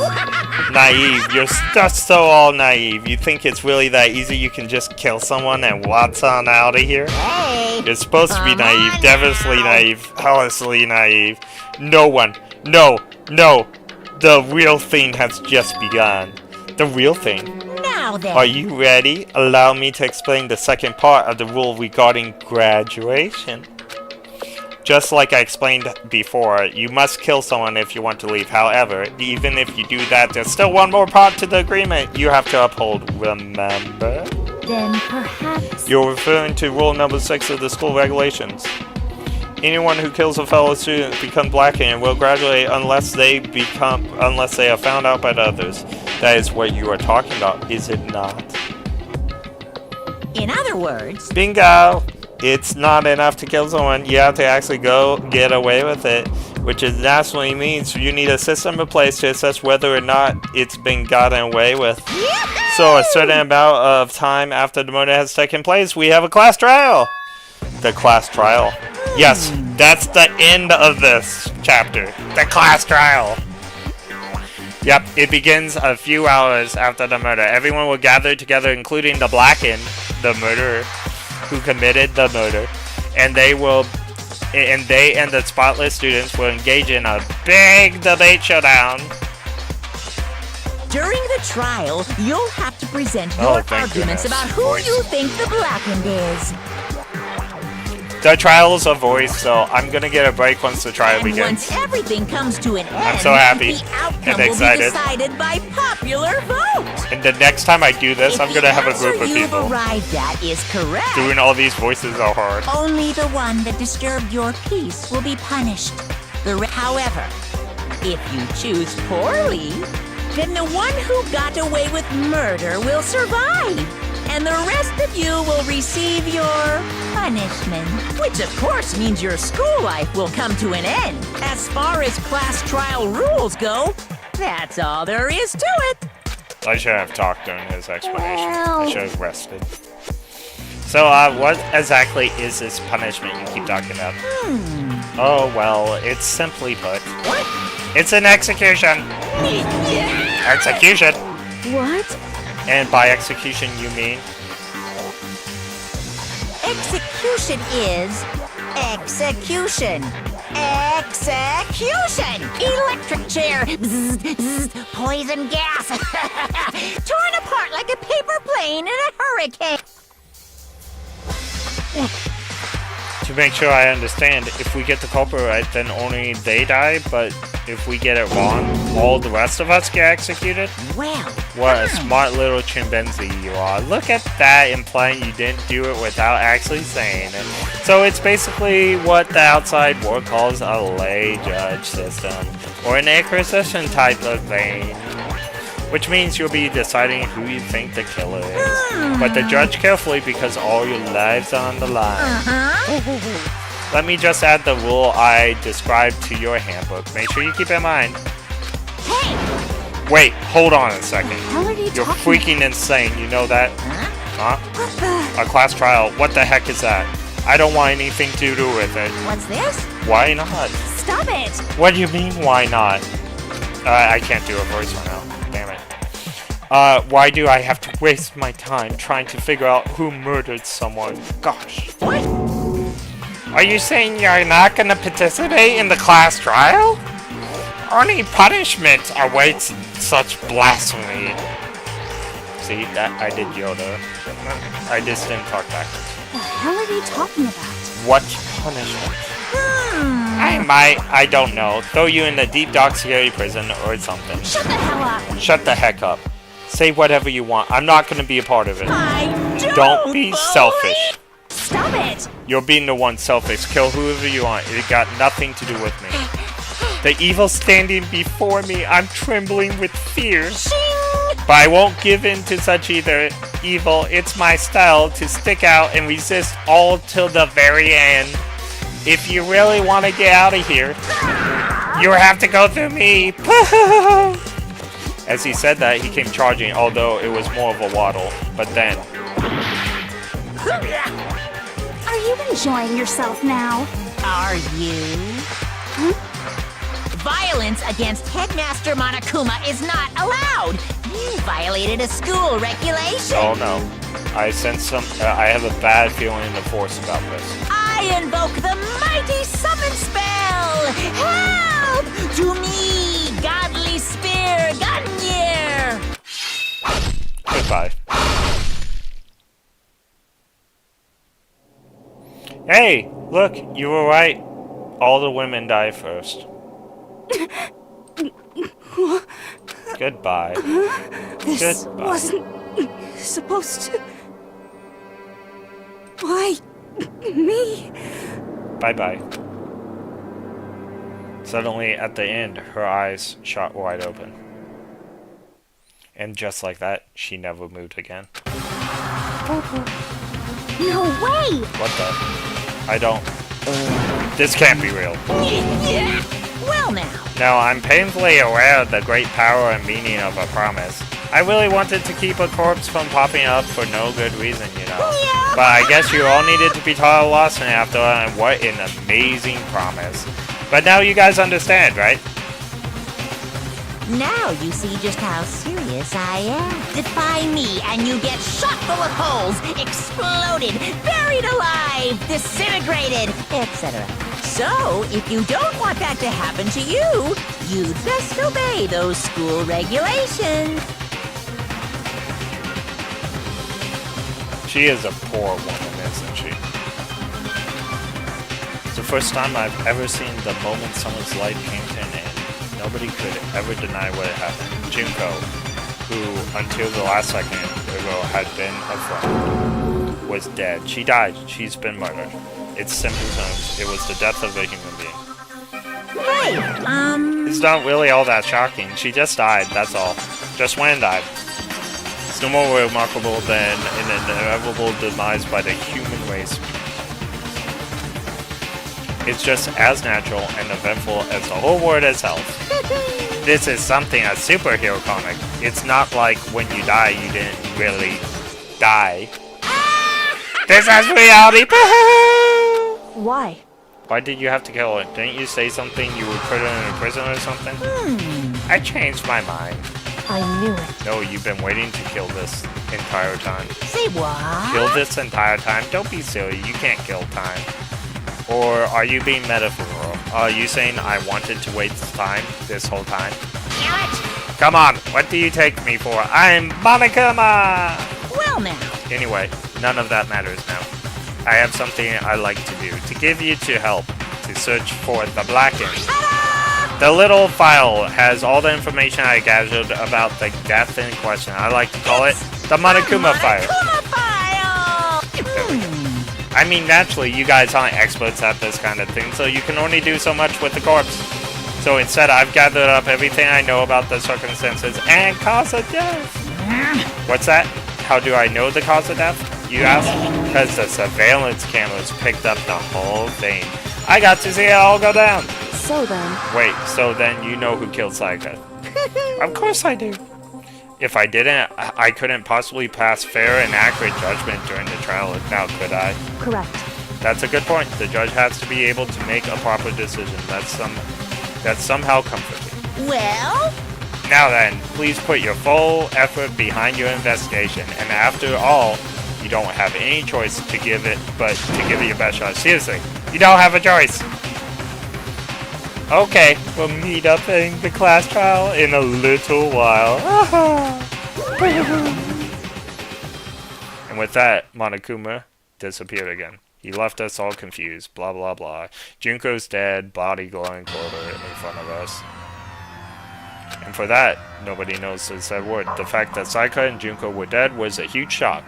Naive. You're just so all naive. You think it's really that easy you can just kill someone and waltz on out of here? Hey! You're supposed to be naive. Devilishly naive. Helishly naive. No one. No. No. The real thing has just begun. The real thing. Now then. Are you ready? Allow me to explain the second part of the rule regarding graduation. Just like I explained before, you must kill someone if you want to leave. However, even if you do that, there's still one more part to the agreement you have to uphold. Remember? Then perhaps... You're referring to rule number 6 of the school regulations. Anyone who kills a fellow student becomes black and will graduate unless they are found out by the others. That is what you are talking about, is it not? In other words... Bingo! It's not enough to kill someone, you have to actually go get away with it, which is naturally means you need a system in place to assess whether or not it's been gotten away with. So a certain amount of time after the murder has taken place, we have a class trial. The class trial. Yes, that's the end of this chapter. The class trial. Yep, it begins a few hours after the murder. Everyone will gather together, including the blackened, the murderer, who committed the murder, and they and the spotless students will engage in a big debate showdown. During the trial, you'll have to present your arguments about who you think the blackened is. The trial's a voice, so I'm gonna get a break once the trial begins. Once everything comes to an end, I'm so happy the outcome and excited. will be decided by popular vote. And the next time I do this, I'm gonna have a group of The answer people. you've arrived at is correct. Doing all these voices are hard. Only the one that disturbed your peace will be punished. However, if you choose poorly, then the one who got away with murder will survive. And the rest of you will receive your punishment. Which of course means your school life will come to an end. As far as class trial rules go, that's all there is to it. I should have talked during his explanation. I should have rested. So, what exactly is this punishment you keep talking about? Oh, well, it's simply put. What? It's an execution! Execution! What? And by execution, you mean? Execution is execution. Execution! Electric chair! Bzz, bzz, poison gas! Torn apart like a paper plane in a hurricane! To make sure I understand, if we get the culprit right, then only they die, but if we get it wrong, all the rest of us get executed? Well, what a smart little chimpanzee you are. Look at that, implying you didn't do it without actually saying it. So it's basically what the outside world calls a lay judge system, or an inquisition type of thing. Which means you'll be deciding who you think the killer is. But to judge carefully because all your lives are on the line. Let me just add the rule I described to your handbook. Make sure you keep it in mind. Hey! Wait, hold on a second. How are you You're freaking insane, you know that? Huh? A class trial, what the heck is that? I don't want anything to do with it. What's this? Why not? Stop it! What do you mean, why not? I can't do a voice right now. Damn it. Why do I have to waste my time trying to figure out who murdered someone? Gosh. What? Are you saying you're not gonna participate in the class trial? Only punishment awaits such blasphemy. See, that I did Yoda. I just didn't talk backwards. What the hell are you talking about? What punishment? I don't know. Throw you in the deep dark security prison or something. Shut the hell up! Shut the heck up. Say whatever you want. I'm not gonna be a part of it. Don't be selfish. Stop it! You're being the one selfish. Kill whoever you want. It got nothing to do with me. The evil standing before me. I'm trembling with fear. Shing! But I won't give in to such either evil. It's my style to stick out and resist all till the very end. If you really want to get out of here, you have to go through me. As he said that, he came charging, although it was more of a waddle. But then... Are you enjoying yourself now? Are you? Violence against Headmaster Monokuma is not allowed. You violated a school regulation. Oh no. I sense some... I have a bad feeling in the Force about this. I invoke the mighty summon spell! Help! To me, godly spear, Gunyear! Goodbye. Hey! Look, you were right. All the women die first. Goodbye. This Goodbye. wasn't supposed to... Why me? Bye-bye. Suddenly, at the end, her eyes shot wide open. And just like that, she never moved again. No way! What the? I don't... This can't be real. Well now. Now, I'm painfully aware of the great power and meaning of a promise. I really wanted to keep a corpse from popping up for no good reason, you know. But I guess you all needed to be taught a lesson after, and what an amazing promise. But now you guys understand, right? Now you see just how serious I am. Defy me and you get shot full of holes, exploded, buried alive, disintegrated, etc. So, if you don't want that to happen to you, you'd best obey those school regulations. She is a poor woman, isn't she? It's the first time I've ever seen the moment someone's life came to an end. Nobody could ever deny what had happened. Junko, who until the last second ago had been a friend, was dead. She died. She's been murdered. It's simple terms. It was the death of a human being. Right, It's not really all that shocking. She just died, that's all. Just went and died. It's no more remarkable than an inevitable demise by the human race. It's just as natural and eventful as the whole world itself. This is something a superhero comic. It's not like when you die, you didn't really die. This is reality! Why? Why did you have to kill her? Didn't you say something you would put her in a prison or something? I changed my mind. I knew it. No, you've been waiting to kill this entire time. Say what? Kill this entire time? Don't be silly. You can't kill time. Or are you being metaphorical? Are you saying I wanted to waste time this whole time? Damn it! Come on, what do you take me for? I'm Monokuma! Well now. Anyway, none of that matters now. I have something I like to do. To give you to help. To search for the Blackened. The little file has all the information I gathered about the death in question. I like to call it the Monokuma file. I mean, naturally, you guys aren't experts at this kind of thing, so you can only do so much with the corpse. So instead, I've gathered up everything I know about the circumstances and cause of death. What's that? How do I know the cause of death? You ask? Because the surveillance cameras picked up the whole thing. I got to see it all go down. So then... Wait, so then you know who killed Saika? Of course I do. If I didn't, I couldn't possibly pass fair and accurate judgment during the trial, now could I? Correct. That's a good point. The judge has to be able to make a proper decision. That's somehow comforting. Well? Now then, please put your full effort behind your investigation. And after all, you don't have any choice to give it, but to give it your best shot. Seriously, you don't have a choice. Okay, we'll meet up in the class trial in a little while. And with that, Monokuma disappeared again. He left us all confused, blah blah blah. Junko's dead, body glowing quarter in front of us. And for that, nobody knows the said word. The fact that Saika and Junko were dead was a huge shock.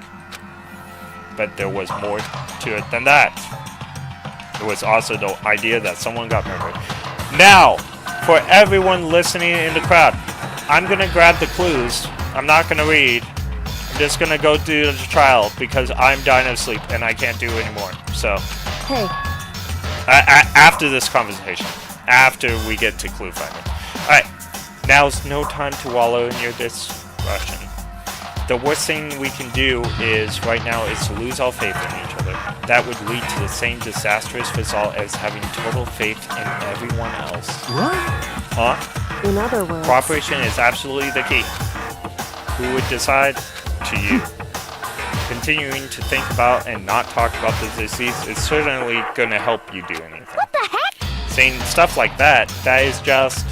But there was more to it than that. There was also the idea that someone got murdered. Now, for everyone listening in the crowd, I'm gonna grab the clues I'm not gonna read. I'm just gonna go do the trial because I'm dying of sleep and I can't do anymore. So, Hey, after this conversation, after we get to clue finding. Alright, now's no time to wallow in your discretion. The worst thing we can do is, right now, is to lose all faith in each other. That would lead to the same disastrous result as having total faith in everyone else. What? Huh? in other words... Cooperation is absolutely the key. Who would decide? To you. Continuing to think about and not talk about the disease is certainly gonna help you do anything. What the heck? Saying stuff like that, that is just...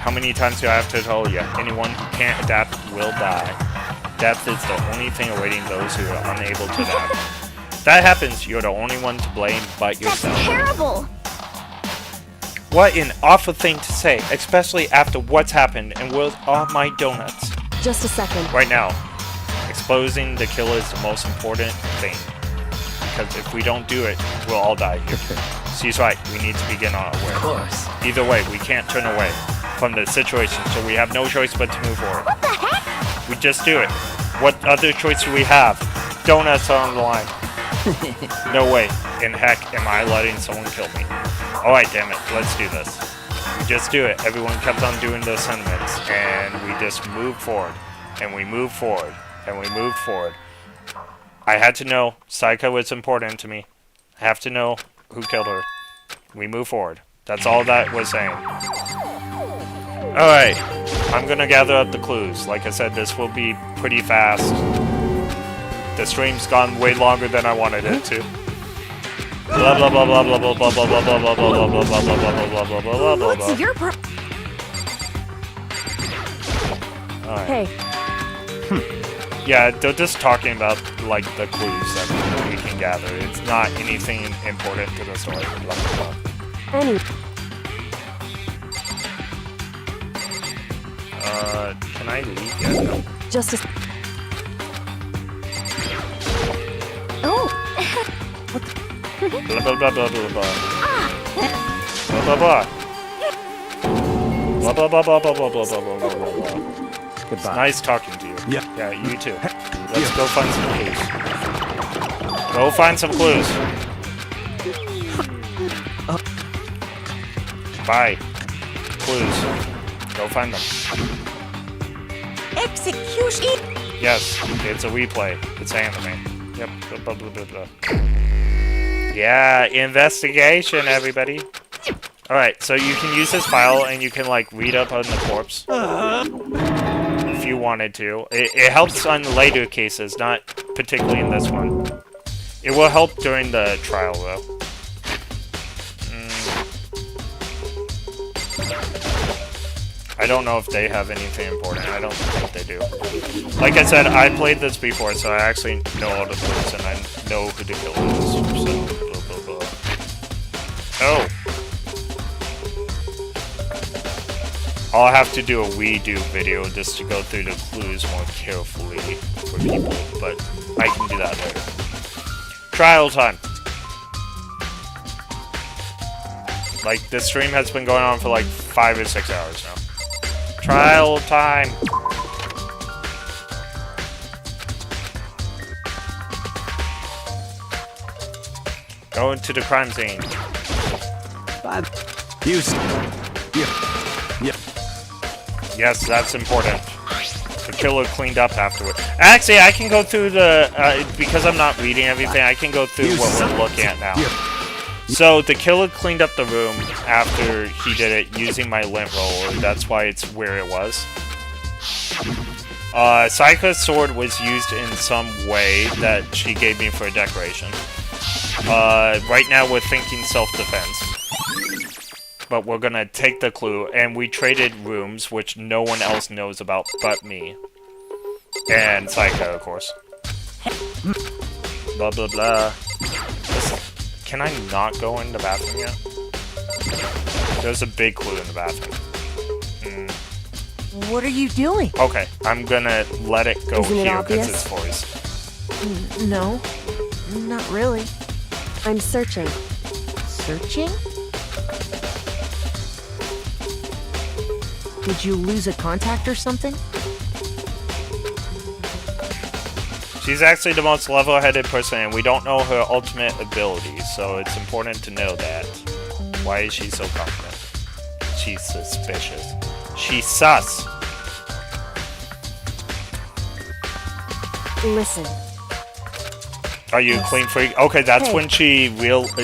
How many times do I have to tell you? Anyone who can't adapt will die. Death is the only thing awaiting those who are unable to adapt. If that happens, you're the only one to blame but yourself. That's terrible! What an awful thing to say, especially after what's happened and with all my donuts. Just a second. Right now, exposing the killer is the most important thing. Because if we don't do it, we'll all die here. She's right, we need to begin our work. Of course. Either way, we can't turn away from the situation, so we have no choice but to move forward. What the heck? We just do it. What other choice do we have? Donuts are on the line. No way in heck am I letting someone kill me. Alright, damn it, let's do this. We just do it. Everyone kept on doing those sentiments, and we just moved forward, and we moved forward, and we moved forward. I had to know Psycho was important to me. I have to know who killed her. We move forward. That's all that was saying. Alright, I'm gonna gather up the clues. Like I said, this will be pretty fast. The stream's gone way longer than I wanted it to. Blah blah blah blah blah blah blah blah blah blah blah blah blah blah blah blah blah blah blah blah. What's your pro... Hey. Yeah, they're just talking about like the clues that we can gather. It's not anything important to the story. Blah blah blah. Any... Can I leave yet? No. Just a... Oh! Blah blah blah blah blah blah. Blah blah blah. Blah blah blah blah blah blah blah blah blah blah. It's nice talking to you. Yeah. Yeah, you too. Let's go find some clues. Go find some clues. Bye. Clues. Go find them. Execution! Yes, it's a replay. It's anime. Yep. Blah, blah, blah, blah. Yeah, investigation, everybody. Alright, so you can use this file and you can, like, read up on the corpse. If you wanted to. It helps on later cases, not particularly in this one. It will help during the trial, though. I don't know if they have anything important. I don't think they do. Like I said, I played this before, so I actually know all the clues, and I know who the killer is. So, blah, blah, blah. Oh! I'll have to do a redo video just to go through the clues more carefully for people, but I can do that later. Trial time! Like, this stream has been going on for like 5 or 6 hours now. Trial time! Go into the crime scene. Yes, that's important. The killer cleaned up afterward. Actually, I can go through the... because I'm not reading everything, I can go through what we're looking at now. So, the killer cleaned up the room after he did it using my lint roller. That's why it's where it was. Psycho's sword was used in some way that she gave me for a decoration. Right now we're thinking self-defense. But we're gonna take the clue, and we traded rooms, which no one else knows about but me. And Psycho, of course. Blah blah blah. Can I not go in the bathroom yet? There's a big clue in the bathroom. What are you doing? Okay, I'm gonna let it go Isn't it here because obvious? it's voice. No, not really. I'm searching. Searching? Did you lose a contact or something? She's actually the most level-headed person, and we don't know her ultimate abilities, so it's important to know that. Why is she so confident? She's suspicious. She's sus. Listen. Are you a clean freak? Okay, that's Hey. when she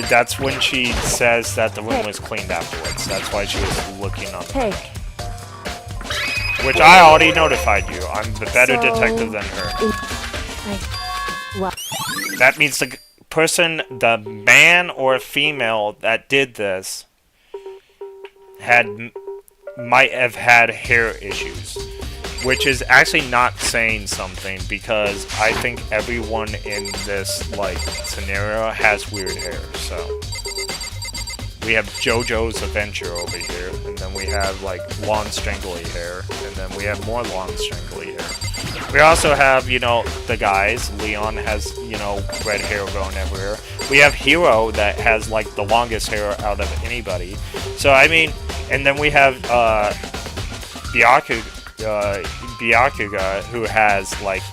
that's when she says that the room was cleaned afterwards. That's why she was looking on the Hey. which I already notified you. I'm the better So- detective than her. What? That means the person, the man or female that did this might have had hair issues, which is actually not saying something because I think everyone in this like scenario has weird hair. So we have JoJo's Adventure over here, and then we have like long strangly hair, and then we have more long strangly hair. We also have, you know, the guys. Leon has, you know, red hair going everywhere. We have Hero that has like the longest hair out of anybody. So I mean, and then we have Byakuga, who has like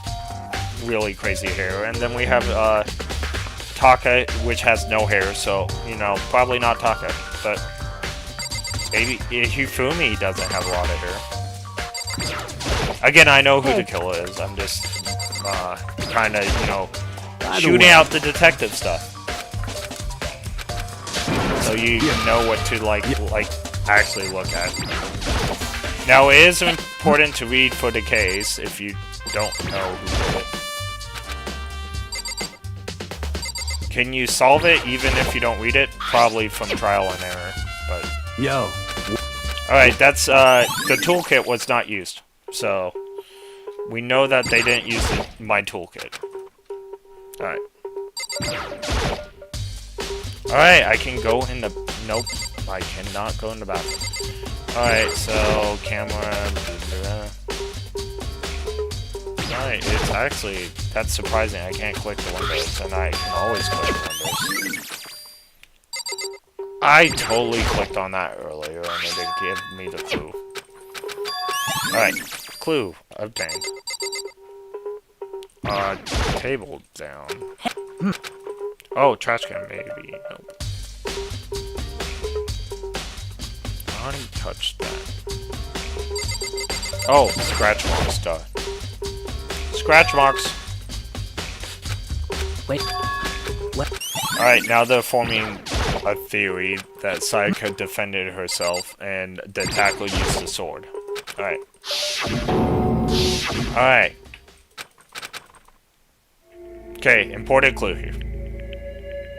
really crazy hair, and then we have Taka, which has no hair. So you know, probably not Taka, but maybe Hifumi doesn't have a lot of hair. Again, I know who the killer is. I'm just kind of, you know, shooting out the detective stuff, so you know what to like actually look at. Now, it is important to read for the case if you don't know who did it. Can you solve it even if you don't read it? Probably from trial and error, but... Yo. Alright, that's, the toolkit was not used. So, we know that they didn't use my toolkit. Alright. Alright, I can go in the... Nope, I cannot go in the bathroom. Alright, so, camera... Alright, it's actually... That's surprising, I can't click the windows, and I can always click the windows. I totally clicked on that earlier, and it didn't give me the clue. Alright, clue obtained. Table down. Oh, trash can maybe. Nope. I already touched that. Oh, scratch marks, duh. Scratch marks! Wait. What? Alright, now they're forming a theory that Sayaka defended herself and the attacker used the sword. Alright. Alright. Okay, important clue here.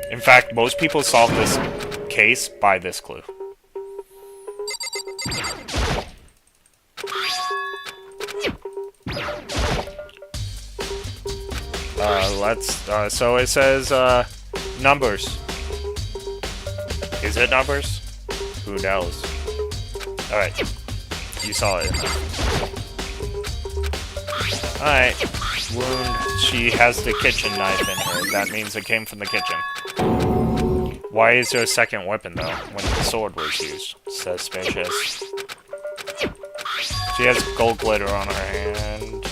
In fact, most people solve this case by this clue. So it says, numbers. Is it numbers? Who knows? Alright. You saw it. Alright. Wound. She has the kitchen knife in her. That means it came from the kitchen. Why is there a second weapon, though, when the sword was used? Suspicious. She has gold glitter on her hand.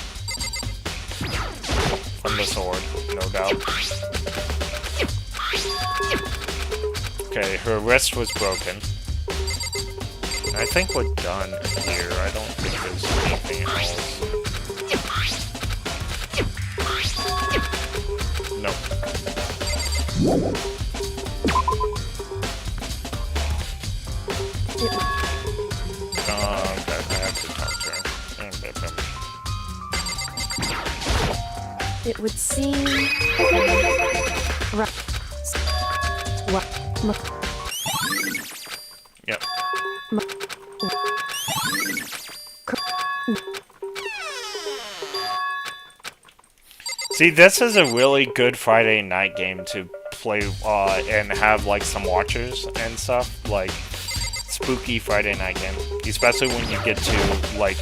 From the sword, no doubt. Okay, her wrist was broken. I think we're done here. I don't think there's anything else. Nope. Okay, I have to talk to her. It would seem... Right. What? Yep. See, this is a really good Friday night game to play and have like some watchers and stuff, like spooky Friday night game. Especially when you get to like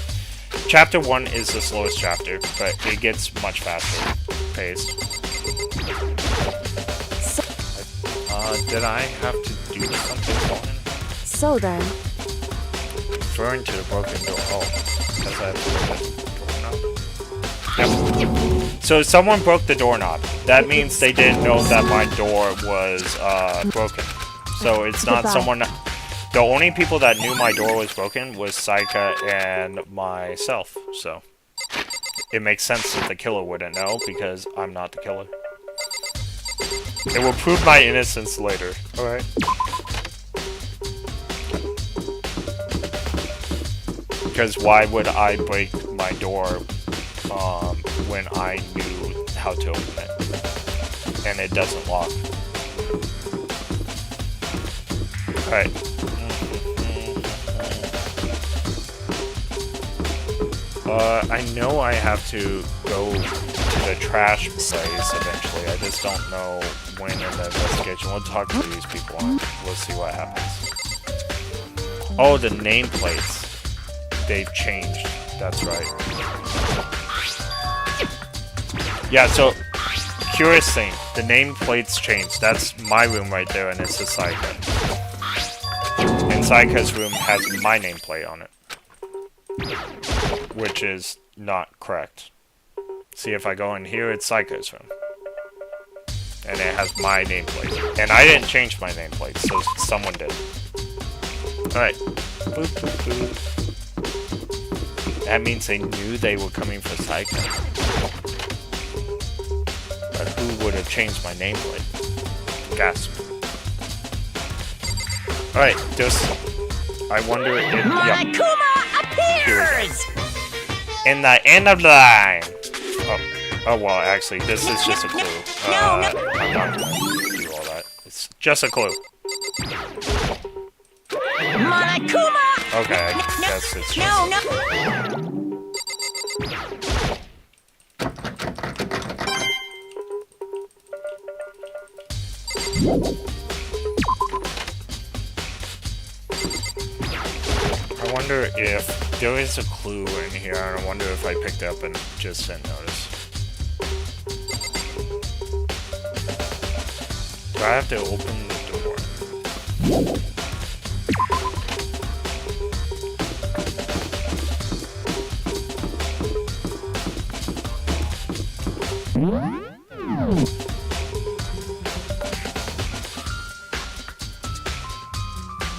chapter 1 is the slowest chapter, but it gets much faster paced. Did I have to do something important? So then... Referring to the broken door. Oh, because I have to open the door now. Yep. So someone broke the doorknob. That means they didn't know that my door was broken. So it's not someone... The only people that knew my door was broken was Saika and myself. So it makes sense that the killer wouldn't know because I'm not the killer. It will prove my innocence later. Alright. Because why would I break my door when I knew how to open it? And it doesn't lock. Alright. I know I have to go to the trash place eventually. I just don't know when in the investigation. We'll talk to these people and we'll see what happens. Oh, the nameplates. They've changed. That's right. Yeah, so, curious thing. The nameplates changed. That's my room right there, and it's the Saika. And Saika's room has my nameplate on it. Which is not correct. See, if I go in here, it's Saika's room. And it has my nameplate. And I didn't change my nameplate, so someone did. Alright. Boop, boop, boop. That means they knew they were coming for Saika. But who would have changed my nameplate? Gasp. Alright, just... I wonder if... Monokuma appears! In the end of the line! Oh, well, actually, this is just a clue. I'm not gonna do all that. It's just a clue. Monokuma! Okay, I guess it's just... I wonder if there is a clue in here, and I wonder if I picked up and just didn't notice. Do I have to open the door?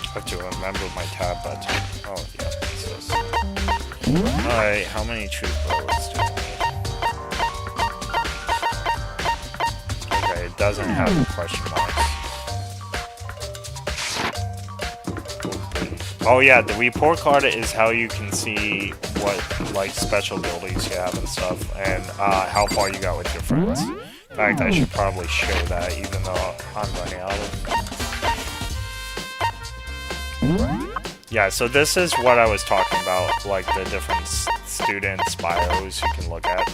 I have to remember my tab button. Oh, yeah, it's this. Alright, how many truth bullets do I need? Okay, it doesn't have the question marks. Oh yeah, the report card is how you can see what, like, special abilities you have and stuff, and how far you got with your friends. In fact, I should probably show that, even though I'm running out of... Yeah, so this is what I was talking about, like the different students' bios you can look at.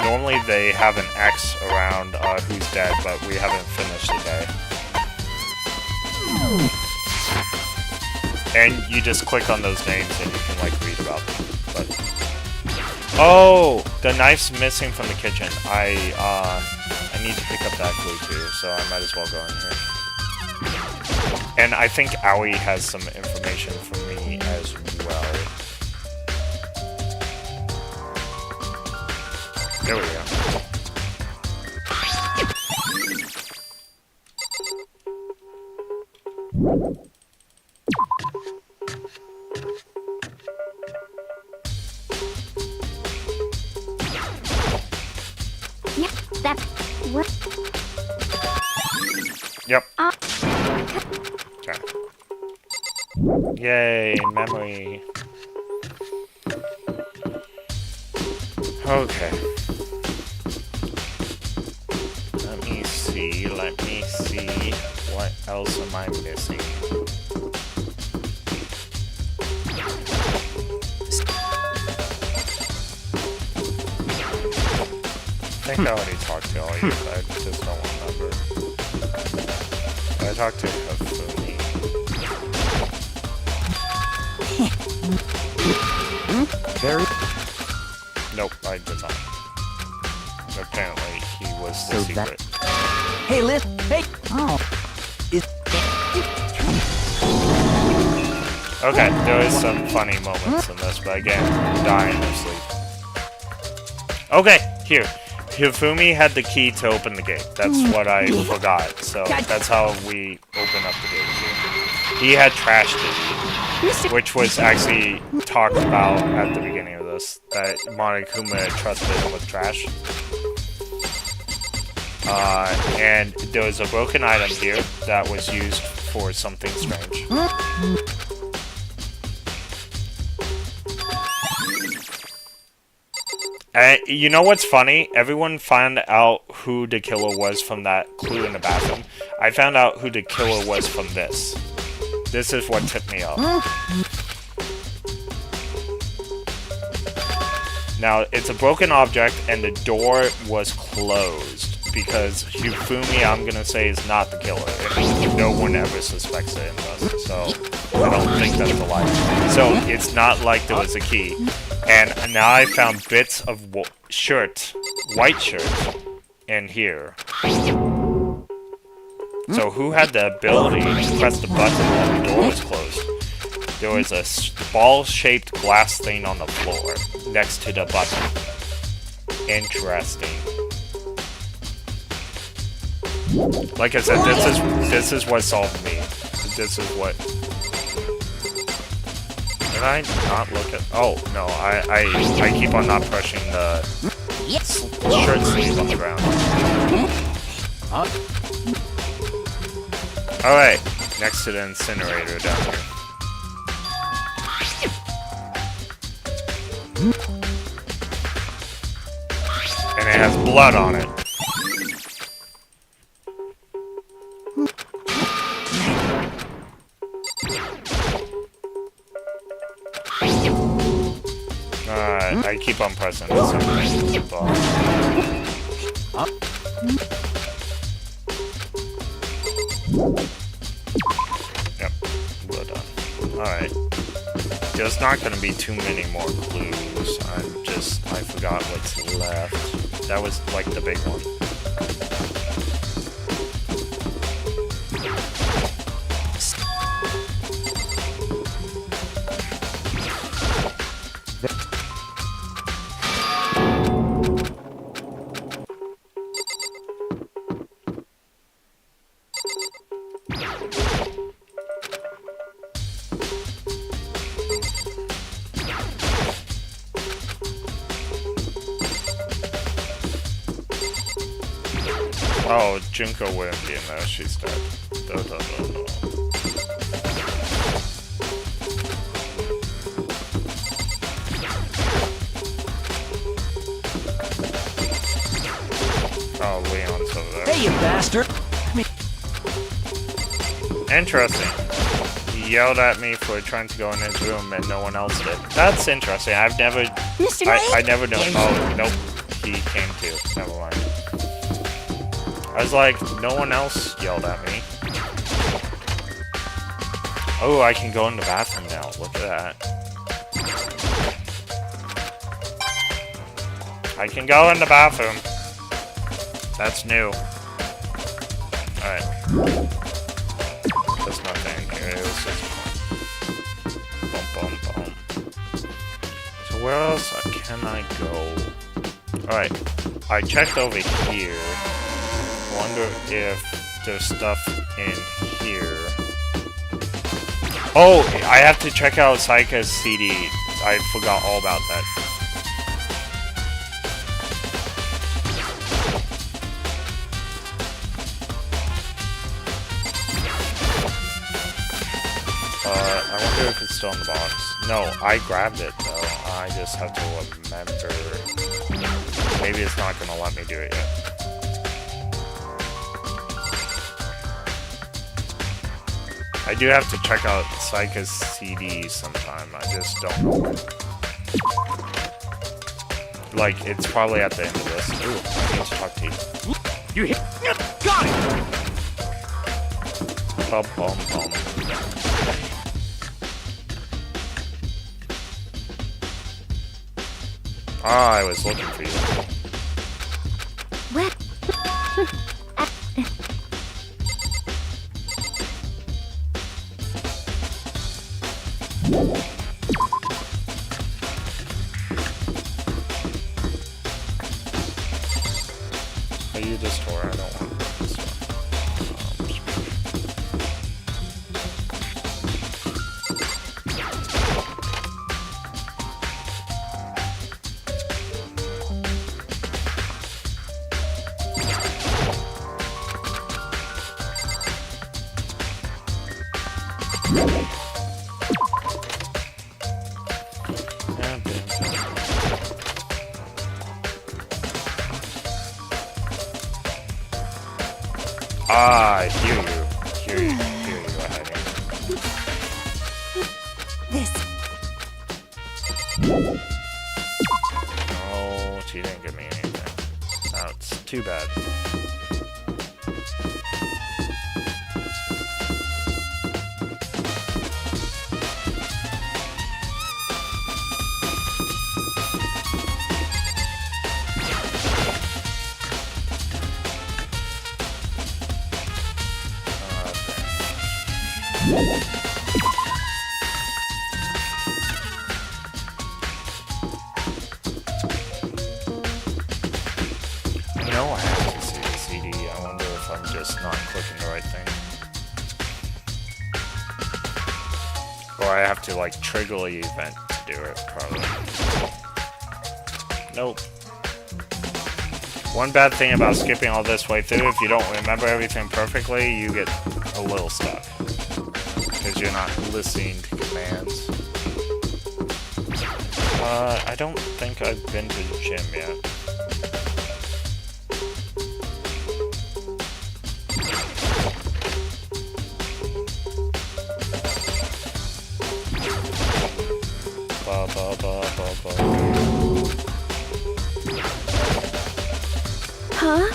Normally they have an X around who's dead, but we haven't finished the day. And you just click on those names and you can, like, read about them. But oh! The knife's missing from the kitchen. I need to pick up that clue too, so I might as well go in here. And I think Aoi has some information for me as well. There we go. Yeah, that's what. Yep. Okay. Yay, memory. Okay. Let me see. What else am I missing? I think I already talked to all you, but I just don't remember. I talked to Hafumi. Very. Nope, I did not. Apparently, he was the secret. Hey, Liz. Hey. Oh. Okay, there is some funny moments in this, but again, dying of sleep. Okay, here. Hifumi had the key to open the gate. That's what I forgot. So that's how we open up the gate here. He had trashed it, which was actually talked about at the beginning of this, that Monokuma trusted him with trash. And there was a broken item here that was used for something strange. You know what's funny? Everyone found out who the killer was from that clue in the bathroom. I found out who the killer was from this. This is what tipped me off. Now, it's a broken object, and the door was closed. Because Hifumi, I'm gonna say, is not the killer. And no one ever suspects it in this. So, I don't think that's a lie. So, it's not like there was a key. And now I found bits of shirt, white shirt, in here. So who had the ability to press the button while the door was closed? There was a ball-shaped glass stain on the floor next to the button. Interesting. Like I said, this is what solved me. This is what. Did I not look at? Oh no, I keep on not pressing the shirt sleeve on the ground. All right, next to the incinerator down here. And it has blood on it. I keep on pressing this. Yep, we're done. Alright. There's not gonna be too many more clues. I forgot what's left. That was like the big one. Oh, Junko wouldn't be in there, she's dead. No. Oh, Leon's over there. Hey, you bastard! Interesting. He yelled at me for trying to go in his room and no one else did. That's interesting. I've never... I never know. Oh, nope. He came too. Never mind. I was like, no one else yelled at me. Oh, I can go in the bathroom now. Look at that. I can go in the bathroom. That's new. Alright. There's nothing in here. It was just... Boom, boom, boom. So where else can I go? Alright. I checked over here. Wonder if there's stuff in here. Oh, I have to check out Saika's CD. I forgot all about that. I wonder if it's still in the box. No, I grabbed it though. I just have to remember. Maybe it's not gonna let me do it yet. I do have to check out Saika's CD sometime. I just don't know. Like, it's probably at the end of this. Ooh, I need to talk to you. You hit. Got it! Bum, bum, bum. Ah, I was looking for you. What? Are you the store? I don't want the store. Ah, I hear you. Hear you ahead. This. No, she didn't give me anything. That's too bad. No, I have to see the CD. I wonder if I'm just not clicking the right thing. Or I have to, like, trigger the event to do it, probably. Nope. One bad thing about skipping all this way through, if you don't remember everything perfectly, you get a little stuck. Because you're not listening to commands. I don't think I've been to the gym yet. Ba ba ba ba ba. Huh?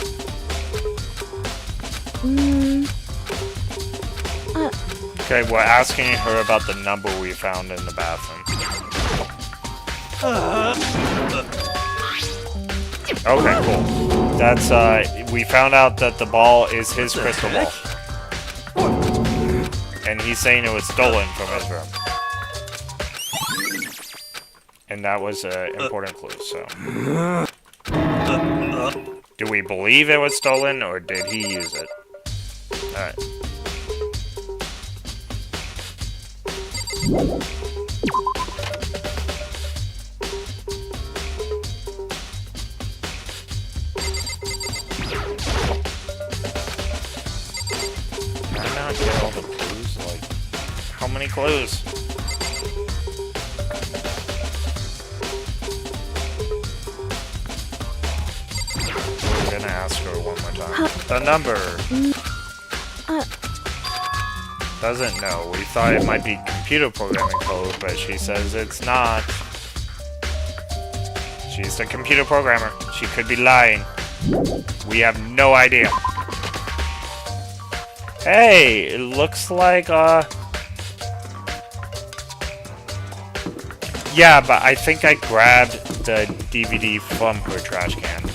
Okay, we're asking her about the number we found in the bathroom. Okay, cool. That's, we found out that the ball is his crystal ball. And he's saying it was stolen from his room. And that was an important clue, so... Do we believe it was stolen, or did he use it? Alright. Can I not get all the clues? Like, how many clues? We're gonna ask her one more time. The number! Doesn't know. We thought it might be computer programming code, but she says it's not. She's a computer programmer. She could be lying. We have no idea. Hey, it looks like, yeah, but I think I grabbed the DVD from her trash can.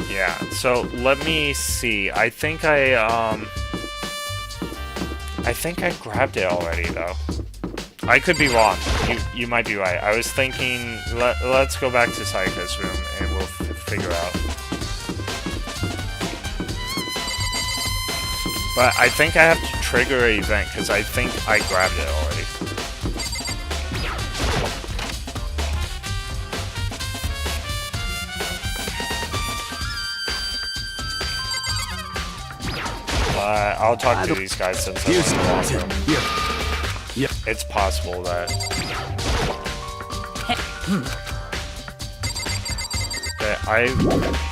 Yeah, so let me see. I think I grabbed it already, though. I could be wrong. You might be right. I was thinking, let's go back to Saika's room and we'll figure out. But I think I have to trigger an event because I think I grabbed it already. I'll talk to these guys since I went to the bathroom. Yep. It's possible that... that I've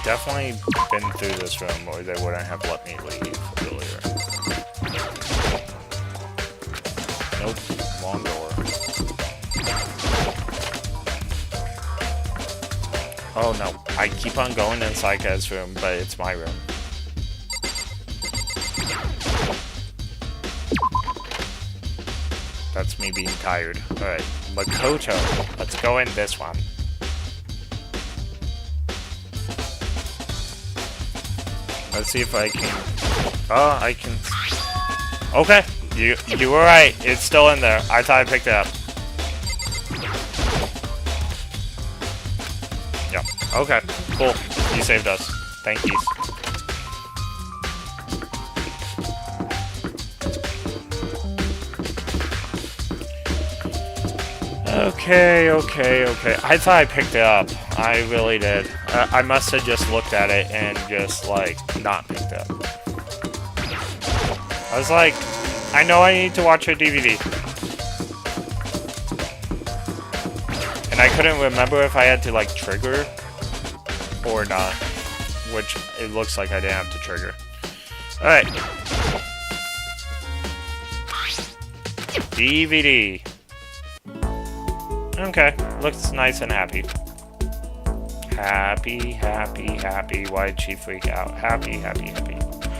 definitely been through this room or they wouldn't have let me leave earlier. Nope, wrong door. Oh no, I keep on going in Saika's room, but it's my room. That's me being tired. Alright, Makoto. Let's go in this one. Let's see if I can... Oh, I can... Okay, you were right. It's still in there. I thought I picked it up. Yep. Okay, cool. You saved us. Thank you. Okay. I thought I picked it up. I really did. I must have just looked at it and just, like, not picked it up. I was like, I know I need to watch a DVD. And I couldn't remember if I had to, like, trigger or not. Which, it looks like I didn't have to trigger. Alright. DVD. Okay, looks nice and happy. Happy. Why did she freak out? Happy.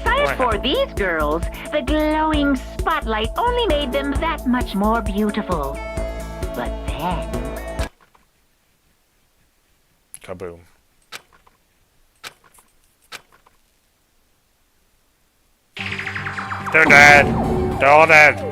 Sight for these girls, the glowing spotlight only made them that much more beautiful. But then... Kaboom. They're dead. They're all dead.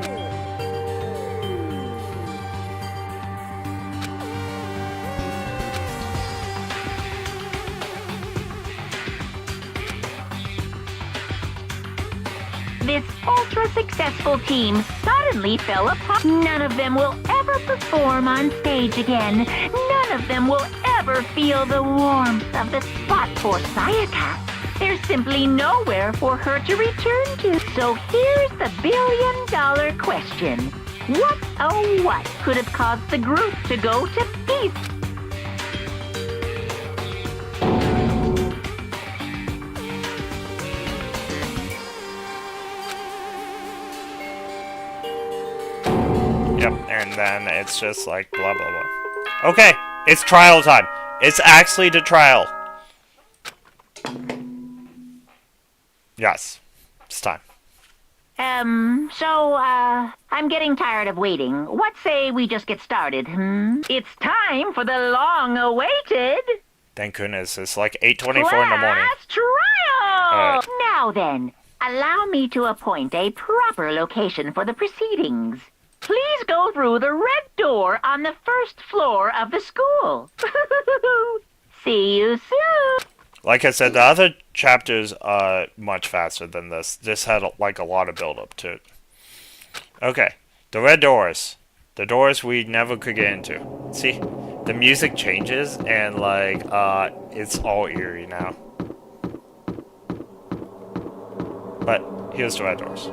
This ultra-successful team suddenly fell apart. None of them will ever perform on stage again. None of them will ever feel the warmth of the spot for Sayaka. There's simply nowhere for her to return to. So here's the billion-dollar question. What, oh what, could have caused the group to go to pieces? Yep, and then it's just like blah blah blah. Okay, it's trial time. It's actually the trial. Yes, it's time. I'm getting tired of waiting. What say we just get started, It's time for the long-awaited... Thank goodness, it's like 8:24 in the morning. Class trial! Right. Now then, allow me to appoint a proper location for the proceedings. Please go through the red door on the first floor of the school. See you soon. Like I said, the other chapters are much faster than this. This had like a lot of build-up to it. Okay, the red doors. The doors we never could get into. See, the music changes and like it's all eerie now. But here's the red doors.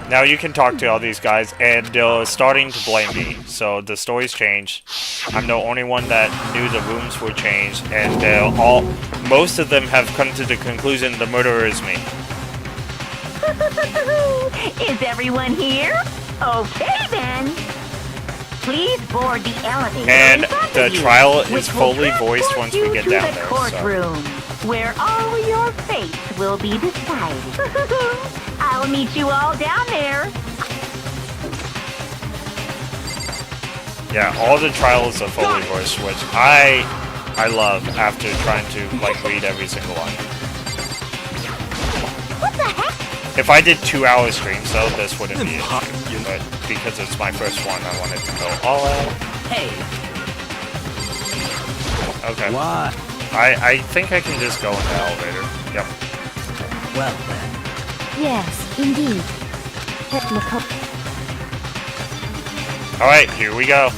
Now you can talk to all these guys, and they're starting to blame me. So the story's changed. I'm the only one that knew the rooms were changed, and most of them have come to the conclusion the murderer is me. Is everyone here? Okay then. Please board the elevator. And in front the of you, trial is which will fully voiced transport once we you get to down the there. courtroom, where all your fates will be decided. I'll meet you all down there. Yeah, all the trials are fully voiced, which I love after trying to like read every single one. What the heck? If I did 2-hour streams though, this wouldn't be it. But because it's my first one, I wanted to go all out. Hey. Okay. What? I think I can just go in the elevator. Yep. Well then. Yes, indeed. Head Makoto. Alright, here we go.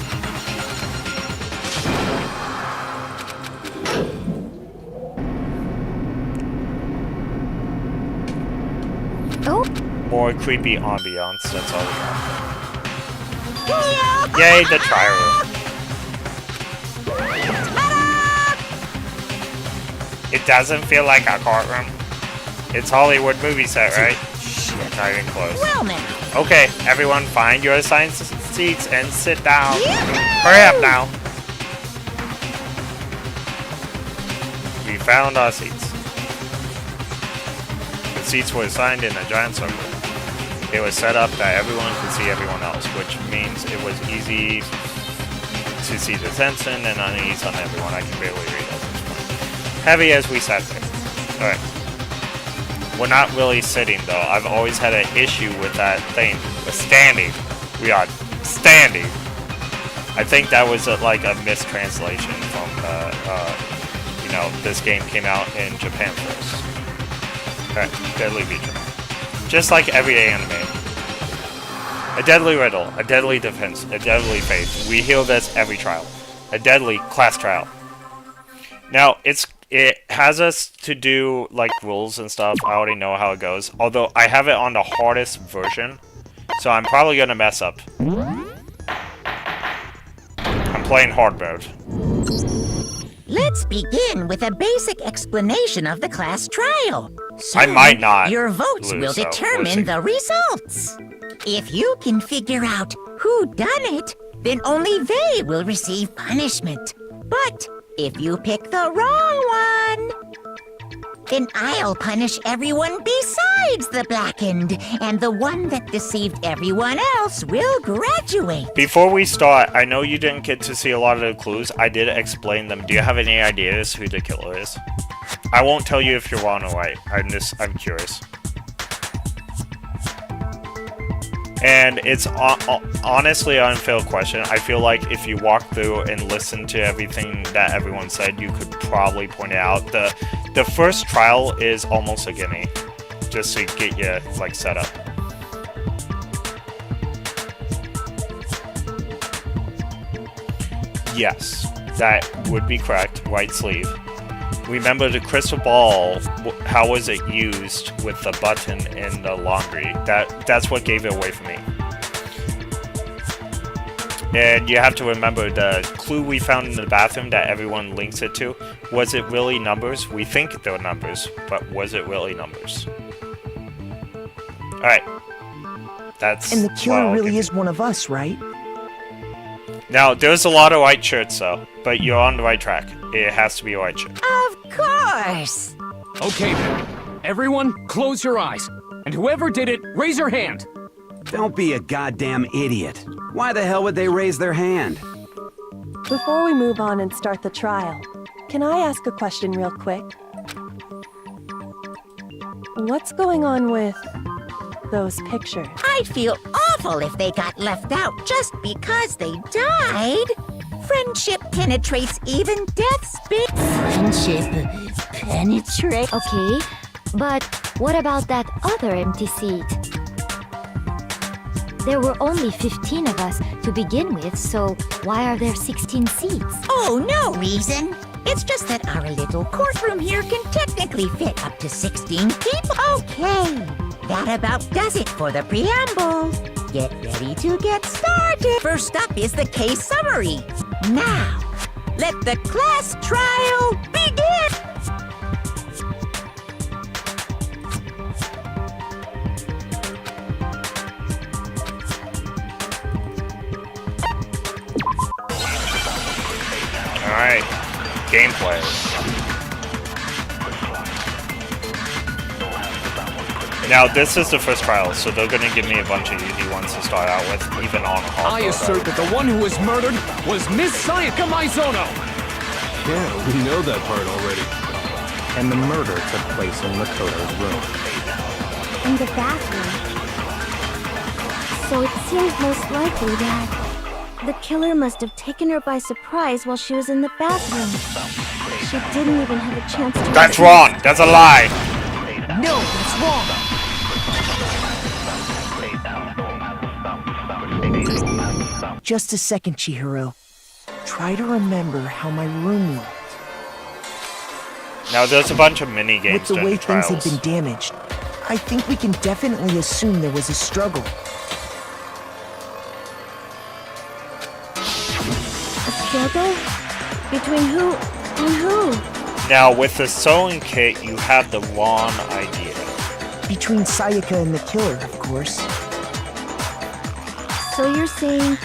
Oh. More creepy ambiance, that's all we got. Yay, the trial room. It doesn't feel like a courtroom. It's Hollywood movie set, right? Shit, not even close. Well now. Okay, everyone find your assigned seats and sit down. Hurry up now. We found our seats. The seats were assigned in a giant circle. It was set up that everyone could see everyone else, which means it was easy to see the tension and unease on everyone. I can barely read at this point. Heavy as we sat there. Alright. We're not really sitting though. I've always had an issue with that thing. With standing. We are Standing. I think that was like a mistranslation from you know, this game came out in Japan first. Alright, Deadly Feature. Just like everyday anime. A deadly riddle, a deadly defense, a deadly faith. We heal this every trial. A deadly class trial. Now, it has us to do, like, rules and stuff. I already know how it goes. Although, I have it on the hardest version. So, I'm probably gonna mess up. I'm playing hard mode. Let's begin with a basic explanation of the class trial. I might not Your votes lose, will so determine the results. If you can figure out who done it, then only they will receive punishment. But if you pick the wrong one, then I'll punish everyone besides the blackened, and the one that deceived everyone else will graduate. Before we start, I know you didn't get to see a lot of the clues. I did explain them. Do you have any ideas who the killer is? I won't tell you if you're wrong or right. I'm curious. And it's honestly an unfair question. I feel like if you walk through and listen to everything that everyone said, you could probably point it out. The first trial is almost a gimme, just to get you like set up. Yes, that would be correct. Right sleeve. Remember the crystal ball, how was it used with the button in the laundry? That's what gave it away for me. And you have to remember the clue we found in the bathroom that everyone links it to. Was it really numbers? We think they're numbers, but was it really numbers? Alright. That's... And the killer really is one of us, right? Now, there's a lot of white shirts, though, but you're on the right track. It has to be a white shirt. Of course! Okay then. Everyone, close your eyes. And whoever did it, raise your hand. Don't be a goddamn idiot. Why the hell would they raise their hand? Before we move on and start the trial, can I ask a question real quick? What's going on with those pictures? I'd feel awful if they got left out just because they died. Friendship penetrates even death's big. Friendship penetrate. Okay, but what about that other empty seat? There were only 15 of us to begin with, so why are there 16 seats? Oh, no reason. It's just that our little courtroom here can technically fit up to 16 people. Okay, that about does it for the preamble. Get ready to get started. First up is the case summary. Now, let the class trial begin! Alright, gameplay. Now, this is the first trial, so they're gonna give me a bunch of easy ones to start out with, even on hard. I assert that the one who was murdered was Miss Sayaka Maizono! Yeah, we know that part already. And the murder took place in Makoto's room. In the bathroom. So it seems most likely that The killer must have taken her by surprise while she was in the bathroom. She didn't even have a chance to... That's wrong! That's a lie! No, that's wrong! Just a second, Chihiro. Try to remember how my room looked. Now there's a bunch of mini games With the during way the things trials. had been damaged, I think we can definitely assume there was a struggle. A struggle? Between who and who? Now with the sewing kit, you have the wrong idea. Between Sayaka and the killer, of course. So you're saying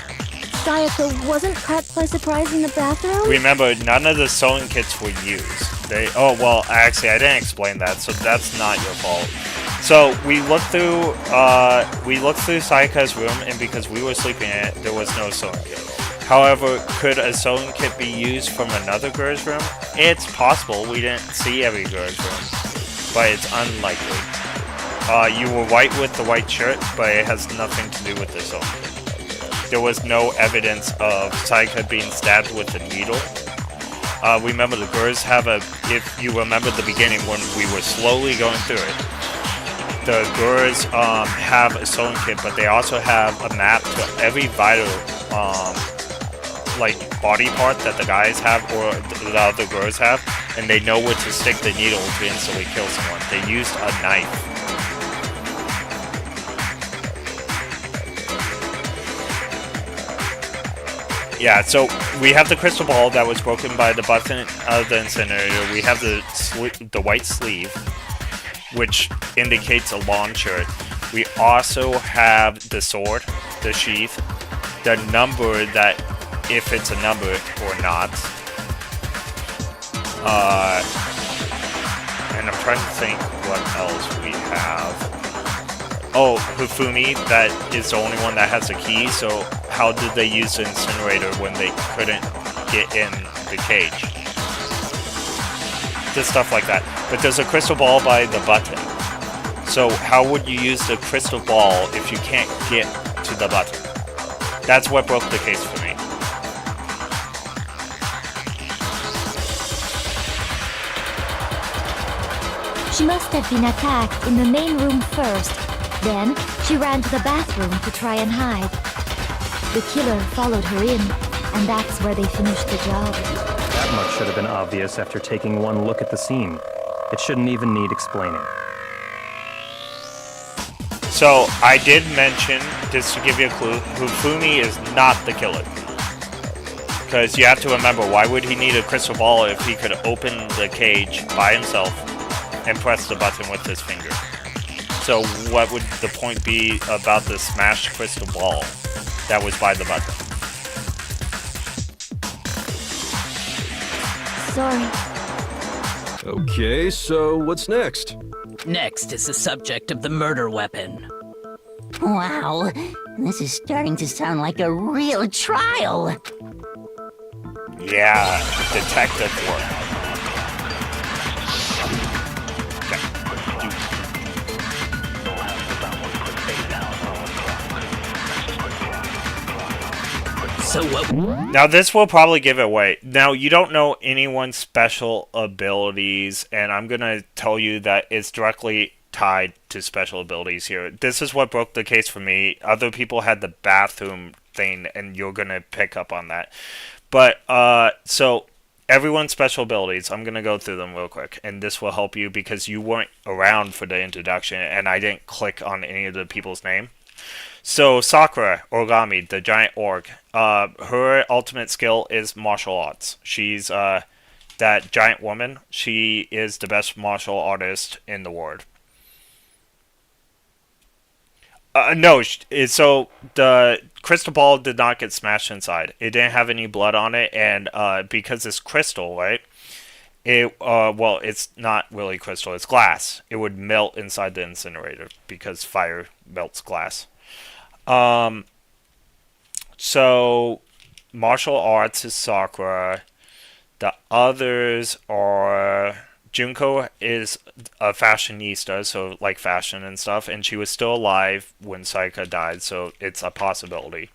Sayaka wasn't caught by surprise in the bathroom? Remember, none of the sewing kits were used. Oh, well, actually, I didn't explain that, so that's not your fault. So, we looked through Sayaka's room, and because we were sleeping in it, there was no sewing kit. However, could a sewing kit be used from another girl's room? It's possible. We didn't see every girl's room, but it's unlikely. You were white with the white shirt, but it has nothing to do with the sewing kit. there was no evidence of Saika being stabbed with a needle. Remember, the girls have a, if you remember the beginning when we were slowly going through it, the girls have a sewing kit, but they also have a map to every vital like body part that the guys have or the other girls have, and they know where to stick the needle to instantly kill someone. They used a knife. Yeah, so we have the crystal ball that was broken by the button of the incinerator. We have the white sleeve, which indicates a launcher. We also have the sword, the sheath, the number that, if it's a number or not. And I'm trying to think what else we have. Oh, Hifumi, that is the only one that has a key, so how did they use the incinerator when they couldn't get in the cage? Just stuff like that. But there's a crystal ball by the button. So how would you use the crystal ball if you can't get to the button? That's what broke the case for me. She must have been attacked in the main room first. Then, she ran to the bathroom to try and hide. The killer followed her in, and that's where they finished the job. That much should have been obvious after taking one look at the scene. It shouldn't even need explaining. So, I did mention, just to give you a clue, Hifumi is not the killer. Because you have to remember, why would he need a crystal ball if he could open the cage by himself and press the button with his finger? So what would the point be about the smashed crystal ball that was by the button? Sorry. Okay, so what's next? Next is the subject of the murder weapon. Wow, this is starting to sound like a real trial. Yeah, detective work. So what? Now this will probably give it away. Now you don't know anyone's special abilities, and I'm gonna tell you that it's directly tied to special abilities here. This is what broke the case for me. Other people had the bathroom thing, and you're gonna pick up on that. But so everyone's special abilities, I'm gonna go through them real quick, and this will help you because you weren't around for the introduction, and I didn't click on any of the people's name. So Sakura Origami, the giant orc, her ultimate skill is martial arts. She's that giant woman. She is the best martial artist in the world. No, so the crystal ball did not get smashed inside. It didn't have any blood on it, and because it's crystal, right? It well, it's not really crystal. It's glass. It would melt inside the incinerator because fire melts glass. So martial arts is Sakura. The others are Junko is a fashionista, so like fashion and stuff, and she was still alive when Saika died, so it's a possibility.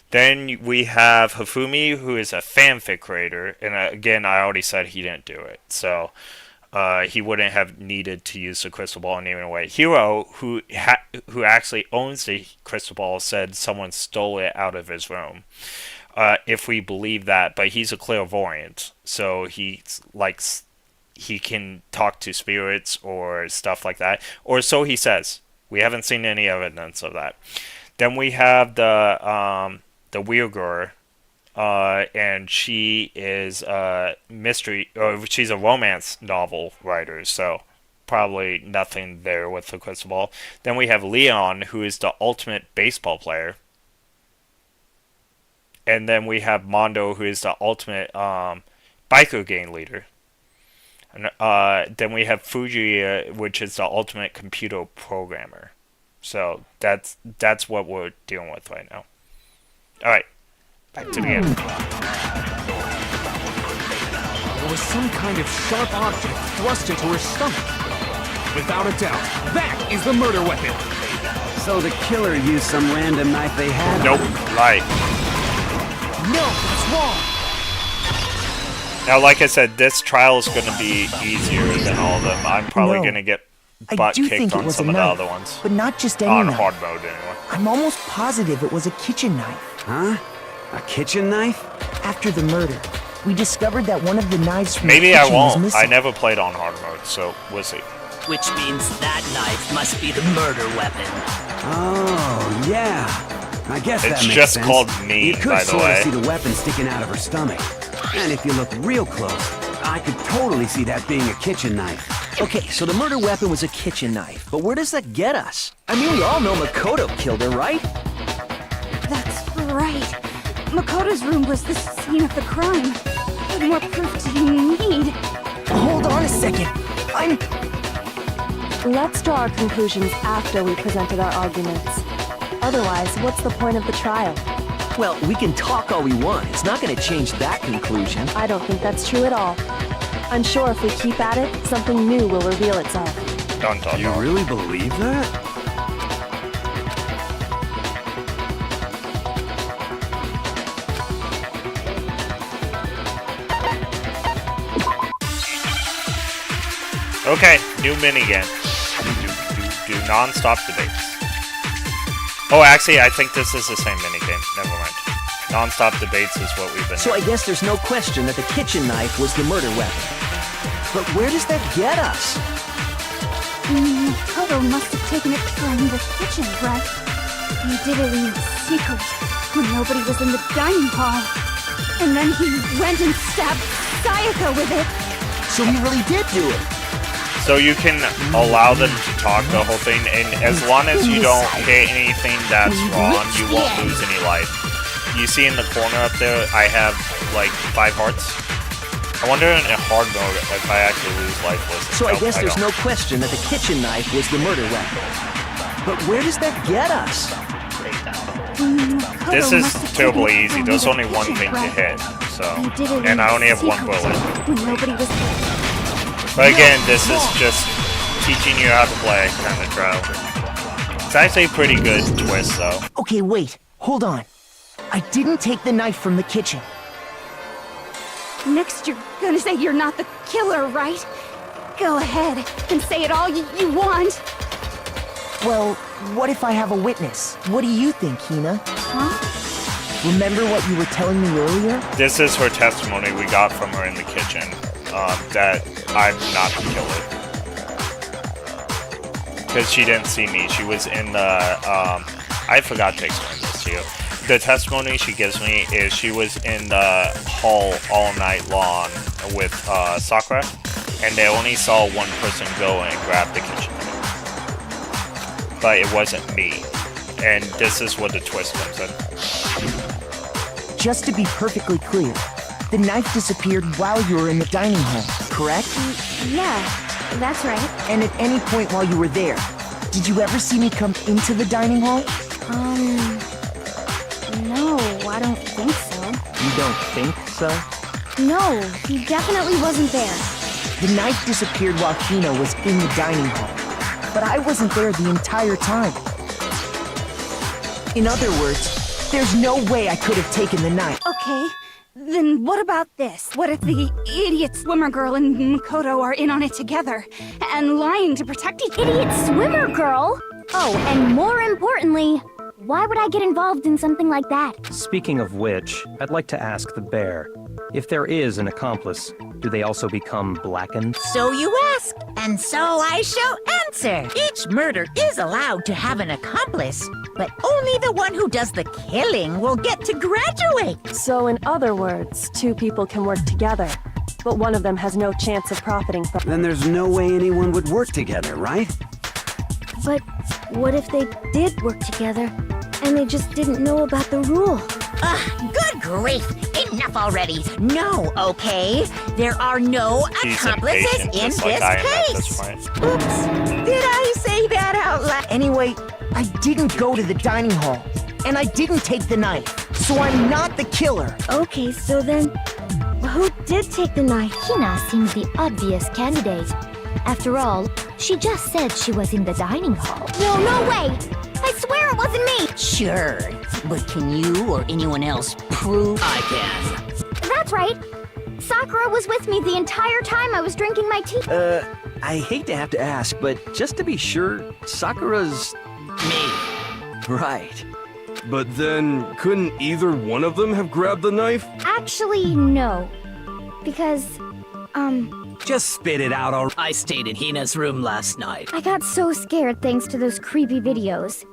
Then we have Hifumi, who is a fanfic creator, and again, I already said he didn't do it, so he wouldn't have needed to use the crystal ball in any way. Hiro, who actually owns the crystal ball, said someone stole it out of his room. If we believe that, but he's a clairvoyant, so he's like he can talk to spirits or stuff like that, or so he says. We haven't seen any evidence of that. Then we have the Uyghur. And she is a mystery, or she's a romance novel writer, so probably nothing there with the crystal ball. Then we have Leon, who is the ultimate baseball player. And then we have Mondo, who is the ultimate biker gang leader. And then we have Fuji, which is the ultimate computer programmer. So that's what we're dealing with right now. Alright. Back to the end. There was some kind of sharp object thrust into her stomach. Without a doubt, that is the murder weapon. So the killer used some random knife they had? Nope, lie. No, that's wrong. Now, like I said, this trial is going to be easier than all of them. I'm probably No. going to get I butt do kicked think it on was some a of the knife, other ones. but not just any On knife. hard mode, anyway. I'm almost positive it was a kitchen knife. Huh? A kitchen knife? After the murder, we discovered that one of the knives from Maybe the I kitchen was won't. missing. I never played on hard mode, so we'll see. Which means that knife must be the murder weapon. Oh, yeah. I guess It's that makes just sense. called mean, You could by the sort way. of see the weapon sticking out of her stomach. And if you look real close, I could totally see that being a kitchen knife. Okay, so the murder weapon was a kitchen knife, but where does that get us? I mean, we all know Makoto killed her, right? That's right. Makoto's room was the scene of the crime. What more proof do you need? Hold on a second. Let's draw our conclusions after we presented our arguments. Otherwise, what's the point of the trial? Well, we can talk all we want. It's not going to change that conclusion. I don't think that's true at all. I'm sure if we keep at it, something new will reveal itself. Dun, dun, You dun. really believe that? Okay, new minigame. Do non-stop debates. Oh, actually, I think this is the same minigame. Never mind. Non-stop debates is what we've been So I doing. guess there's no question that the kitchen knife was the murder weapon. But where does that get us? Makoto must have taken it from the kitchen, right? He did it in secret when nobody was in the dining hall. And then he went and stabbed Sayaka with it. So he really did do it. So you can allow them to talk the whole thing, and as long as you don't hit anything that's wrong, you won't lose any life. You see in the corner up there, I have like 5 hearts. I wonder in a hard mode if I actually lose life. So I Nope, guess there's don't. no question that the kitchen knife was the murder weapon. But where does that get us? This is terribly easy. There's only one thing to hit, so, and I only have 1 bullet. When nobody was But again, this is just teaching you how to play kind of trial. It's actually a pretty good twist, though. Okay, wait. Hold on. I didn't take the knife from the kitchen. Next, you're gonna say you're not the killer, right? Go ahead and say it all you want. Well, what if I have a witness? What do you think, Hina? Huh? Remember what you were telling me earlier? This is her testimony we got from her in the kitchen, that I'm not the killer. Because she didn't see me. She was in the, I forgot to explain this to you. The testimony she gives me is she was in the hall all night long with Sakura, and they only saw one person go and grab the kitchen. But it wasn't me. And this is where the twist comes in. Just to be perfectly clear, the knife disappeared while you were in the dining hall, correct? Yeah, that's right. And at any point while you were there, did you ever see me come into the dining hall? No, I don't think so. You don't think so? No, he definitely wasn't there. The knife disappeared while Hina was in the dining hall, but I wasn't there the entire time. In other words, there's no way I could have taken the knife. Okay, then what about this? What if the idiot swimmer girl and Makoto are in on it together and lying to protect each other? Idiot swimmer girl? Oh, and more importantly, why would I get involved in something like that? Speaking of which, I'd like to ask the bear, if there is an accomplice, do they also become blackened? So you ask, and so I shall answer. Each murder is allowed to have an accomplice, but only the one who does the killing will get to graduate. So in other words, 2 people can work together, but one of them has no chance of profiting from. Then there's no way anyone would work together, right? But what if they did work together, and they just didn't know about the rule? Good grief! Enough already. No, okay? There are no He's accomplices impatient, in just like this I am at case. this point. Oops. Did I say that out loud? Anyway, I didn't go to the dining hall, and I didn't take the knife, so I'm not the killer. Okay, so then, who did take the knife? Hina seems the obvious candidate. After all, she just said she was in the dining hall. No way! I Sure, but can you or anyone else prove I can? That's right. Sakura was with me the entire time I was drinking my tea. I hate to have to ask, but just to be sure, Sakura's... Me. Right. But then, couldn't either one of them have grabbed the knife? Actually, no. Because, Just spit it out already. I stayed in Hina's room last night. I got so scared thanks to those creepy videos.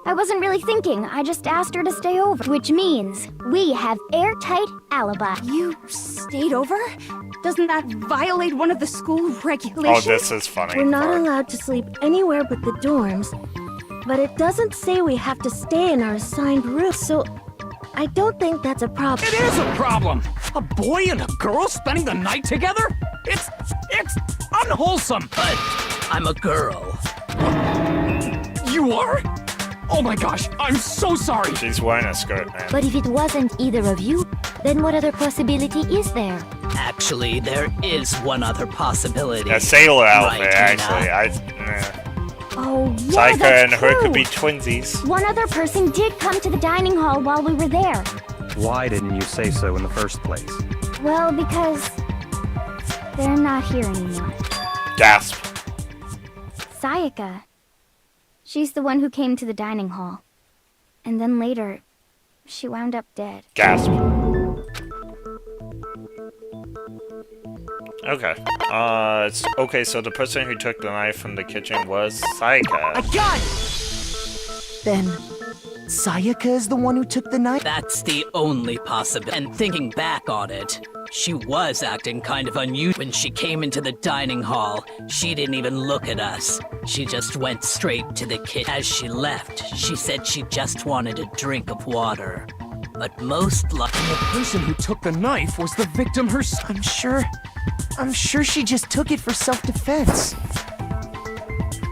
I wasn't really thinking, I just asked her to stay over. Which means, we have airtight alibi. You stayed over? Doesn't that violate one of the school Oh, regulations? this is funny. We're not part. allowed to sleep anywhere but the dorms, but it doesn't say we have to stay in our assigned room, so I don't think that's a problem. It is a problem! A boy and a girl spending the night together? It's unwholesome! But I'm a girl. You are? Oh my gosh, I'm so sorry! She's wearing a skirt, man. But if it wasn't either of you, then what other possibility is there? Actually, there is one other possibility. A sailor outfit, Right, actually. Oh, yeah, Saika that's and her true. could be twinsies. One other person did come to the dining hall while we were there. Why didn't you say so in the first place? Well, because they're not here anymore. Gasp. Sayaka. She's the one who came to the dining hall. And then later, she wound up dead. Gasp. Okay. Okay, so the person who took the knife from the kitchen was Sayaka. I got it! Then, Sayaka is the one who took the knife? That's the only possibility. And thinking back on it, she was acting kind of unusual. When she came into the dining hall, she didn't even look at us. She just went straight to the kitchen. As she left, she said she just wanted a drink of water. But most likely, The person who took the knife was the victim herself. I'm sure she just took it for self-defense.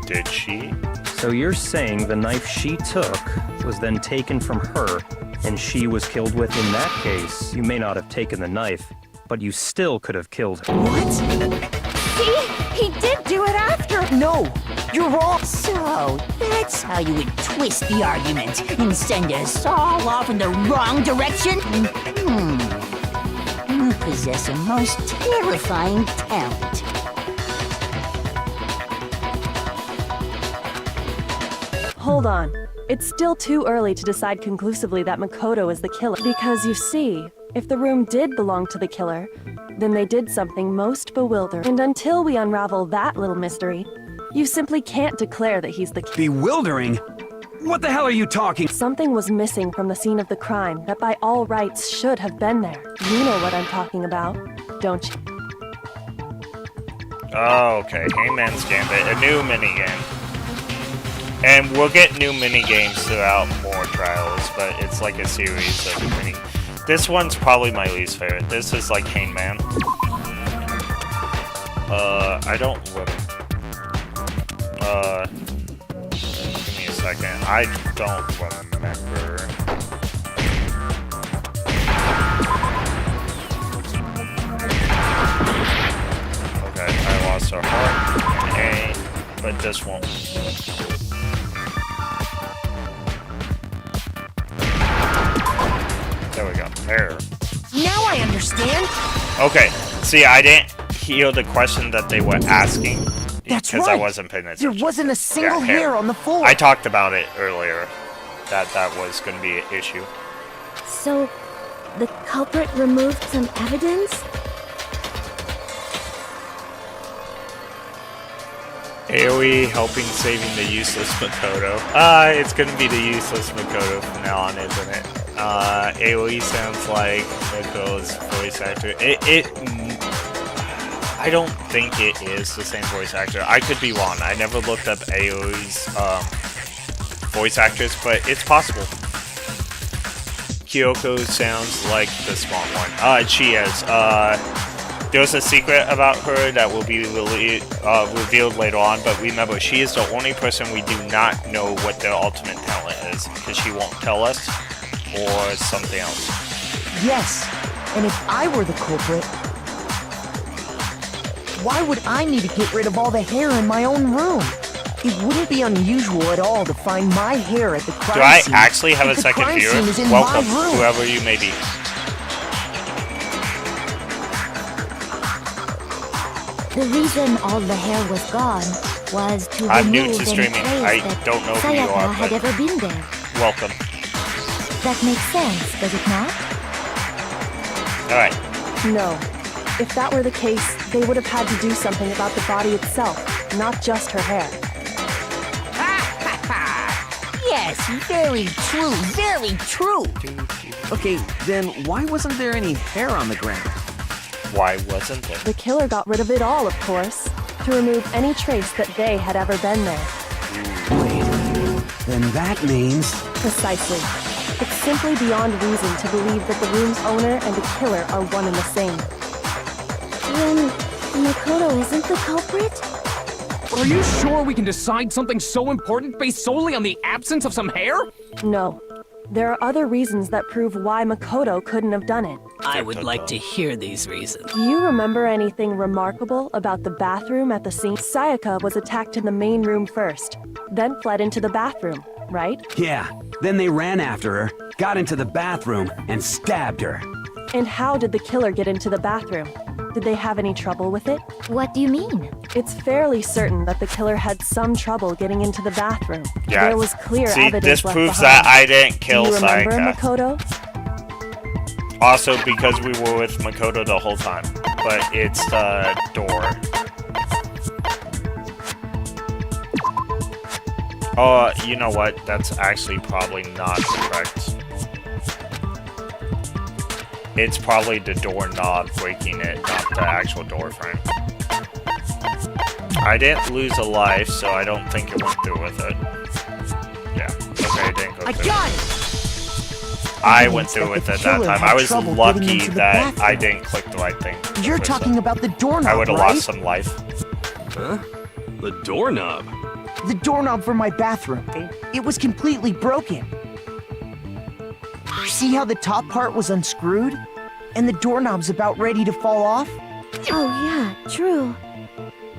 Did she? So you're saying the knife she took was then taken from her, and she was killed with? In that case, you may not have taken the knife, but you still could have killed her. What? See? He did do it after! No, you're wrong. So, that's how you would twist the argument and send us all off in the wrong direction? You possess a most terrifying talent. Hold on. It's still too early to decide conclusively that Makoto is the killer. Because you see, if the room did belong to the killer, then they did something most bewildering. And until we unravel that little mystery, you simply can't declare that he's the killer. Bewildering? What the hell are you talking? Something was missing from the scene of the crime that by all rights should have been there. You know what I'm talking about, don't you? Oh, okay. Hangman's Gambit, a new minigame. And we'll get new minigames throughout more trials, but it's like a series of mini. This one's probably my least favorite. This is like Hangman. I don't really. Give me a second. I don't remember. Okay, I lost a heart and A, but this won't. There we go. There. Now I understand. Okay. See, I didn't hear the question that they were asking. That's because right. I wasn't paying attention. There wasn't a single Yeah, hair on the floor. I talked about it earlier. That was going to be an issue. So, the culprit removed some evidence? AoE helping saving the useless Makoto. It's gonna be the useless Makoto from now on, isn't it? AoE sounds like Makoto's voice actor. I don't think it is the same voice actor. I could be wrong. I never looked up AoE's voice actress, but it's possible. Kyoko sounds like the small one. She is. There's a secret about her that will be revealed later on, but remember, she is the only person we do not know what their ultimate talent is, because she won't tell us, or something else. Yes, and if I were the culprit, why would I need to get rid of all the hair in my own room? It wouldn't be unusual at all to find my hair at the crime Do I scene. actually have if a the second crime viewer? scene is in Welcome, my room. whoever you may be. The reason all the hair was gone was to I'm new remove to any streaming. trace I that don't know who you Sayaka are, had but ever been there. welcome. That makes sense, does it not? Alright. No. If that were the case, they would have had to do something about the body itself, not just her hair. Yes, very true, very true. Okay, then why wasn't there any hair on the ground? Why wasn't there? The killer got rid of it all, of course, to remove any trace that they had ever been there. Then that means... Precisely. It's simply beyond reason to believe that the room's owner and the killer are one and the same. Then Makoto isn't the culprit? Are you sure we can decide something so important based solely on the absence of some hair? No. There are other reasons that prove why Makoto couldn't have done it. I would like to hear these reasons. Do you remember anything remarkable about the bathroom at the scene? Sayaka was attacked in the main room first, then fled into the bathroom, right? Yeah, then they ran after her, got into the bathroom, and stabbed her. And how did the killer get into the bathroom? Did they have any trouble with it? What do you mean? It's fairly certain that the killer had some trouble getting into the bathroom. Yeah. There was clear See, evidence this left proves behind. that I didn't kill Do you remember Sayaka. Makoto? Also because we were with Makoto the whole time. But it's the door. Oh, you know what? That's actually probably not correct. It's probably the doorknob breaking it, not the actual door frame. I didn't lose a life, so I don't think it went through with it. Yeah, okay, it didn't go through. got it! I went through with it that killer time. had I was trouble getting lucky into the that I bathroom. didn't click the right thing. You're talking about the doorknob, I would have right? lost some life. Huh? The doorknob? The doorknob for my bathroom. It was completely broken. See how the top part was unscrewed? And the doorknob's about ready to fall off? Oh yeah, true.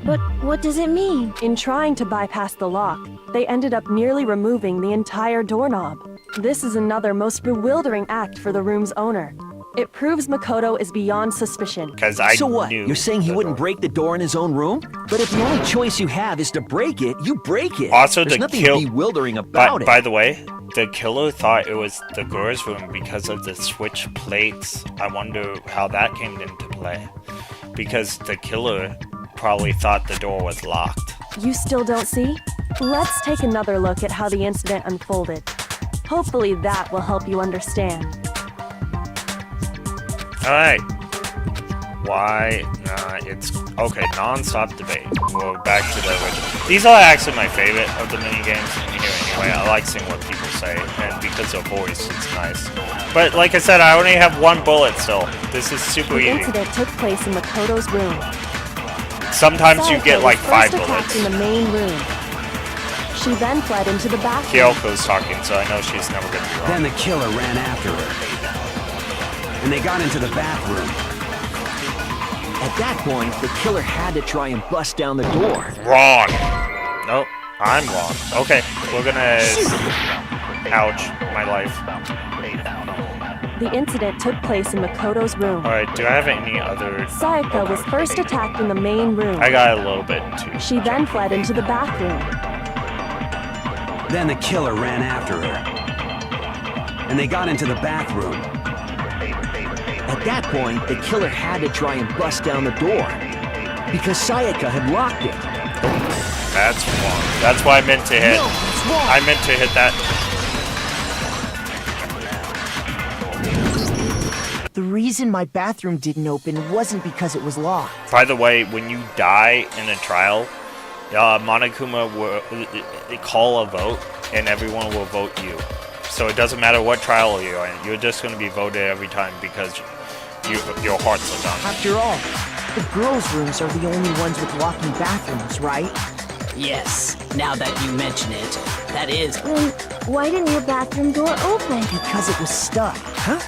But what does it mean? In trying to bypass the lock, they ended up nearly removing the entire doorknob. This is another most bewildering act for the room's owner. It proves Makoto is beyond suspicion. Because I So what? knew You're saying he the wouldn't door. break the door in his own room? But if the only choice you have is to break it, you break it. Also, There's the nothing kill- bewildering about it. By the way, the killer thought it was the girl's room because of the switch plates. I wonder how that came into play. Because the killer probably thought the door was locked. You still don't see? Let's take another look at how the incident unfolded. Hopefully that will help you understand. Alright. Why? It's... Okay, non-stop debate. We're back to the original. These are actually my favorite of the minigames. Anyway, I like seeing what people say, and because of voice, it's nice. But like I said, I only have one bullet still. This is super The easy. incident took place in Makoto's room. Sometimes you Sayaka get like was 5 first attacked bullets. in the main room. She then fled into the bathroom. Kyoko's talking, so I know she's never gonna be wrong. Then the killer ran after her. And they got into the bathroom. At that point, the killer had to try and bust down the door. Wrong. Nope, I'm wrong. Okay, we're gonna... Ouch, my life. The incident took place in Makoto's room. Alright, do I have any other... Sayaka was first attacked in the main room. I got a little bit too. She then fled into the bathroom. Then the killer ran after her. And they got into the bathroom. At that point, the killer had to try and bust down the door. Because Sayaka had locked it. That's wrong. That's what I meant to hit. No, it's wrong. I meant to hit that. The reason my bathroom didn't open wasn't because it was locked. By the way, when you die in a trial, Monokuma will call a vote, and everyone will vote you. So it doesn't matter what trial you're in. You're just going to be voted every time because your hearts are done. After all, the girls' rooms are the only ones with locking bathrooms, right? Yes, now that you mention it, that is... Then why didn't your bathroom door open? Because it was stuck. Huh?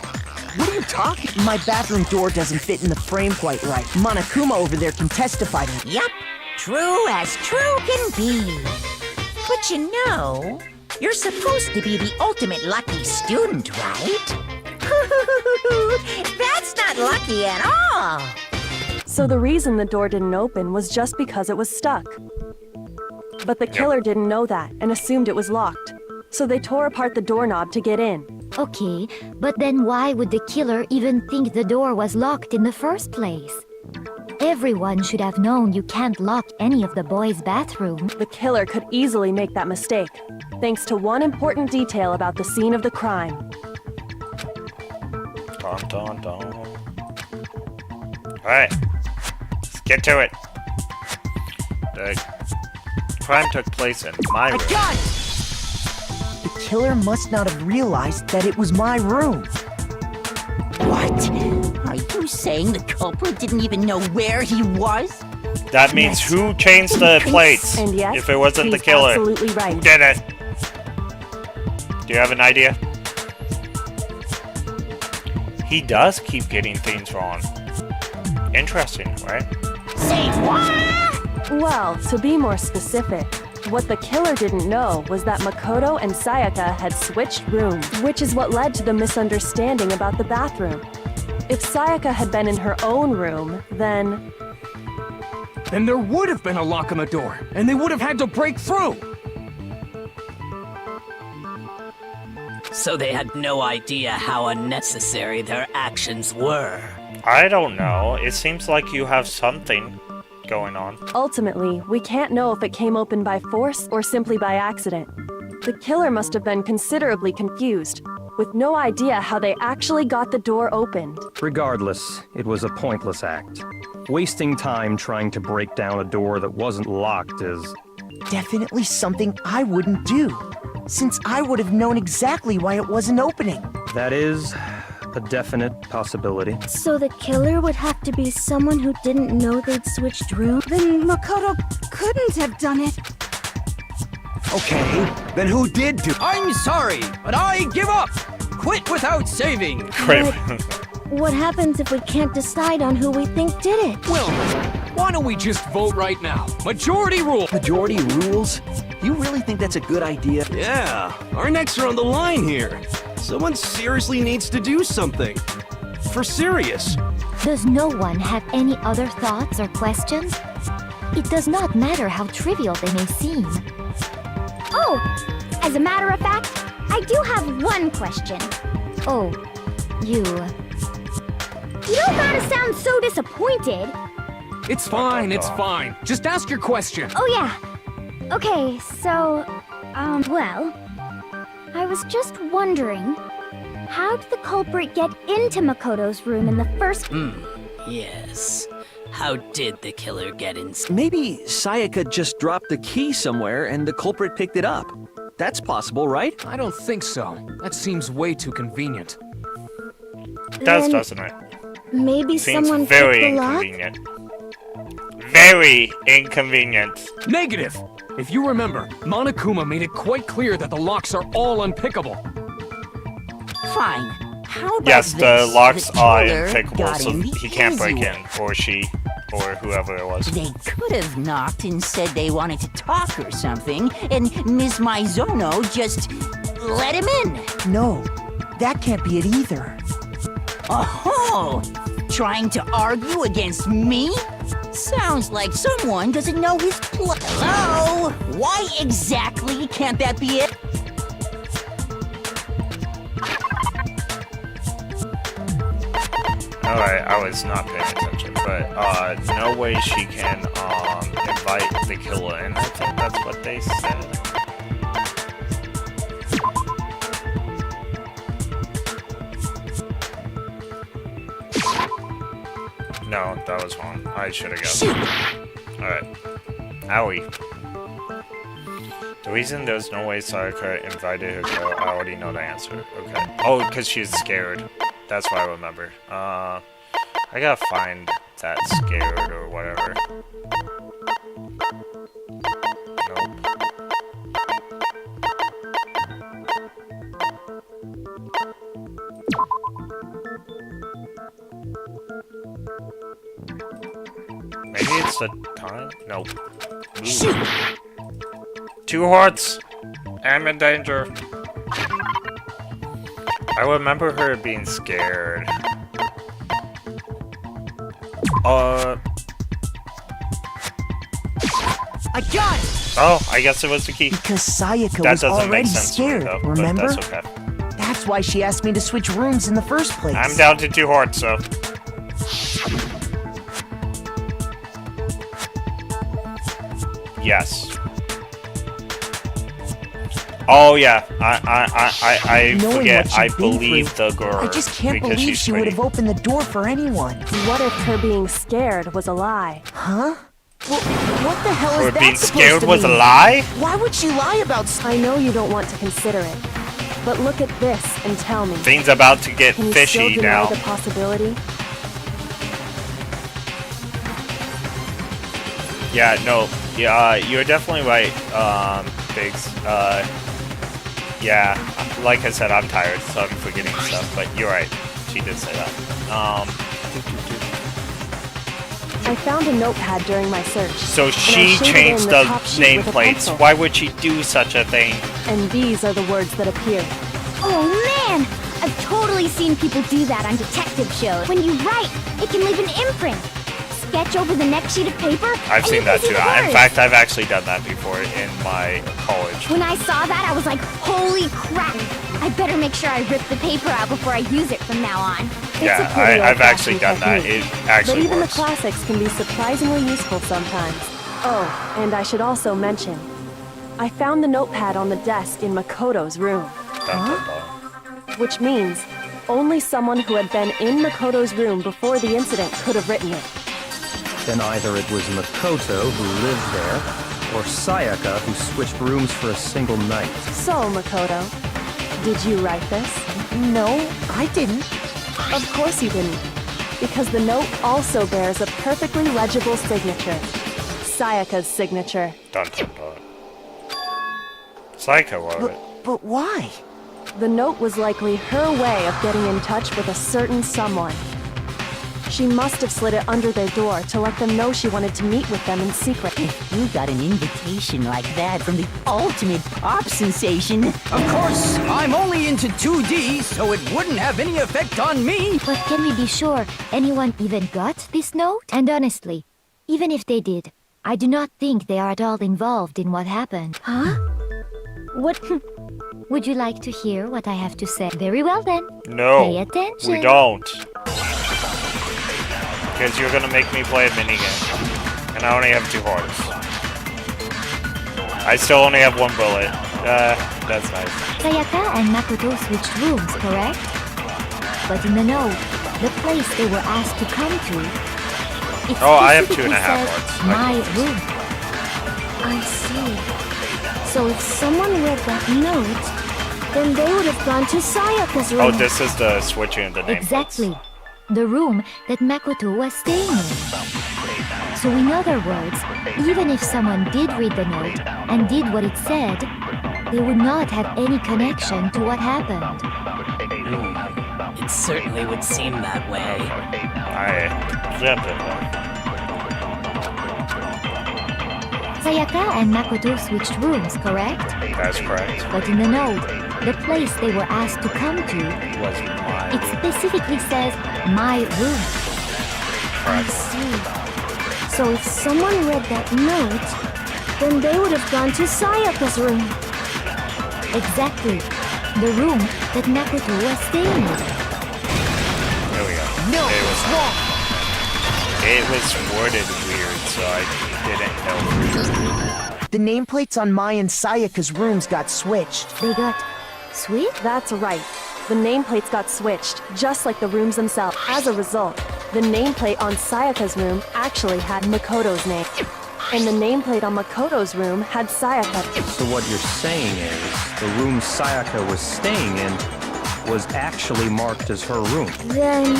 What are you talking? My bathroom door doesn't fit in the frame quite right. Monokuma over there can testify to it. Yup, true as true can be. But you know, you're supposed to be the ultimate lucky student, right? That's not lucky at all. So the reason the door didn't open was just because it was stuck. But the killer didn't know that and assumed it was locked. So they tore apart the doorknob to get in. Okay, but then why would the killer even think the door was locked in the first place? Everyone should have known you can't lock any of the boys' bathrooms. The killer could easily make that mistake, thanks to one important detail about the scene of the crime. Dun, dun, dun. Alright, let's get to it. The crime took place in my room. The killer must not have realized that it was my room. What? Are you saying the culprit didn't even know where he was? That means who changed the plates? And yes, if it wasn't the he's killer. absolutely right. Who did it? Do you have an idea? He does keep getting things wrong. Interesting, right? Say what? Well, to be more specific, what the killer didn't know was that Makoto and Sayaka had switched rooms, which is what led to the misunderstanding about the bathroom. If Sayaka had been in her own room, then there would have been a lock on the door, and they would have had to break through! So they had no idea how unnecessary their actions were. I don't know. It seems like you have something going on. ultimately, we can't know if it came open by force or simply by accident. The killer must have been considerably confused, with no idea how they actually got the door opened. Regardless, it was a pointless act. Wasting time trying to break down a door that wasn't locked is... Definitely something I wouldn't do, since I would have known exactly why it wasn't opening. That is a definite possibility. So the killer would have to be someone who didn't know they'd switched rooms? Then Makoto couldn't have done it. Okay, then who did do? I'm sorry, but I give up! Quit without saving! Great. What happens if we can't decide on who we think did it? Well, why don't we just vote right now? Majority rule! Majority rules? You really think that's a good idea? Yeah, our necks are on the line here. Someone seriously needs to do something. For serious. Does no one have any other thoughts or questions? It does not matter how trivial they may seem. Oh, as a matter of fact, I do have one question. Oh, you... You don't gotta sound so disappointed. It's fine, it's fine. Just ask your question. Oh yeah. Okay, so, well, I was just wondering, how did the culprit get into Makoto's room in the first... Yes. How did the killer get in? Maybe Sayaka just dropped the key somewhere and the culprit picked it up. That's possible, right? I don't think so. That seems way too convenient. Does, doesn't it? Maybe Seems someone very picked the lock? inconvenient. Very inconvenient. Negative! If you remember, Monokuma made it quite clear that the locks are all unpickable. Fine. How about Yes, the this? locks The are killer unpickable, got so in the he can't easy break way. in, or she, or whoever it was. They could have knocked and said they wanted to talk or something, and Ms. Maizono just let him in. No, that can't be it either. Oh, trying to argue against me? Sounds like someone doesn't know his place. Hello? Why exactly can't that be it? Alright, I was not paying attention, but no way she can invite the killer in. I think that's what they said. No, that was wrong. I should have guessed. Alright. Owie. The reason there's no way Sayaka invited her girl, I already know the answer. Okay. Oh, because she's scared. That's what I remember. I gotta find that scared or whatever. Nope. Maybe it's the time? Nope. Ooh. 2 hearts. I'm in danger. I remember her being scared. I got it! Oh, I guess it was the key. Because Sayaka That was doesn't already make sense to me, scared, though, but remember? that's okay. That's why she asked me to switch rooms in the first place. I'm down to 2 hearts, so. Yes. Oh yeah, I Knowing forget. what she'd I been believe through, the girl. I just can't because believe she's she would pretty. have opened the door for anyone. What if her being scared was a lie? Huh? What the hell Or is that being supposed scared to was a mean? lie? Why would she lie about I know you don't want to consider it, but look at this and tell me. Things about to get Can you still fishy deny now. the possibility? Yeah, no, yeah, you're definitely right, Biggs. Yeah, like I said, I'm tired, so I'm forgetting stuff, but you're right. She did say that. I found a notepad during my search. So and I she shaded in changed the top sheet with a nameplates. pencil. Why would she do such a thing? And these are the words that appeared. Oh man! I've totally seen people do that on detective shows. When you write, it can leave an imprint. Sketch over the next sheet of paper. I've and seen you that can see too. the In words. fact, I've actually done that before in my college. When I saw that, I was like, holy crap! I better make sure I rip the paper out before I use it from now on. Yeah, It's a pretty I've actually old-fashioned done that. technique. It actually But even works. the classics can be surprisingly useful sometimes. Oh, and I should also mention, I found the notepad on the desk in Makoto's room. Dun, dun, dun. Which means only someone who had been in Makoto's room before the incident could have written it. Then either it was Makoto who lived there, or Sayaka who switched rooms for a single night. So, Makoto, did you write this? No, I didn't. Of course you didn't. Because the note also bears a perfectly legible signature. Sayaka's signature. Dun, dun, dun. Psycho wrote it. But why? The note was likely her way of getting in touch with a certain someone. She must have slid it under their door to let them know she wanted to meet with them in secret. You got an invitation like that from the ultimate pop sensation. Of course, I'm only into 2D, so it wouldn't have any effect on me. But can we be sure anyone even got this note? And honestly, even if they did, I do not think they are at all involved in what happened. Huh? What? Would you like to hear what I have to say? Very well then. No, Pay attention. we don't. Because you're gonna make me play a minigame. And I only have 2 hearts. I still only have 1 bullet. That's nice. Sayaka and Makoto switched rooms, correct? But in the note, the place they were asked to come to, it Oh, I have specifically 2.5 says, hearts. my room. I see. So if someone read that note, then they would have gone to Sayaka's room. Oh, this is the switching of the name. Exactly. The room that Makoto was staying in. So in other words, even if someone did read the note and did what it said, they would not have any connection to what happened. It certainly would seem that way. Sayaka and Makoto switched rooms, correct? That's correct. But in the note, the place they were asked to come to, Was my it specifically says, my room. I see. So if someone read that note, then they would have gone to Sayaka's room. Exactly. The room that Makoto was staying in. There we go. No, It was worded weird, so I didn't know. The nameplates on Mai and Sayaka's rooms got switched. They got switched? That's right. The nameplates got switched, just like the rooms themselves. As a result, the nameplate on Sayaka's room actually had Makoto's name. And the nameplate on Makoto's room had Sayaka. So what you're saying is, the room Sayaka was staying in was actually marked as her room. Then,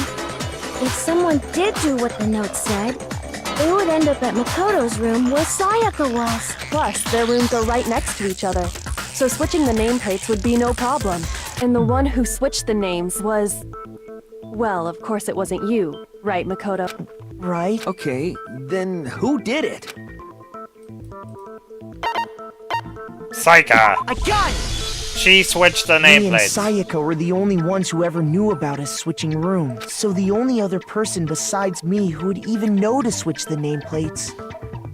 if someone did do what the note said, they would end up at Makoto's room where Sayaka was. Plus, their rooms are right next to each other. So switching the nameplates would be no problem. And the one who switched the names was... Well, of course it wasn't you, right, Makoto? Right? Okay, then who did it? Saika! I got it! She switched the Me and nameplate. Sayaka were the only ones who ever knew about us switching rooms. So the only other person besides me who would even know to switch the nameplates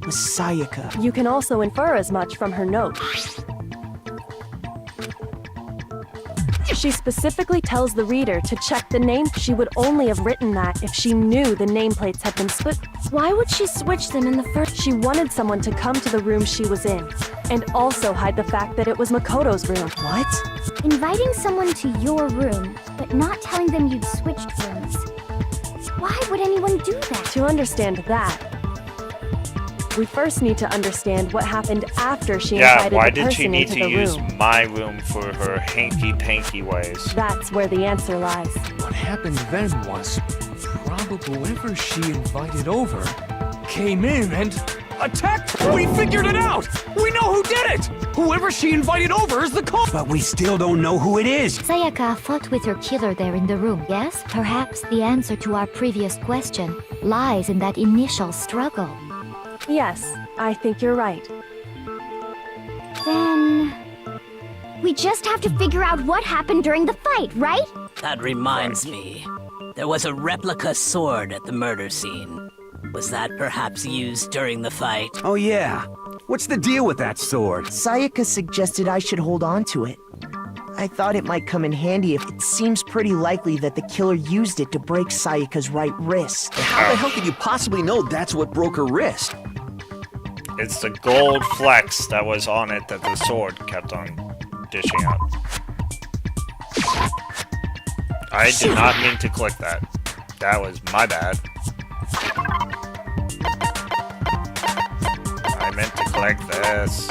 was Sayaka. You can also infer as much from her note. She specifically tells the reader to check the name. She would only have written that if she knew the nameplates had been split. Why would she switch them in the first? She wanted someone to come to the room she was in, and also hide the fact that it was Makoto's room. What? Inviting someone to your room, but not telling them you'd switched rooms. Why would anyone do that? To understand that, we first need to understand what happened after she invited why the did she person need into to the use room. my room for her hanky-panky ways? That's where the answer lies. What happened then was, probably whoever she invited over came in and attacked. We figured it out! We know who did it! Whoever she invited over is the cult. But we still don't know who it is. Sayaka fought with her killer there in the room, yes? Perhaps the answer to our previous question lies in that initial struggle. Yes, I think you're right. Then... we just have to figure out what happened during the fight, right? That reminds me. There was a replica sword at the murder scene. Was that perhaps used during the fight? Oh yeah. What's the deal with that sword? Sayaka suggested I should hold on to it. I thought it might come in handy if it seems pretty likely that the killer used it to break Sayaka's right wrist. How the hell could you possibly know that's what broke her wrist? It's the gold flecks that was on it that the sword kept on dishing out. I did not mean to click that. That was my bad. I meant to click this.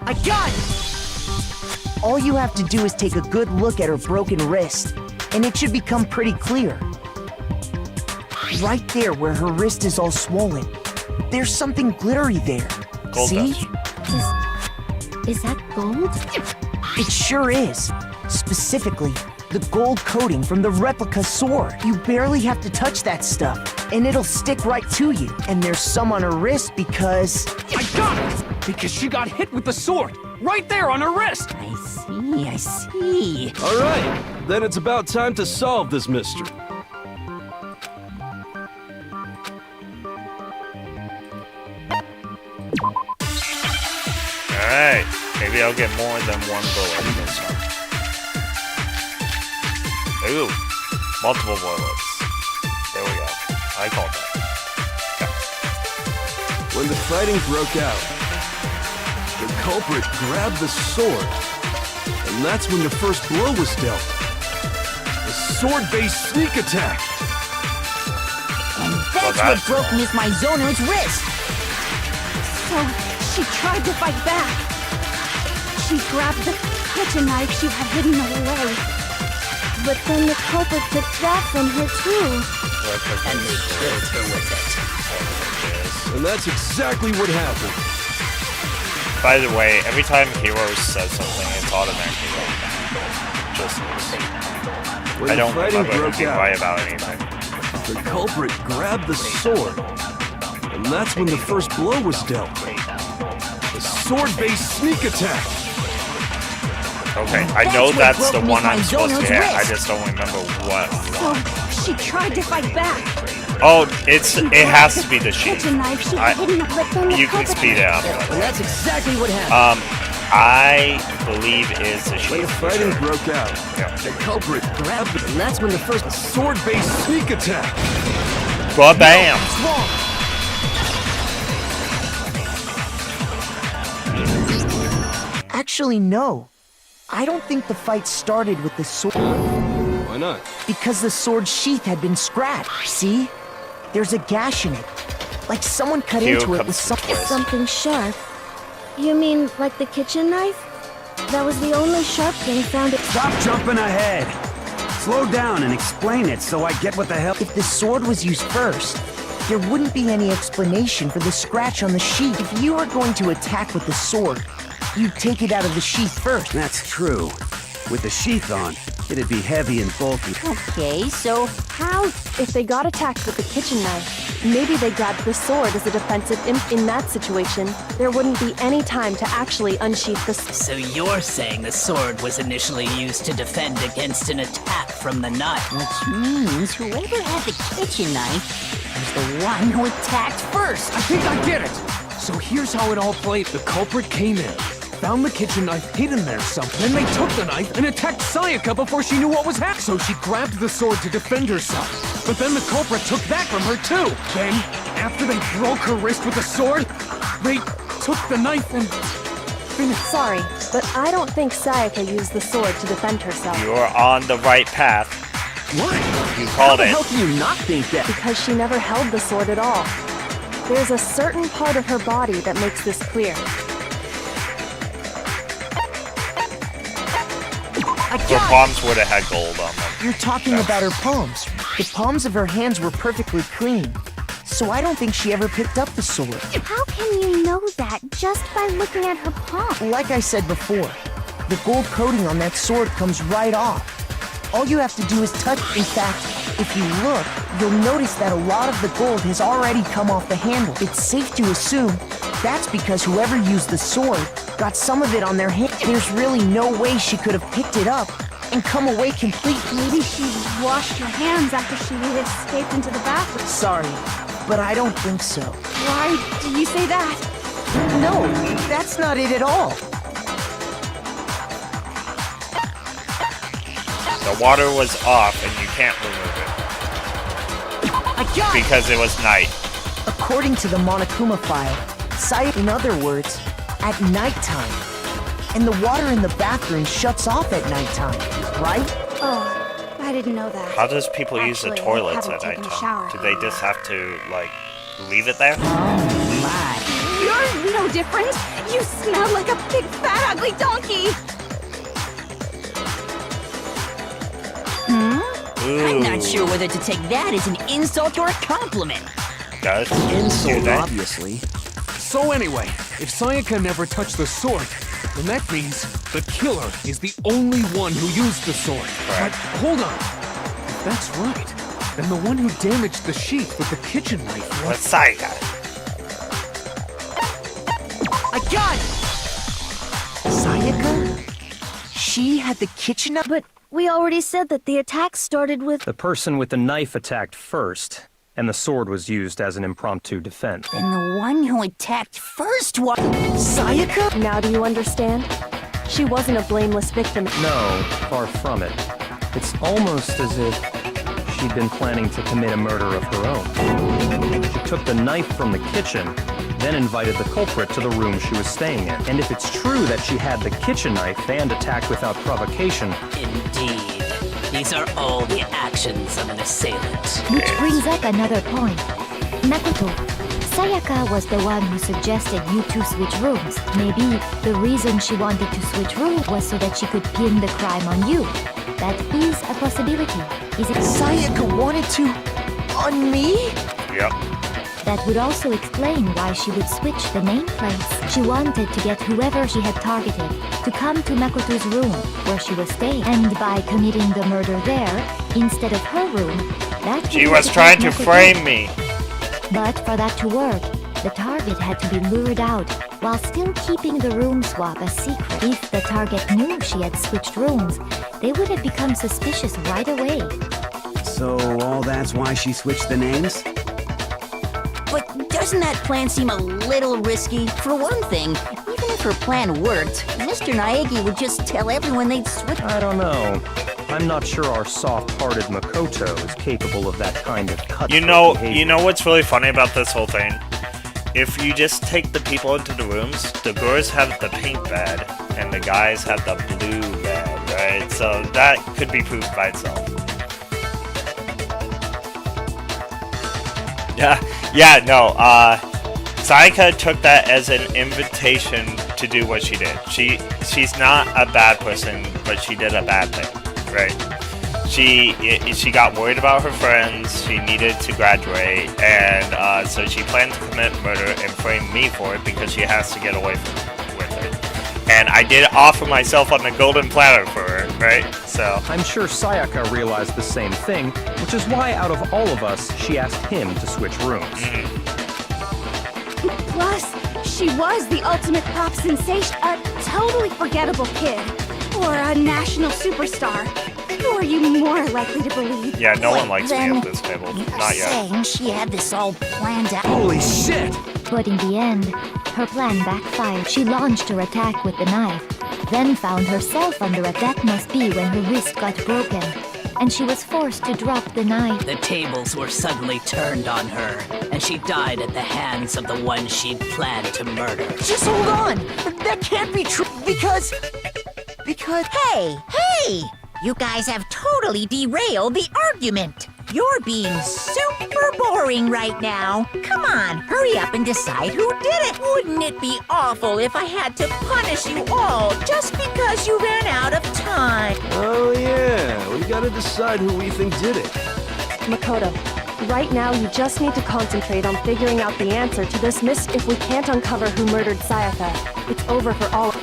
I got it! All you have to do is take a good look at her broken wrist, and it should become pretty clear. Right there where her wrist is all swollen, there's something glittery there. Gold See? dust. Is that gold? It sure is. Specifically, the gold coating from the replica sword. You barely have to touch that stuff, and it'll stick right to you. And there's some on her wrist because... I got it! Because she got hit with the sword! Right there on her wrist! I see. Alright, then it's about time to solve this mystery. Alright, maybe I'll get more than one bullet this time. Ooh, multiple bullets. There we go. I called that. When the fighting broke out, the culprit grabbed the sword, and that's when the first blow was dealt. The sword-based sneak attack. And that's what broke Miss Mizono's wrist. So, she tried to fight back. She grabbed the kitchen knife she had hidden away. But then the culprit took that from her too. And they killed her with it. And that's exactly what happened. By the way, every time Heroes says something, it's automatically wrong. Just When I don't the fighting remember broke anything out, right about anything. the culprit grabbed the sword, and that's when the first blow was dealt. The sword-based sneak attack. Okay, I know that's the one I'm supposed to hit. I just don't remember what. So, she tried to fight back. Oh, it has to be the sheet. Kitchen knife she had hidden away. You can speed it up. Well, that's exactly what happened. I believe it's the sheet. When the fighting broke out, Yeah. the culprit grabbed it, and that's when the first sword-based sneak attack. Well, bam! Actually, no. I don't think the fight started with the sword. Why not? Because the sword's sheath had been scratched. See? There's a gash in it. Like someone cut Here into it comes with the something. twist. Something sharp. You mean like the kitchen knife? That was the only sharp thing found at... Stop jumping ahead. Slow down and explain it so I get what the hell. If the sword was used first, there wouldn't be any explanation for the scratch on the sheath. If you were going to attack with the sword, you'd take it out of the sheath first. That's true. With the sheath on, It'd be heavy and bulky. Okay, so How? If they got attacked with the kitchen knife, maybe they grabbed the sword as a defensive in that situation, there wouldn't be any time to actually unsheath the So you're saying the sword was initially used to defend against an attack from the knife? which means whoever had the kitchen knife was the one who attacked first. I think I get it! So here's how it all played. The culprit came in, found the kitchen knife hidden there somewhere. Then they took the knife and attacked Sayaka before she knew what was happening. So she grabbed the sword to defend herself. But then the culprit took that from her too. Then, after they broke her wrist with the sword, they took the knife and finished. Sorry, but I don't think Sayaka used the sword to defend herself. You're on the right path. What? You How called the it. hell can you not think that? Because she never held the sword at all. There's a certain part of her body that makes this clear. Her palms would have had gold on them. You're talking about her palms. The palms of her hands were perfectly clean. So I don't think she ever picked up the sword. How can you know that just by looking at her palm? Like I said before, the gold coating on that sword comes right off. All you have to do is touch. In fact, if you look, you'll notice that a lot of the gold has already come off the handle. It's safe to assume that's because whoever used the sword got some of it on their hand. There's really no way she could have picked it up and come away complete. Maybe she washed her hands after she escaped into the bathroom. Sorry, but I don't think so. Why do you say that? No, that's not it at all. The water was off and you can't remove it. Because it was night. According to the Monokuma file, in other words, at nighttime. And the water in the bathroom shuts off at nighttime, right? Oh, I didn't know that. How does people use the Actually, I toilets haven't at taken a nighttime? shower. Do they just have to, like, leave it there? You're no different. You smell like a big, fat, ugly donkey. I'm not sure whether to take that as an insult or a compliment. Guys, Insult, obviously. So anyway, if Sayaka never touched the sword, then that means the killer is the only one who used the sword. But hold on. If that's right, then the one who damaged the sheath with the kitchen knife was... What's Sayaka? I got it! Sayaka? She had the kitchen knife? But we already said that the attack started with... The person with the knife attacked first, and the sword was used as an impromptu defense. And the one who attacked first was... Sayaka? Now do you understand? She wasn't a blameless victim. No, far from it. It's almost as if she'd been planning to commit a murder of her own. She took the knife from the kitchen, then invited the culprit to the room she was staying in. And if it's true that she had the kitchen knife and attacked without provocation... Indeed. These are all the actions of an assailant. Which brings up another point. Makoto, Sayaka was the one who suggested you two switch rooms. Maybe the reason she wanted to switch rooms was so that she could pin the crime on you. That is a possibility, is it? Sayaka wanted to... on me? Yep. That would also explain why she would switch the nameplates. She wanted to get whoever she had targeted to come to Makoto's room, where she was staying. And by committing the murder there, instead of her room, that She would was trying to Makoto. frame me. But for that to work, the target had to be lured out, while still keeping the room swap a secret. If the target knew she had switched rooms, they would have become suspicious right away. So all that's why she switched the names? But doesn't that plan seem a little risky? For one thing, even if her plan worked, Mr. Naegi would just tell everyone they'd switch. I don't know. I'm not sure our soft-hearted Makoto is capable of that kind of cutthroat behavior. You know what's really funny about this whole thing? If you just take the people into the rooms, the girls have the pink bed, and the guys have the blue bed, right? So that could be proved by itself. Sayaka took that as an invitation to do what she did. She's not a bad person, but she did a bad thing, right? She got worried about her friends, she needed to graduate, and so she planned to commit murder and frame me for it because she has to get away with it. And I did offer myself on the golden platter for her, right? So I'm sure Sayaka realized the same thing, which is why out of all of us, she asked him to switch rooms. Plus, she was the ultimate pop sensation, a totally forgettable kid, or a national superstar. Who are you more likely to believe? yeah, no one likes me then at this table. Not yet. Saying she had this all planned out. Holy shit! But in the end, her plan backfired. She launched her attack with the knife, then found herself under attack. That must be when her wrist got broken, and she was forced to drop the knife. The tables were suddenly turned on her, and she died at the hands of the one she'd planned to murder. Just hold on! That can't be true, because... Hey! You guys have totally derailed the argument. You're being super boring right now. Come on, hurry up and decide who did it. Wouldn't it be awful if I had to punish you all just because you ran out of time? Oh yeah, we gotta decide who we think did it. Makoto, right now you just need to concentrate on figuring out the answer to this mystery. If we can't uncover who murdered Sayaka, it's over for all.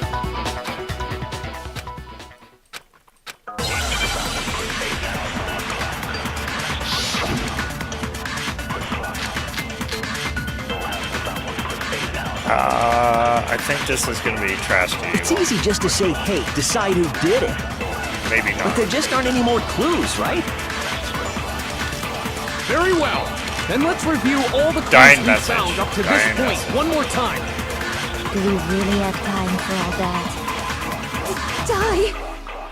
I think this is gonna be trash to you. It's easy just to say, hey, decide who did it. Maybe not. But there just aren't any more clues, right? Very well. Then let's review all the Dying clues we message. found up to this Dying point message. one more time. Do we really have time for all that? Die!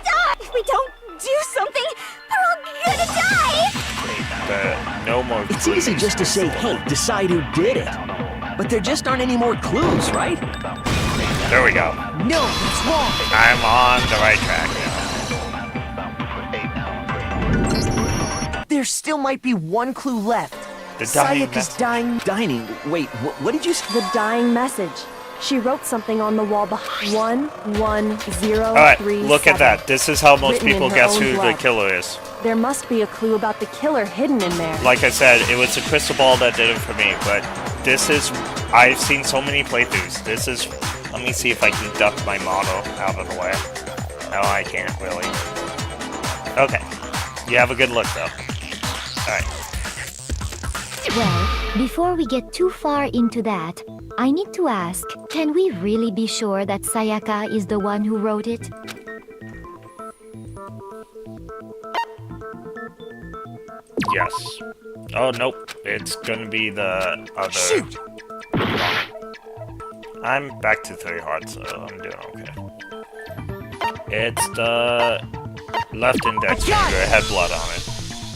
Die! If we don't do something, we're all gonna die! But no more. It's easy just to say, hey, decide who did it. But there just aren't any more clues, right? There we go. No, it's wrong. I'm on the right track now. There still might be one clue left. The dying Sayaka's message. dying... Wait, what did you say? The dying message. She wrote something on the wall behind 11037. Alright, look at that. This is how most Written in people her guess own who the blood. killer is. There must be a clue about the killer hidden in there. Like I said, it was the crystal ball that did it for me, but this is... I've seen so many playthroughs. This is... Let me see if I can duck my model out of the way. No, I can't, really. Okay. You have a good look, though. Alright. Well, before we get too far into that, I need to ask, can we really be sure that Sayaka is the one who wrote it? Yes. Oh, nope. It's gonna be the other... Shoot! I'm back to 3 hearts, so I'm doing okay. It's the left index finger. It had blood on it.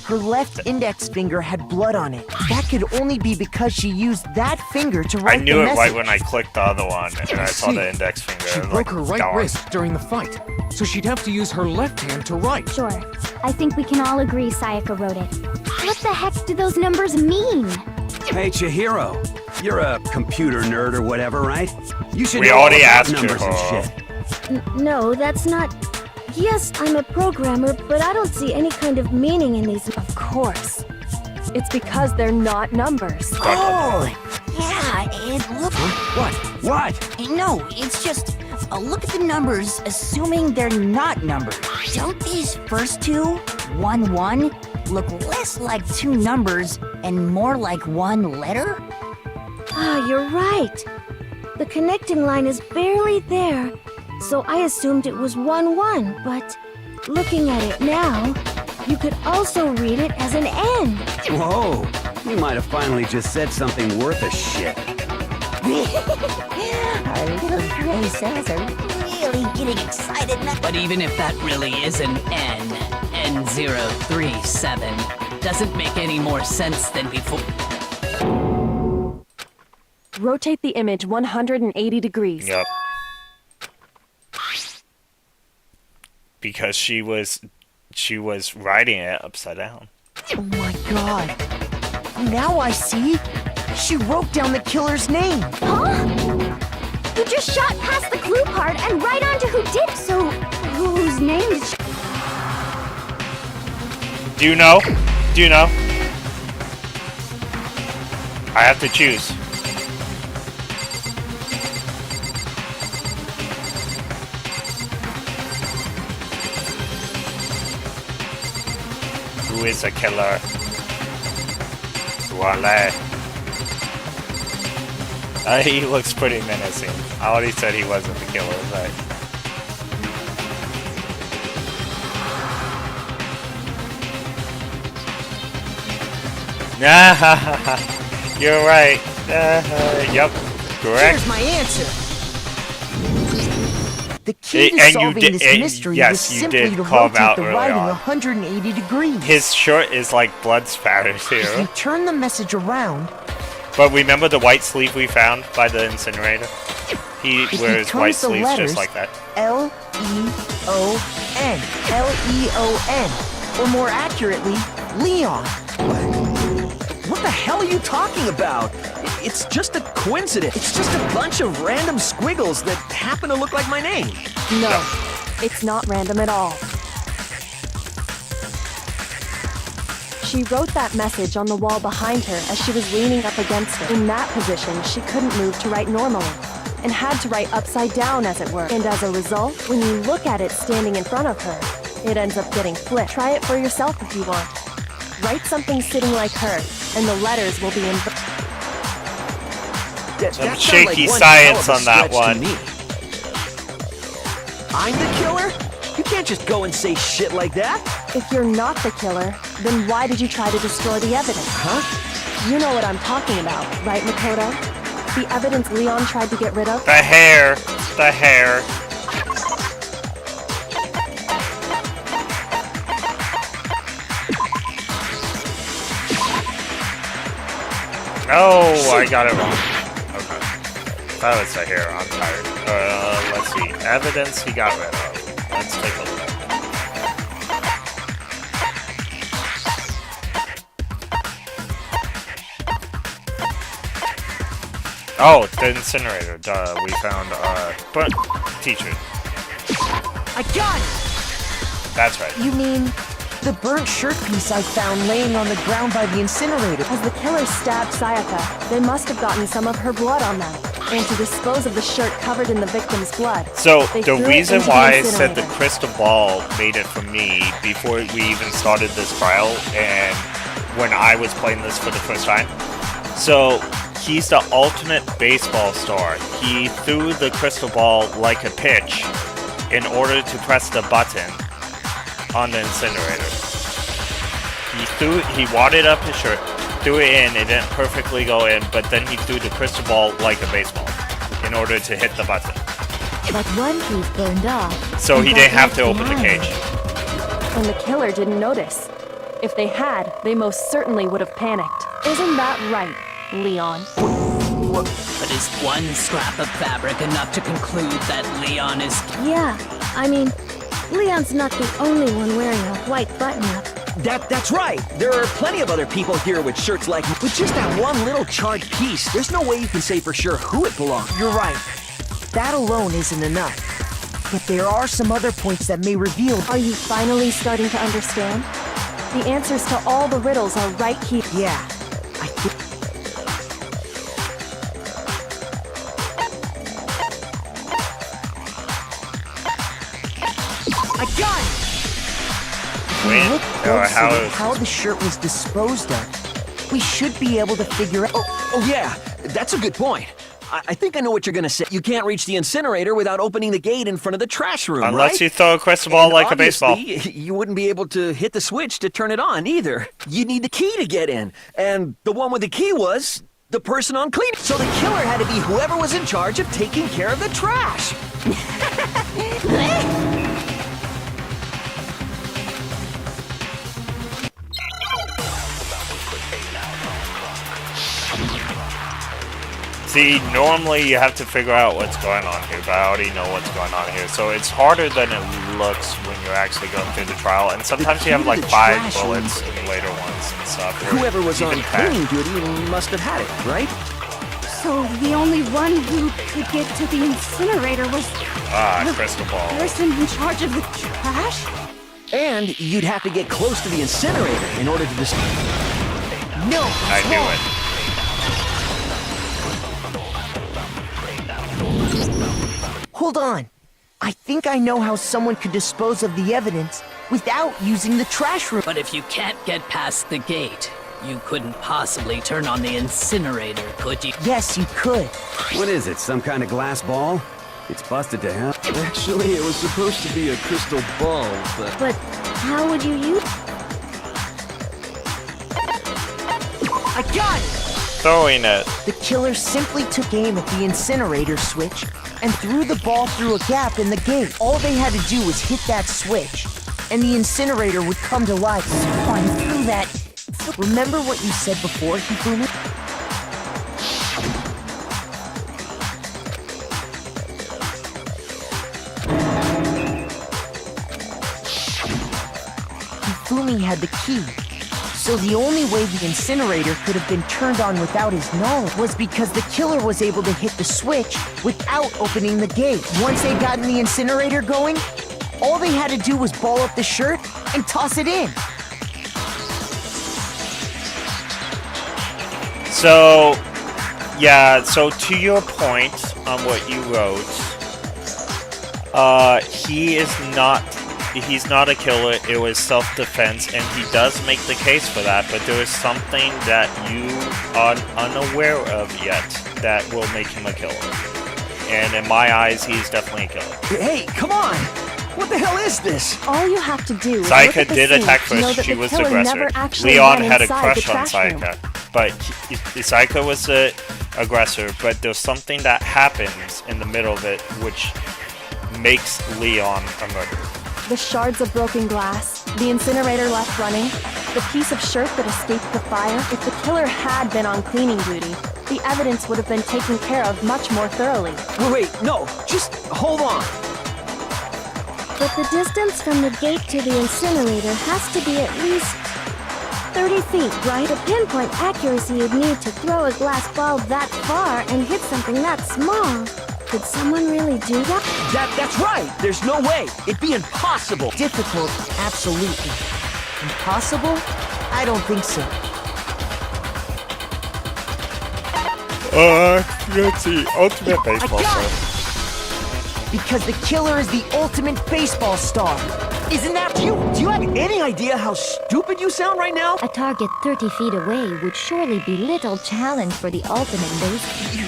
Her left index finger had blood on it. That could only be because she used that finger to I write knew the it message. right when I clicked the other one, and I saw the index finger. She like, broke her right gone. wrist during the fight, so she'd have to use her left hand to write. Sure. I think we can all agree Sayaka wrote it. What the heck do those numbers mean? Hey, Chihiro. You're a computer nerd or whatever, right? You should We know all already about asked numbers her. and shit. No, that's not... Yes, I'm a programmer, but I don't see any kind of meaning in these... Of course. It's because they're not numbers. Oh! Yeah, it looks... What? No, it's just... look at the numbers, assuming they're not numbers. Don't these first two, 1, 1, look less like two numbers and more like one letter? Ah, you're right. The connecting line is barely there, so I assumed it was 1, 1, but looking at it now, you could also read it as an N. Whoa. You might have finally just said something worth a shit. Our little gray cells are really getting excited now. But even if that really is an N, N037, doesn't make any more sense than before. Rotate the image 180 degrees. Yep. Because she was writing it upside down. Oh my god. Now I see. She wrote down the killer's name. Huh? You just shot past the clue part and right onto who did. So, whose name did she... Do you know? Do you know? I have to choose. who is a killer. Voila. He looks pretty menacing. I already said he wasn't the killer, but... You're right. Yep, correct. Here's my answer. The key to solving this mystery was simply to rotate the writing 180 degrees. His shirt is like blood spatters here. If you turn the message around... But remember the white sleeve we found by the incinerator? He wears white sleeves just like that. L-E-O-N. L-E-O-N. Or more accurately, Leon. What the hell are you talking about? It's just a coincidence. It's just a bunch of random squiggles that happen to look like my name. No, it's not random at all. She wrote that message on the wall behind her as she was leaning up against it. In that position, she couldn't move to write normally, and had to write upside down, as it were. And as a result, when you look at it standing in front of her, it ends up getting flipped. Try it for yourself if you want. Write something sitting like her, and the letters will be in... Some shaky science on that one. I'm the killer? You can't just go and say shit like that. If you're not the killer, then why did you try to destroy the evidence? Huh? You know what I'm talking about, right, Makoto? The evidence Leon tried to get rid of? The hair. The hair. Oh, I got it wrong. Okay. That was the hair. I'm tired. Let's see. Evidence he got rid of. Let's take a look. Oh, the incinerator. Duh. We found burnt t-shirt. I got it! That's right. You mean the burnt shirt piece I found laying on the ground by the incinerator? As the killer stabbed Sayaka, they must have gotten some of her blood on them. And to dispose of the shirt covered in the victim's blood. So, they the threw it reason into why the I said the incinerator. crystal ball made it for me before we even started this trial and when I was playing this for the first time. So, he's the ultimate baseball star. He threw the crystal ball like a pitch in order to press the button on the incinerator. He wadded up his shirt, threw it in, it didn't perfectly go in, but then he threw the crystal ball like a baseball in order to hit the button. But one piece burned off. So he didn't have to open the cage. And the killer didn't notice. If they had, they most certainly would have panicked. Isn't that right, Leon? But is one scrap of fabric enough to conclude that Leon is... Yeah, I mean, Leon's not the only one wearing a white button-up. That's right. There are plenty of other people here with shirts like... With just that one little charred piece, there's no way you can say for sure who it belongs. You're right. That alone isn't enough. But there are some other points that may reveal... Are you finally starting to understand? The answers to all the riddles are right here. Yeah, I think... I got it! When? How the shirt was disposed of, we should be able to figure out... Oh yeah, that's a good point. I think I know what you're gonna say. You can't reach the incinerator without opening the gate in front of the trash room, Unless right? you throw a crystal ball like a baseball. You wouldn't be able to hit the switch to turn it on either. You need the key to get in. And the one with the key was the person on cleaning. So the killer had to be whoever was in charge of taking care of the trash. See, normally you have to figure out what's going on here, but I already know what's going on here. So it's harder than it looks when you're actually going through the trial. And sometimes you have like 5 bullets in later ones and stuff. Whoever was on even 10. cleaning duty must have had it, right? So the only one who could get to the incinerator was the crystal ball. person in charge of the trash? And you'd have to get close to the incinerator in order to just... No! I knew it. Hold on. I think I know how someone could dispose of the evidence without using the trash room. But if you can't get past the gate, you couldn't possibly turn on the incinerator, could you? Yes, you could. What is it, some kind of glass ball? It's busted to hell. Actually, it was supposed to be a crystal ball, but... But how would you use... I got it! Throwing it. The killer simply took aim at the incinerator switch and threw the ball through a gap in the gate. All they had to do was hit that switch, and the incinerator would come to life. Going through that. Remember what you said before, Hifumi? Hifumi had the key. So the only way the incinerator could have been turned on without his knowledge was because the killer was able to hit the switch without opening the gate. Once they got the incinerator going, all they had to do was ball up the shirt and toss it in. So, yeah, so to your point on what you wrote, he's not a killer, it was self-defense, and he does make the case for that, but there is something that you are unaware of yet that will make him a killer. And in my eyes, he's definitely a killer. Hey, come on! What the hell is this? All you have to do is Sayaka look at the did scene attack to know first, that she the was the killer aggressor. never actually Leon went had a inside the crush on trash room. Sayaka, but Sayaka was the aggressor, but there's something that happens in the middle of it which makes Leon a murderer. The shards of broken glass, the incinerator left running, the piece of shirt that escaped the fire. If the killer had been on cleaning duty, the evidence would have been taken care of much more thoroughly. Wait, no, just hold on. But the distance from the gate to the incinerator has to be at least 30 feet, right? The pinpoint accuracy you'd need to throw a glass ball that far and hit something that small. Could someone really do that? That's right! There's no way! It'd be impossible! Difficult, absolutely. Impossible? I don't think so. Let's see, ultimate baseball star. Because the killer is the ultimate baseball star. Isn't that... Do you have any idea how stupid you sound right now? A target 30 feet away would surely be little challenge for the ultimate base. You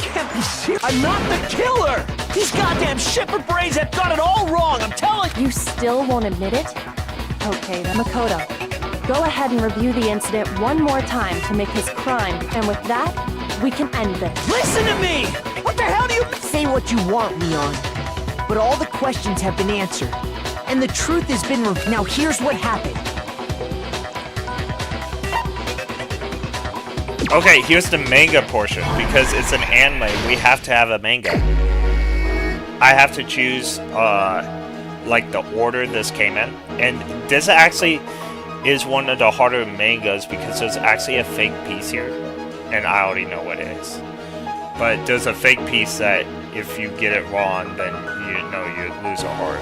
can't be serious. I'm not the killer! These goddamn shepherd brains have got it all wrong, I'm telling you! You still won't admit it? Okay, then Makoto, go ahead and review the incident one more time to make his crime, and with that, we can end this. Listen to me! What the hell do you... Say what you want, Leon. But all the questions have been answered. And the truth has been revealed. Now here's what happened. Okay, here's the manga portion. Because it's an anime, we have to have a manga. I have to choose, like, the order this came in. And this actually is one of the harder mangas because there's actually a fake piece here. And I already know what it is. But there's a fake piece that if you get it wrong, then you know you lose a heart.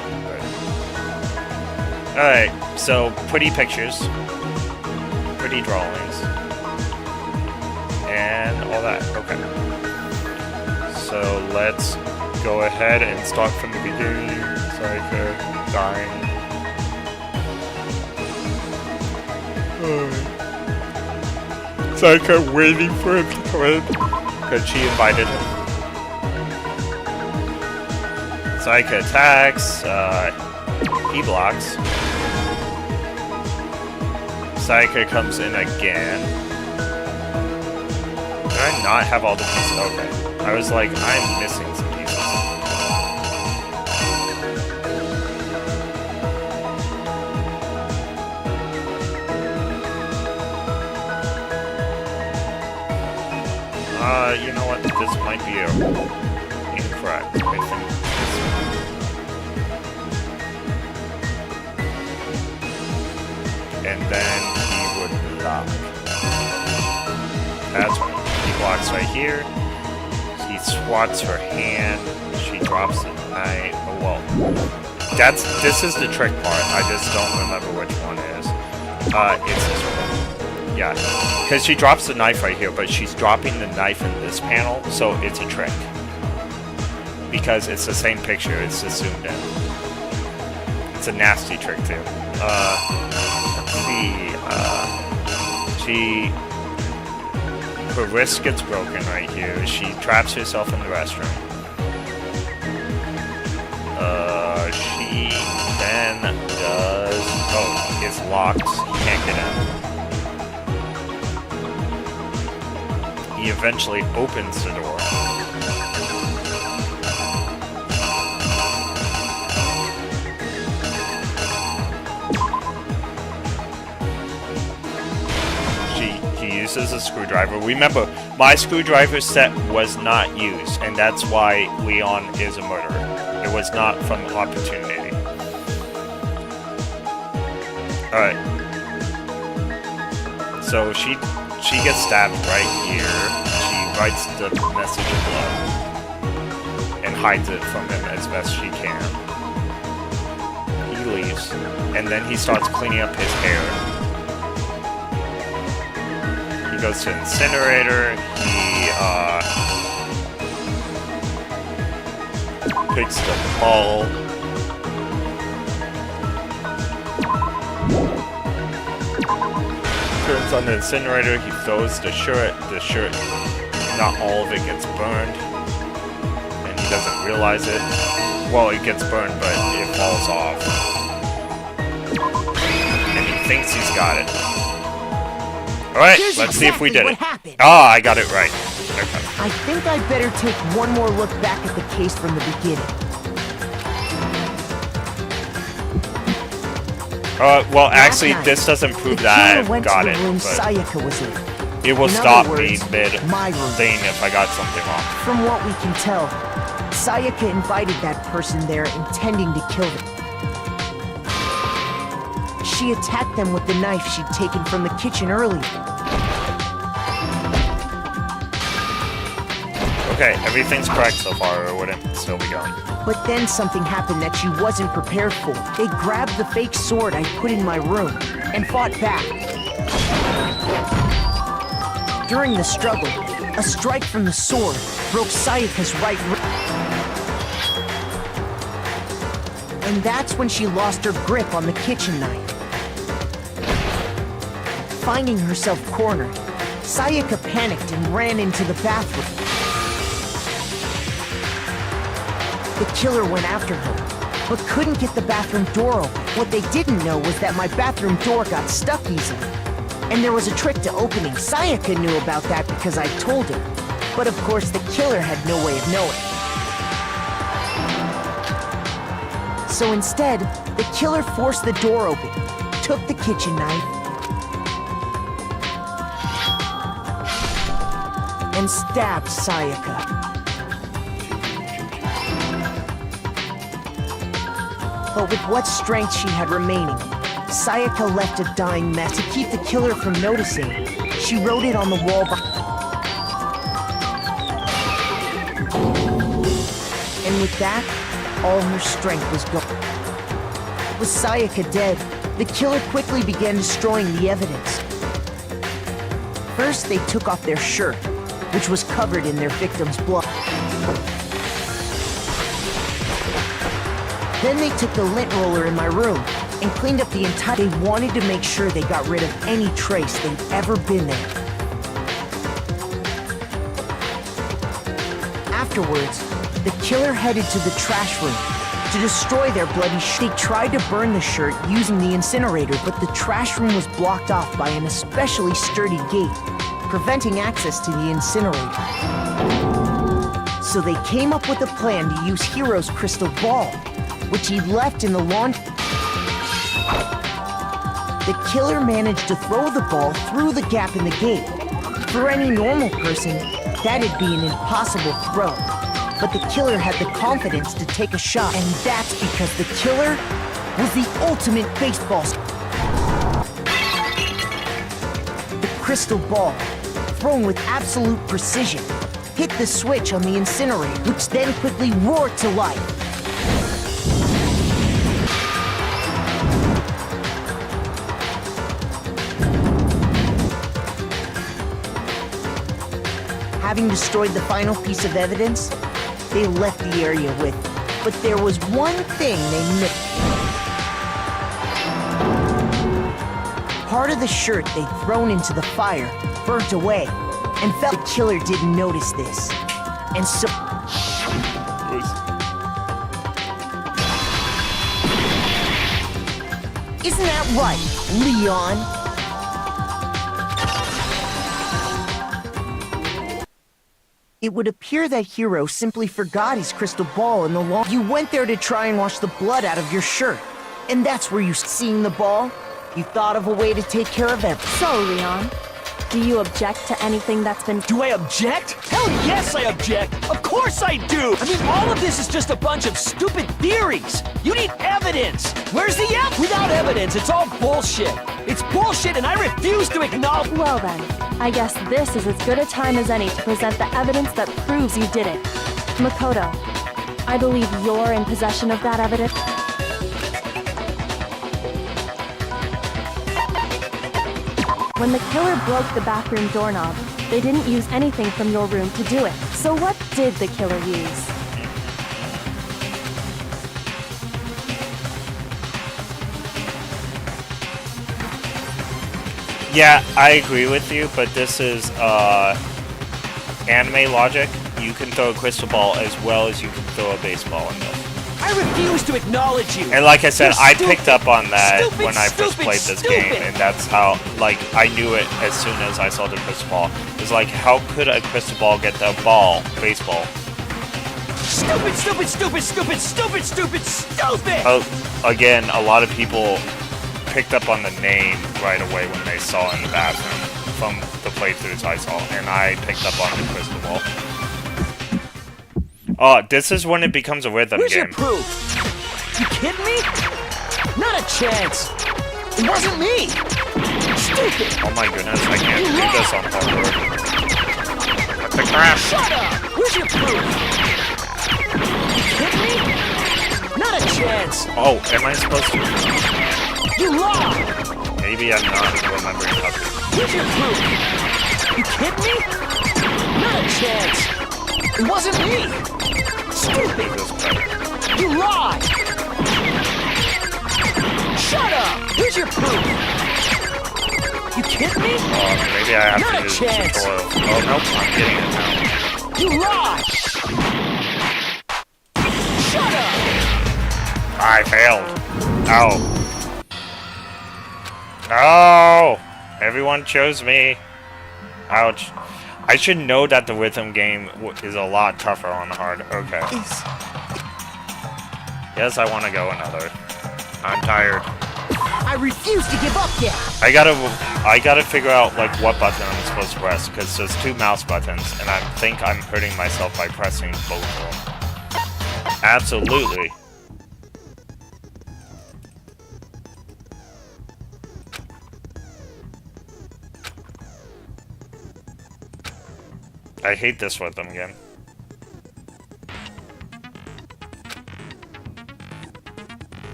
Alright, so pretty pictures. Pretty drawings. And all that. Okay. So let's go ahead and start from the beginning. Sayaka dying. Sayaka waiting for him to come in because she invited him. Sayaka attacks. He blocks. Sayaka comes in again. Did I not have all the pieces? Okay. I was like, I'm missing some pieces. You know what? This might be incorrect. I think. And then he would block. That's right. He blocks right here. He swats her hand. She drops the knife. Oh well. This is the trick part. I just don't remember which one it is. It's this one. Yeah. Because she drops the knife right here, but she's dropping the knife in this panel, so it's a trick. because it's the same picture. It's just zoomed in. It's a nasty trick too. Let's see. Her wrist gets broken right here. She traps herself in the restroom. She then does. Oh, it's locked. Can't get in. He eventually opens the door. He uses a screwdriver. Remember, my screwdriver set was not used, and that's why Leon is a murderer. It was not from opportunity. Alright. So she gets stabbed right here. She writes the message in blood and hides it from him as best she can. He leaves, and then he starts cleaning up his hair. He goes to incinerator. He picks the ball. Turns on the incinerator. He throws the shirt. The shirt, not all of it gets burned, and he doesn't realize it. Well, it gets burned, but it falls off, and he thinks he's got it. Alright, let's see if we did it. Ah, I got it right. Okay. I think I'd better take one more look back at the case from the beginning. Well, actually, this doesn't prove that I got it, Sayaka was in. It will stop me mid-thing if I got something wrong. From what we can tell, Sayaka invited that person there intending to kill them. She attacked them with the knife she'd taken from the kitchen earlier. Okay, everything's correct so far, or would it still be going? But then something happened that she wasn't prepared for. They grabbed the fake sword I put in my room and fought back. During the struggle, a strike from the sword broke Sayaka's right wrist. And that's when she lost her grip on the kitchen knife. Finding herself cornered, Sayaka panicked and ran into the bathroom. The killer went after her, but couldn't get the bathroom door open. What they didn't know was that my bathroom door got stuck easily. And there was a trick to opening. Sayaka knew about that because I told her. But of course, the killer had no way of knowing. So instead, the killer forced the door open, took the kitchen knife, and stabbed Sayaka. But with what strength she had remaining, Sayaka left a dying mess. To keep the killer from noticing, she wrote it on the wall and with that, all her strength was gone. With Sayaka dead, the killer quickly began destroying the evidence. First, they took off their shirt, which was covered in their victim's blood. Then they took the lint roller in my room and cleaned up the entire... They wanted to make sure they got rid of any trace they'd ever been there. Afterwards, the killer headed to the trash room to destroy their bloody shirt. They tried to burn the shirt using the incinerator, but the trash room was blocked off by an especially sturdy gate, preventing access to the incinerator. So they came up with a plan to use Hiro's crystal ball, which he left in the lawn. The killer managed to throw the ball through the gap in the gate. For any normal person, that'd be an impossible throw. But the killer had the confidence to take a shot, and that's because the killer was the ultimate baseball. The crystal ball, thrown with absolute precision, hit the switch on the incinerator, which then quickly roared to life. Having destroyed the final piece of evidence, they left the area with. But there was one thing they missed. Part of the shirt they'd thrown into the fire burnt away, and felt the killer didn't notice this. And so... Isn't that right, Leon? It would appear that Hero simply forgot his crystal ball in the lawn. You went there to try and wash the blood out of your shirt. And that's where you seeing the ball? You thought of a way to take care of everything. So, Leon, do you object to anything that's been... Do I object? Hell yes, I object! Of course I do! I mean, all of this is just a bunch of stupid theories! You need evidence! Where's the evidence? Without evidence, it's all bullshit! It's bullshit and I refuse to acknowledge— Well then, I guess this is as good a time as any to present the evidence that proves you did it. Makoto, I believe you're in possession of that evidence. When the killer broke the bathroom doorknob, they didn't use anything from your room to do it. So what did the killer use? Yeah, I agree with you, but this is anime logic. You can throw a crystal ball as well as you can throw a baseball in this. I refuse to acknowledge you! And like I said, You're I stupid. picked up on that Stupid, when I first stupid, played this stupid. game, and that's how, like, I knew it as soon as I saw the crystal ball. It was like, how could a crystal ball get the ball, baseball? Stupid, stupid, stupid, stupid, stupid, stupid, stupid! Again, a lot of people picked up on the name right away when they saw it in the bathroom from the playthroughs I saw, and I picked up on the crystal ball. Oh, this is when it becomes a rhythm Where's game. your proof? You kidding me? Not a chance! It wasn't me! Stupid! Oh my goodness, I can't do this on hardcore. What the crap? Shut up! Where's your proof? You kidding me? Not a chance! Oh, am I supposed to? You lied! Maybe I'm not remembering how to. Where's your proof? You kidding me? Not a chance! It wasn't me! Stupid! You lied! Shut up! Where's your proof? You kidding me? Maybe I have Not to a use chance. tutorial. Oh, nope, I'm getting it now. You lied! Shut up! I failed. Oh. No! Everyone chose me. Ouch. I should know that the rhythm game is a lot tougher on hard. Okay. Yes, I want to go another. I'm tired. I refuse to give up yet! I gotta figure out, like, what button I'm supposed to press, because there's 2 mouse buttons, and I think I'm hurting myself by pressing both of them. Absolutely. I hate this rhythm game.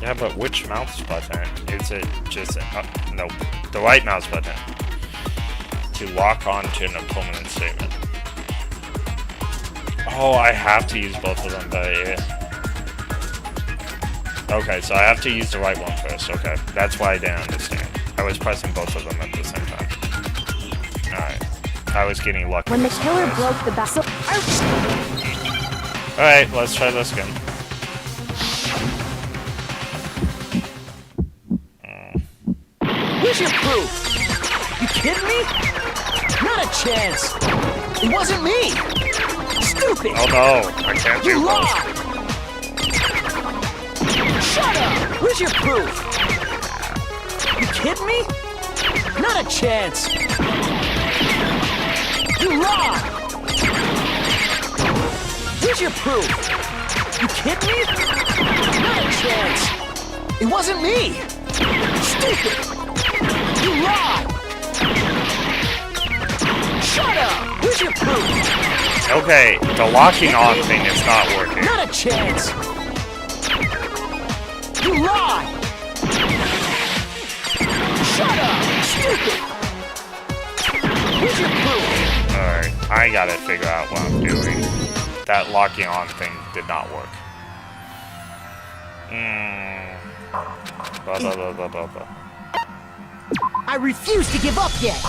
Yeah, but which mouse button? Is it just... no, the right mouse button. To lock onto an opponent statement. Oh, I have to use both of them, but yeah. Okay, so I have to use the right one first. Okay, that's why I didn't understand. I was pressing both of them at the same time. Alright. I was getting lucky. When the killer broke the back... Alright, let's try this again. Where's your proof? You kidding me? Not a chance! It wasn't me! Stupid! Oh no, I can't do You both. lied! Shut up! Where's your proof? You kidding me? Not a chance! You lied! Where's your proof? You kidding me? Not a chance! It wasn't me! Stupid! You lied! Shut up! Where's your proof? Okay, the locking on thing is not working. Not a chance! You lie! Shut up! Stupid! Here's your proof! Alright, I gotta figure out what I'm doing. That locking on thing did not work. Blah, blah, blah, blah, blah, blah. I refuse to give up yet.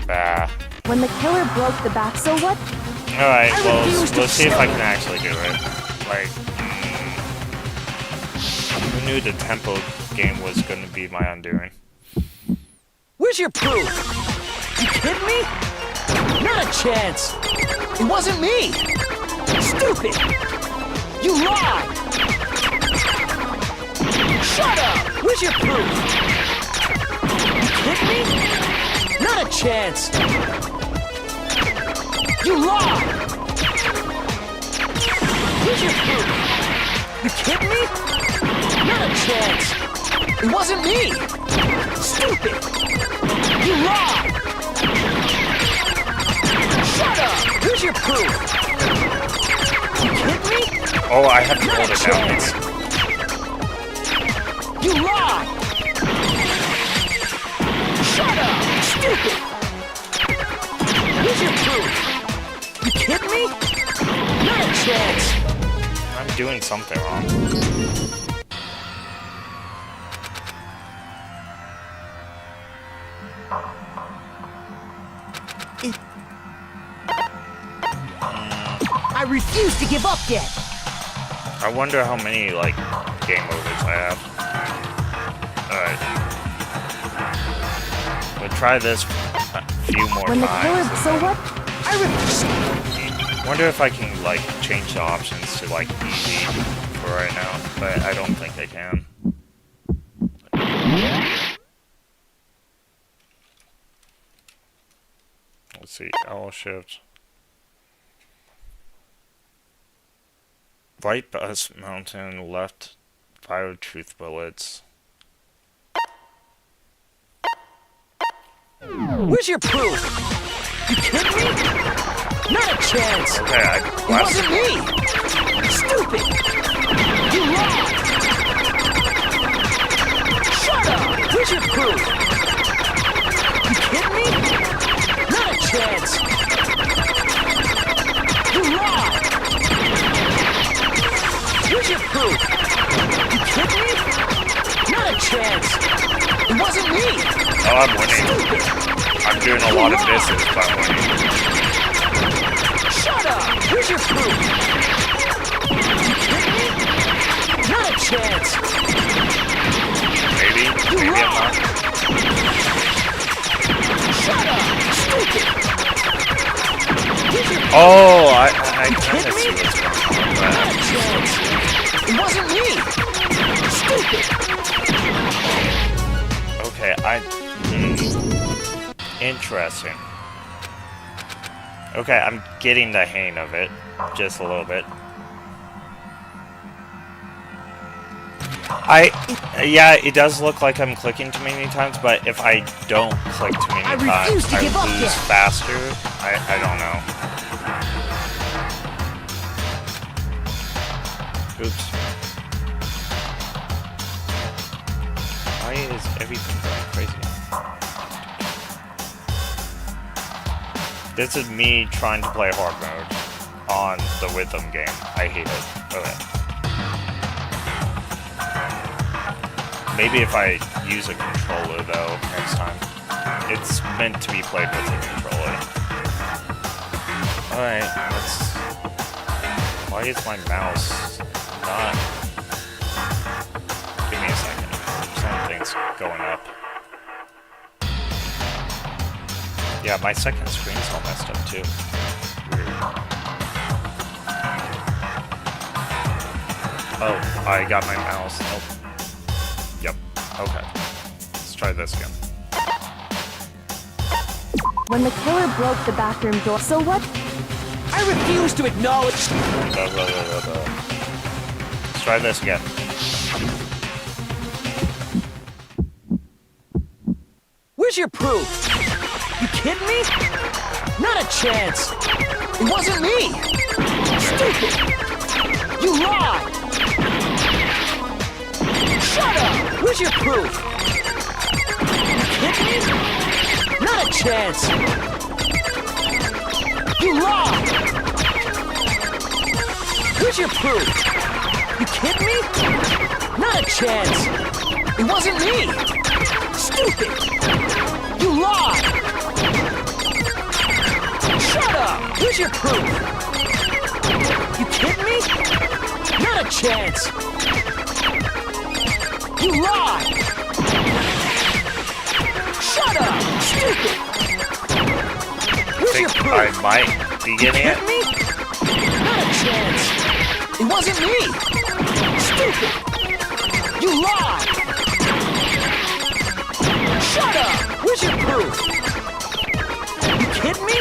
Bah. When the killer broke the back, so what? Alright, well, we'll see if I can actually do it. Like, who knew the tempo game was going to be my undoing? Where's your proof? You kidding me? Not a chance! It wasn't me! Stupid! You lie! Shut up! Where's your proof? You kidding me? Not a chance! You lie! Where's your proof? You kidding me? Not a chance! It wasn't me! Stupid! You lie! Shut up! Where's your proof? You kidding me? Oh, I have to hold it down. You lie! Shut up! Stupid! Where's your proof? You kidding me? Not a chance! I'm doing something wrong. I refuse to give up yet. I wonder how many, like, game overs I have. Alright. We'll try this a few more When the times. killer, so what? I refuse. Wonder if I can, like, change the options to, like, easy for right now, but I don't think I can. Let's see, L shift. Right bus mountain, left fire truth bullets. Where's your proof? You kidding me? Not a chance! Okay, It wasn't me! Stupid! You lie! Shut up! Where's your proof? You kidding me? Not a chance! You lie! Where's your proof? You kidding me? Not a chance! It wasn't me! Oh, I'm winning. I'm doing a lot of misses, but I'm winning. Shut up! Where's your proof? You kidding me? Not a chance! Maybe I'm not. Shut up! Stupid! Oh, I kind of kidding see me? what's going on, Not a but chance! It wasn't me! Stupid! okay, interesting. Okay, I'm getting the hang of it, just a little bit. Yeah, it does look like I'm clicking too many times, but if I don't click too many times, refuse to I give up lose yet. faster. I don't know. Oops. Why is everything going crazy? This is me trying to play hard mode on the rhythm game. I hate it. Okay. Maybe if I use a controller though next time. It's meant to be played with a controller. Alright, let's... Why is my mouse not... Give me a second. Something's going up. Yeah, my second screen's all messed up too. Weird. Oh, I got my mouse. Nope. Yep. Okay. Let's try this again. When the killer broke the bathroom door, so what? I refuse to acknowledge. Let's try this again. Where's your proof? You kidding me? Not a chance. It wasn't me. Stupid. You lied. Shut up. Where's your proof? You kidding me? Not a chance. You lied. Where's your proof? You kidding me? Not a chance. It wasn't me. Stupid. You lied. Shut up. Where's your proof? You kidding me? Not a chance. You lied. Shut up. Stupid. Where's your proof? I might be getting it. Me? Not a chance. It wasn't me. Stupid. You lied. Shut up. Where's your proof? You kidding me?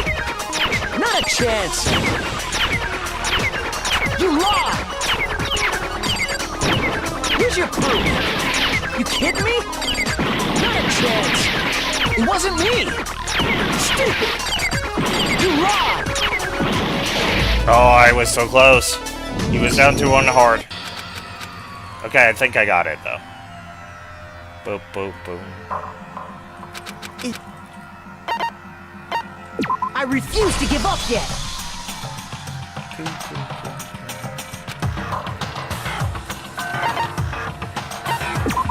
Not a chance. You lied. Where's your proof? You kidding me? Not a chance. It wasn't me. Stupid. You lied. Oh, I was so close. He was down to one hard. Okay, I think I got it though. Boop, boop, boom. I refuse to give up yet.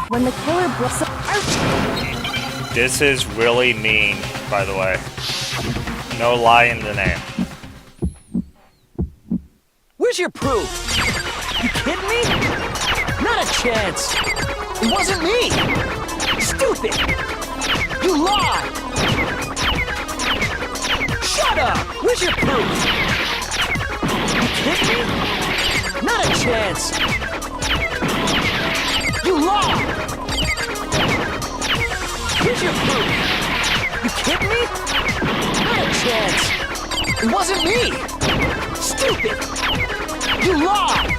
When the killer broke... This is really mean, by the way. No lie in the name. Where's your proof? You kidding me? Not a chance. It wasn't me. Stupid. You lied. Shut up. Where's your proof? You kidding me? Not a chance. You lied. Where's your proof? You kidding me? Not a chance. It wasn't me. Stupid. You lied.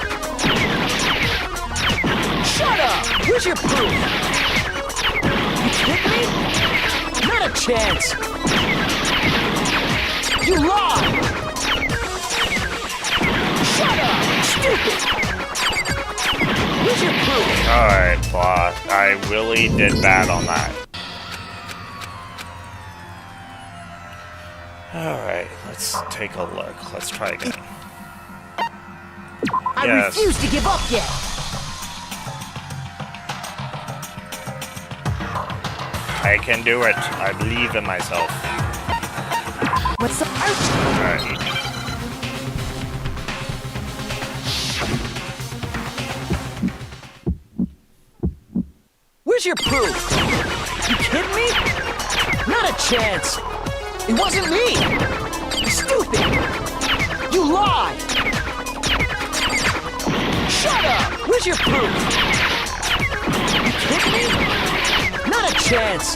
Shut up. Where's your proof? You kidding me? Not a chance. You lied. Shut up. Stupid. Where's your proof? Alright, boss. I really did bad on that. Alright, let's take a look. Let's try again. I refuse to give up yet. I can do it. I believe in myself. What's the... Alright. Where's your proof? You kidding me? Not a chance. It wasn't me. Stupid. You lied. Shut up. Where's your proof? You kidding me? Not a chance.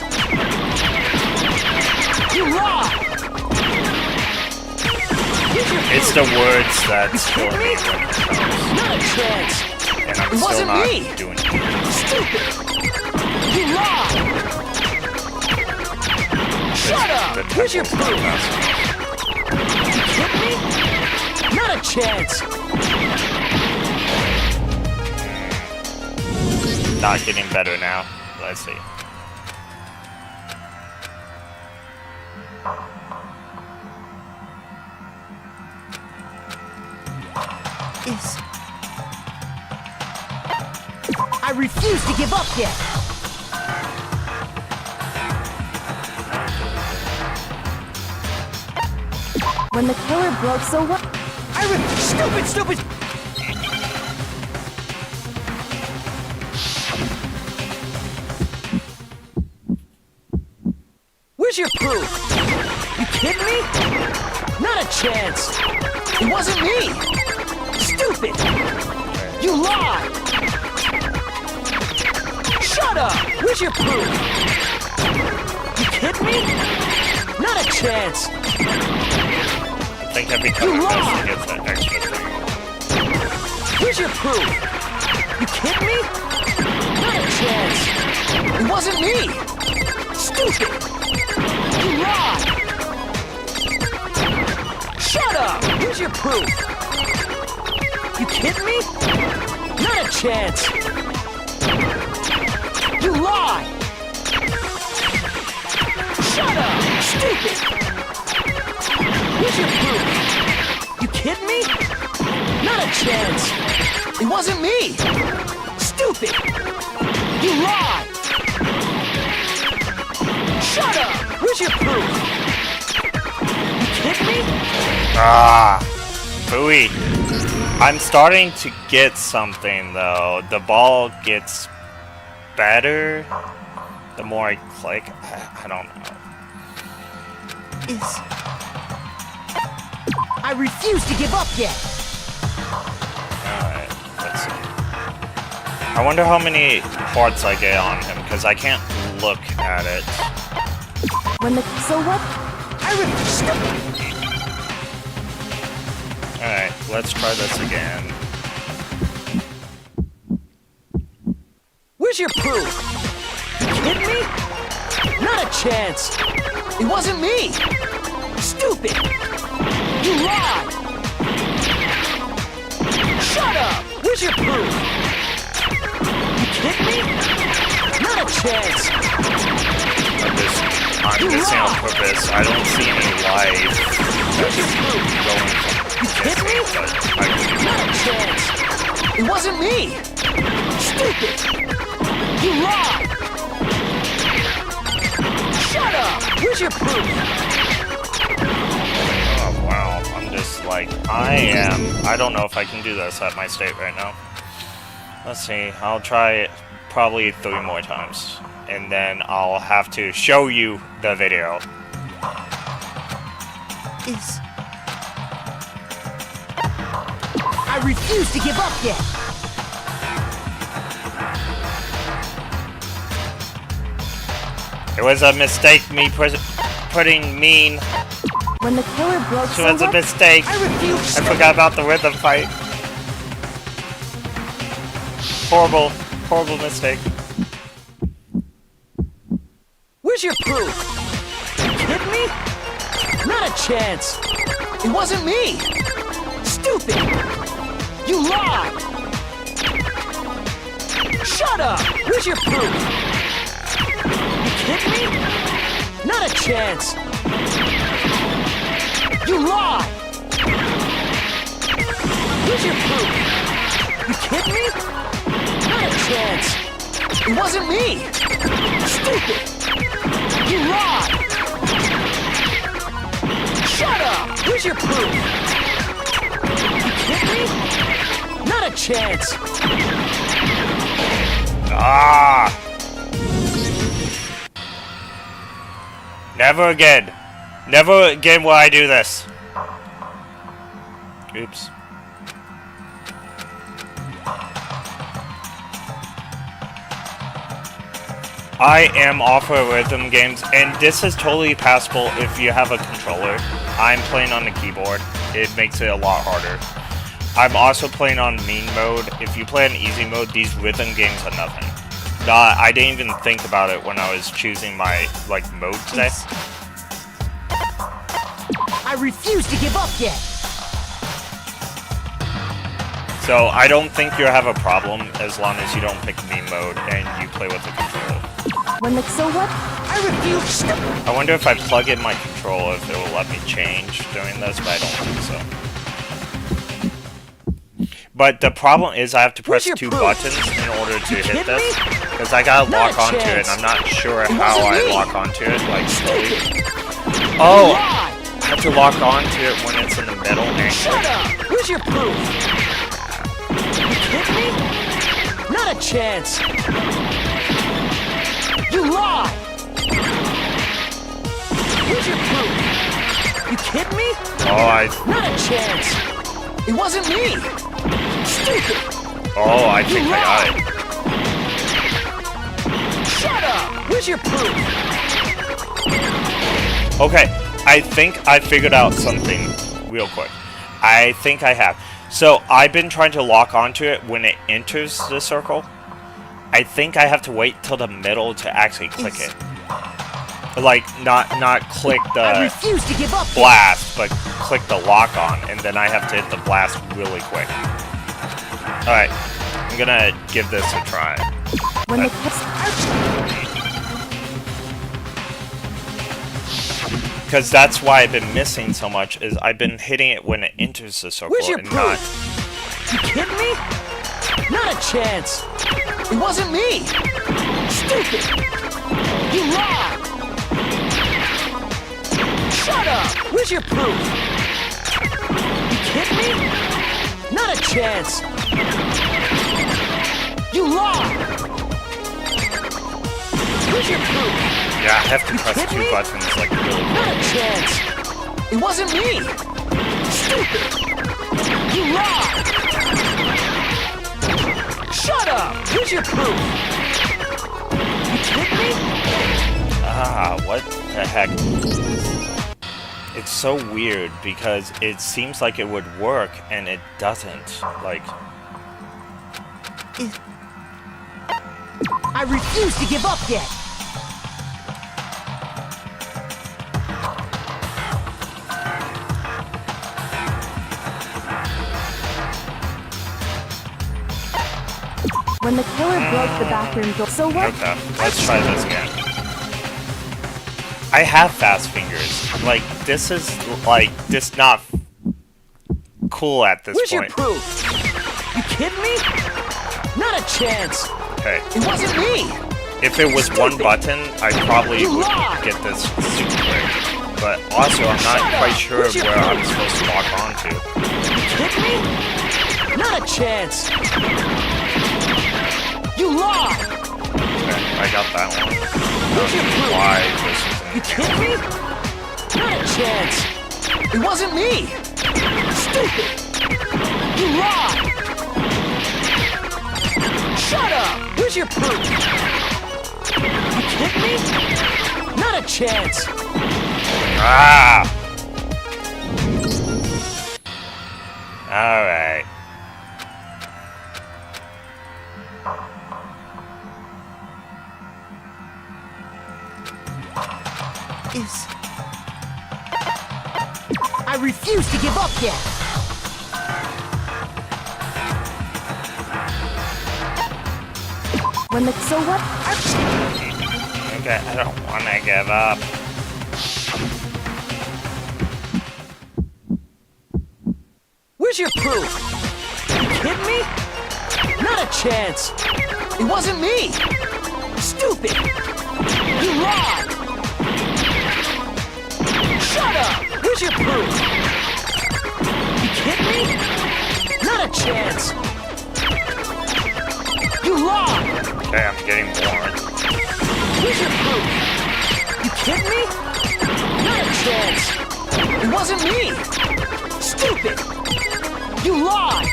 You lied. Where's your proof? It's the words that kill me. Not a chance. And I'm It still wasn't not me. doing it. Stupid. You lied. Shut up. Where's your proof? You kidding me? Not a chance. not getting better now. Let's see. I refuse to give up yet! When the killer broke, so what? Stupid! Where's your proof? You kidding me? Not a chance! It wasn't me! Stupid! You lied! Shut up! Where's your proof? You kidding me? Not a chance! I think every time I miss, it gets that extra thing. Where's your proof? You kidding me? Not a chance! It wasn't me! Stupid! You lied! Shut up! Where's your proof? You kidding me? Not a chance! You lied! Shut up! Stupid! Where's your proof? You kidding me? Not a chance! It wasn't me! Stupid! You lied! Shut up! Where's your proof? You kidding me? Ah, phooey. I'm starting to get something though. The ball gets better the more I click. I don't know. I refuse to give up yet! Alright, let's see. I wonder how many hearts I get on him, because I can't look at it. When the so what? Alright, let's try this again. Where's your proof? You kidding me? Not a chance! It wasn't me! Stupid! You lied! Shut up! Where's your proof? You kidding me? Not a chance! I'm missing on purpose. I don't see any life. Where's your proof? You kidding me? Not a chance! It wasn't me! Stupid! You lied! Shut up! Where's your proof? Oh wow, I'm just like, I don't know if I can do this at my state right now. Let's see, I'll try it probably 3 more times. And then I'll have to show you the video. I refuse to give up yet! It was a mistake me putting mean. When the killer broke, It was a mistake. I forgot about the rhythm fight. Horrible, horrible mistake. Where's your proof? You kidding me? Not a chance! It wasn't me! Stupid! You lied! Shut up! Where's your proof? You kidding me? Not a chance! You lied! Where's your proof? You kidding me? Not a chance! It wasn't me! Stupid! You lied! Shut up! Where's your proof? You kidding me? Not a chance! Ah! Never again. Never again will I do this. Oops. I am off for rhythm games, and this is totally passable if you have a controller. I'm playing on the keyboard. It makes it a lot harder. I'm also playing on mean mode. If you play on easy mode, these rhythm games are nothing. I didn't even think about it when I was choosing my mode today. I refuse to give up yet! So I don't think you have a problem as long as you don't pick me mode and you play with the controller. So what? I refuse. I wonder if I plug in my controller if it will let me change during this, but I don't think so. But the problem is I have to press 2 buttons in order to hit this. Because I gotta lock onto it, and I'm not sure how I lock onto it, like slowly. Oh! I have to lock onto it when it's in the middle angle. Shut up! Where's your proof? You kidding me? Not a chance! You lie! Where's your proof? You kidding me? Oh, Not a chance! It wasn't me! Stupid! Oh, I think I got it. Shut up! Where's your proof? Okay, I think I figured out something real quick. I think I have. So, I've been trying to lock onto it when it enters the circle. I think I have to wait till the middle to actually click it. Like, not click I refuse to give up. blast, but click the lock on, and then I have to hit the blast really quick. Alright, I'm gonna give this a try. When the Because that's why I've been missing so much, is I've been hitting it when it enters the circle. Where's your and proof? not... You kidding me? Not a chance! It wasn't me! Stupid! You lied! Shut up! Where's your proof? You kidding me? Not a chance! You lied! Where's your proof? Yeah, I have to press 2 buttons like really Not quick. a chance! It wasn't me! Stupid! You lied! Shut up! Where's your proof? You kidding me? Ah, what the heck? It's so weird because it seems like it would work and it doesn't. Like, I refuse to give up yet. When the killer broke the bathroom door. So what? okay, let's try this again. I have fast fingers. Like, this is, like, just not cool at this Where's point. your proof? You kidding me? Not a chance! Okay. It wasn't me! If it was one button, I probably You would lied! get this super quick. But also, I'm not quite sure Where's your where I'm proof? supposed to lock onto. You kidding me? Not a chance! You lied! Okay, I got that one. I Where's your don't know proof? why this You isn't kidding me? Not a chance! It wasn't me! Stupid! You lied! Shut up! Where's your proof? You kidding me? Not a chance! Ah! Alright. I refuse to give up yet. When the so what? Okay, I don't want to give up. Where's your proof? You kidding me? Not a chance! It wasn't me! Stupid! You lied! Shut up! Where's your proof? You kidding me? Not a chance! You lied! Okay, I'm getting more. Where's your proof? You kidding me? Not a chance! It wasn't me! Stupid! You lied!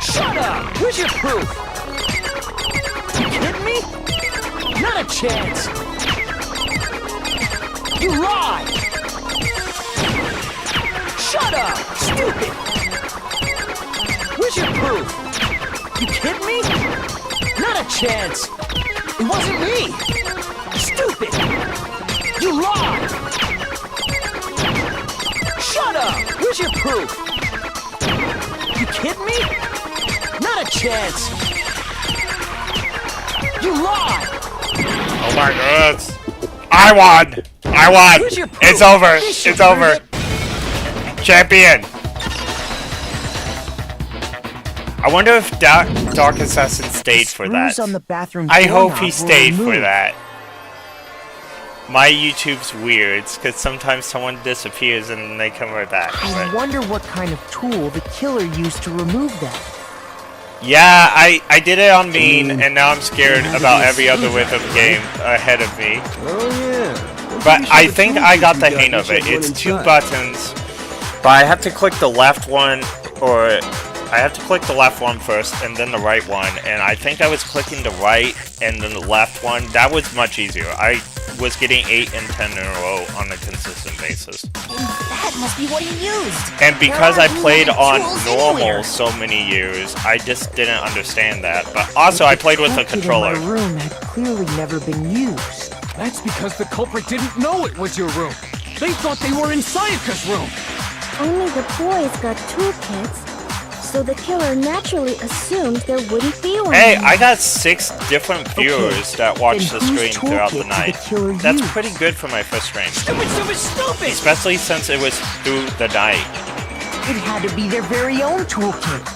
Shut up! Where's your proof? You kidding me? Not a chance! You lied! Shut up! Stupid! Where's your proof? You kidding me? Not a chance! It wasn't me! Stupid! You lied! Shut up! Where's your proof? kidding me? Not a chance. You lie. Oh my god. I won! I won! Where's your proof? It's over! This should It's over! prove Champion! I wonder if Dark Assassin stayed for that. Screws on the bathroom I hope doorknob he were stayed for removed. that. My YouTube's weird, because sometimes someone disappears and then they come right back. I wonder what kind of tool the killer used to remove that. Yeah, I did it on Mean, and now I'm scared about every other rhythm game ahead of me. Oh, yeah. But I think I got the hang of it. It's 2 buttons, but I have to click the left one, or I have to click the left one first, and then the right one, and I think I was clicking the right and then the left one. That was much easier. I was getting 8 and 10 in a row on a consistent basis. That must be what he used. And because I played on normal anywhere. so many years, I just didn't understand that. But also, I played with a controller. My room had clearly never been used. That's because the culprit didn't know it was your room. They thought they were in Sayaka's room. Only the boys got toolkits, so the killer naturally assumed there wouldn't be one. Hey, I got 6 different viewers that watched the stream throughout the night. That's pretty good for my first stream. Stupid, stupid, stupid! Especially since it was through the night. It had to be their very own toolkit.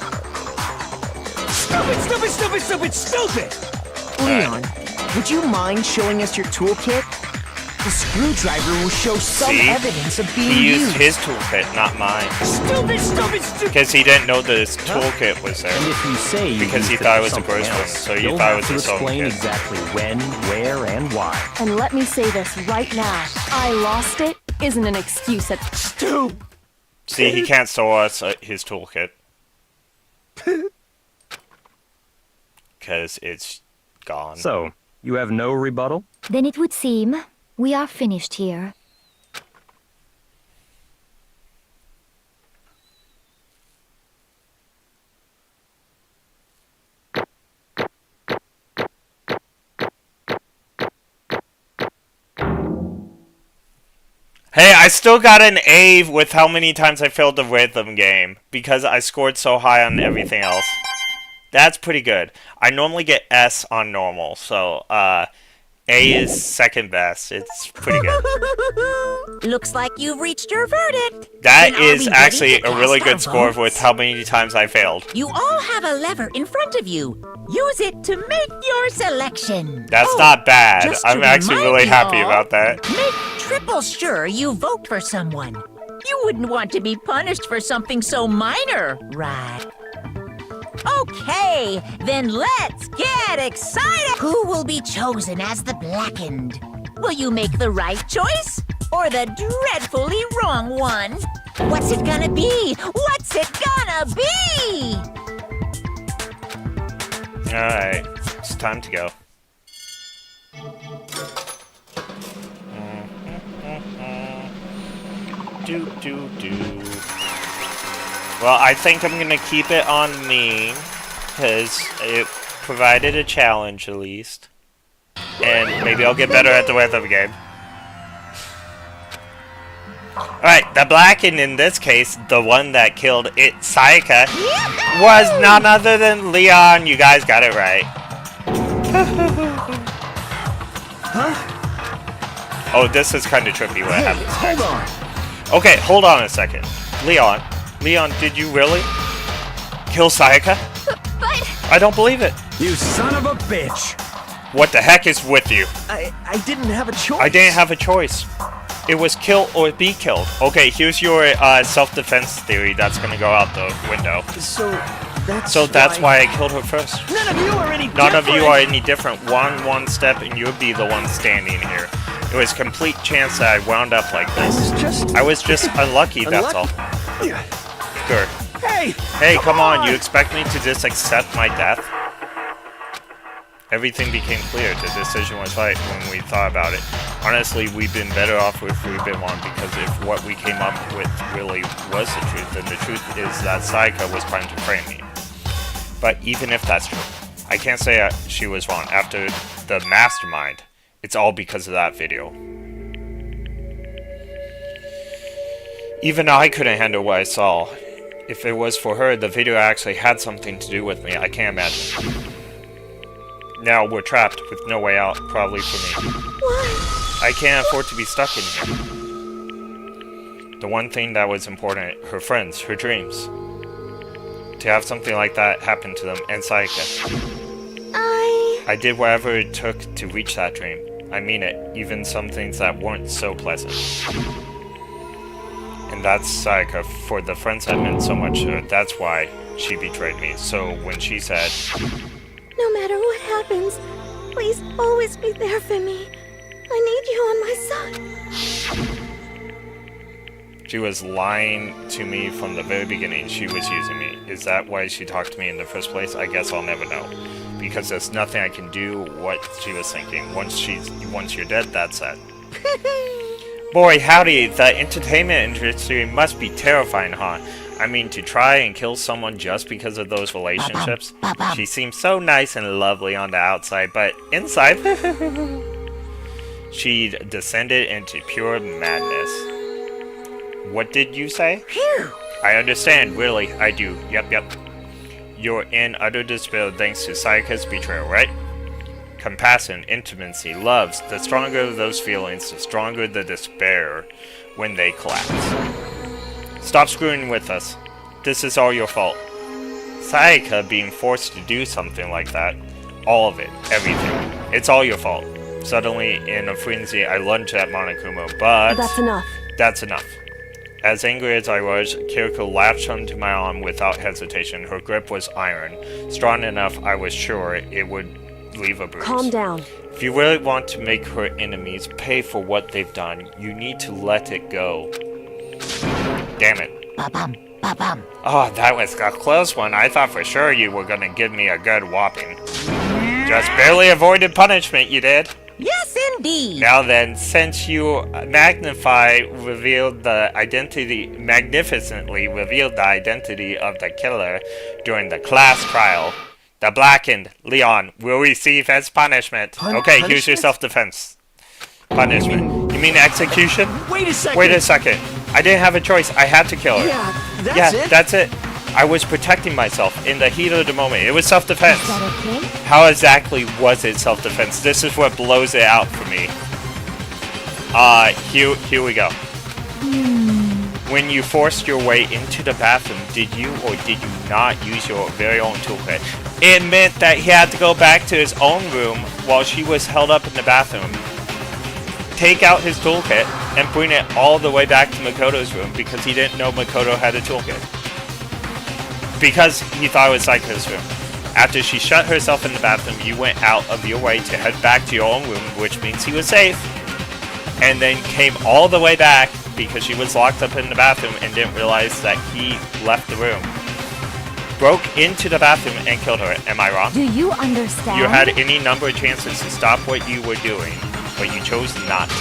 Stupid, stupid, stupid, stupid, stupid! Leon, would you mind showing us your toolkit? The screwdriver will show some See? evidence of being He used used. his toolkit, not mine. Stupid, stupid, stupid! Because he didn't know the toolkit was there. And if you say you Because he used thought for it was a something burst one, else, so he you'll thought it have was to his own explain kit. exactly when, where, and why. And let me say this right now. I lost it isn't an excuse at See, he can't show us his toolkit. Because it's gone. So, you have no rebuttal? Then it would seem we are finished here. Hey, I still got an A with how many times I failed the rhythm game, because I scored so high on everything else. That's pretty good. I normally get S on normal, so A is second best. It's pretty good. Looks like you've reached your verdict. That Then are is we ready actually to a really cast our good score votes? with how many times I failed. You all have a lever in front of you. Use it to make your selection. That's not bad. just to I'm actually remind really you happy all, about that. Make triple sure you vote for someone. You wouldn't want to be punished for something so minor, right? Okay, then let's get excited! Who will be chosen as the Blackened? Will you make the right choice? Or the dreadfully wrong one? What's it gonna be? What's it gonna be? Alright, it's time to go. Well, I think I'm gonna keep it on me, because it provided a challenge at least. And maybe I'll get better at the rhythm game. Alright, the Blackened in this case, the one that killed it, Sayaka, was none other than Leon. You guys got it right. Oh, this is kind of trippy what happened. Hold on. Okay, hold on a second. Leon, did you really kill Sayaka? But I don't believe it. You son of a bitch! What the heck is with you? I didn't have a choice. I didn't have a choice. It was kill or be killed. Okay, here's your self-defense theory that's gonna go out the window. So that's why I killed her first. None of you are any None of you different. are any different. One step and you'll be the one standing here. It was complete chance that I wound up like this. I was just unlucky, that's all. Sure. Hey, come on, you expect me to just accept my death? Everything became clear. The decision was right when we thought about it. Honestly, we've been better off if we've been wrong, because if what we came up with really was the truth, then the truth is that Sayaka was trying to frame me. But even if that's true, I can't say she was wrong. After the mastermind, it's all because of that video. Even I couldn't handle what I saw. If it was for her, the video actually had something to do with me. I can't imagine. Now we're trapped with no way out, probably for me. Why? I can't afford to be stuck in here. The one thing that was important, her friends, her dreams. To have something like that happen to them, and Sayaka. I did whatever it took to reach that dream. I mean it, even some things that weren't so pleasant. And that's Sayaka. For the friends that meant so much to her, that's why she betrayed me. So when she said, No matter what happens, please always be there for me. I need you on my side. she was lying to me from the very beginning. She was using me. Is that why she talked to me in the first place? I guess I'll never know. Because there's nothing I can do what she was thinking. Once you're dead, that's it. Boy, howdy, the entertainment industry must be terrifying, huh? I mean, to try and kill someone just because of those relationships? She seems so nice and lovely on the outside, but inside, she descended into pure madness. What did you say? I understand, really, I do. Yep. You're in utter despair thanks to Sayaka's betrayal, right? Compassion, intimacy, loves. The stronger those feelings, the stronger the despair when they collapse. Stop screwing with us. This is all your fault. Sayaka being forced to do something like that. All of it. Everything. It's all your fault. Suddenly, in a frenzy, I lunged at Monokuma, but... That's enough. That's enough. As angry as I was, Kiriko latched onto my arm without hesitation. Her grip was iron. Strong enough, I was sure it would leave a bruise. Calm down. If you really want to make her enemies pay for what they've done, you need to let it go. Damn it. Ba-bum. Oh, that was a close one. I thought for sure you were gonna give me a good whopping. Just barely avoided punishment, you did. Yes, indeed. Now then, since you magnificently revealed the identity of the killer during the class trial, the blackened Leon will receive as punishment. Okay, here's your self-defense. Punishment. You mean execution? Wait a second. Wait a second. I didn't have a choice. I had to kill her. Yeah, that's it. I was protecting myself in the heat of the moment. It was self-defense. Is that okay? How exactly was it self-defense? This is what blows it out for me. Here we go. When you forced your way into the bathroom, did you or did you not use your very own toolkit? It meant that he had to go back to his own room while she was held up in the bathroom, take out his toolkit, and bring it all the way back to Makoto's room because he didn't know Makoto had a toolkit. Because he thought it was Sayaka's room. After she shut herself in the bathroom, you went out of your way to head back to your own room, which means he was safe. And then came all the way back because she was locked up in the bathroom and didn't realize that he left the room. Broke into the bathroom and killed her. Am I wrong? Do you understand? You had any number of chances to stop what you were doing, but you chose not to.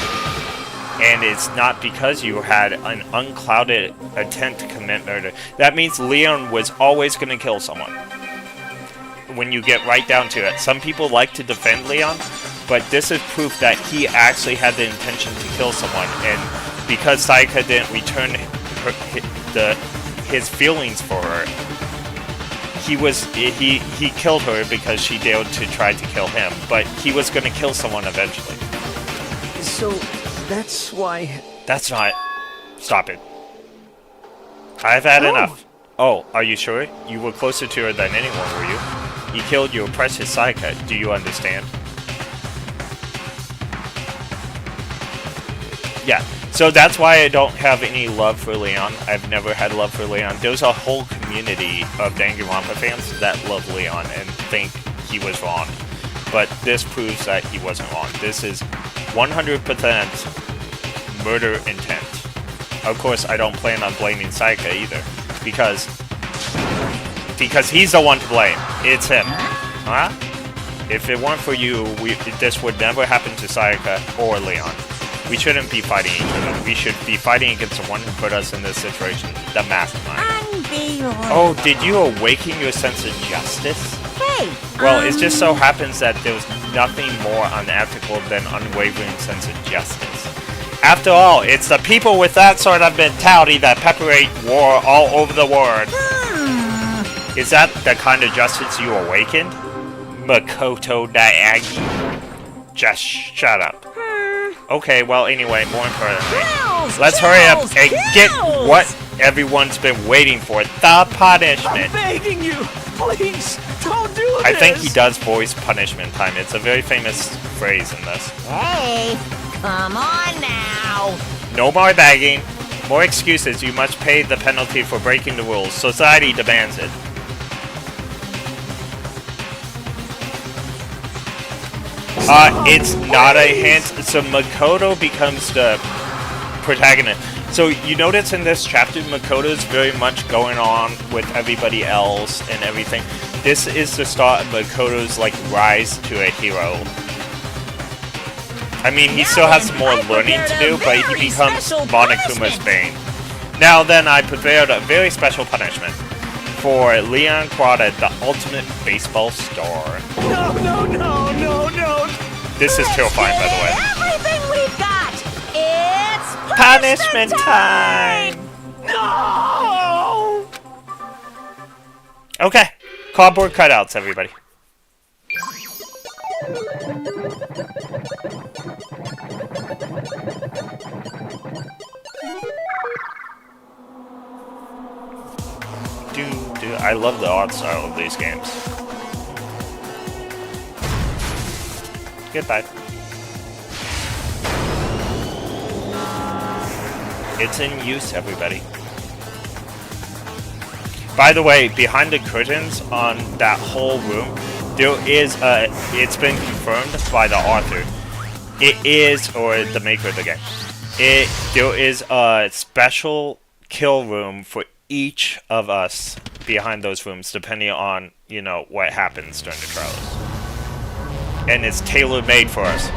And it's not because you had an unclouded intent to commit murder. That means Leon was always going to kill someone. When you get right down to it. Some people like to defend Leon, but this is proof that he actually had the intention to kill someone. And because Sayaka didn't return his feelings for her, he killed her because she dared to try to kill him. But he was going to kill someone eventually. So... that's why... That's not... Stop it. I've had enough. Oh, are you sure? You were closer to her than anyone, were you? You killed your precious Sayaka. Do you understand? Yeah. So that's why I don't have any love for Leon. I've never had love for Leon. There's a whole community of Danganronpa fans that love Leon and think he was wrong. But this proves that he wasn't wrong. This is 100% murder intent. Of course, I don't plan on blaming Sayaka either, because he's the one to blame. It's him. Huh? If it weren't for you, this would never happen to Sayaka or Leon. We shouldn't be fighting each other. We should be fighting against the one who put us in this situation, the mastermind. Unbelievable. Oh, did you awaken your sense of justice? Hey. Well, it just so happens that there's nothing more unethical than unwavering sense of justice. After all, it's the people with that sort of mentality that perpetrate war all over the world. Is that the kind of justice you awakened? Makoto Naegi? Just shut up. Okay, well, anyway, more importantly, let's hurry up and get what everyone's been waiting for, the punishment. I'm begging you, please, don't do this. I think he does voice punishment time. It's a very famous phrase in this. Hey, come on now. No more begging. More excuses. You must pay the penalty for breaking the rules. Society demands it. It's not a hint. So Makoto becomes the protagonist. So you notice in this chapter, Makoto's very much going on with everybody else and everything. This is the start of Makoto's like rise to a hero. I mean, he still has some more learning to do, but he becomes Monokuma's bane. Now then, I prepared a very special punishment for Leon Quada, the ultimate baseball star. No, no, no, no, no. This is terrifying, by the way. Everything we've got. It's Punishment time! No! Okay, cardboard cutouts, everybody. Dude, I love the art style of these games. Goodbye. It's in use, everybody. By the way, behind the curtains on that whole room, there is it's been confirmed by the author. It is, or the maker of the game. There is a special kill room for each of us behind those rooms, depending on, you know, what happens during the trials. And it's tailor-made for us.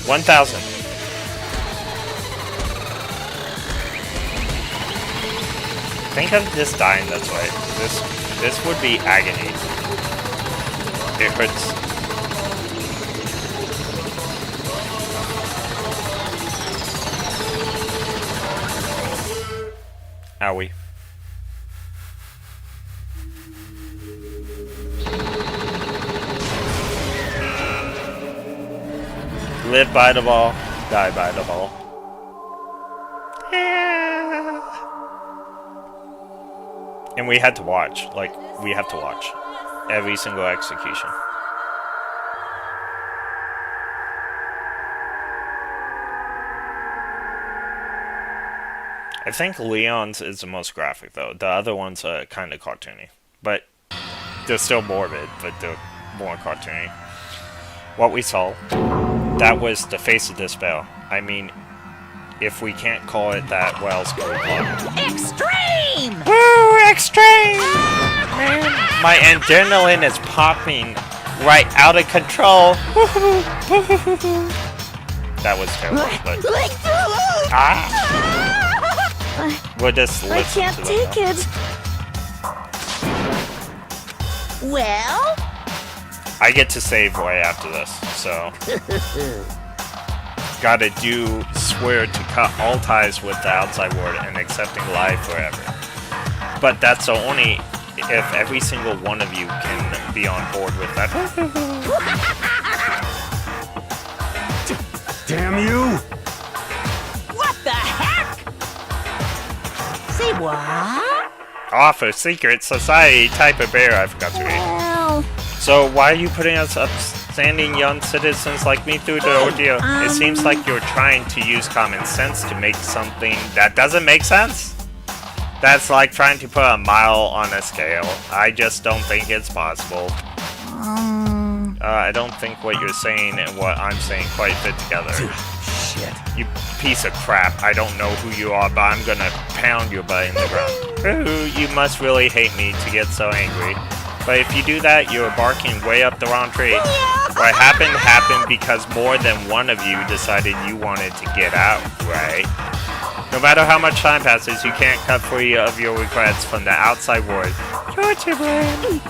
1,000. Think of this dying this way. This would be agony. It hurts. Owie. Live by the ball, die by the ball. Yeah. And we had to watch, like, we have to watch every single execution. I think Leon's is the most graphic, though. The other ones are kind of cartoony. But they're still morbid, but they're more cartoony. What we saw, that was the face of despair. I mean, if we can't call it that, what else can we call it? Extreme! Woo! Extreme! Man, my adrenaline is popping right out of control. That was terrible, but... We'll just listen I can't to take them. it. Well? I get to save way after this, so... Gotta swear to cut all ties with the outside world and accepting life forever. But that's only if every single one of you can be on board with that. Damn you! What the heck? Say what? Off a secret society type of bear I forgot to read. Well, So why are you putting us upstanding young citizens like me through the ordeal? It seems like you're trying to use common sense to make something that doesn't make sense. That's like trying to put a mile on a scale. I just don't think it's possible. I don't think what you're saying and what I'm saying quite fit together. Shit. You piece of crap. I don't know who you are, but I'm gonna pound your butt in the ground. Ooh, you must really hate me to get so angry. But if you do that, you're barking way up the wrong tree. What happened because more than one of you decided you wanted to get out, right? No matter how much time passes, you can't cut free of your regrets from the outside world. You're to blame.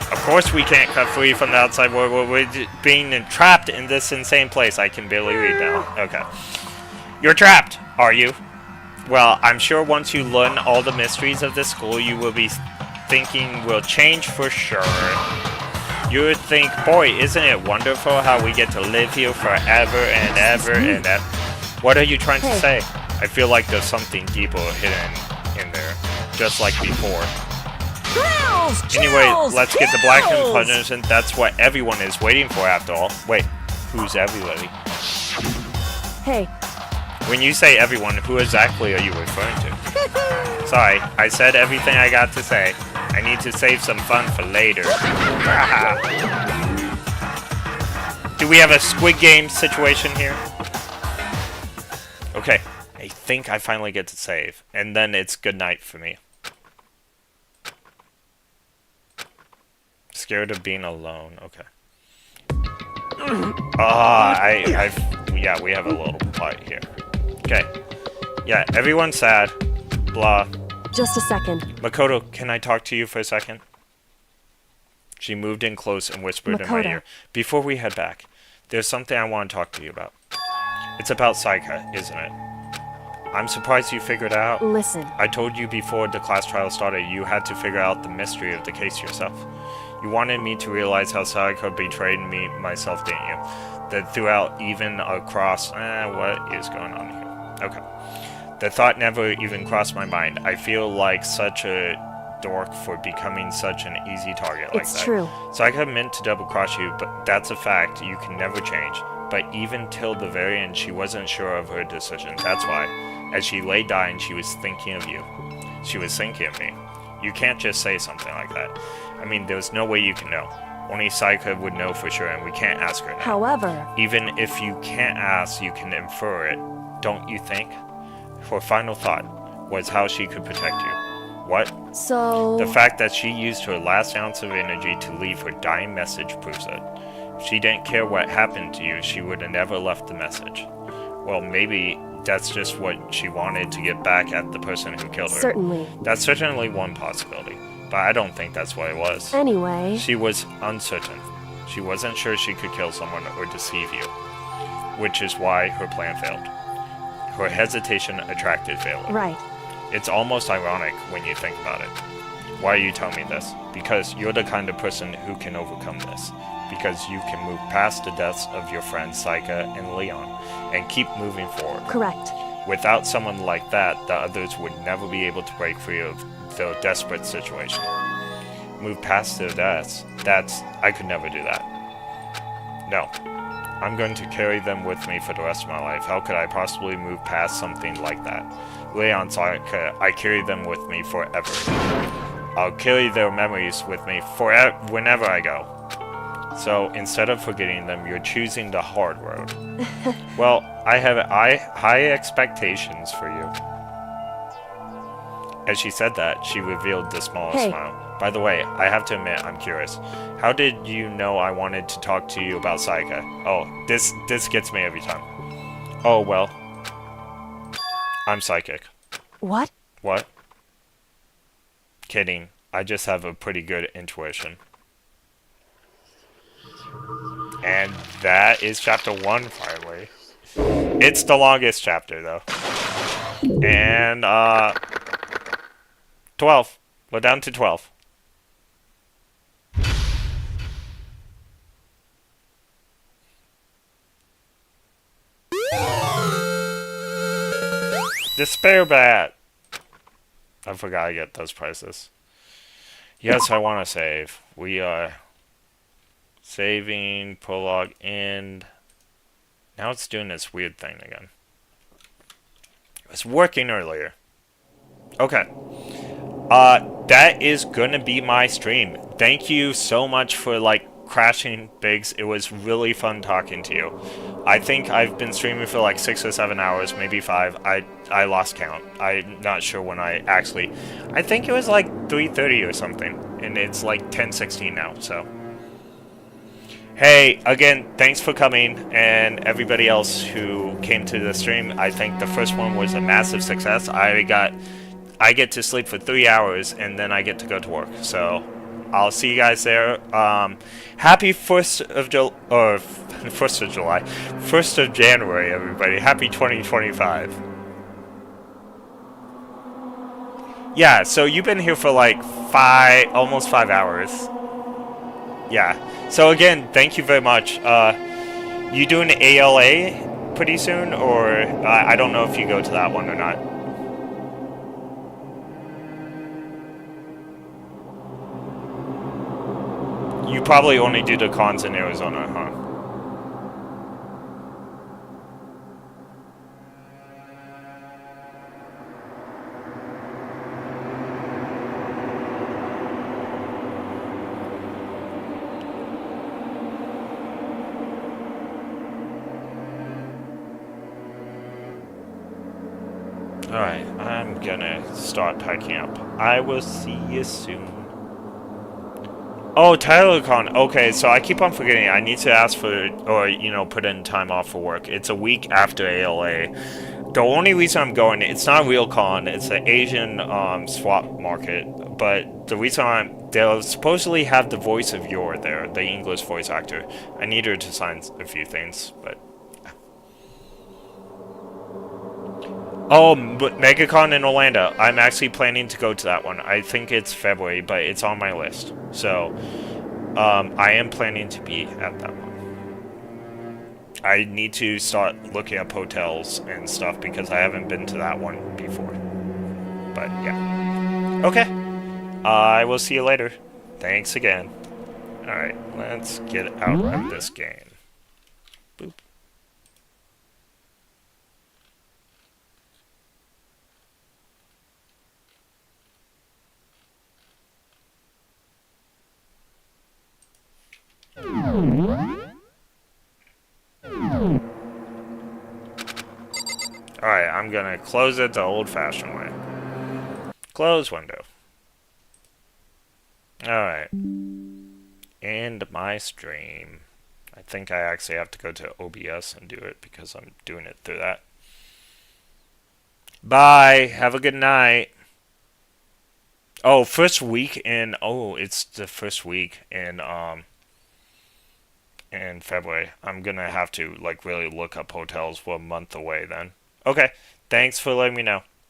Of course we can't cut free from the outside world. We're being trapped in this insane place. I can barely read now. Okay. You're trapped, are you? Well, I'm sure once you learn all the mysteries of this school, you will be thinking will change for sure. You would think, boy, isn't it wonderful how we get to live here forever and ever and ever. What are you trying to say? I feel like there's something deeper hidden in there, just like before. Anyway, let's get the black and punishment. That's what everyone is waiting for after all. Wait, who's everybody? Hey. When you say everyone, who exactly are you referring to? Sorry, I said everything I got to say. I need to save some fun for later. Do we have a Squid Game situation here? Okay, I think I finally get to save. And then it's good night for me. Scared of being alone. Okay. Yeah, we have a little fight here. Okay. Yeah, everyone's sad. Blah. Just a second. Makoto, can I talk to you for a second? She moved in close and whispered in my ear. Before we head back, there's something I want to talk to you about. It's about Saika, isn't it? I'm surprised you figured out. Listen. I told you before the class trial started you had to figure out the mystery of the case yourself. You wanted me to realize how Saika betrayed me myself, didn't you? That throughout, even across... what is going on here? Okay. The thought never even crossed my mind. I feel like such a dork for becoming such an easy target like that. It's true. Saika meant to double-cross you, but that's a fact you can never change. But even till the very end, she wasn't sure of her decision. That's why, as she lay dying, she was thinking of you. She was thinking of me. You can't just say something like that. I mean, there's no way you can know. Only Saika would know for sure, and we can't ask her now. However... Even if you can't ask, you can infer it, don't you think? Her final thought was how she could protect you. What? So... The fact that she used her last ounce of energy to leave her dying message proves it. If she didn't care what happened to you, she would have never left the message. Well, maybe that's just what she wanted to get back at the person who killed her. Certainly. That's certainly one possibility, but I don't think that's what it was. Anyway... She was uncertain. She wasn't sure she could kill someone or deceive you, which is why her plan failed. Her hesitation attracted failure. Right. It's almost ironic when you think about it. Why are you telling me this? Because you're the kind of person who can overcome this. Because you can move past the deaths of your friends Saika and Leon and keep moving forward. Correct. Without someone like that, the others would never be able to break free of their desperate situation. Move past their deaths. I could never do that. No. I'm going to carry them with me for the rest of my life. How could I possibly move past something like that? Leon Saika, I carry them with me forever. I'll carry their memories with me forever whenever I go. So instead of forgetting them, you're choosing the hard road. Well, I have high expectations for you. As she said that, she revealed the smallest smile. By the way, I have to admit, I'm curious. How did you know I wanted to talk to you about Saika? Oh, this gets me every time. Oh, well. I'm psychic. What? What? Kidding. I just have a pretty good intuition. And that is chapter 1, finally. It's the longest chapter, though. And, 12. We're down to 12. Despair bat! I forgot I get those prices. Yes, I want to save. We are saving, prologue, end. Now it's doing this weird thing again. It was working earlier. Okay. That is gonna be my stream. Thank you so much for, crashing, Biggs. It was really fun talking to you. I think I've been streaming for 6 or 7 hours, maybe 5. I lost count. I'm not sure when I think it was 3:30 or something, and it's 10:16 now, so. Hey, again, thanks for coming, and everybody else who came to the stream. I think the first one was a massive success. I get to sleep for 3 hours, and then I get to go to work, so I'll see you guys there. Happy 1st of July, or 1st of July, 1st of January, everybody. Happy 2025. Yeah, so you've been here for like almost 5 hours. Yeah. So again, thank you very much. You doing ALA pretty soon, or I don't know if you go to that one or not. You probably only do the cons in Arizona, huh? Alright, I'm gonna start packing up. I will see you soon. Oh, TylerCon. Okay, so I keep on forgetting. I need to ask for, or, you know, put in time off for work. It's a week after ALA. The only reason I'm going, it's not a real con. It's an Asian swap market. But the reason they'll supposedly have the voice of Yor there, the English voice actor. I need her to sign a few things, but... Oh, but MegaCon in Orlando. I'm actually planning to go to that one. I think it's February, but it's on my list. So, I am planning to be at that one. I need to start looking up hotels and stuff because I haven't been to that one before. But, yeah. Okay. I will see you later. Thanks again. Alright, let's get out of this game. Boop. Alright, I'm gonna close it the old-fashioned way. Close window. Alright. End my stream. I think I actually have to go to OBS and do it because I'm doing it through that. Bye. Have a good night. Oh, first week in... Oh, it's the first week in February. I'm gonna have to, like, really look up hotels for a month away then. Okay. Thanks for letting me know.